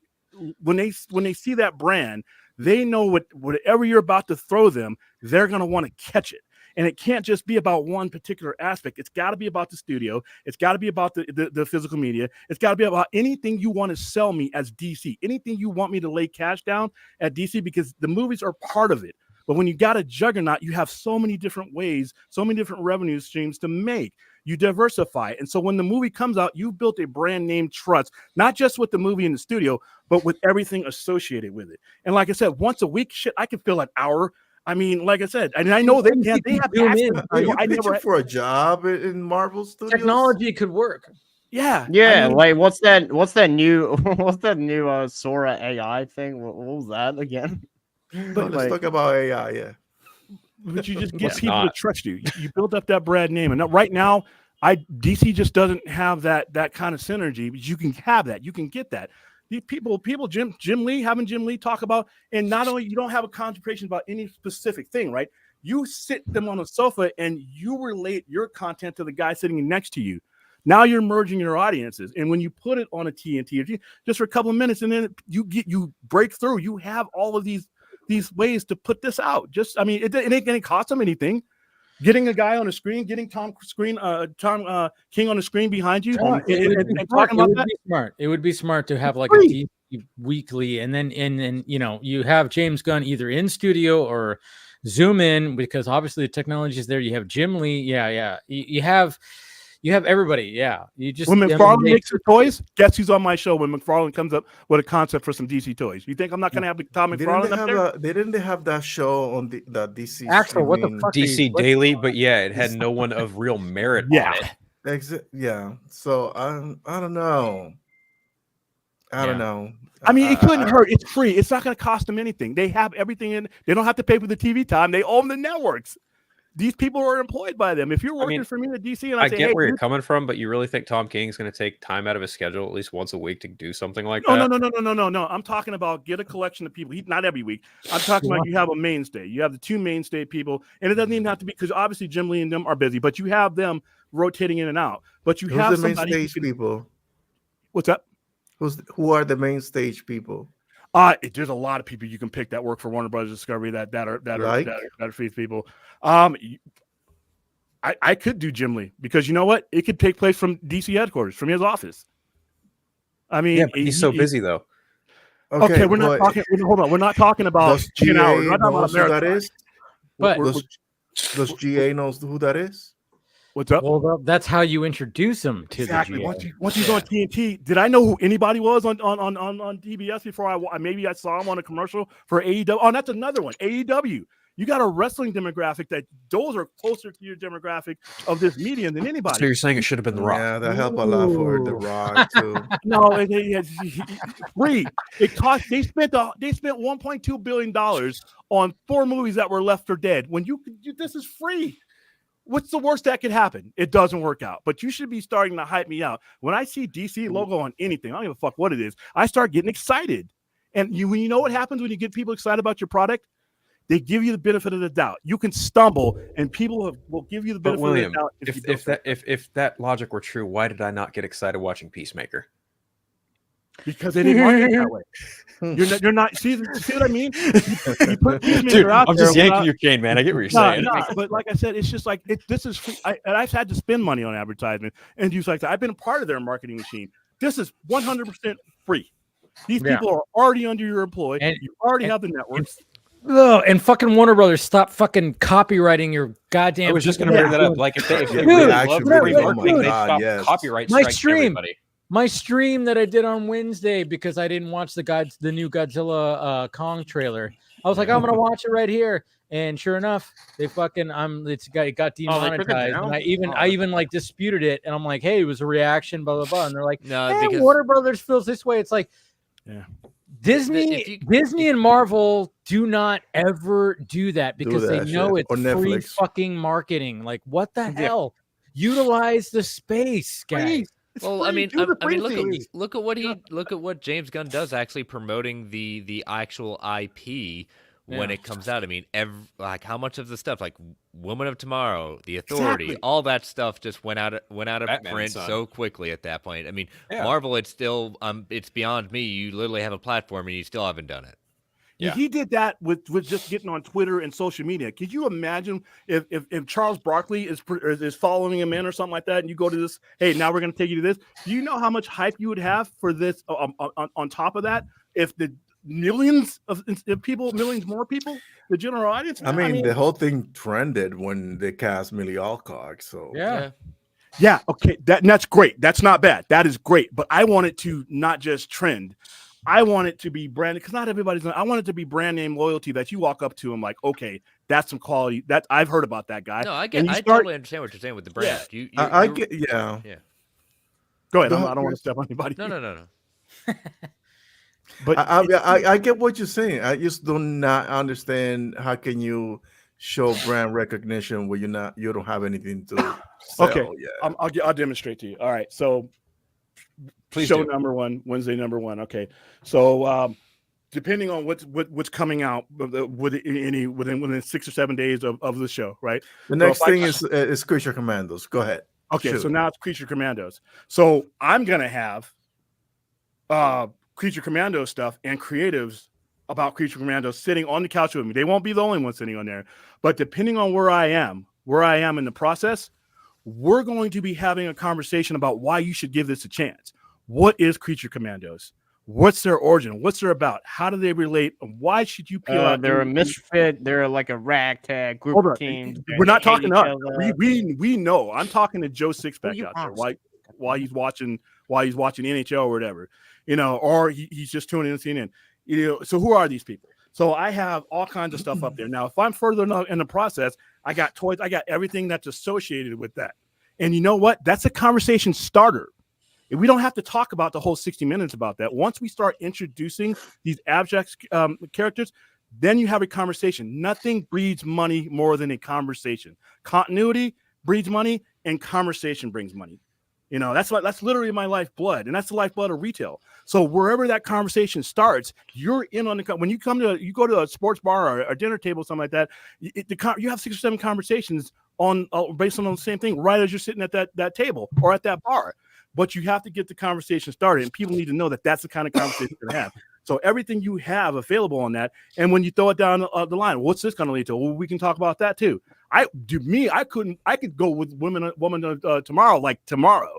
when they see that brand, they know whatever you're about to throw them, they're gonna want to catch it. And it can't just be about one particular aspect. It's got to be about the studio. It's got to be about the physical media. It's got to be about anything you want to sell me as DC, anything you want me to lay cash down at DC, because the movies are part of it. But when you got a juggernaut, you have so many different ways, so many different revenue streams to make. You diversify. And so when the movie comes out, you've built a brand name trust, not just with the movie in the studio, but with everything associated with it. And like I said, once a week, shit, I can fill an hour. I mean, like I said, and I know they can't. They have access. Are you pitching for a job in Marvel Studios? Technology could work. Yeah. Yeah. I mean, like, what's that new Sora AI thing? What was that again? But let's talk about AI. Yeah. But you just get people to trust you. You build up that brand name, and right now, DC just doesn't have that kind of synergy. But you can have that. You can get that. These people, Jim Lee talk about, and not only you don't have a concentration about any specific thing, right? You sit them on a sofa and you relate your content to the guy sitting next to you. Now you're merging your audiences, and when you put it on a TNT just for a couple of minutes, and then you break through, you have all of these ways to put this out. Just, I mean, it ain't gonna cost them anything. Getting a guy on the screen, getting Tom King on the screen behind you, and talking about that. Smart. It would be smart to have like a DC weekly, and then you have James Gunn either in studio or Zoom in, because obviously the technology is there. You have Jim Lee, yeah. You have everybody, yeah. You just when McFarlane makes the toys, guess who's on my show when McFarlane comes up with a concept for some DC toys? You think I'm not going to have Tom McFarlane up there? Didn't they have that show on the DC? Axel, what the fuck? DC Daily, but yeah, it had no one of real merit on it. Yeah. So I don't know. I don't know. I mean, it couldn't hurt. It's free. It's not going to cost them anything. They have everything in. They don't have to pay for the TV time. They own the networks. These people are employed by them. If you're working for me at DC, and I say, get where you're coming from, but you really think Tom King is going to take time out of his schedule at least once a week to do something like that? No. I'm talking about get a collection of people. Not every week. I'm talking about you have a mainstay. You have the two mainstay people, and it doesn't even have to be, because obviously Jim Lee and them are busy, but you have them rotating in and out. But you have the main stage people. What's up? Who are the main stage people? There's a lot of people you can pick that work for Warner Brothers Discovery that are faith people. I could do Jim Lee, because you know what? It could take place from DC headquarters, from his office. I mean, yeah, but he's so busy though. Okay, we're not talking. Hold on, we're not talking about 10 hours. We're not talking about who that is. But does GA knows who that is? What's up? Well, that's how you introduce them to the GA. Once he's on TNT, did I know who anybody was on TBS before I saw him on a commercial for AEW? Oh, that's another one. AEW. You got a wrestling demographic that those are closer to your demographic of this medium than anybody. So you're saying it should have been The Rock? Yeah, that helped a lot for The Rock too. No, free. It cost. They spent $1.2 billion on 4 movies that were left for dead. When this is free. What's the worst that could happen? It doesn't work out. But you should be starting to hype me out. When I see DC logo on anything, I don't give a fuck what it is, I start getting excited. And you know what happens when you get people excited about your product? They give you the benefit of the doubt. You can stumble, and people will give you the benefit of the doubt. If that logic were true, why did I not get excited watching Peacemaker? Because they didn't market it that way. You're not. See what I mean? You put Dude, I'm just yanking your chain, man. I get what you're saying. No, but like I said, it's just like this is free. I've had to spend money on advertisement and use like that. I've been a part of their marketing machine. This is 100% free. These people are already under your employ. And you already have the networks. And fucking Warner Brothers, stop fucking copywriting your goddamn. I was just going to bring that up. Like if they copyright strikes everybody. my stream that I did on Wednesday because I didn't watch the new Godzilla Kong trailer. I was like, I'm gonna watch it right here, and sure enough, they fucking it got demonetized, and I even like disputed it, and I'm like, hey, it was a reaction, blah blah blah, and they're like, no, because Warner Brothers feels this way. It's like, yeah. Disney and Marvel do not ever do that because they know it's free fucking marketing. Like, what the hell? Utilize the space, guys. Well, I mean, look at what James Gunn does, actually promoting the actual IP when it comes out. I mean, like how much of the stuff, like Woman of Tomorrow, The Authority, all that stuff just went out of Batman print son. So quickly at that point. I mean, Marvel, it's still it's beyond me. You literally have a platform and you still haven't done it. Yeah. He did that with just getting on Twitter and social media. Could you imagine if Charles Barkley is following him in or something like that, and you go to this, hey, now we're going to take you to this. Do you know how much hype you would have for this on top of that? If the millions more people, the general audience. I mean, the whole thing trended when they cast Millie Alcock. So yeah, okay, that's great. That's not bad. That is great. But I want it to not just trend. I want it to be branded because not everybody's. I want it to be brand name loyalty that you walk up to and like, okay, that's some quality. That I've heard about that guy. No, I totally understand what you're saying with the brand. I get. Yeah. Go ahead. I don't want to step on anybody. No. But I get what you're saying. I just do not understand how can you show brand recognition where you don't have anything to sell. Okay, I'll demonstrate to you. All right, so. Please show do. number one, Wednesday number one. Okay, so depending on what's coming out within 6 or 7 days of the show, right? The next thing is Creature Commandos. Go ahead. Okay, so now it's Creature Commandos. So I'm gonna have Creature Commando stuff and creatives about Creature Commandos sitting on the couch with me. They won't be the only ones sitting on there, but depending on where I am in the process, we're going to be having a conversation about why you should give this a chance. What is Creature Commandos? What's their origin? What's their about? How do they relate? Why should you peel out? They're a misfit. They're like a ragtag group of teams. We're not talking to us. We know. I'm talking to Joe Sixpack out there. While he's watching NHL or whatever, or he's just tuning in CNN. So who are these people? So I have all kinds of stuff up there. Now, if I'm further in the process, I got toys. I got everything that's associated with that. And you know what? That's a conversation starter. We don't have to talk about the whole 60 minutes about that. Once we start introducing these abstract characters, then you have a conversation. Nothing breeds money more than a conversation. Continuity breeds money, and conversation brings money. That's literally my lifeblood, and that's the lifeblood of retail. So wherever that conversation starts, you're in on the. When you go to a sports bar or a dinner table, something like that, you have 6 or 7 conversations on based on the same thing, right as you're sitting at that table or at that bar. But you have to get the conversation started, and people need to know that that's the kind of conversation you're going to have. So everything you have available on that, and when you throw it down the line, what's this going to lead to? Well, we can talk about that too. I could go with Woman Tomorrow like tomorrow,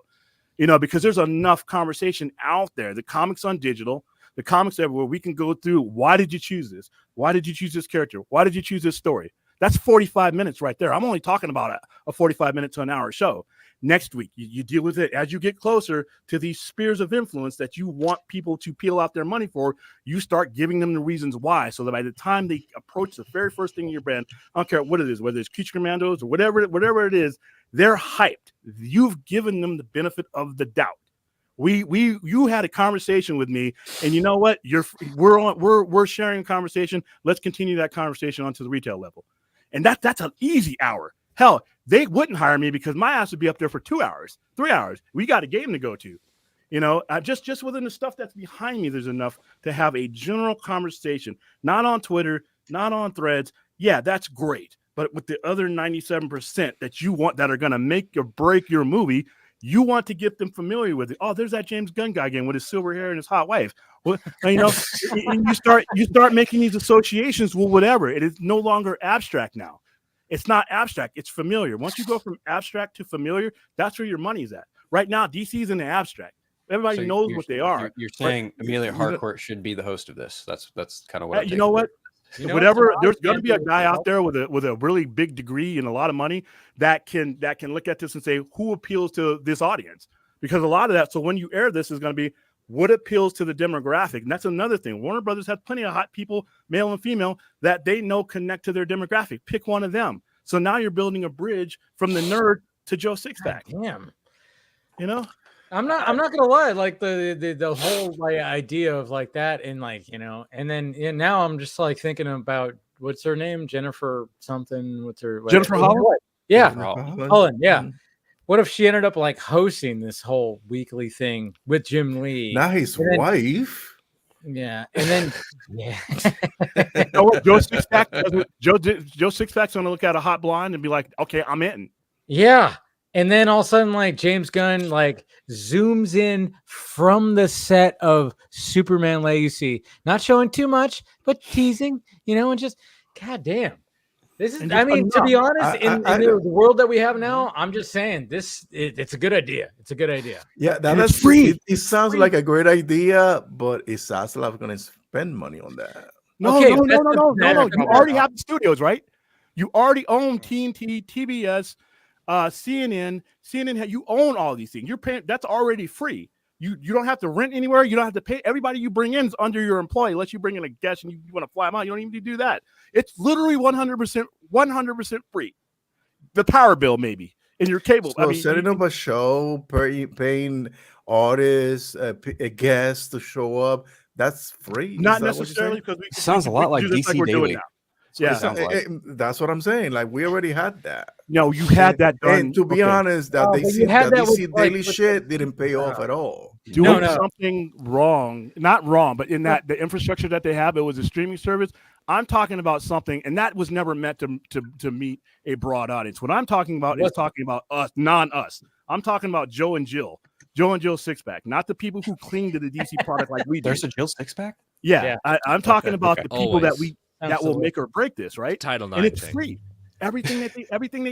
because there's enough conversation out there. The comics on digital, the comics everywhere. We can go through. Why did you choose this? Why did you choose this character? Why did you choose this story? That's 45 minutes right there. I'm only talking about a 45-minute to an hour show. Next week, you deal with it as you get closer to these spheres of influence that you want people to peel out their money for. You start giving them the reasons why, so that by the time they approach the very first thing in your brand, I don't care what it is, whether it's Creature Commandos or whatever it is, they're hyped. You've given them the benefit of the doubt. You had a conversation with me, and you know what? We're sharing a conversation. Let's continue that conversation onto the retail level, and that's an easy hour. Hell, they wouldn't hire me because my ass would be up there for 2 hours, 3 hours. We got a game to go to. Just within the stuff that's behind me, there's enough to have a general conversation, not on Twitter, not on Threads. Yeah, that's great. But with the other 97% that you want that are going to make or break your movie, you want to get them familiar with it. Oh, there's that James Gunn guy again with his silver hair and his hot wife. Well, and you start making these associations with whatever. It is no longer abstract now. It's not abstract. It's familiar. Once you go from abstract to familiar, that's where your money's at. Right now, DC's in the abstract. Everybody knows what they are. You're saying Amelia Harcourt should be the host of this. That's kind of what. You know what? Whatever. There's going to be a guy out there with a really big degree and a lot of money that can look at this and say who appeals to this audience. because a lot of that. So when you air this is going to be what appeals to the demographic. And that's another thing. Warner Brothers has plenty of hot people, male and female, that they know connect to their demographic. Pick one of them. So now you're building a bridge from the nerd to Joe Sixpack. Damn. You know? I'm not gonna lie, like the whole like idea of like that, and like, you know, and then now I'm just like thinking about what's her name, Jennifer something. What's her Jennifer Holland? Yeah, Holland. Yeah. What if she ended up like hosting this whole weekly thing with Jim Lee? Now his wife. Yeah, and then yeah. Joe Sixpack's gonna look at a hot blonde and be like, "Okay, I'm in." Yeah. And then all of a sudden, like James Gunn, like zooms in from the set of Superman Legacy, not showing too much, but teasing, you know, and just, God damn, this is. I mean, to be honest, in the world that we have now, I'm just saying it's a good idea. It's a good idea. Yeah, that's free. It sounds like a great idea, but it sounds like we're gonna spend money on that. No. You already have the studios, right? You already own TNT, TBS. CNN, you own all these things. You're paying. That's already free. You don't have to rent anywhere. You don't have to pay. Everybody you bring in is under your employee. Unless you bring in a guest and you want to fly them out, you don't even need to do that. It's literally 100% free. The power bill maybe in your cable. So setting up a show, paying artists, a guest to show up, that's free. Not necessarily, because sounds a lot like DC Daily. Yeah, that's what I'm saying. Like we already had that. No, you had that done. And to be honest, that DC Daily shit didn't pay off at all. Doing something wrong, not wrong, but in that the infrastructure that they have, it was a streaming service. I'm talking about something, and that was never meant to meet a broad audience. What I'm talking about is talking about us, non-us. I'm talking about Joe and Jill Sixpack, not the people who cling to the DC product like we do. There's a Jill Sixpack? Yeah. I'm talking about the people that will make or break this, right? Title IX, and it's free. Everything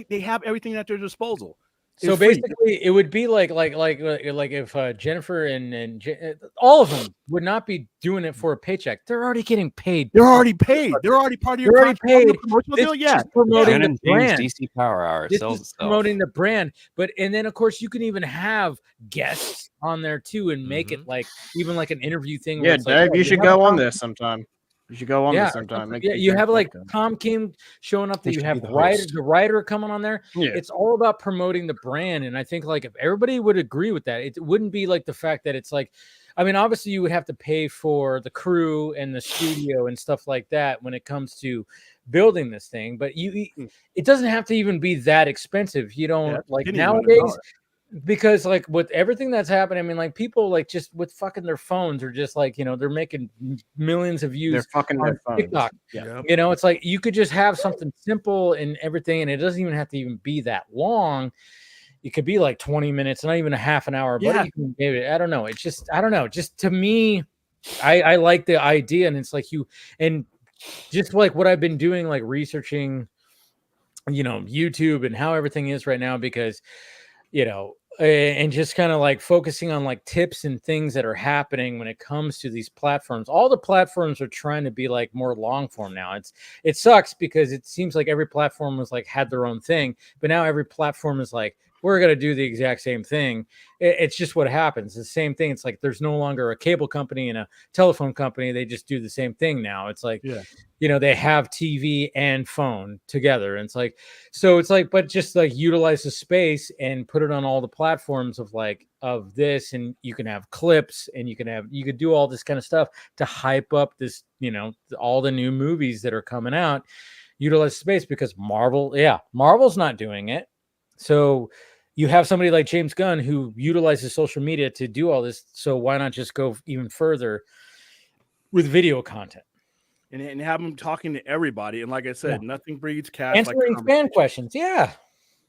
they have everything at their disposal. So basically, it would be like if Jennifer and all of them would not be doing it for a paycheck. They're already getting paid. They're already paid. They're already part of your promotional deal. Yeah, promoting the brand. DC Power Hour sells promoting the brand. And then of course you can even have guests on there too, and make it like even like an interview thing. Yeah, Dave, you should go on this sometime. You should go on this sometime. You have like Tom Kim showing up. That you have the writer coming on there. Yeah. It's all about promoting the brand, and I think like if everybody would agree with that, it wouldn't be like the fact that it's like, I mean, obviously you would have to pay for the crew and the studio and stuff like that when it comes to building this thing, but it doesn't have to even be that expensive. You don't like nowadays. Because like with everything that's happening, I mean, like people like just with fucking their phones are just like, you know, they're making millions of views. They're fucking on TikTok. Yeah. You know, it's like you could just have something simple and everything, and it doesn't even have to even be that long. It could be like 20 minutes, not even a half an hour. But I don't know. It's just, I don't know. Just to me, I like the idea, and it's like and just like what I've been doing, like researching, you know, YouTube and how everything is right now, because, you know, and just kind of like focusing on like tips and things that are happening when it comes to these platforms. All the platforms are trying to be like more long form now. It sucks because it seems like every platform was like had their own thing, but now every platform is like, we're going to do the exact same thing. It's just what happens. The same thing. It's like there's no longer a cable company and a telephone company. They just do the same thing now. It's like, you know, they have TV and phone together. And it's like, so it's like, but just like utilize the space and put it on all the platforms of this. And you can have clips and you could do all this kind of stuff to hype up this, you know, all the new movies that are coming out. Utilize space because Marvel's not doing it. So you have somebody like James Gunn who utilizes social media to do all this. So why not just go even further with video content and have them talking to everybody? And like I said, nothing breeds cash. Answering fan questions. Yeah.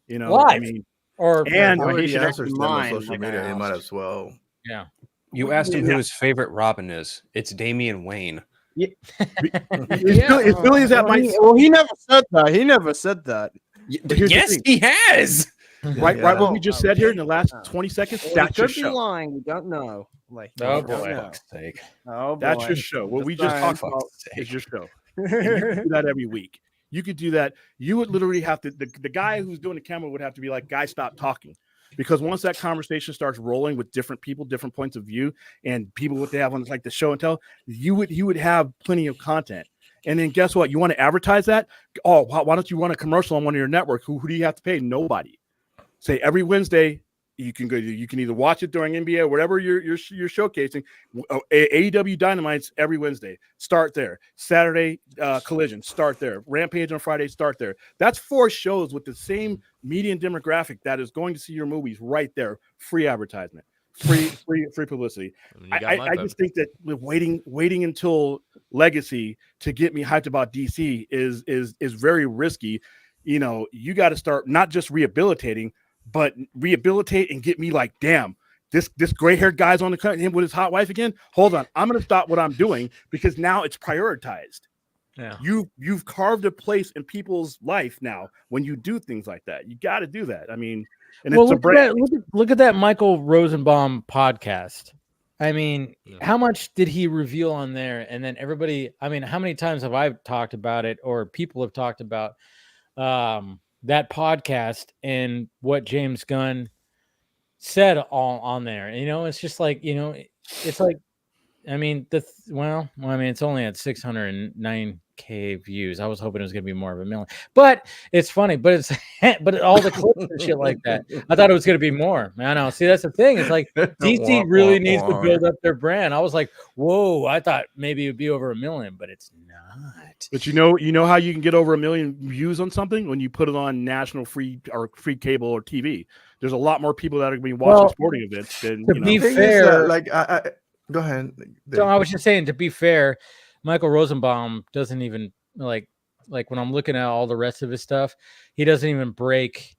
You know, live. I mean, he should answer them on social media. He might as well. Yeah. You asked him who his favorite Robin is. It's Damian Wayne. Yeah. It's Billy that might. Well, he never said that. Yes, he has. Right, what we just said here in the last 20 seconds. That's your show. Be lying. We don't know. Like, fuck's sake. Oh, boy. That's your show. What we just talked about is your show. You can do that every week. You could do that. You would literally have to. The guy who's doing the camera would have to be like, "Guy, stop talking." because once that conversation starts rolling with different people, different points of view, and people what they have on like the show and tell, you would have plenty of content. And then guess what? You want to advertise that? Oh, why don't you run a commercial on one of your networks? Who do you have to pay? Nobody. Say every Wednesday you can go. You can either watch it during NBA or whatever you're showcasing. AEW Dynamite's every Wednesday. Start there. Saturday Collision. Start there. Rampage on Friday. Start there. That's 4 shows with the same median demographic that is going to see your movies right there. Free advertisement. Free publicity. I just think that waiting until Legacy to get me hyped about DC is very risky. You know, you got to start not just rehabilitating, but rehabilitate and get me like, damn, this gray haired guy's on the cut, him with his hot wife again. Hold on, I'm gonna stop what I'm doing because now it's prioritized. Yeah, you've carved a place in people's life now when you do things like that. You got to do that. I mean. And well, look at that Michael Rosenbaum podcast. I mean, how much did he reveal on there? And then everybody, I mean, how many times have I talked about it or people have talked about that podcast and what James Gunn said all on there? You know, it's just like, you know, it's like, I mean, it's only at 609K views. I was hoping it was going to be more of a million, but it's funny. But all the clips and shit like that. I thought it was going to be more. I know. See, that's the thing. It's like DC really needs to build up their brand. I was like, whoa! I thought maybe it would be over 1 million, but it's not. But you know how you can get over 1 million views on something when you put it on national free cable or TV. There's a lot more people that are going to be watching sporting events than to be fair. Go ahead. So I was just saying, to be fair, Michael Rosenbaum doesn't even like when I'm looking at all the rest of his stuff, he doesn't even break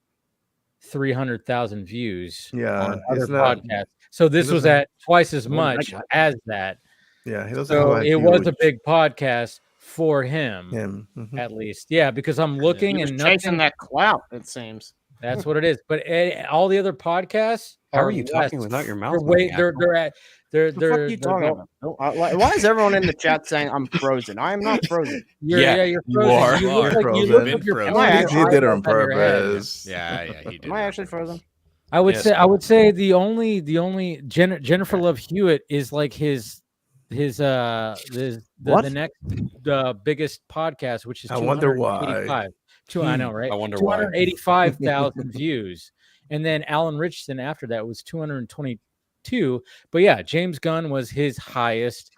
300,000 views on other podcasts. So this was at twice as much as that. Yeah, he doesn't. So it was a big podcast for him, at least. Yeah, because I'm looking and chasing that clout. It seems that's what it is. But all the other podcasts. How are you talking without your mouth? They're what are you talking about? Why is everyone in the chat saying I'm frozen? I am not frozen. You're frozen. You are frozen. He did it on purpose. Yeah, he did. Am I actually frozen? I would say the only Jennifer Love Hewitt is like the next biggest podcast, which is I wonder why. I know, right? I wonder why. 285,000 views, and then Alan Richardson after that was 222. But yeah, James Gunn was his highest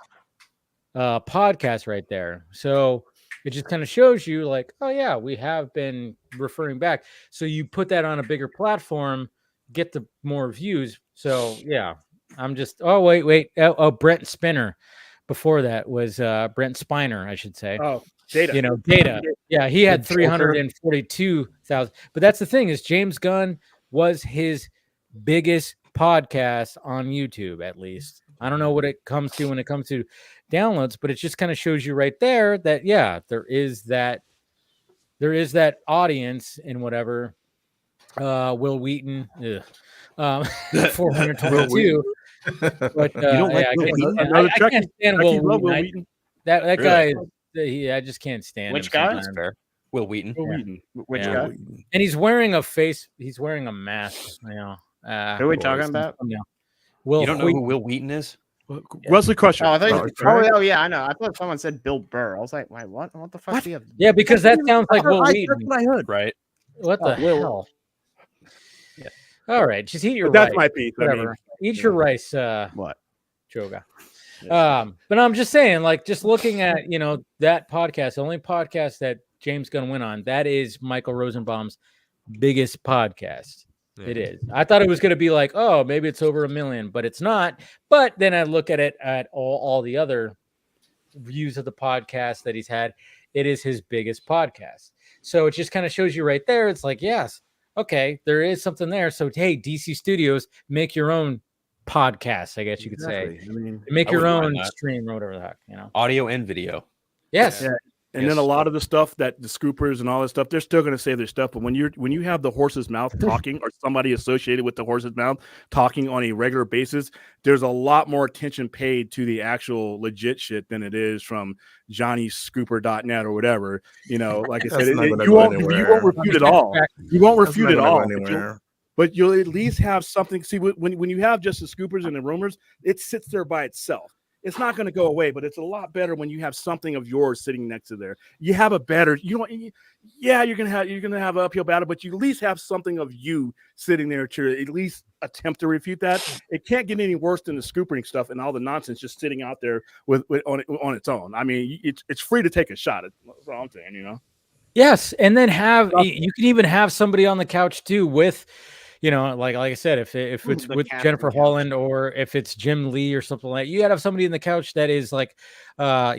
podcast right there. So it just kind of shows you like, oh yeah, we have been referring back. So you put that on a bigger platform, get the more views. So yeah, I'm just, wait. Oh, Brent Spinner. Before that was Brent Spiner, I should say. Oh, Data. Data. Yeah, he had 342,000. But that's the thing is James Gunn was his biggest podcast on YouTube, at least. I don't know what it comes to when it comes to downloads, but it just kind of shows you right there that there is that audience in whatever. Will Wheaton, 422. But you don't like Will Wheaton? I can't stand Will Wheaton. That guy is. I just can't stand which guy? Will Wheaton. Which guy? And he's wearing a face. He's wearing a mask. You know. Who are we talking about? Yeah. You don't know who Will Wheaton is? Wesley Crusher. Oh, yeah, I know. I thought someone said Bill Burr. I was like, wait, what? What the fuck? Do you have? Yeah, because that sounds like Will Wheaton. That's what I heard. Right. What the hell? Yeah. All right, just eat your rice. That's my piece. Whatever. Eat your rice. What? Joga. But I'm just saying, like, just looking at that podcast, the only podcast that James Gunn went on, that is Michael Rosenbaum's biggest podcast. Yeah. It is. I thought it was going to be like, oh, maybe it's over 1 million, but it's not. But then I look at it at all the other views of the podcast that he's had. It is his biggest podcast. So it just kind of shows you right there. It's like, yes, okay, there is something there. So, hey, DC Studios, make your own podcast, I guess you could say. I mean, make your own stream or whatever the heck, audio and video. Yes. Yeah. And then a lot of the stuff that the scoopers and all this stuff, they're still going to say their stuff. But when you have the horse's mouth talking or somebody associated with the horse's mouth talking on a regular basis, there's a lot more attention paid to the actual legit shit than it is from johnnyscooper.net or whatever. Like I said, you won't refute it all. You won't refute it all. but you'll at least have something. See, when you have just the scoopers and the roomers, it sits there by itself. It's not going to go away, but it's a lot better when you have something of yours sitting next to there. You have a better, you're gonna have an uphill battle, but you at least have something of you sitting there to at least attempt to refute that. It can't get any worse than the scoopering stuff and all the nonsense just sitting out there on its own. I mean, it's free to take a shot. That's all I'm saying, Yes, and then you can even have somebody on the couch too with. Like I said, if it's with Jennifer Holland or if it's Jim Lee or something like that, you gotta have somebody in the couch that is like, an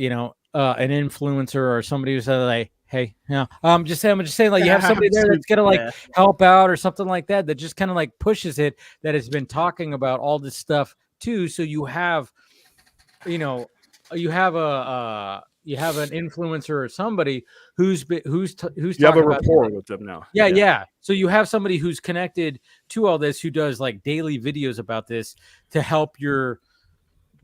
influencer or somebody who's like, hey, I'm just saying, like you have somebody there that's gonna like help out or something like that just kind of like pushes it, that has been talking about all this stuff too. So you have, you have an influencer or somebody who's you have a rapport with them now. Yeah. So you have somebody who's connected to all this, who does like daily videos about this to help your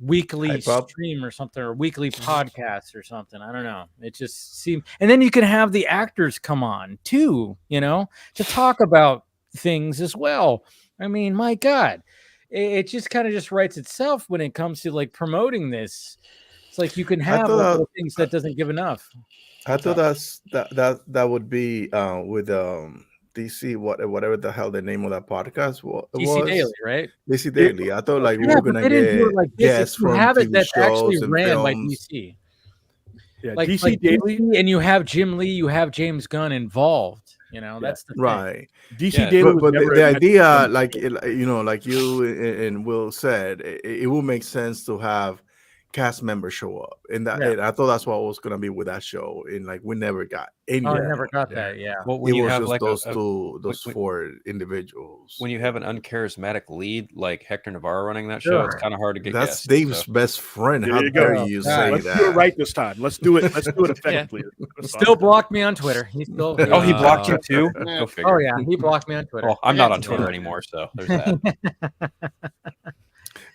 weekly stream or something, or weekly podcast or something. I don't know. It just seems, and then you can have the actors come on too, to talk about things as well. I mean, my God, it just kind of just writes itself when it comes to like promoting this. It's like you can have little things that doesn't give enough. I thought that would be with DC, whatever the hell the name of that podcast was. DC Daily, right? DC Daily. I thought like we were gonna get guests from TV that's actually and ran films. by DC. Yeah, like DC Daily, DC, and you have Jim Lee, you have James Gunn involved. That's the thing. Right. DC Daily, but the idea, like like you and Will said, it will make sense to have cast members show up, and I thought that's what was gonna be with that show, and like we never got any. I never got that. Yeah, well, when it you was have just like those four individuals. When you have an uncharismatic lead like Hector Navarro running that show, it's kind of hard to get. That's Dave's best friend. How dare you say let's that? do it right this time. Let's do it. Let's do it effectively. Still blocked me on Twitter. He still. He blocked you too. Go figure. Oh yeah, he blocked me on Twitter. Well, I'm not on Twitter anymore, so there's that.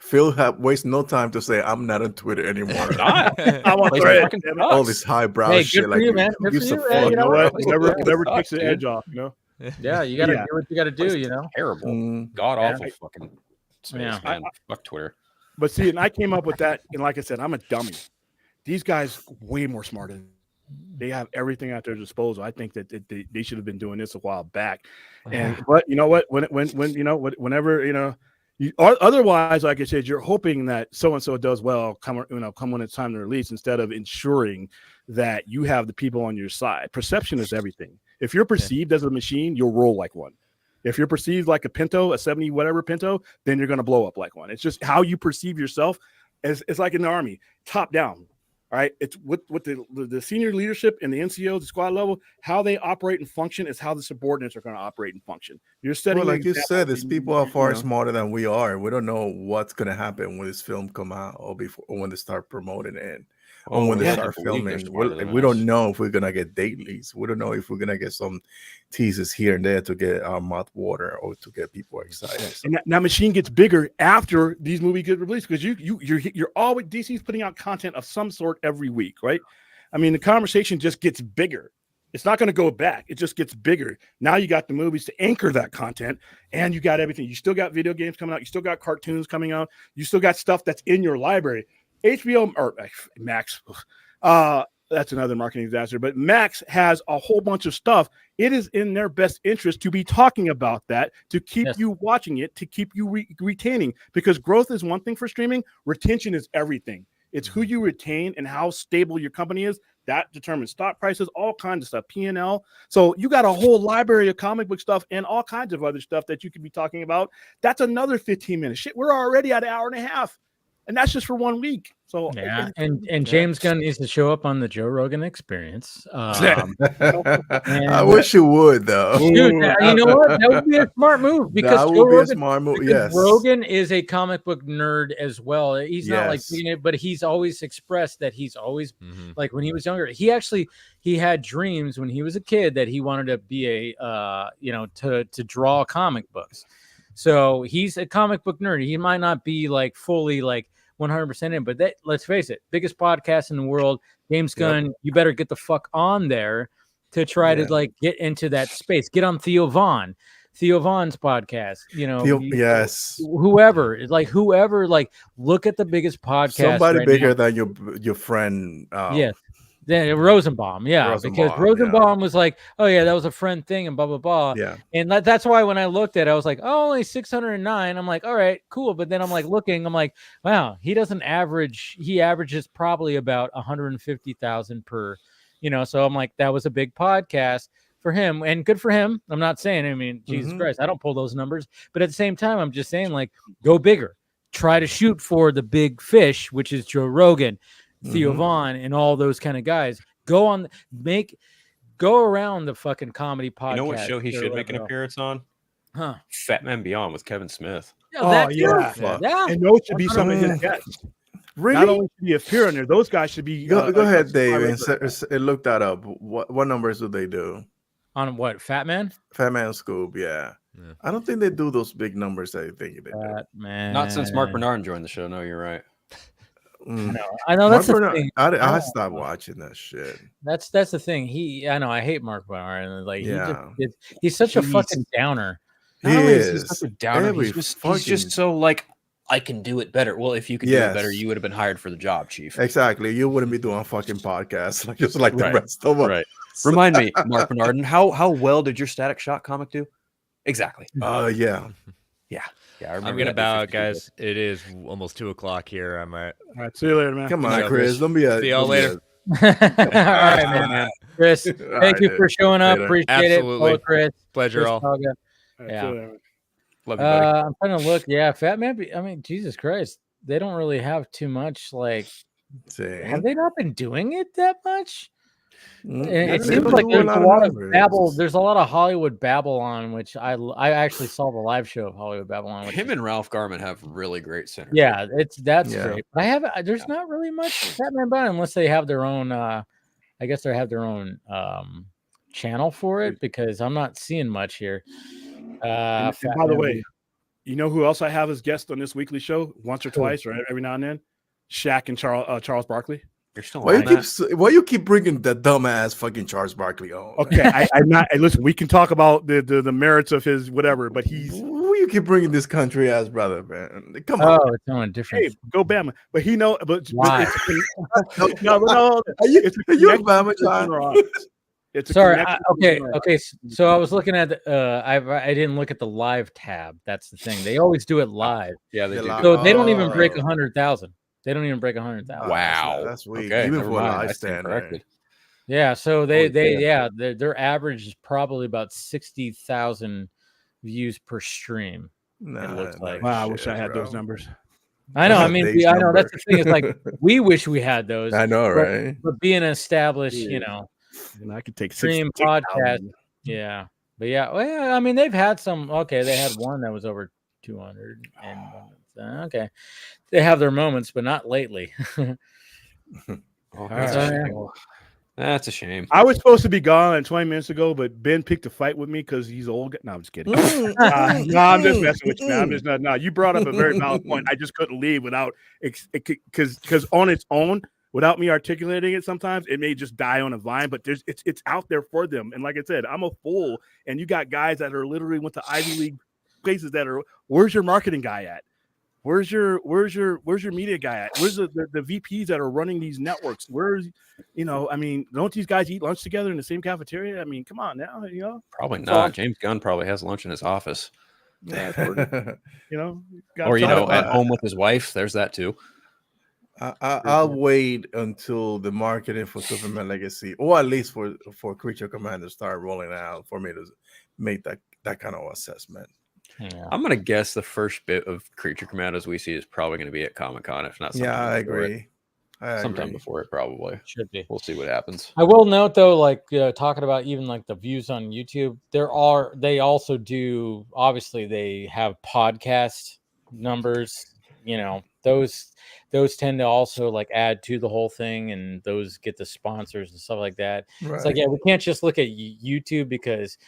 Phil waste no time to say I'm not on Twitter anymore. I'm on Twitter. All this highbrow shit. Good for you, man. Good for you. You know what? Never takes the edge off. Yeah, you gotta do what you gotta do. Terrible, god awful fucking space, man. Fuck Twitter. But see, and I came up with that, and like I said, I'm a dummy. These guys way more smarter. They have everything at their disposal. I think that they should have been doing this a while back. But you know what? Whenever otherwise, like I said, you're hoping that so and so does well come when it's time to release, instead of ensuring that you have the people on your side. Perception is everything. If you're perceived as a machine, you'll roll like one. If you're perceived like a Pinto, a 70 whatever Pinto, then you're going to blow up like one. It's just how you perceive yourself. It's like in the Army, top down. All right, it's with the senior leadership and the NCO, the squad level, how they operate and function is how the subordinates are going to operate and function. You're setting, like you said, these people are far smarter than we are. We don't know what's going to happen when this film come out or when they start promoting it. Or when they start filming, we don't know if we're gonna get dailies. We don't know if we're gonna get some teases here and there to get our mouth water or to get people excited. And that machine gets bigger after these movies get released, because you're always, DC's putting out content of some sort every week, right? I mean, the conversation just gets bigger. It's not going to go back. It just gets bigger. Now you got the movies to anchor that content, and you got everything. You still got video games coming out. You still got cartoons coming out. You still got stuff that's in your library. HBO or Max, that's another marketing disaster, but Max has a whole bunch of stuff. It is in their best interest to be talking about that, to keep you watching it, to keep you retaining, because growth is one thing for streaming. Retention is everything. It's who you retain and how stable your company is. That determines stock prices, all kinds of stuff, P&L. So you got a whole library of comic book stuff and all kinds of other stuff that you could be talking about. That's another 15 minutes. Shit, we're already at an hour and a half. And that's just for 1 week. So and James Gunn needs to show up on the Joe Rogan Experience. I wish you would, though. Dude, you know what? That would be a smart move, because that would be a smart move. Yes, Rogan is a comic book nerd as well. He's not like, but he's always expressed that he's always like, when he was younger, he had dreams when he was a kid that he wanted to be to draw comic books. So he's a comic book nerd. He might not be like fully like 100% in, but let's face it, biggest podcast in the world, James Gunn, you better get the fuck on there to try to like get into that space. Get on Theo Vaughn. Theo Vaughn's podcast. Yes, whoever, like look at the biggest podcast. Somebody right bigger now. than your friend. Yeah. Then Rosenbaum, because Rosenbaum was like, oh yeah, that was a friend thing, and blah blah blah. Yeah, and that's why when I looked at it, I was like, oh, only 609. I'm like, all right, cool. But then I'm like looking, I'm like, wow, he doesn't average. He averages probably about 150,000 per, So I'm like, that was a big podcast for him, and good for him. I'm not saying, I mean, Jesus Christ, I don't pull those numbers, but at the same time, I'm just saying, like, go bigger, try to shoot for the big fish, which is Joe Rogan, Theo Vaughn, and all those kind of guys. Go around the fucking comedy podcast. You know what show he should make an appearance on? Huh? Fat Man Beyond with Kevin Smith. Yeah. And those should be some of his guests. Really? Not only should he appear in there, those guys should be. Go ahead, Dave, and look that up. What numbers do they do? On what? Fat Man? Fat Man Scoop, yeah. I don't think they do those big numbers that you think they do. Man. Not since Mark Bernard joined the show. No, you're right. I know that's the thing. I stopped watching that shit. That's the thing. I know I hate Mark Bernard. Like, he's such a fucking downer. Not only is he such a downer, he's just so like, I can do it better. Well, if you could do it better, you would have been hired for the job, Chief. Exactly. You wouldn't be doing fucking podcasts like the rest of us. Right. Remind me, Mark Bernard, how well did your Static Shock comic do? Exactly. Yeah. Yeah, I'm gonna bow out, guys. It is almost 2:00 here. I'm at. All right, see you later, man. Come on, Chris. Don't be a. See y'all later. All right, man. Chris, thank you for showing up. Appreciate Absolutely. it. Chris. Pleasure, Chris all. Toga. Yeah. Love you, buddy. I'm trying to look. Yeah, Fat Man. I mean, Jesus Christ, they don't really have too much. Like, have they not been doing it that much? It seems like there's a lot of babble. There's a lot of Hollywood Babylon, which I actually saw the live show of Hollywood Babylon. Him and Ralph Garman have really great synergy. Yeah, that's great. But there's not really much Fat Man Beyond unless they have their own. I guess they have their own channel for it, because I'm not seeing much here. And by the way, you know who else I have as guest on this weekly show once or twice, or every now and then? Shaq and Charles Barkley. You're still why you keep bringing that dumbass fucking Charles Barkley on? Okay, I'm not. Listen, we can talk about the merits of his whatever, but who you keep bringing this country ass brother, man? Come on. Oh, it's on different. Hey, go Bama, but he know. But why? No. Are you a Bama child? Sorry. Okay. So I was looking at. I didn't look at the live tab. That's the thing. They always do it live. Yeah, they do. So they don't even break 100,000. They don't even break 100,000. Wow, that's weak. Okay, even for a live standard. Yeah, so their average is probably about 60,000 views per stream. It looks like. Wow, I wish I had those numbers. I know. I mean, I know that's the thing. It's like we wish we had those. I know, right? But being established, and I could take stream podcast. Yeah, but well, I mean, they've had some. Okay, they had one that was over 200, and okay, they have their moments, but not lately. That's a shame. I was supposed to be gone 20 minutes ago, but Ben picked a fight with me because he's old. No, I'm just kidding. No, I'm just messing with you, man. I'm just not. No, you brought up a very valid point. I just couldn't leave without because on its own, without me articulating it, sometimes it may just die on a vine. But it's out there for them. And like I said, I'm a fool, and you got guys that are literally went to Ivy League places that are. Where's your marketing guy at? Where's your media guy at? Where's the VPs that are running these networks? Where's, I mean, don't these guys eat lunch together in the same cafeteria? I mean, come on now, Probably not. James Gunn probably has lunch in his office. Yeah, or at home with his wife. There's that too. I'll wait until the marketing for Superman Legacy, or at least for Creature Commander, start rolling out for me to make that kind of assessment. Yeah. I'm gonna guess the first bit of Creature Commandos we see is probably gonna be at Comic-Con, if not. I agree. Sometime before it, probably should be. We'll see what happens. I will note though, like talking about even like the views on YouTube, they also do. Obviously, they have podcast numbers. Those tend to also like add to the whole thing, and those get the sponsors and stuff like that. Right. It's like, we can't just look at YouTube because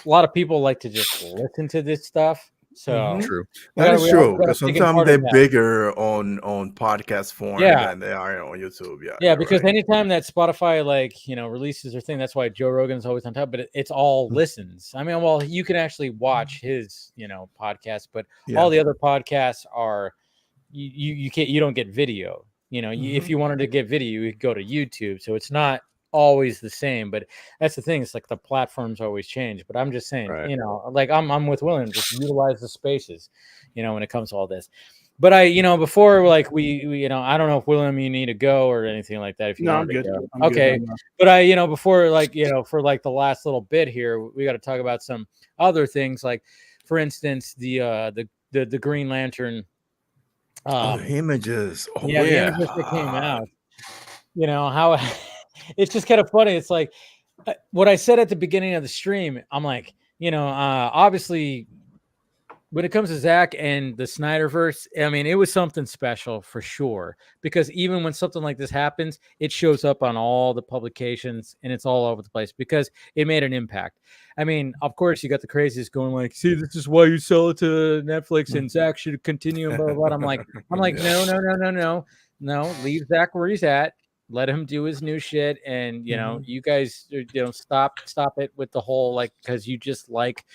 a lot of people like to just listen to this stuff, So true. That is true. Because sometimes they're bigger on podcast form than they are on YouTube. Yeah, because anytime that Spotify releases their thing, that's why Joe Rogan's always on top. But it's all listens. I mean, well, you can actually watch his podcast, but all the other podcasts are you can't, you don't get video. If you wanted to get video, you could go to YouTube. So it's not always the same, but that's the thing. It's like the platforms always change. But I'm just saying, like I'm with William, just utilize the spaces, when it comes to all this. But before we I don't know if William, you need to go or anything like that. If you want to go. Okay. But before for the last little bit here, we got to talk about some other things. Like, for instance, the Green Lantern. The images. The images that came out. How it's just kind of funny. It's like what I said at the beginning of the stream. I'm like, obviously, when it comes to Zack and the Snyderverse, I mean, it was something special for sure. Because even when something like this happens, it shows up on all the publications and it's all over the place because it made an impact. I mean, of course, you got the craziest going like, see, this is why you sell it to Netflix and Zack should continue and blah, blah, blah. I'm like, no, leave Zack where he's at. Let him do his new shit. And, you guys, stop it with the whole, because you just like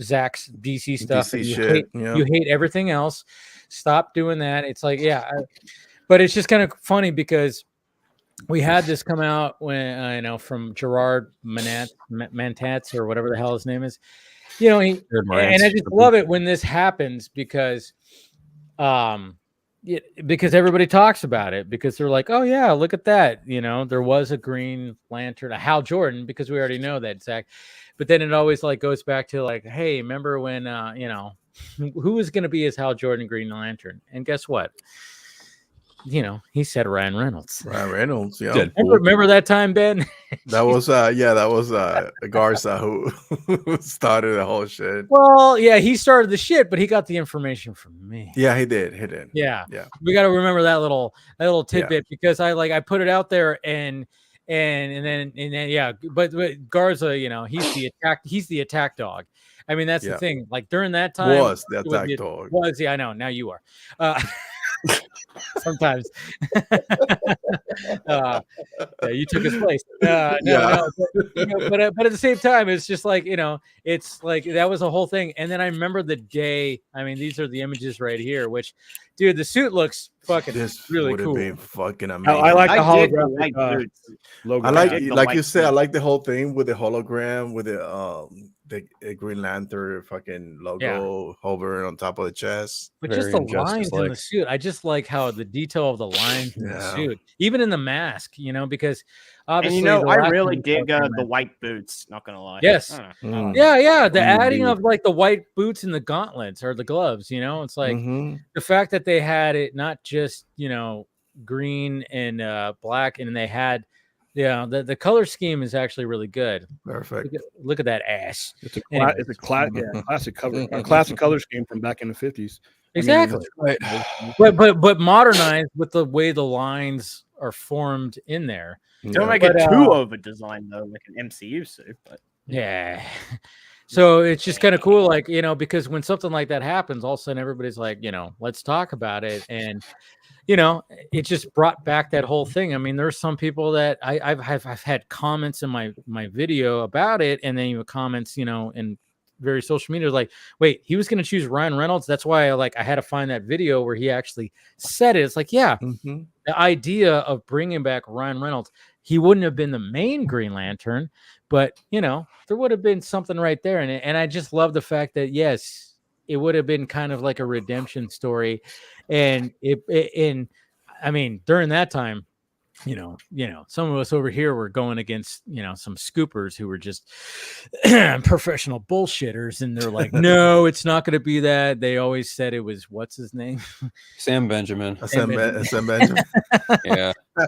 Zack's DC stuff. You hate everything else. Stop doing that. It's like, but it's just kind of funny because we had this come out when from Gerard Mantatz or whatever the hell his name is. And I just love it when this happens because everybody talks about it because they're like, oh yeah, look at that. There was a Green Lantern, a Hal Jordan, because we already know that Zack. But then it always goes back to hey, remember when who was going to be his Hal Jordan Green Lantern? And guess what? He said Ryan Reynolds. Yeah. Remember that time, Ben? that was Garza who started the whole shit. Well, yeah, he started the shit, but he got the information from me. Yeah, he did. Yeah. We got to remember that little tidbit because I put it out there and then but Garza, he's the attack dog. I mean, that's the thing. During that time, was the attack dog. I know. Now you are. Sometimes you took his place. But at the same time, it's just it's like that was a whole thing. And then I remember the day. I mean, these are the images right here. Which, dude, the suit looks fucking really cool. Been fucking amazing. I like the holographic logo. I like you said. I like the whole thing with the hologram with the Green Lantern fucking logo hovering on top of the chest. But just the lines in the suit. I just like how the detail of the lines in the suit, even in the mask, because obviously, I really dig the white boots. Not gonna lie. Yes. The adding of the white boots and the gauntlets or the gloves. It's like the fact that they had it not just green and black, and they had. Yeah, the color scheme is actually really good. Perfect. Look at that ass. It's a classic color scheme from back in the 50s. Exactly. But modernized with the way the lines are formed in there. Don't make it too over design though, like an MCU suit. But yeah. So it's just kind of cool, because when something like that happens, all of a sudden everybody's like, let's talk about it. And it just brought back that whole thing. I mean, there's some people that I've had comments in my video about it, and then even comments, in various social media like, wait, he was going to choose Ryan Reynolds. That's why I had to find that video where he actually said it. It's like, the idea of bringing back Ryan Reynolds, he wouldn't have been the main Green Lantern, but there would have been something right there. And I just love the fact that, yes, it would have been kind of like a redemption story. And I mean, during that time, some of us over here were going against, some scoopers who were just professional bullshitters. And they're like, no, it's not going to be that. They always said it was, what's his name? Sam Benjamin. Sam Benjamin. Yeah. I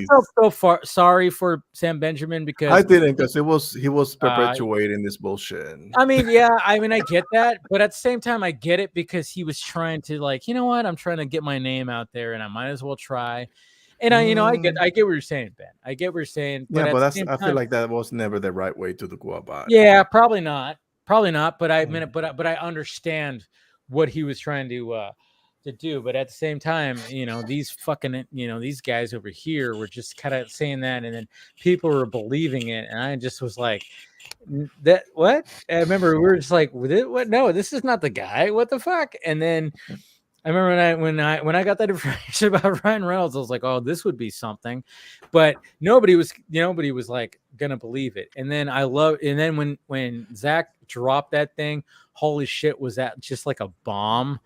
felt so sorry for Sam Benjamin because I didn't, because he was perpetuating this bullshit. I mean, I get that, but at the same time, I get it because he was trying to I'm trying to get my name out there, and I might as well try. And I get what you're saying, Ben. I get what you're saying. But I feel like that was never the right way to go about it. Yeah, probably not. Probably not, but I mean, but I understand what he was trying to do. But at the same time, these fucking, these guys over here were just kind of saying that, and then people were believing it, and I just was like, that what? I remember we were just like, what? No, this is not the guy. What the fuck? And then I remember when I got that information about Ryan Reynolds, I was like, oh, this would be something, but nobody was like gonna believe it. And then when Zach dropped that thing, holy shit, was that just like a bomb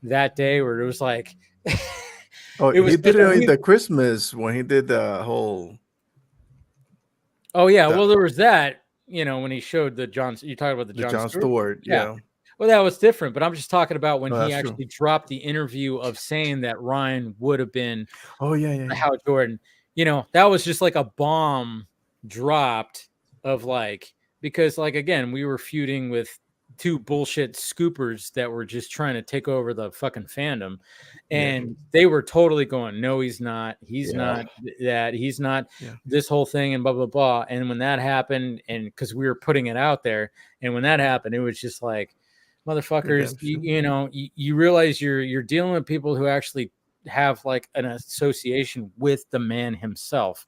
that day where it was like, oh, he did it in the Christmas when he did the whole. Oh yeah, well there was that, when he showed you talking about the Jon Stewart, yeah. Well, that was different, but I'm just talking about when he actually dropped the interview of saying that Ryan would have been Hal Jordan. That was just like a bomb dropped of like, because like, again, we were feuding with two bullshit scoopers that were just trying to take over the fucking fandom. And they were totally going, no, he's not. He's not that. He's not this whole thing and blah, blah, blah. And when that happened, and because we were putting it out there, and when that happened, it was just like, motherfuckers, you realize you're dealing with people who actually have like an association with the man himself.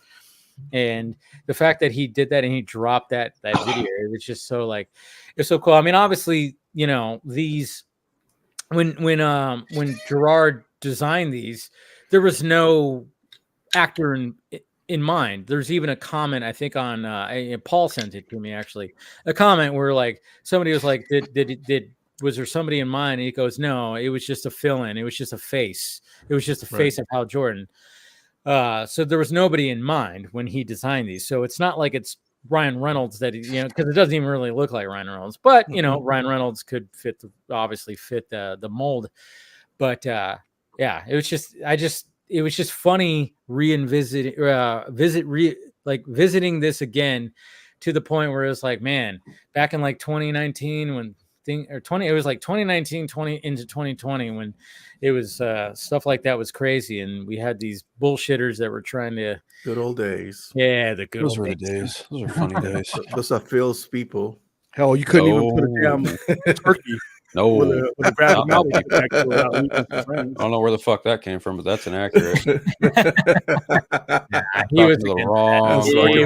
And the fact that he did that and he dropped that video, it was just so like, it's so cool. I mean, obviously, these when Gerard designed these, there was no actor in mind. There's even a comment, I think, on Paul sent it to me, actually, a comment where like somebody was like, was there somebody in mind? And he goes, no, it was just a fill-in. It was just a face. It was just a face of Hal Jordan. So there was nobody in mind when he designed these. So it's not like it's Ryan Reynolds that, because it doesn't even really look like Ryan Reynolds. But, Ryan Reynolds could obviously fit the mold. But it was just funny visiting this again, to the point where it was like, man, back in like 2019 it was like 2019 into 2020 when it was stuff like that was crazy, and we had these bullshitters that were trying to good old days. Yeah, the good Those old were the days. Those are funny days. Those are Phil's people. Hell, you couldn't even put a damn turkey. No, with a grab mouth next to it. I don't know where the fuck that came from, but that's inaccurate. He was the wrong. You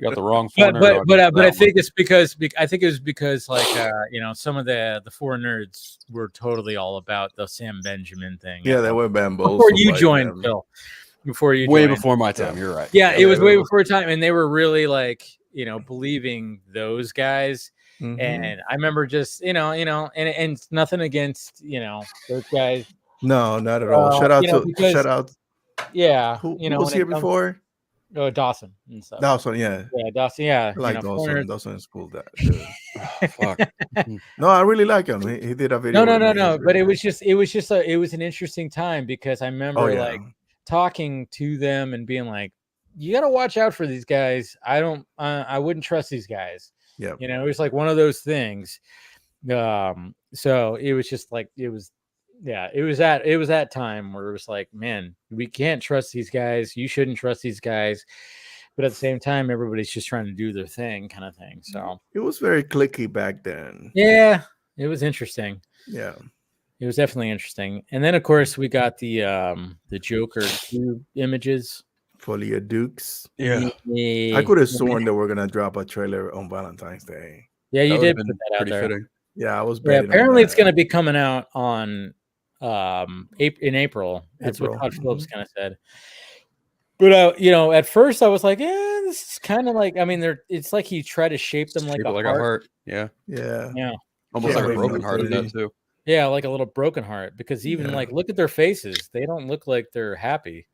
got the wrong. But I think it's because like some of the four nerds were totally all about the Sam Benjamin thing. Yeah, they were bamboozled before you joined, Phil. Before my time. You're right. Yeah, it was way before time, and they were really like believing those guys. Mm-hmm. And I remember just and nothing against those guys. No, not at all. Shout out. Yeah, who was here before? Oh, Dawson and stuff. Dawson, yeah, Dawson, yeah. I like Dawson. Dawson is cool. Fuck. No, I really like him. He did a video. No. But it was an interesting time, because I remember talking to them and being like, you got to watch out for these guys. I wouldn't trust these guys. Yeah, it was like one of those things. So it was just like it was that time where it was like, man, we can't trust these guys. You shouldn't trust these guys. But at the same time, everybody's just trying to do their thing, kind of thing. So it was very cliquey back then. Yeah, it was interesting. Yeah, it was definitely interesting. And then of course we got the Joker 2 images. Folia Dukes. Yeah. I could have sworn that we're gonna drop a trailer on Valentine's Day. Yeah, you did put that out there. Fitting. Yeah, I was. Yeah, apparently it's gonna be coming out on in April. That's what Todd Phillips kind of said. But at first I was like, yeah, this is kind of like, I mean, it's like he tried to shape them like a heart. Yeah. Almost like a broken heart of that too. Yeah, like a little broken heart, because even like, look at their faces. They don't look like they're happy.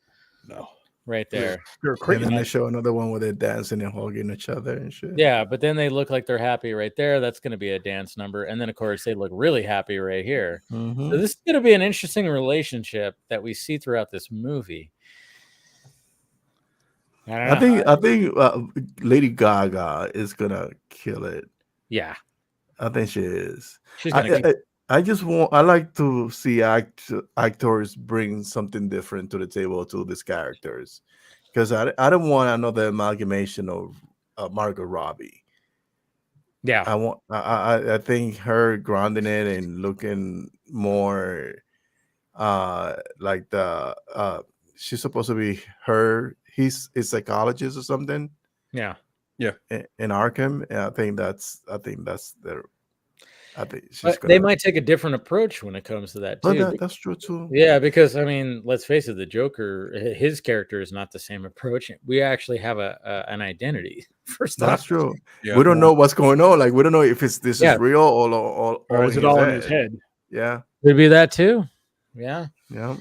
No. Right there. They're crazy. And they show another one where they're dancing and hugging each other and shit. Yeah, but then they look like they're happy right there. That's going to be a dance number. And then, of course, they look really happy right here. Mm-hmm. So this is going to be an interesting relationship that we see throughout this movie. I think Lady Gaga is going to kill it. Yeah. I think she is. She's going to I like to see actors bring something different to the table to these characters, because I don't want another amalgamation of Margot Robbie. Yeah, I think her grounding it and looking more like the she's supposed to be he's a psychologist or something. Yeah. In Arkham, and I think that's their. I think she's But they might take a different approach when it comes to that too. But that's true too. Yeah, because I mean, let's face it, the Joker, his character is not the same approach. We actually have an identity. First That's off, true. Yeah. We don't know what's going on. Like we don't know if this is real or is it all in his head? Yeah, could be that too. Yeah. Yeah.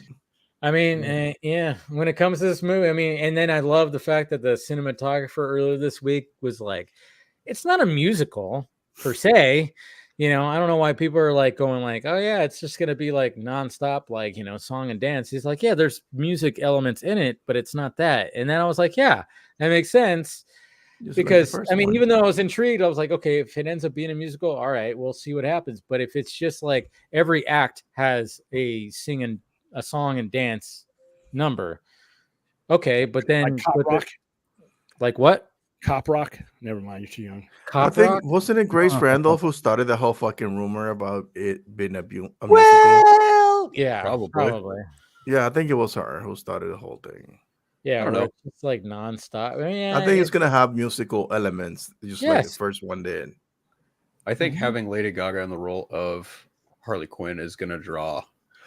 I mean, yeah. When it comes to this movie, I mean, and then I love the fact that the cinematographer earlier this week was like, it's not a musical per se. You know, I don't know why people are like going like, oh yeah, it's just gonna be like nonstop, like, you know, song and dance. He's like, yeah, there's music elements in it, but it's not that. And then I was like, yeah, that makes sense. Because I mean, even though I was intrigued, I was like, okay, if it ends up being a musical, all right, we'll see what happens. But if it's just like every act has a song and dance number, okay, but then like Cop Rock. Like what? Cop Rock? Never mind, you're too young. I think wasn't it Grace Randolph who started the whole fucking rumor about it being a musical? Well, yeah, probably. Yeah, I think it was her who started the whole thing. Yeah, I don't know. It's like nonstop. I think it's gonna have musical elements, just like the first one did. I think having Lady Gaga in the role of Harley Quinn is gonna draw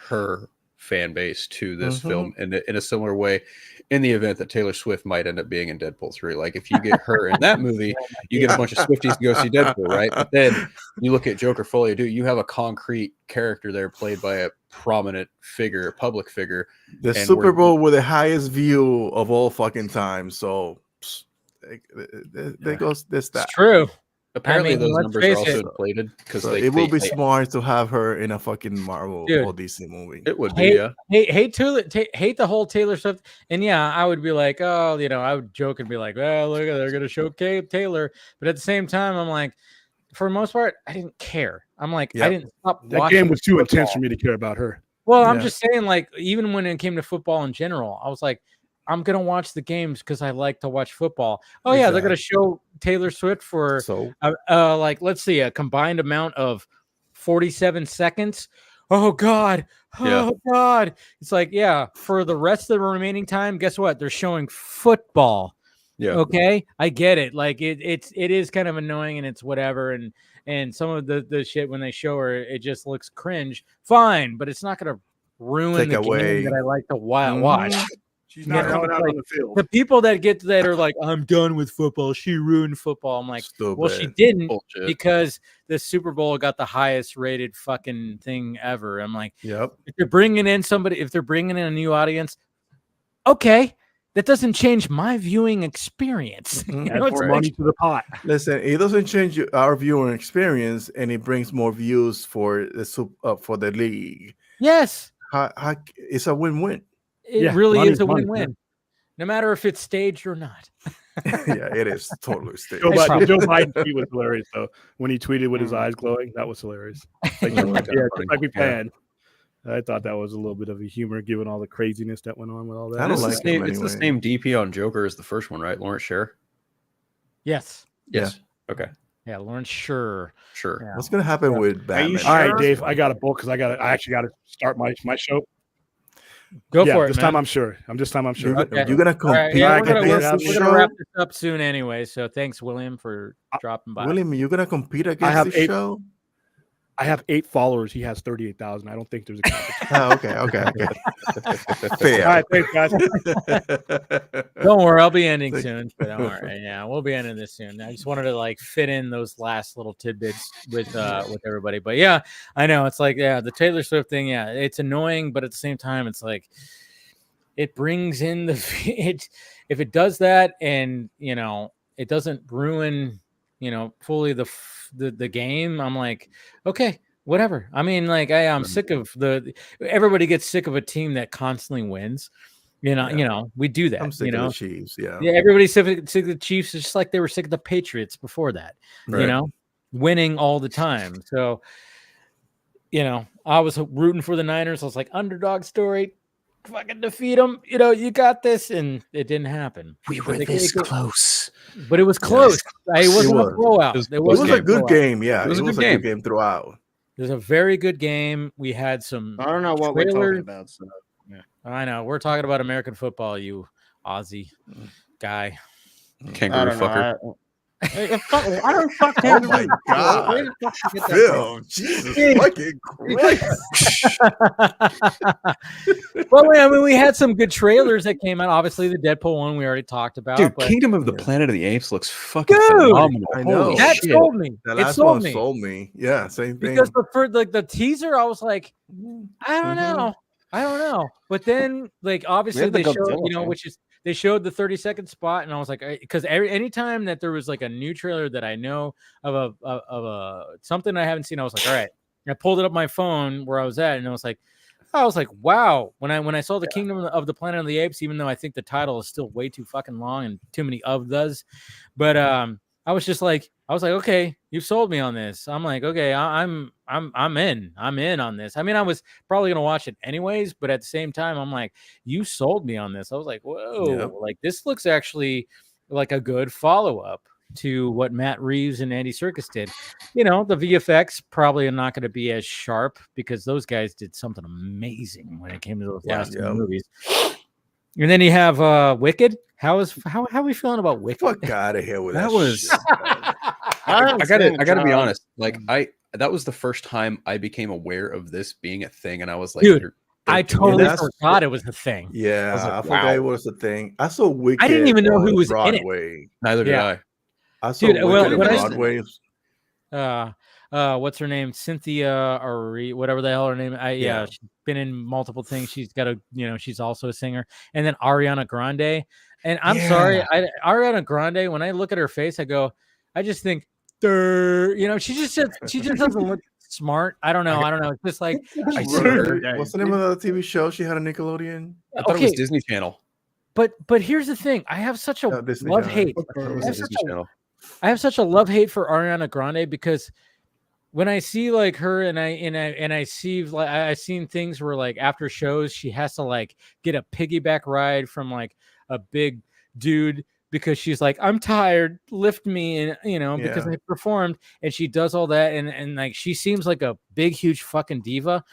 her fan base to this film in a similar way, in the event that Taylor Swift might end up being in Deadpool 3. Like if you get her in that movie, you get a bunch of Swifties to go see Deadpool, right? But then you look at Joker Folia, dude, you have a concrete character there played by a prominent figure, a public figure. The Super Bowl with the highest view of all fucking time. So there goes this that. It's true. Apparently, those numbers are also inflated because it will be smart to have her in a fucking Marvel or DC movie. It would be, hate the whole Taylor Swift, and yeah, I would be like, oh, you know, I would joke and be like, well, look, they're gonna show Taylor, but at the same time, I'm like, for the most part, I didn't care. I'm like, I didn't stop. That game was too intense for me to care about her. Well, I'm just saying, like, even when it came to football in general, I was like, I'm gonna watch the games because I like to watch football. Oh yeah, they're gonna show Taylor Swift for like, let's see, a combined amount of 47 seconds. Oh God, God! It's like, yeah, for the rest of the remaining time, guess what? They're showing football. Yeah. Okay, I get it. Like it is kind of annoying, and it's whatever. And some of the shit when they show her, it just looks cringe. Fine, but it's not gonna ruin the game that I like to watch. She's not coming out on the field. The people that are like, I'm done with football. She ruined football. I'm like, well, she didn't because the Super Bowl got the highest rated fucking thing ever. I'm like, if they're bringing in a new audience, okay, that doesn't change my viewing experience. You know, more money to the pot. Listen, it doesn't change our viewing experience, and it brings more views for the league. Yes, it's a win-win. It really is a win-win, no matter if it's staged or not. Yeah, it is totally staged. Joe Biden tweet was hilarious, though. When he tweeted with his eyes glowing, that was hilarious. Like we planned. I thought that was a little bit of a humor, given all the craziness that went on with all that. I don't like it. It's the same DP on Joker as the first one, right? Lawrence Sher? Yes. Yes. Yeah. Okay. Yeah, Lawrence Sher. Sure. Yeah. What's gonna happen with Batman? All right, Dave. I got a book because I actually got to start my show. Go for it. This time I'm sure. You're gonna compete. We're gonna wrap this up soon anyway. So thanks, William, for dropping by. William, you're gonna compete against the show? I have 8 followers. He has 38,000. I don't think there's a competition. Okay. Fair. All right, thanks, guys. Don't worry, I'll be ending soon. But don't worry, yeah, we'll be ending this soon. I just wanted to like fit in those last little tidbits with everybody. But yeah, I know it's like the Taylor Swift thing. Yeah, it's annoying, but at the same time, it's like it brings in if it does that, and you know, it doesn't ruin fully the game. I'm like, okay, whatever. I mean, like I'm sick of everybody gets sick of a team that constantly wins. You know, we do that. I'm sick of the Chiefs. Yeah, everybody's sick of the Chiefs. It's just like they were sick of the Patriots before that. Right. You know, winning all the time. So, I was rooting for the Niners. I was like, underdog story. fucking defeat them. You know, you got this, and it didn't happen. We were this close, but it was close. It wasn't a blowout. It was a good game. Yeah, it was a good game throughout. It was a very good game. We had some. I don't know what we're talking about. So, yeah. I know we're talking about American football. You Aussie guy, kangaroo fucker. I don't fuck Oh my god, Phil! Jesus fucking Christ! Well, I mean, we had some good trailers that came out. Obviously, the Deadpool one we already talked about. Dude, but... Kingdom of the Planet of the Apes looks fucking phenomenal. I know. Holy that shit. sold me. That It last sold one me. sold me. Yeah, same thing. Because for the teaser, I was like, I don't know. But then, like, obviously they showed, they showed the 30-second spot, and I was like, because anytime that there was like a new trailer that I know of a something I haven't seen, I was like, all right. I pulled it up my phone where I was at, and I was like, wow. When I saw the Kingdom of the Planet of the Apes, even though I think the title is still way too fucking long and too many of does, but I was like, okay, you've sold me on this. I'm like, okay, I'm in on this. I mean, I was probably gonna watch it anyways, but at the same time, I'm like, you sold me on this. I was like, whoa, like this looks actually like a good follow-up to what Matt Reeves and Andy Serkis did. You know, the VFX probably are not going to be as sharp because those guys did something amazing when it came to those last two movies. And then you have Wicked. How are we feeling about Wicked? Fuck out of here with that. I gotta be honest. Like that was the first time I became aware of this being a thing, and I was like, dude, I totally forgot it was a thing. Yeah, I forgot it was a thing. I saw Wicked. I didn't even know who was Broadway. in it. Neither did I. I saw Wicked on Broadway. What's her name? Cynthia or whatever the hell her name. She's been in multiple things. She's got she's also a singer. And then Ariana Grande. And I'm sorry, Ariana Grande, when I look at her face, I just think, she just doesn't look smart. I don't know. It's just like what's the name of the TV show she had on Nickelodeon? I thought it was Disney Channel. But here's the thing. I have such a love-hate. I have such a love-hate for Ariana Grande because when I see like her and I see like I've seen things where like after shows she has to like get a piggyback ride from like a big dude because she's like, I'm tired, lift me, and because I performed, and she does all that and like she seems like a big huge fucking diva.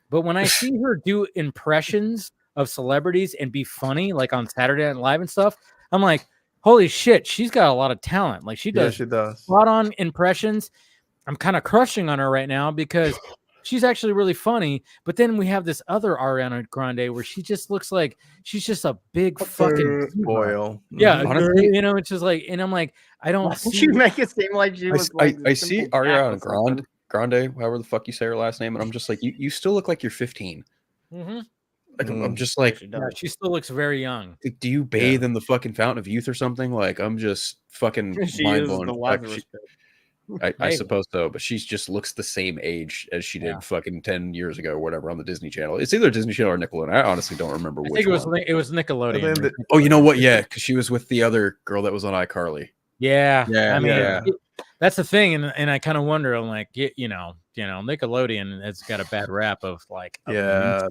But when I see her do impressions of celebrities and be funny like on Saturday Night Live and stuff, I'm like, holy shit, she's got a lot of talent. Like she does spot on impressions. I'm kind of crushing on her right now because she's actually really funny. But then we have this other Ariana Grande where she just looks like she's just a big fucking boil. Yeah, honestly, it's just like, and I'm like, I don't see. You make it seem like she was. I see Ariana Grande, however the fuck you say her last name, and I'm just like, you still look like you're 15. Mm-hmm. Like, I'm just like, she still looks very young. Do you bathe in the fucking fountain of youth or something? Like, I'm just fucking mind blown. I suppose so, but she just looks the same age as she did fucking 10 years ago or whatever on the Disney Channel. It's either Disney Channel or Nickelodeon. I honestly don't remember which one. It was Nickelodeon. Oh, you know what? Yeah, because she was with the other girl that was on iCarly. Yeah. I mean, that's the thing, and I kind of wonder. I'm like, Nickelodeon has got a bad rap of like, dude.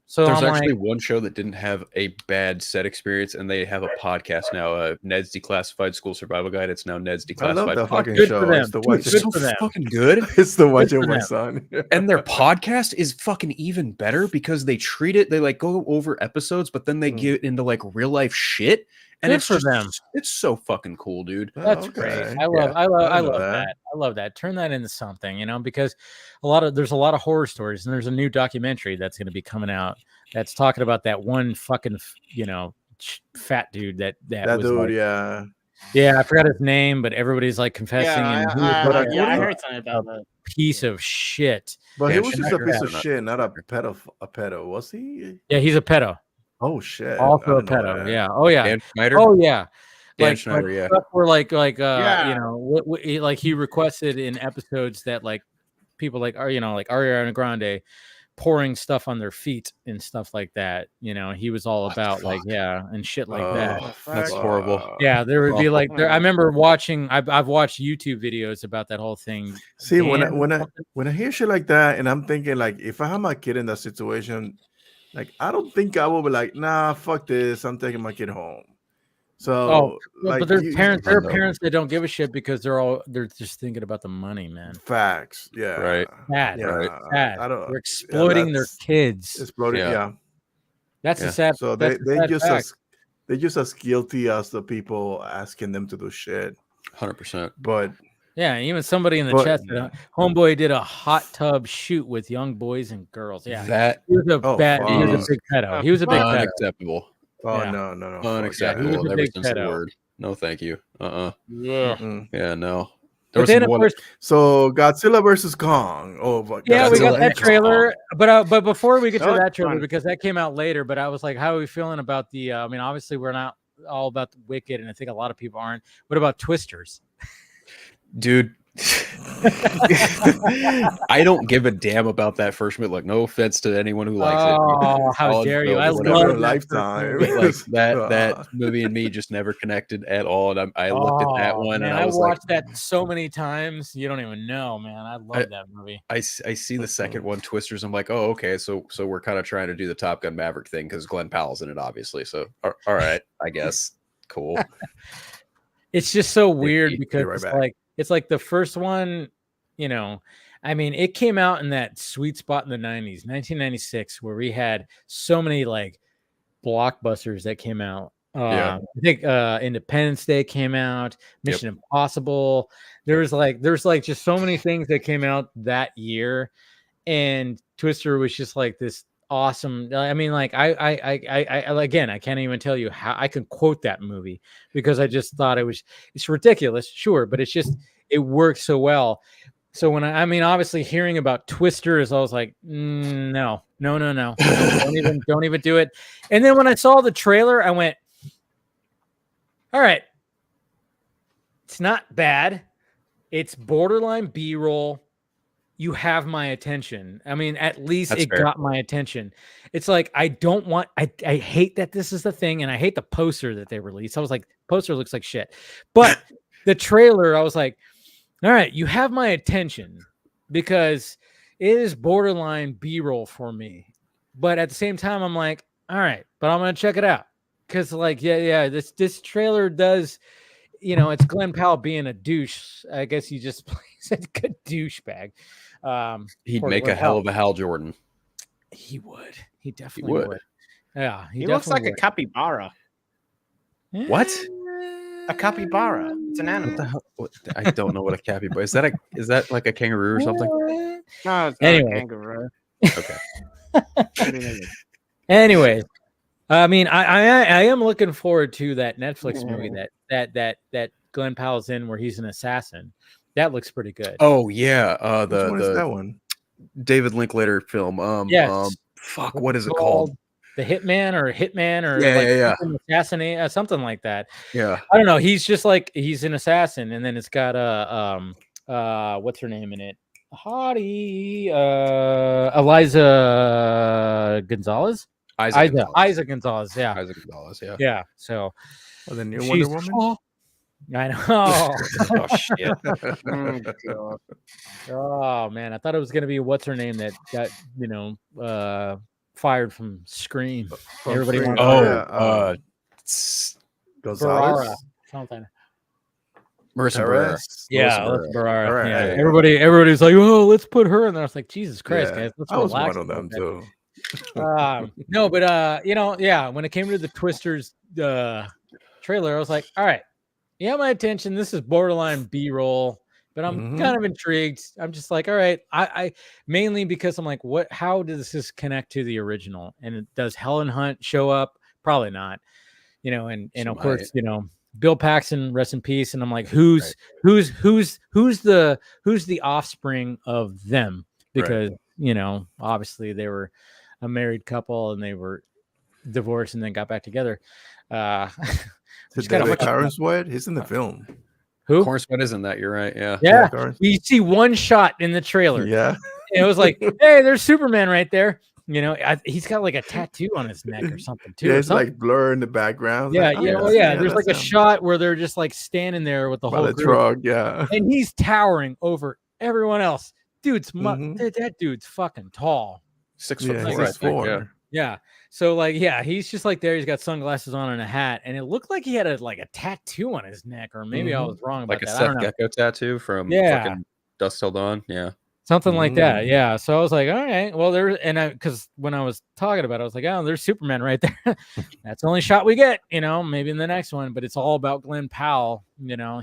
So there's actually one show that didn't have a bad set experience, and they have a podcast now. Ned's Declassified School Survival Guide. It's now Ned's Declassified. I love that fucking show. It's so fucking good. It's the watch of my son. And their podcast is fucking even better because they treat it. They like go over episodes, but then they get into like real life shit. And it's for them. It's so fucking cool, dude. That's great. I love that. I love that. Turn that into something, because there's a lot of horror stories, and there's a new documentary that's going to be coming out that's talking about that one fucking fat dude that was dude, like, yeah, I forgot his name, but everybody's like confessing. I heard something about that. Piece of shit. But he was just a piece of shit, not a pedo. Was he? Yeah, he's a pedo. Oh shit! Also a pedo. Yeah. Oh yeah. Dan Schneider? Oh yeah. Dan Schneider. Yeah. Where like he requested in episodes that like people like Ariana Grande pouring stuff on their feet and stuff like that. He was all about like and shit like that. That's horrible. Yeah, there would be like I remember watching. I've watched YouTube videos about that whole thing. See, when I hear shit like that, and I'm thinking like, if I have my kid in that situation. Like, I don't think I will be like, nah, fuck this. I'm taking my kid home. So, but there are parents that don't give a shit because they're just thinking about the money, man. Facts, yeah, right, sad, yeah. right. Sad. I don't. They're exploiting their kids. Exploding, yeah. That's a sad. So they just as guilty as the people asking them to do shit. 100%. But yeah, even somebody in the chat said, "Homeboy did a hot tub shoot with young boys and girls." Yeah, that he was a he was a big pedo. He was a big pedo. Unacceptable. Oh yeah. no, unacceptable. Yeah, Never since the word. No, thank you. Yeah. Yeah, no. But then, of course, so Godzilla versus Kong. Oh, yeah, we got that trailer. But before we get to that trailer, fun. because that came out later. But I was like, how are we feeling about the? I mean, obviously, we're not all about the Wicked, and I think a lot of people aren't. What about Twisters? Dude, I don't give a damn about that first movie. Like, no offense to anyone who likes it. Oh, how dare you! I love Lifetime. Like that movie and me just never connected at all. And I looked at that one, man, and I was watched that so many times. You don't even know, man. I love that movie. I see the second one, Twisters. I'm like, oh, okay. So we're kind of trying to do the Top Gun Maverick thing because Glenn Powell's in it, obviously. So all right, I guess cool. It's just so weird because it's like the first one, you know, I mean, it came out in that sweet spot in the 90s, 1996, where we had so many like blockbusters that came out. I think Independence Day came out, Mission Impossible. There's like just so many things that came out that year. And Twister was just like this awesome. I mean, like I again, I can't even tell you how I can quote that movie because I just thought it's ridiculous, sure, but it works so well. So when I mean, obviously hearing about Twisters, I was like, no, don't even do it. And then when I saw the trailer, I went, all right, it's not bad. It's borderline B-roll. You have my attention. I mean, at least it got my attention. It's like, I hate that this is the thing. And I hate the poster that they released. I was like, poster looks like shit. But the trailer, I was like, all right, you have my attention because it is borderline B-roll for me. But at the same time, I'm like, all right, but I'm going to check it out. Because like, this trailer does, you know, it's Glenn Powell being a douche. I guess he just plays a good douchebag. He'd make a hell of a Hal Jordan. He would. He definitely would. Yeah, he looks like a capybara. What? A capybara. It's an animal. I don't know what a capybara is. Is that like a kangaroo or something? No, it's not a kangaroo. Okay. Anyway, I mean, I am looking forward to that Netflix movie that Glenn Powell's in, where he's an assassin. That looks pretty good. Oh yeah, Which one is that one? David Linklater film. Fuck, what is it called? The Hitman or Assassinate, something like that. Yeah, I don't know. He's just like he's an assassin, and then it's got what's her name in it? Hottie, Eliza Gonzalez. Isa Gonzalez. Yeah, Isa Gonzalez. Yeah. Yeah. So, the new Wonder Woman. I know. Oh shit. Oh man, I thought it was gonna be what's her name that got fired from Scream. Everybody Scream. Gonzalez, something. Marissa Barrera. Yeah, Barrera. Yeah. Everybody's like, oh, let's put her in there. I was like, Jesus Christ, guys, let's relax. I was one of them too. No, but when it came to the Twisters trailer, I was like, all right, you have my attention. This is borderline B-roll, but I'm kind of intrigued. I'm just like, all right, I mainly because I'm like, how does this connect to the original? And does Helen Hunt show up? Probably not. And of course, Bill Paxton, rest in peace. And I'm like, who's the offspring of them? Because obviously they were a married couple and they were divorced and then got back together. Karen Sweat, he's in the film. Who? Karen Sweat is in that. You're right. Yeah. Yeah. You see one shot in the trailer. Yeah. And it was like, hey, there's Superman right there. He's got like a tattoo on his neck or something too. Yeah, it's like blur in the background. Yeah, there's like a shot where they're just like standing there with the whole group. Truck, yeah. And he's towering over everyone else. That dude's fucking tall. 6'4". Yeah, 6'4". Yeah. So like, yeah, he's just like there. He's got sunglasses on and a hat, and it looked like he had a tattoo on his neck, or maybe I was wrong about like a that. I don't Seth know. Gecko tattoo from fucking Dusk Till Dawn. Yeah. Something like that. Yeah. So I was like, all right, well, because when I was talking about it, I was like, oh, there's Superman right there. That's the only shot we get, maybe in the next one, but it's all about Glenn Powell.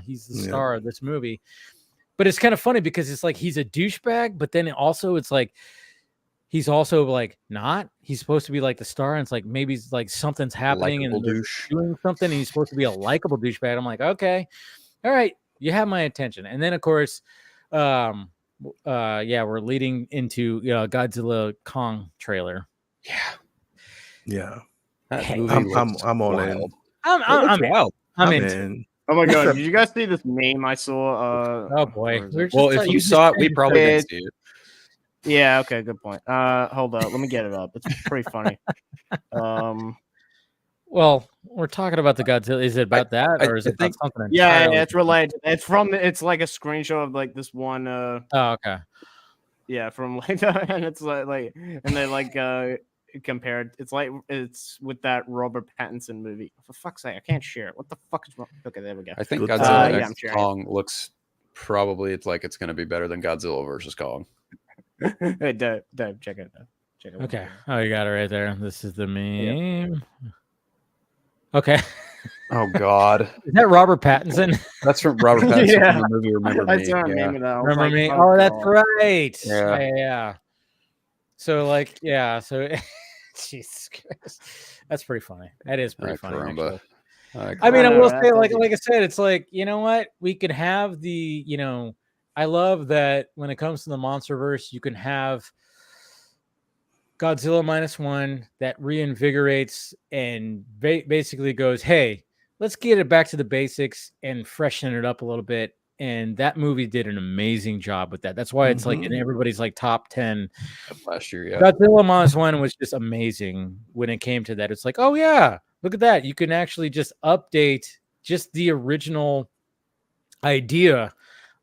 He's the star of this movie. But it's kind of funny because it's like he's a douchebag, but then also it's like he's also like not. He's supposed to be like the star, and it's like maybe like something's happening and doing something, and he's supposed to be a likable douchebag. I'm like, okay, all right, you have my attention. And then of course, we're leading into Godzilla Kong trailer. Yeah. That movie I'm all in. I'm wild. I'm in. Oh my god! Did you guys see this meme I saw? Oh boy! Well, if you saw it, we probably didn't see it. Yeah. Okay. Good point. Hold up. Let me get it up. It's pretty funny. Well, we're talking about the Godzilla. Is it about that, or is it about something? Yeah, it's related. It's like a screenshot of like this one. Oh, okay. Yeah, from like, and it's like, and they like compared. It's with that Robert Pattinson movie. For fuck's sake, I can't share it. What the fuck is wrong? Okay, there we go. I think Godzilla X Kong looks probably it's going to be better than Godzilla versus Kong. Hey, Dave, check it out. Okay. Oh, you got it right there. This is the meme. Yeah. Okay. Oh God. Is that Robert Pattinson? That's from Robert Pattinson from the movie Remember Me. Remember Me? Oh, that's right. Yeah. So like, so Jesus Christ. That's pretty funny. That is pretty funny. I mean, I will say, like I said, it's like, you know what? We could have the, I love that when it comes to the MonsterVerse, you can have Godzilla -1 that reinvigorates and basically goes, hey, let's get it back to the basics and freshen it up a little bit. And that movie did an amazing job with that. That's why it's like in everybody's like top 10 last year. Yeah, Godzilla -1 was just amazing when it came to that. It's like, oh yeah, look at that. You can actually just update just the original idea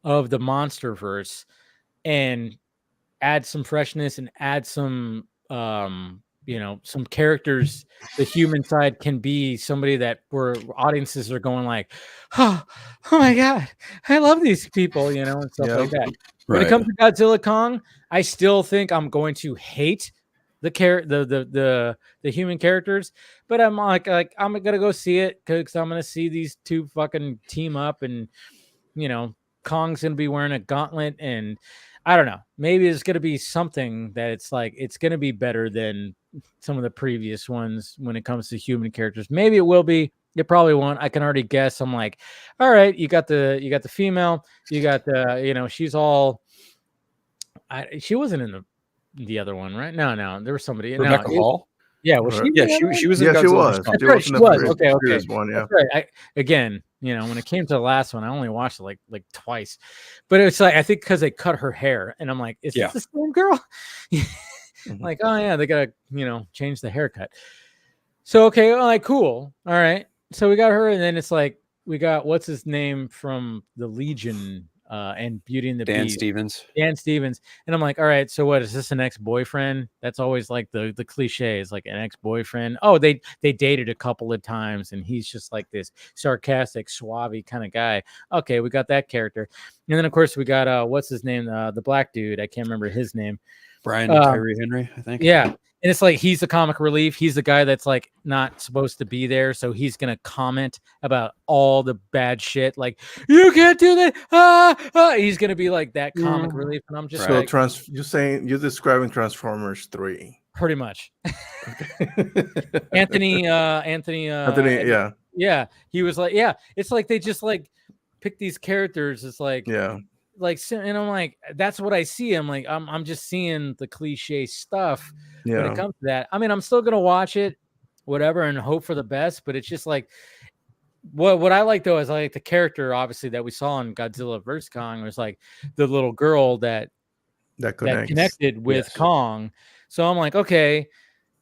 of the MonsterVerse and add some freshness and add some some characters. The human side can be somebody that where audiences are going like, oh my god, I love these people, and stuff like that. When it comes to Godzilla Kong, I still think I'm going to hate the human characters, but I'm like I'm gonna go see it because I'm gonna see these two fucking team up, and Kong's gonna be wearing a gauntlet, and I don't know. Maybe it's going to be something that it's like it's going to be better than some of the previous ones when it comes to human characters. Maybe it will be. It probably won't. I can already guess. I'm like, all right, you got the female, you got the she's all. She wasn't in the other one, right? No, there was somebody. Rebecca Hall. Yeah, was she? Yeah, she was. In she was. She was. Okay. One, yeah. That's right. Again, when it came to the last one, I only watched it like twice, but it's like I think because they cut her hair, and I'm like, is this the same girl? Like, oh yeah, they gotta change the haircut. So okay, all right, cool, all right. So we got her, and then it's like we got what's his name from the Legion. And Beauty and the Beast. Dan Stevens. And I'm like, all right, so what is this, an ex-boyfriend? That's always like the cliche is like an ex-boyfriend. Oh, they dated a couple of times, and he's just like this sarcastic, suave kind of guy. Okay, we got that character. And then of course we got what's his name? The black dude. I can't remember his name. Brian Tyree Henry, I think. Yeah. And it's like he's the comic relief. He's the guy that's like not supposed to be there. So he's gonna comment about all the bad shit. Like, you can't do that. He's gonna be like that comic relief. And I'm just so like, you're describing Transformers 3. Pretty much. Anthony, yeah. Yeah. He was like, yeah, it's like they just like pick these characters. It's like, yeah. Like, and I'm like, that's what I see. I'm like, I'm just seeing the cliche stuff when it comes to that. I mean, I'm still gonna watch it, whatever, and hope for the best. But it's just like, what I like though is I like the character, obviously, that we saw in Godzilla vs. Kong was like the little girl that connected with Kong. So I'm like, okay,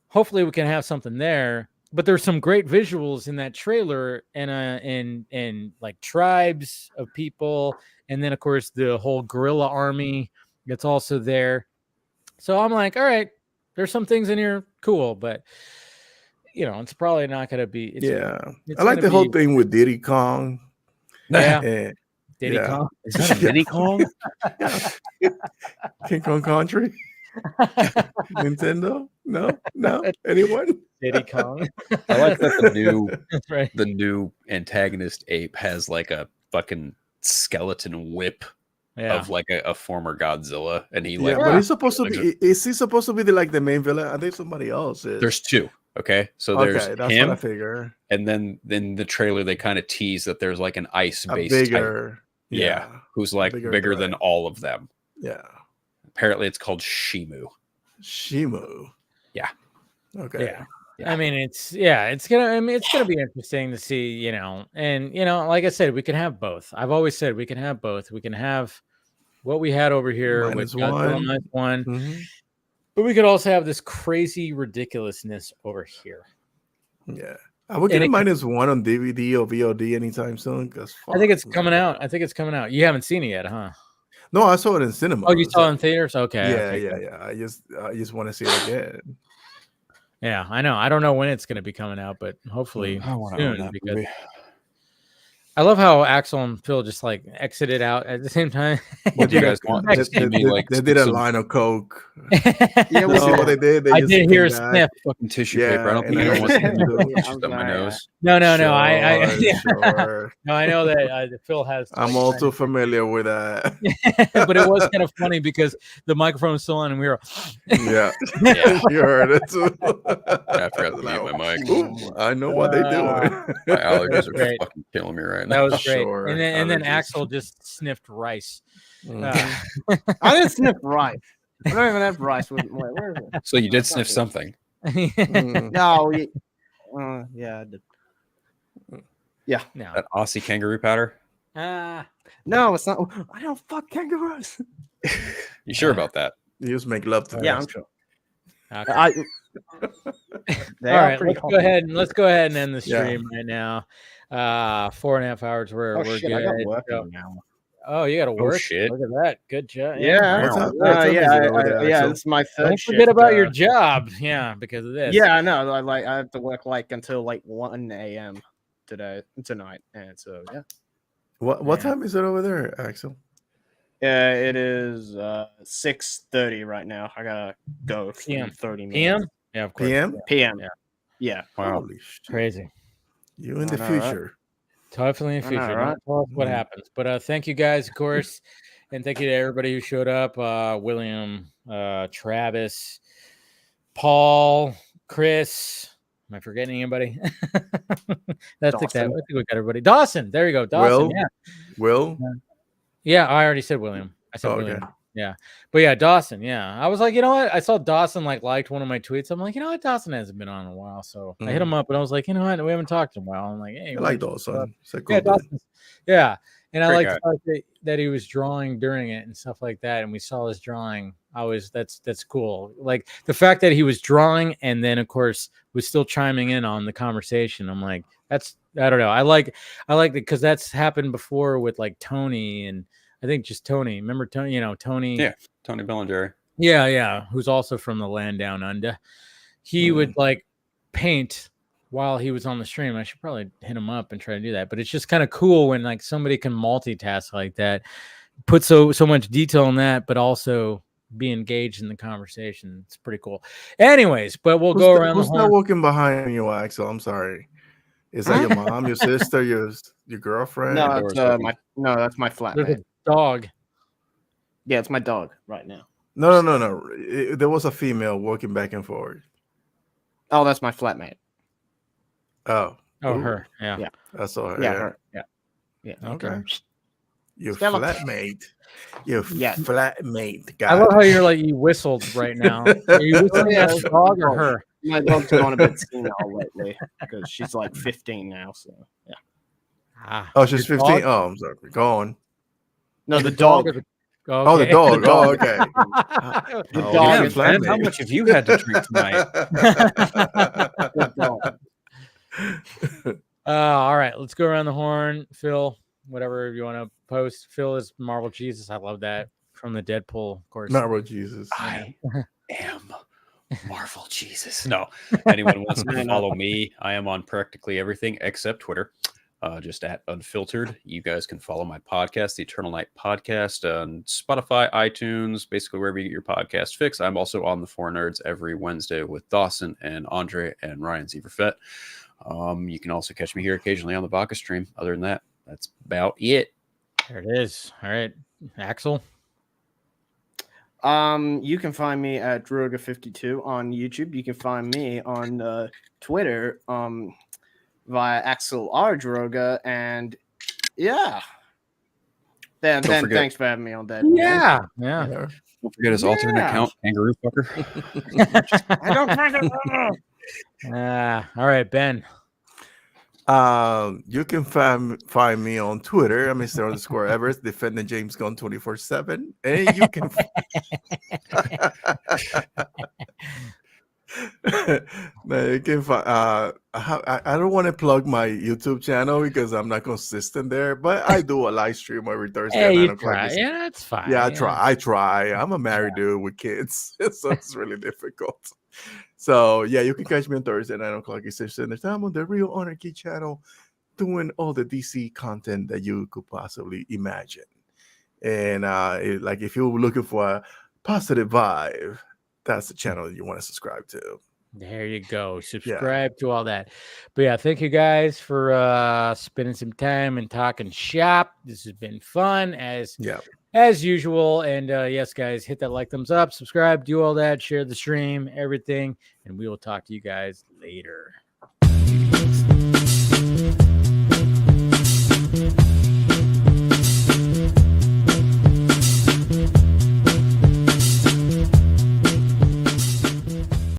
hopefully we can have something there. But there's some great visuals in that trailer, and like tribes of people. And then, of course, the whole gorilla army that's also there. So I'm like, all right, There's some things in here cool, but it's probably not going to be. It's I like the whole thing with Diddy Kong. Yeah. Diddy Kong. Is that a Diddy Kong? King Kong Country. Nintendo? No. Anyone? Diddy Kong. I like that the new antagonist ape has like a fucking skeleton whip of like a former Godzilla, and he but he's supposed to be. Is he supposed to be the main villain? I think somebody else is. There's two. Okay, so there's that's him, what I figure. And then in the trailer they kind of tease that there's like an ice-based bigger, type, who's like bigger than all of them. Yeah. Apparently, it's called Shimu. Yeah. Okay. Yeah. I mean, it's gonna be interesting to see, and like I said, we can have both. I've always said we can have both. We can have what we had over here with Godzilla -1. Mm-hmm. But we could also have this crazy ridiculousness over here. Yeah. I would get a -1 on DVD or VOD anytime soon. I think it's coming out. You haven't seen it yet, huh? No, I saw it in cinema. Oh, you saw it in theaters? Okay. Yeah. I just want to see it again. Yeah, I know. I don't know when it's going to be coming out, but hopefully soon. Because I love how Axel and Phil just like exited out at the same time. What do you guys want? They did a line of coke. Yeah, we'll see what they did. I did hear a sniff. Fucking tissue paper. I don't think anyone wants to put my nose. No. Sure. No, I know that Phil has. I'm also familiar with that. But it was kind of funny because the microphone was still on, and we were. Yeah, you heard it too. I forgot to mute my mic. Ooh, I know what they're doing. My allergies are fucking killing me right now. That was great. Sure. And then Axel just sniffed rice. I didn't sniff rice. I don't even have rice. Where is it? So you did sniff something. No. Yeah, I did. Yeah. No. That Aussie kangaroo powder? No, it's not. I don't fuck kangaroos. You sure about that? You just make love to them. Yeah, I'm sure. Okay. All right, let's go ahead and end the stream right now. 4.5 hours. We're good. I got work now. Oh, you got to work. Oh, shit. Look at that. Good job. Yeah. It's my third Don't shift. forget about your job. Yeah, because of this. Yeah, I know. I have to work until 1 a.m. tonight, and so yeah. What time is it over there, Axel? It is 6:30 right now. I gotta go PM. 30 minutes. PM? Yeah, of course. PM. Yeah. Yeah. Wow. Crazy. You in the future. Right? Definitely in the future. Right? Tell us what happens. But thank you guys, of course. And thank you to everybody who showed up. William, Travis, Paul, Chris. Am I forgetting anybody? I think we got everybody. Dawson. There you go. Dawson. Will? Yeah, I already said William. I said William. Okay. Yeah. But yeah, Dawson. Yeah. I was like, you know what? I saw Dawson liked one of my tweets. I'm like, you know what? Dawson hasn't been on in a while. So I hit him up and I was like, you know what? We haven't talked in a while. I'm like, hey, I like Dawson. Yeah, Dawson. Yeah. And I like the fact that he was drawing during it and stuff like that. And we saw his drawing. That's cool. Like the fact that he was drawing and then of course was still chiming in on the conversation. I'm like, I don't know. I like it because that's happened before with like Tony and I think just Tony. Remember Tony? Tony. Yeah, Tony Bellinger. Yeah. Who's also from the land down under. He would like paint while he was on the stream. I should probably hit him up and try to do that. But it's just kind of cool when like somebody can multitask like that, put so much detail in that, but also be engaged in the conversation. It's pretty cool. Anyways, but we'll go around. Who's not walking behind you, Axel? I'm sorry. Is that your mom, your sister, your girlfriend? No, that's my flatmate. Dog. Yeah, it's my dog right now. No. There was a female walking back and forth. Oh, that's my flatmate. Oh, her. Yeah. I saw her. Yeah, her. Yeah. Okay. Your flatmate. Your flatmate. I love how you whistled right now. Are you whistling at the dog or her? My dog's gone a bit senile lately because she's like 15 now. So yeah. Oh, she's 15. Oh, I'm sorry. Go on. No, the dog. Okay. Oh, the dog. Oh, okay. The dog. Man, how much have you had to drink tonight? All right, let's go around the horn. Phil, whatever you want to post. Phil is Marvel Jesus. I love that from the Deadpool, of course. Marvel Jesus. I am Marvel, Jesus. No. Anyone wants to follow me, I am on practically everything except Twitter. Just at Unfiltered. You guys can follow my podcast, the Eternal Night Podcast, on Spotify, iTunes, basically wherever you get your podcast fix. I'm also on The Four Nerds every Wednesday with Dawson and Andre and Ryan Zieverfett. You can also catch me here occasionally on the Vodka stream. Other than that, that's about it. There it is. All right, Axel. You can find me at Droga52 on YouTube. You can find me on Twitter via Axel R. Droga, and yeah. Then thanks for having me on that. Yeah. Don't forget his alternate account, Kangaroo Fucker. I don't find it. All right, Ben. You can find me on Twitter, Mr. Everest, defending James Gunn 24/7, and you can. Man, you can find. I don't want to plug my YouTube channel because I'm not consistent there, but I do a live stream every Thursday at 9 o'clock. Yeah, it's fine. Yeah, I try. I'm a married dude with kids, so it's really difficult. So yeah, you can catch me on Thursday at 9 o'clock Eastern Standard Time on the Real Anarchy channel, doing all the DC content that you could possibly imagine. And like if you're looking for a positive vibe, that's the channel you want to subscribe to. There you go. Subscribe to all that. But yeah, thank you guys for spending some time and talking shop. This has been fun as usual. And yes, guys, hit that like, thumbs up, subscribe, do all that, share the stream, everything. And we will talk to you guys later.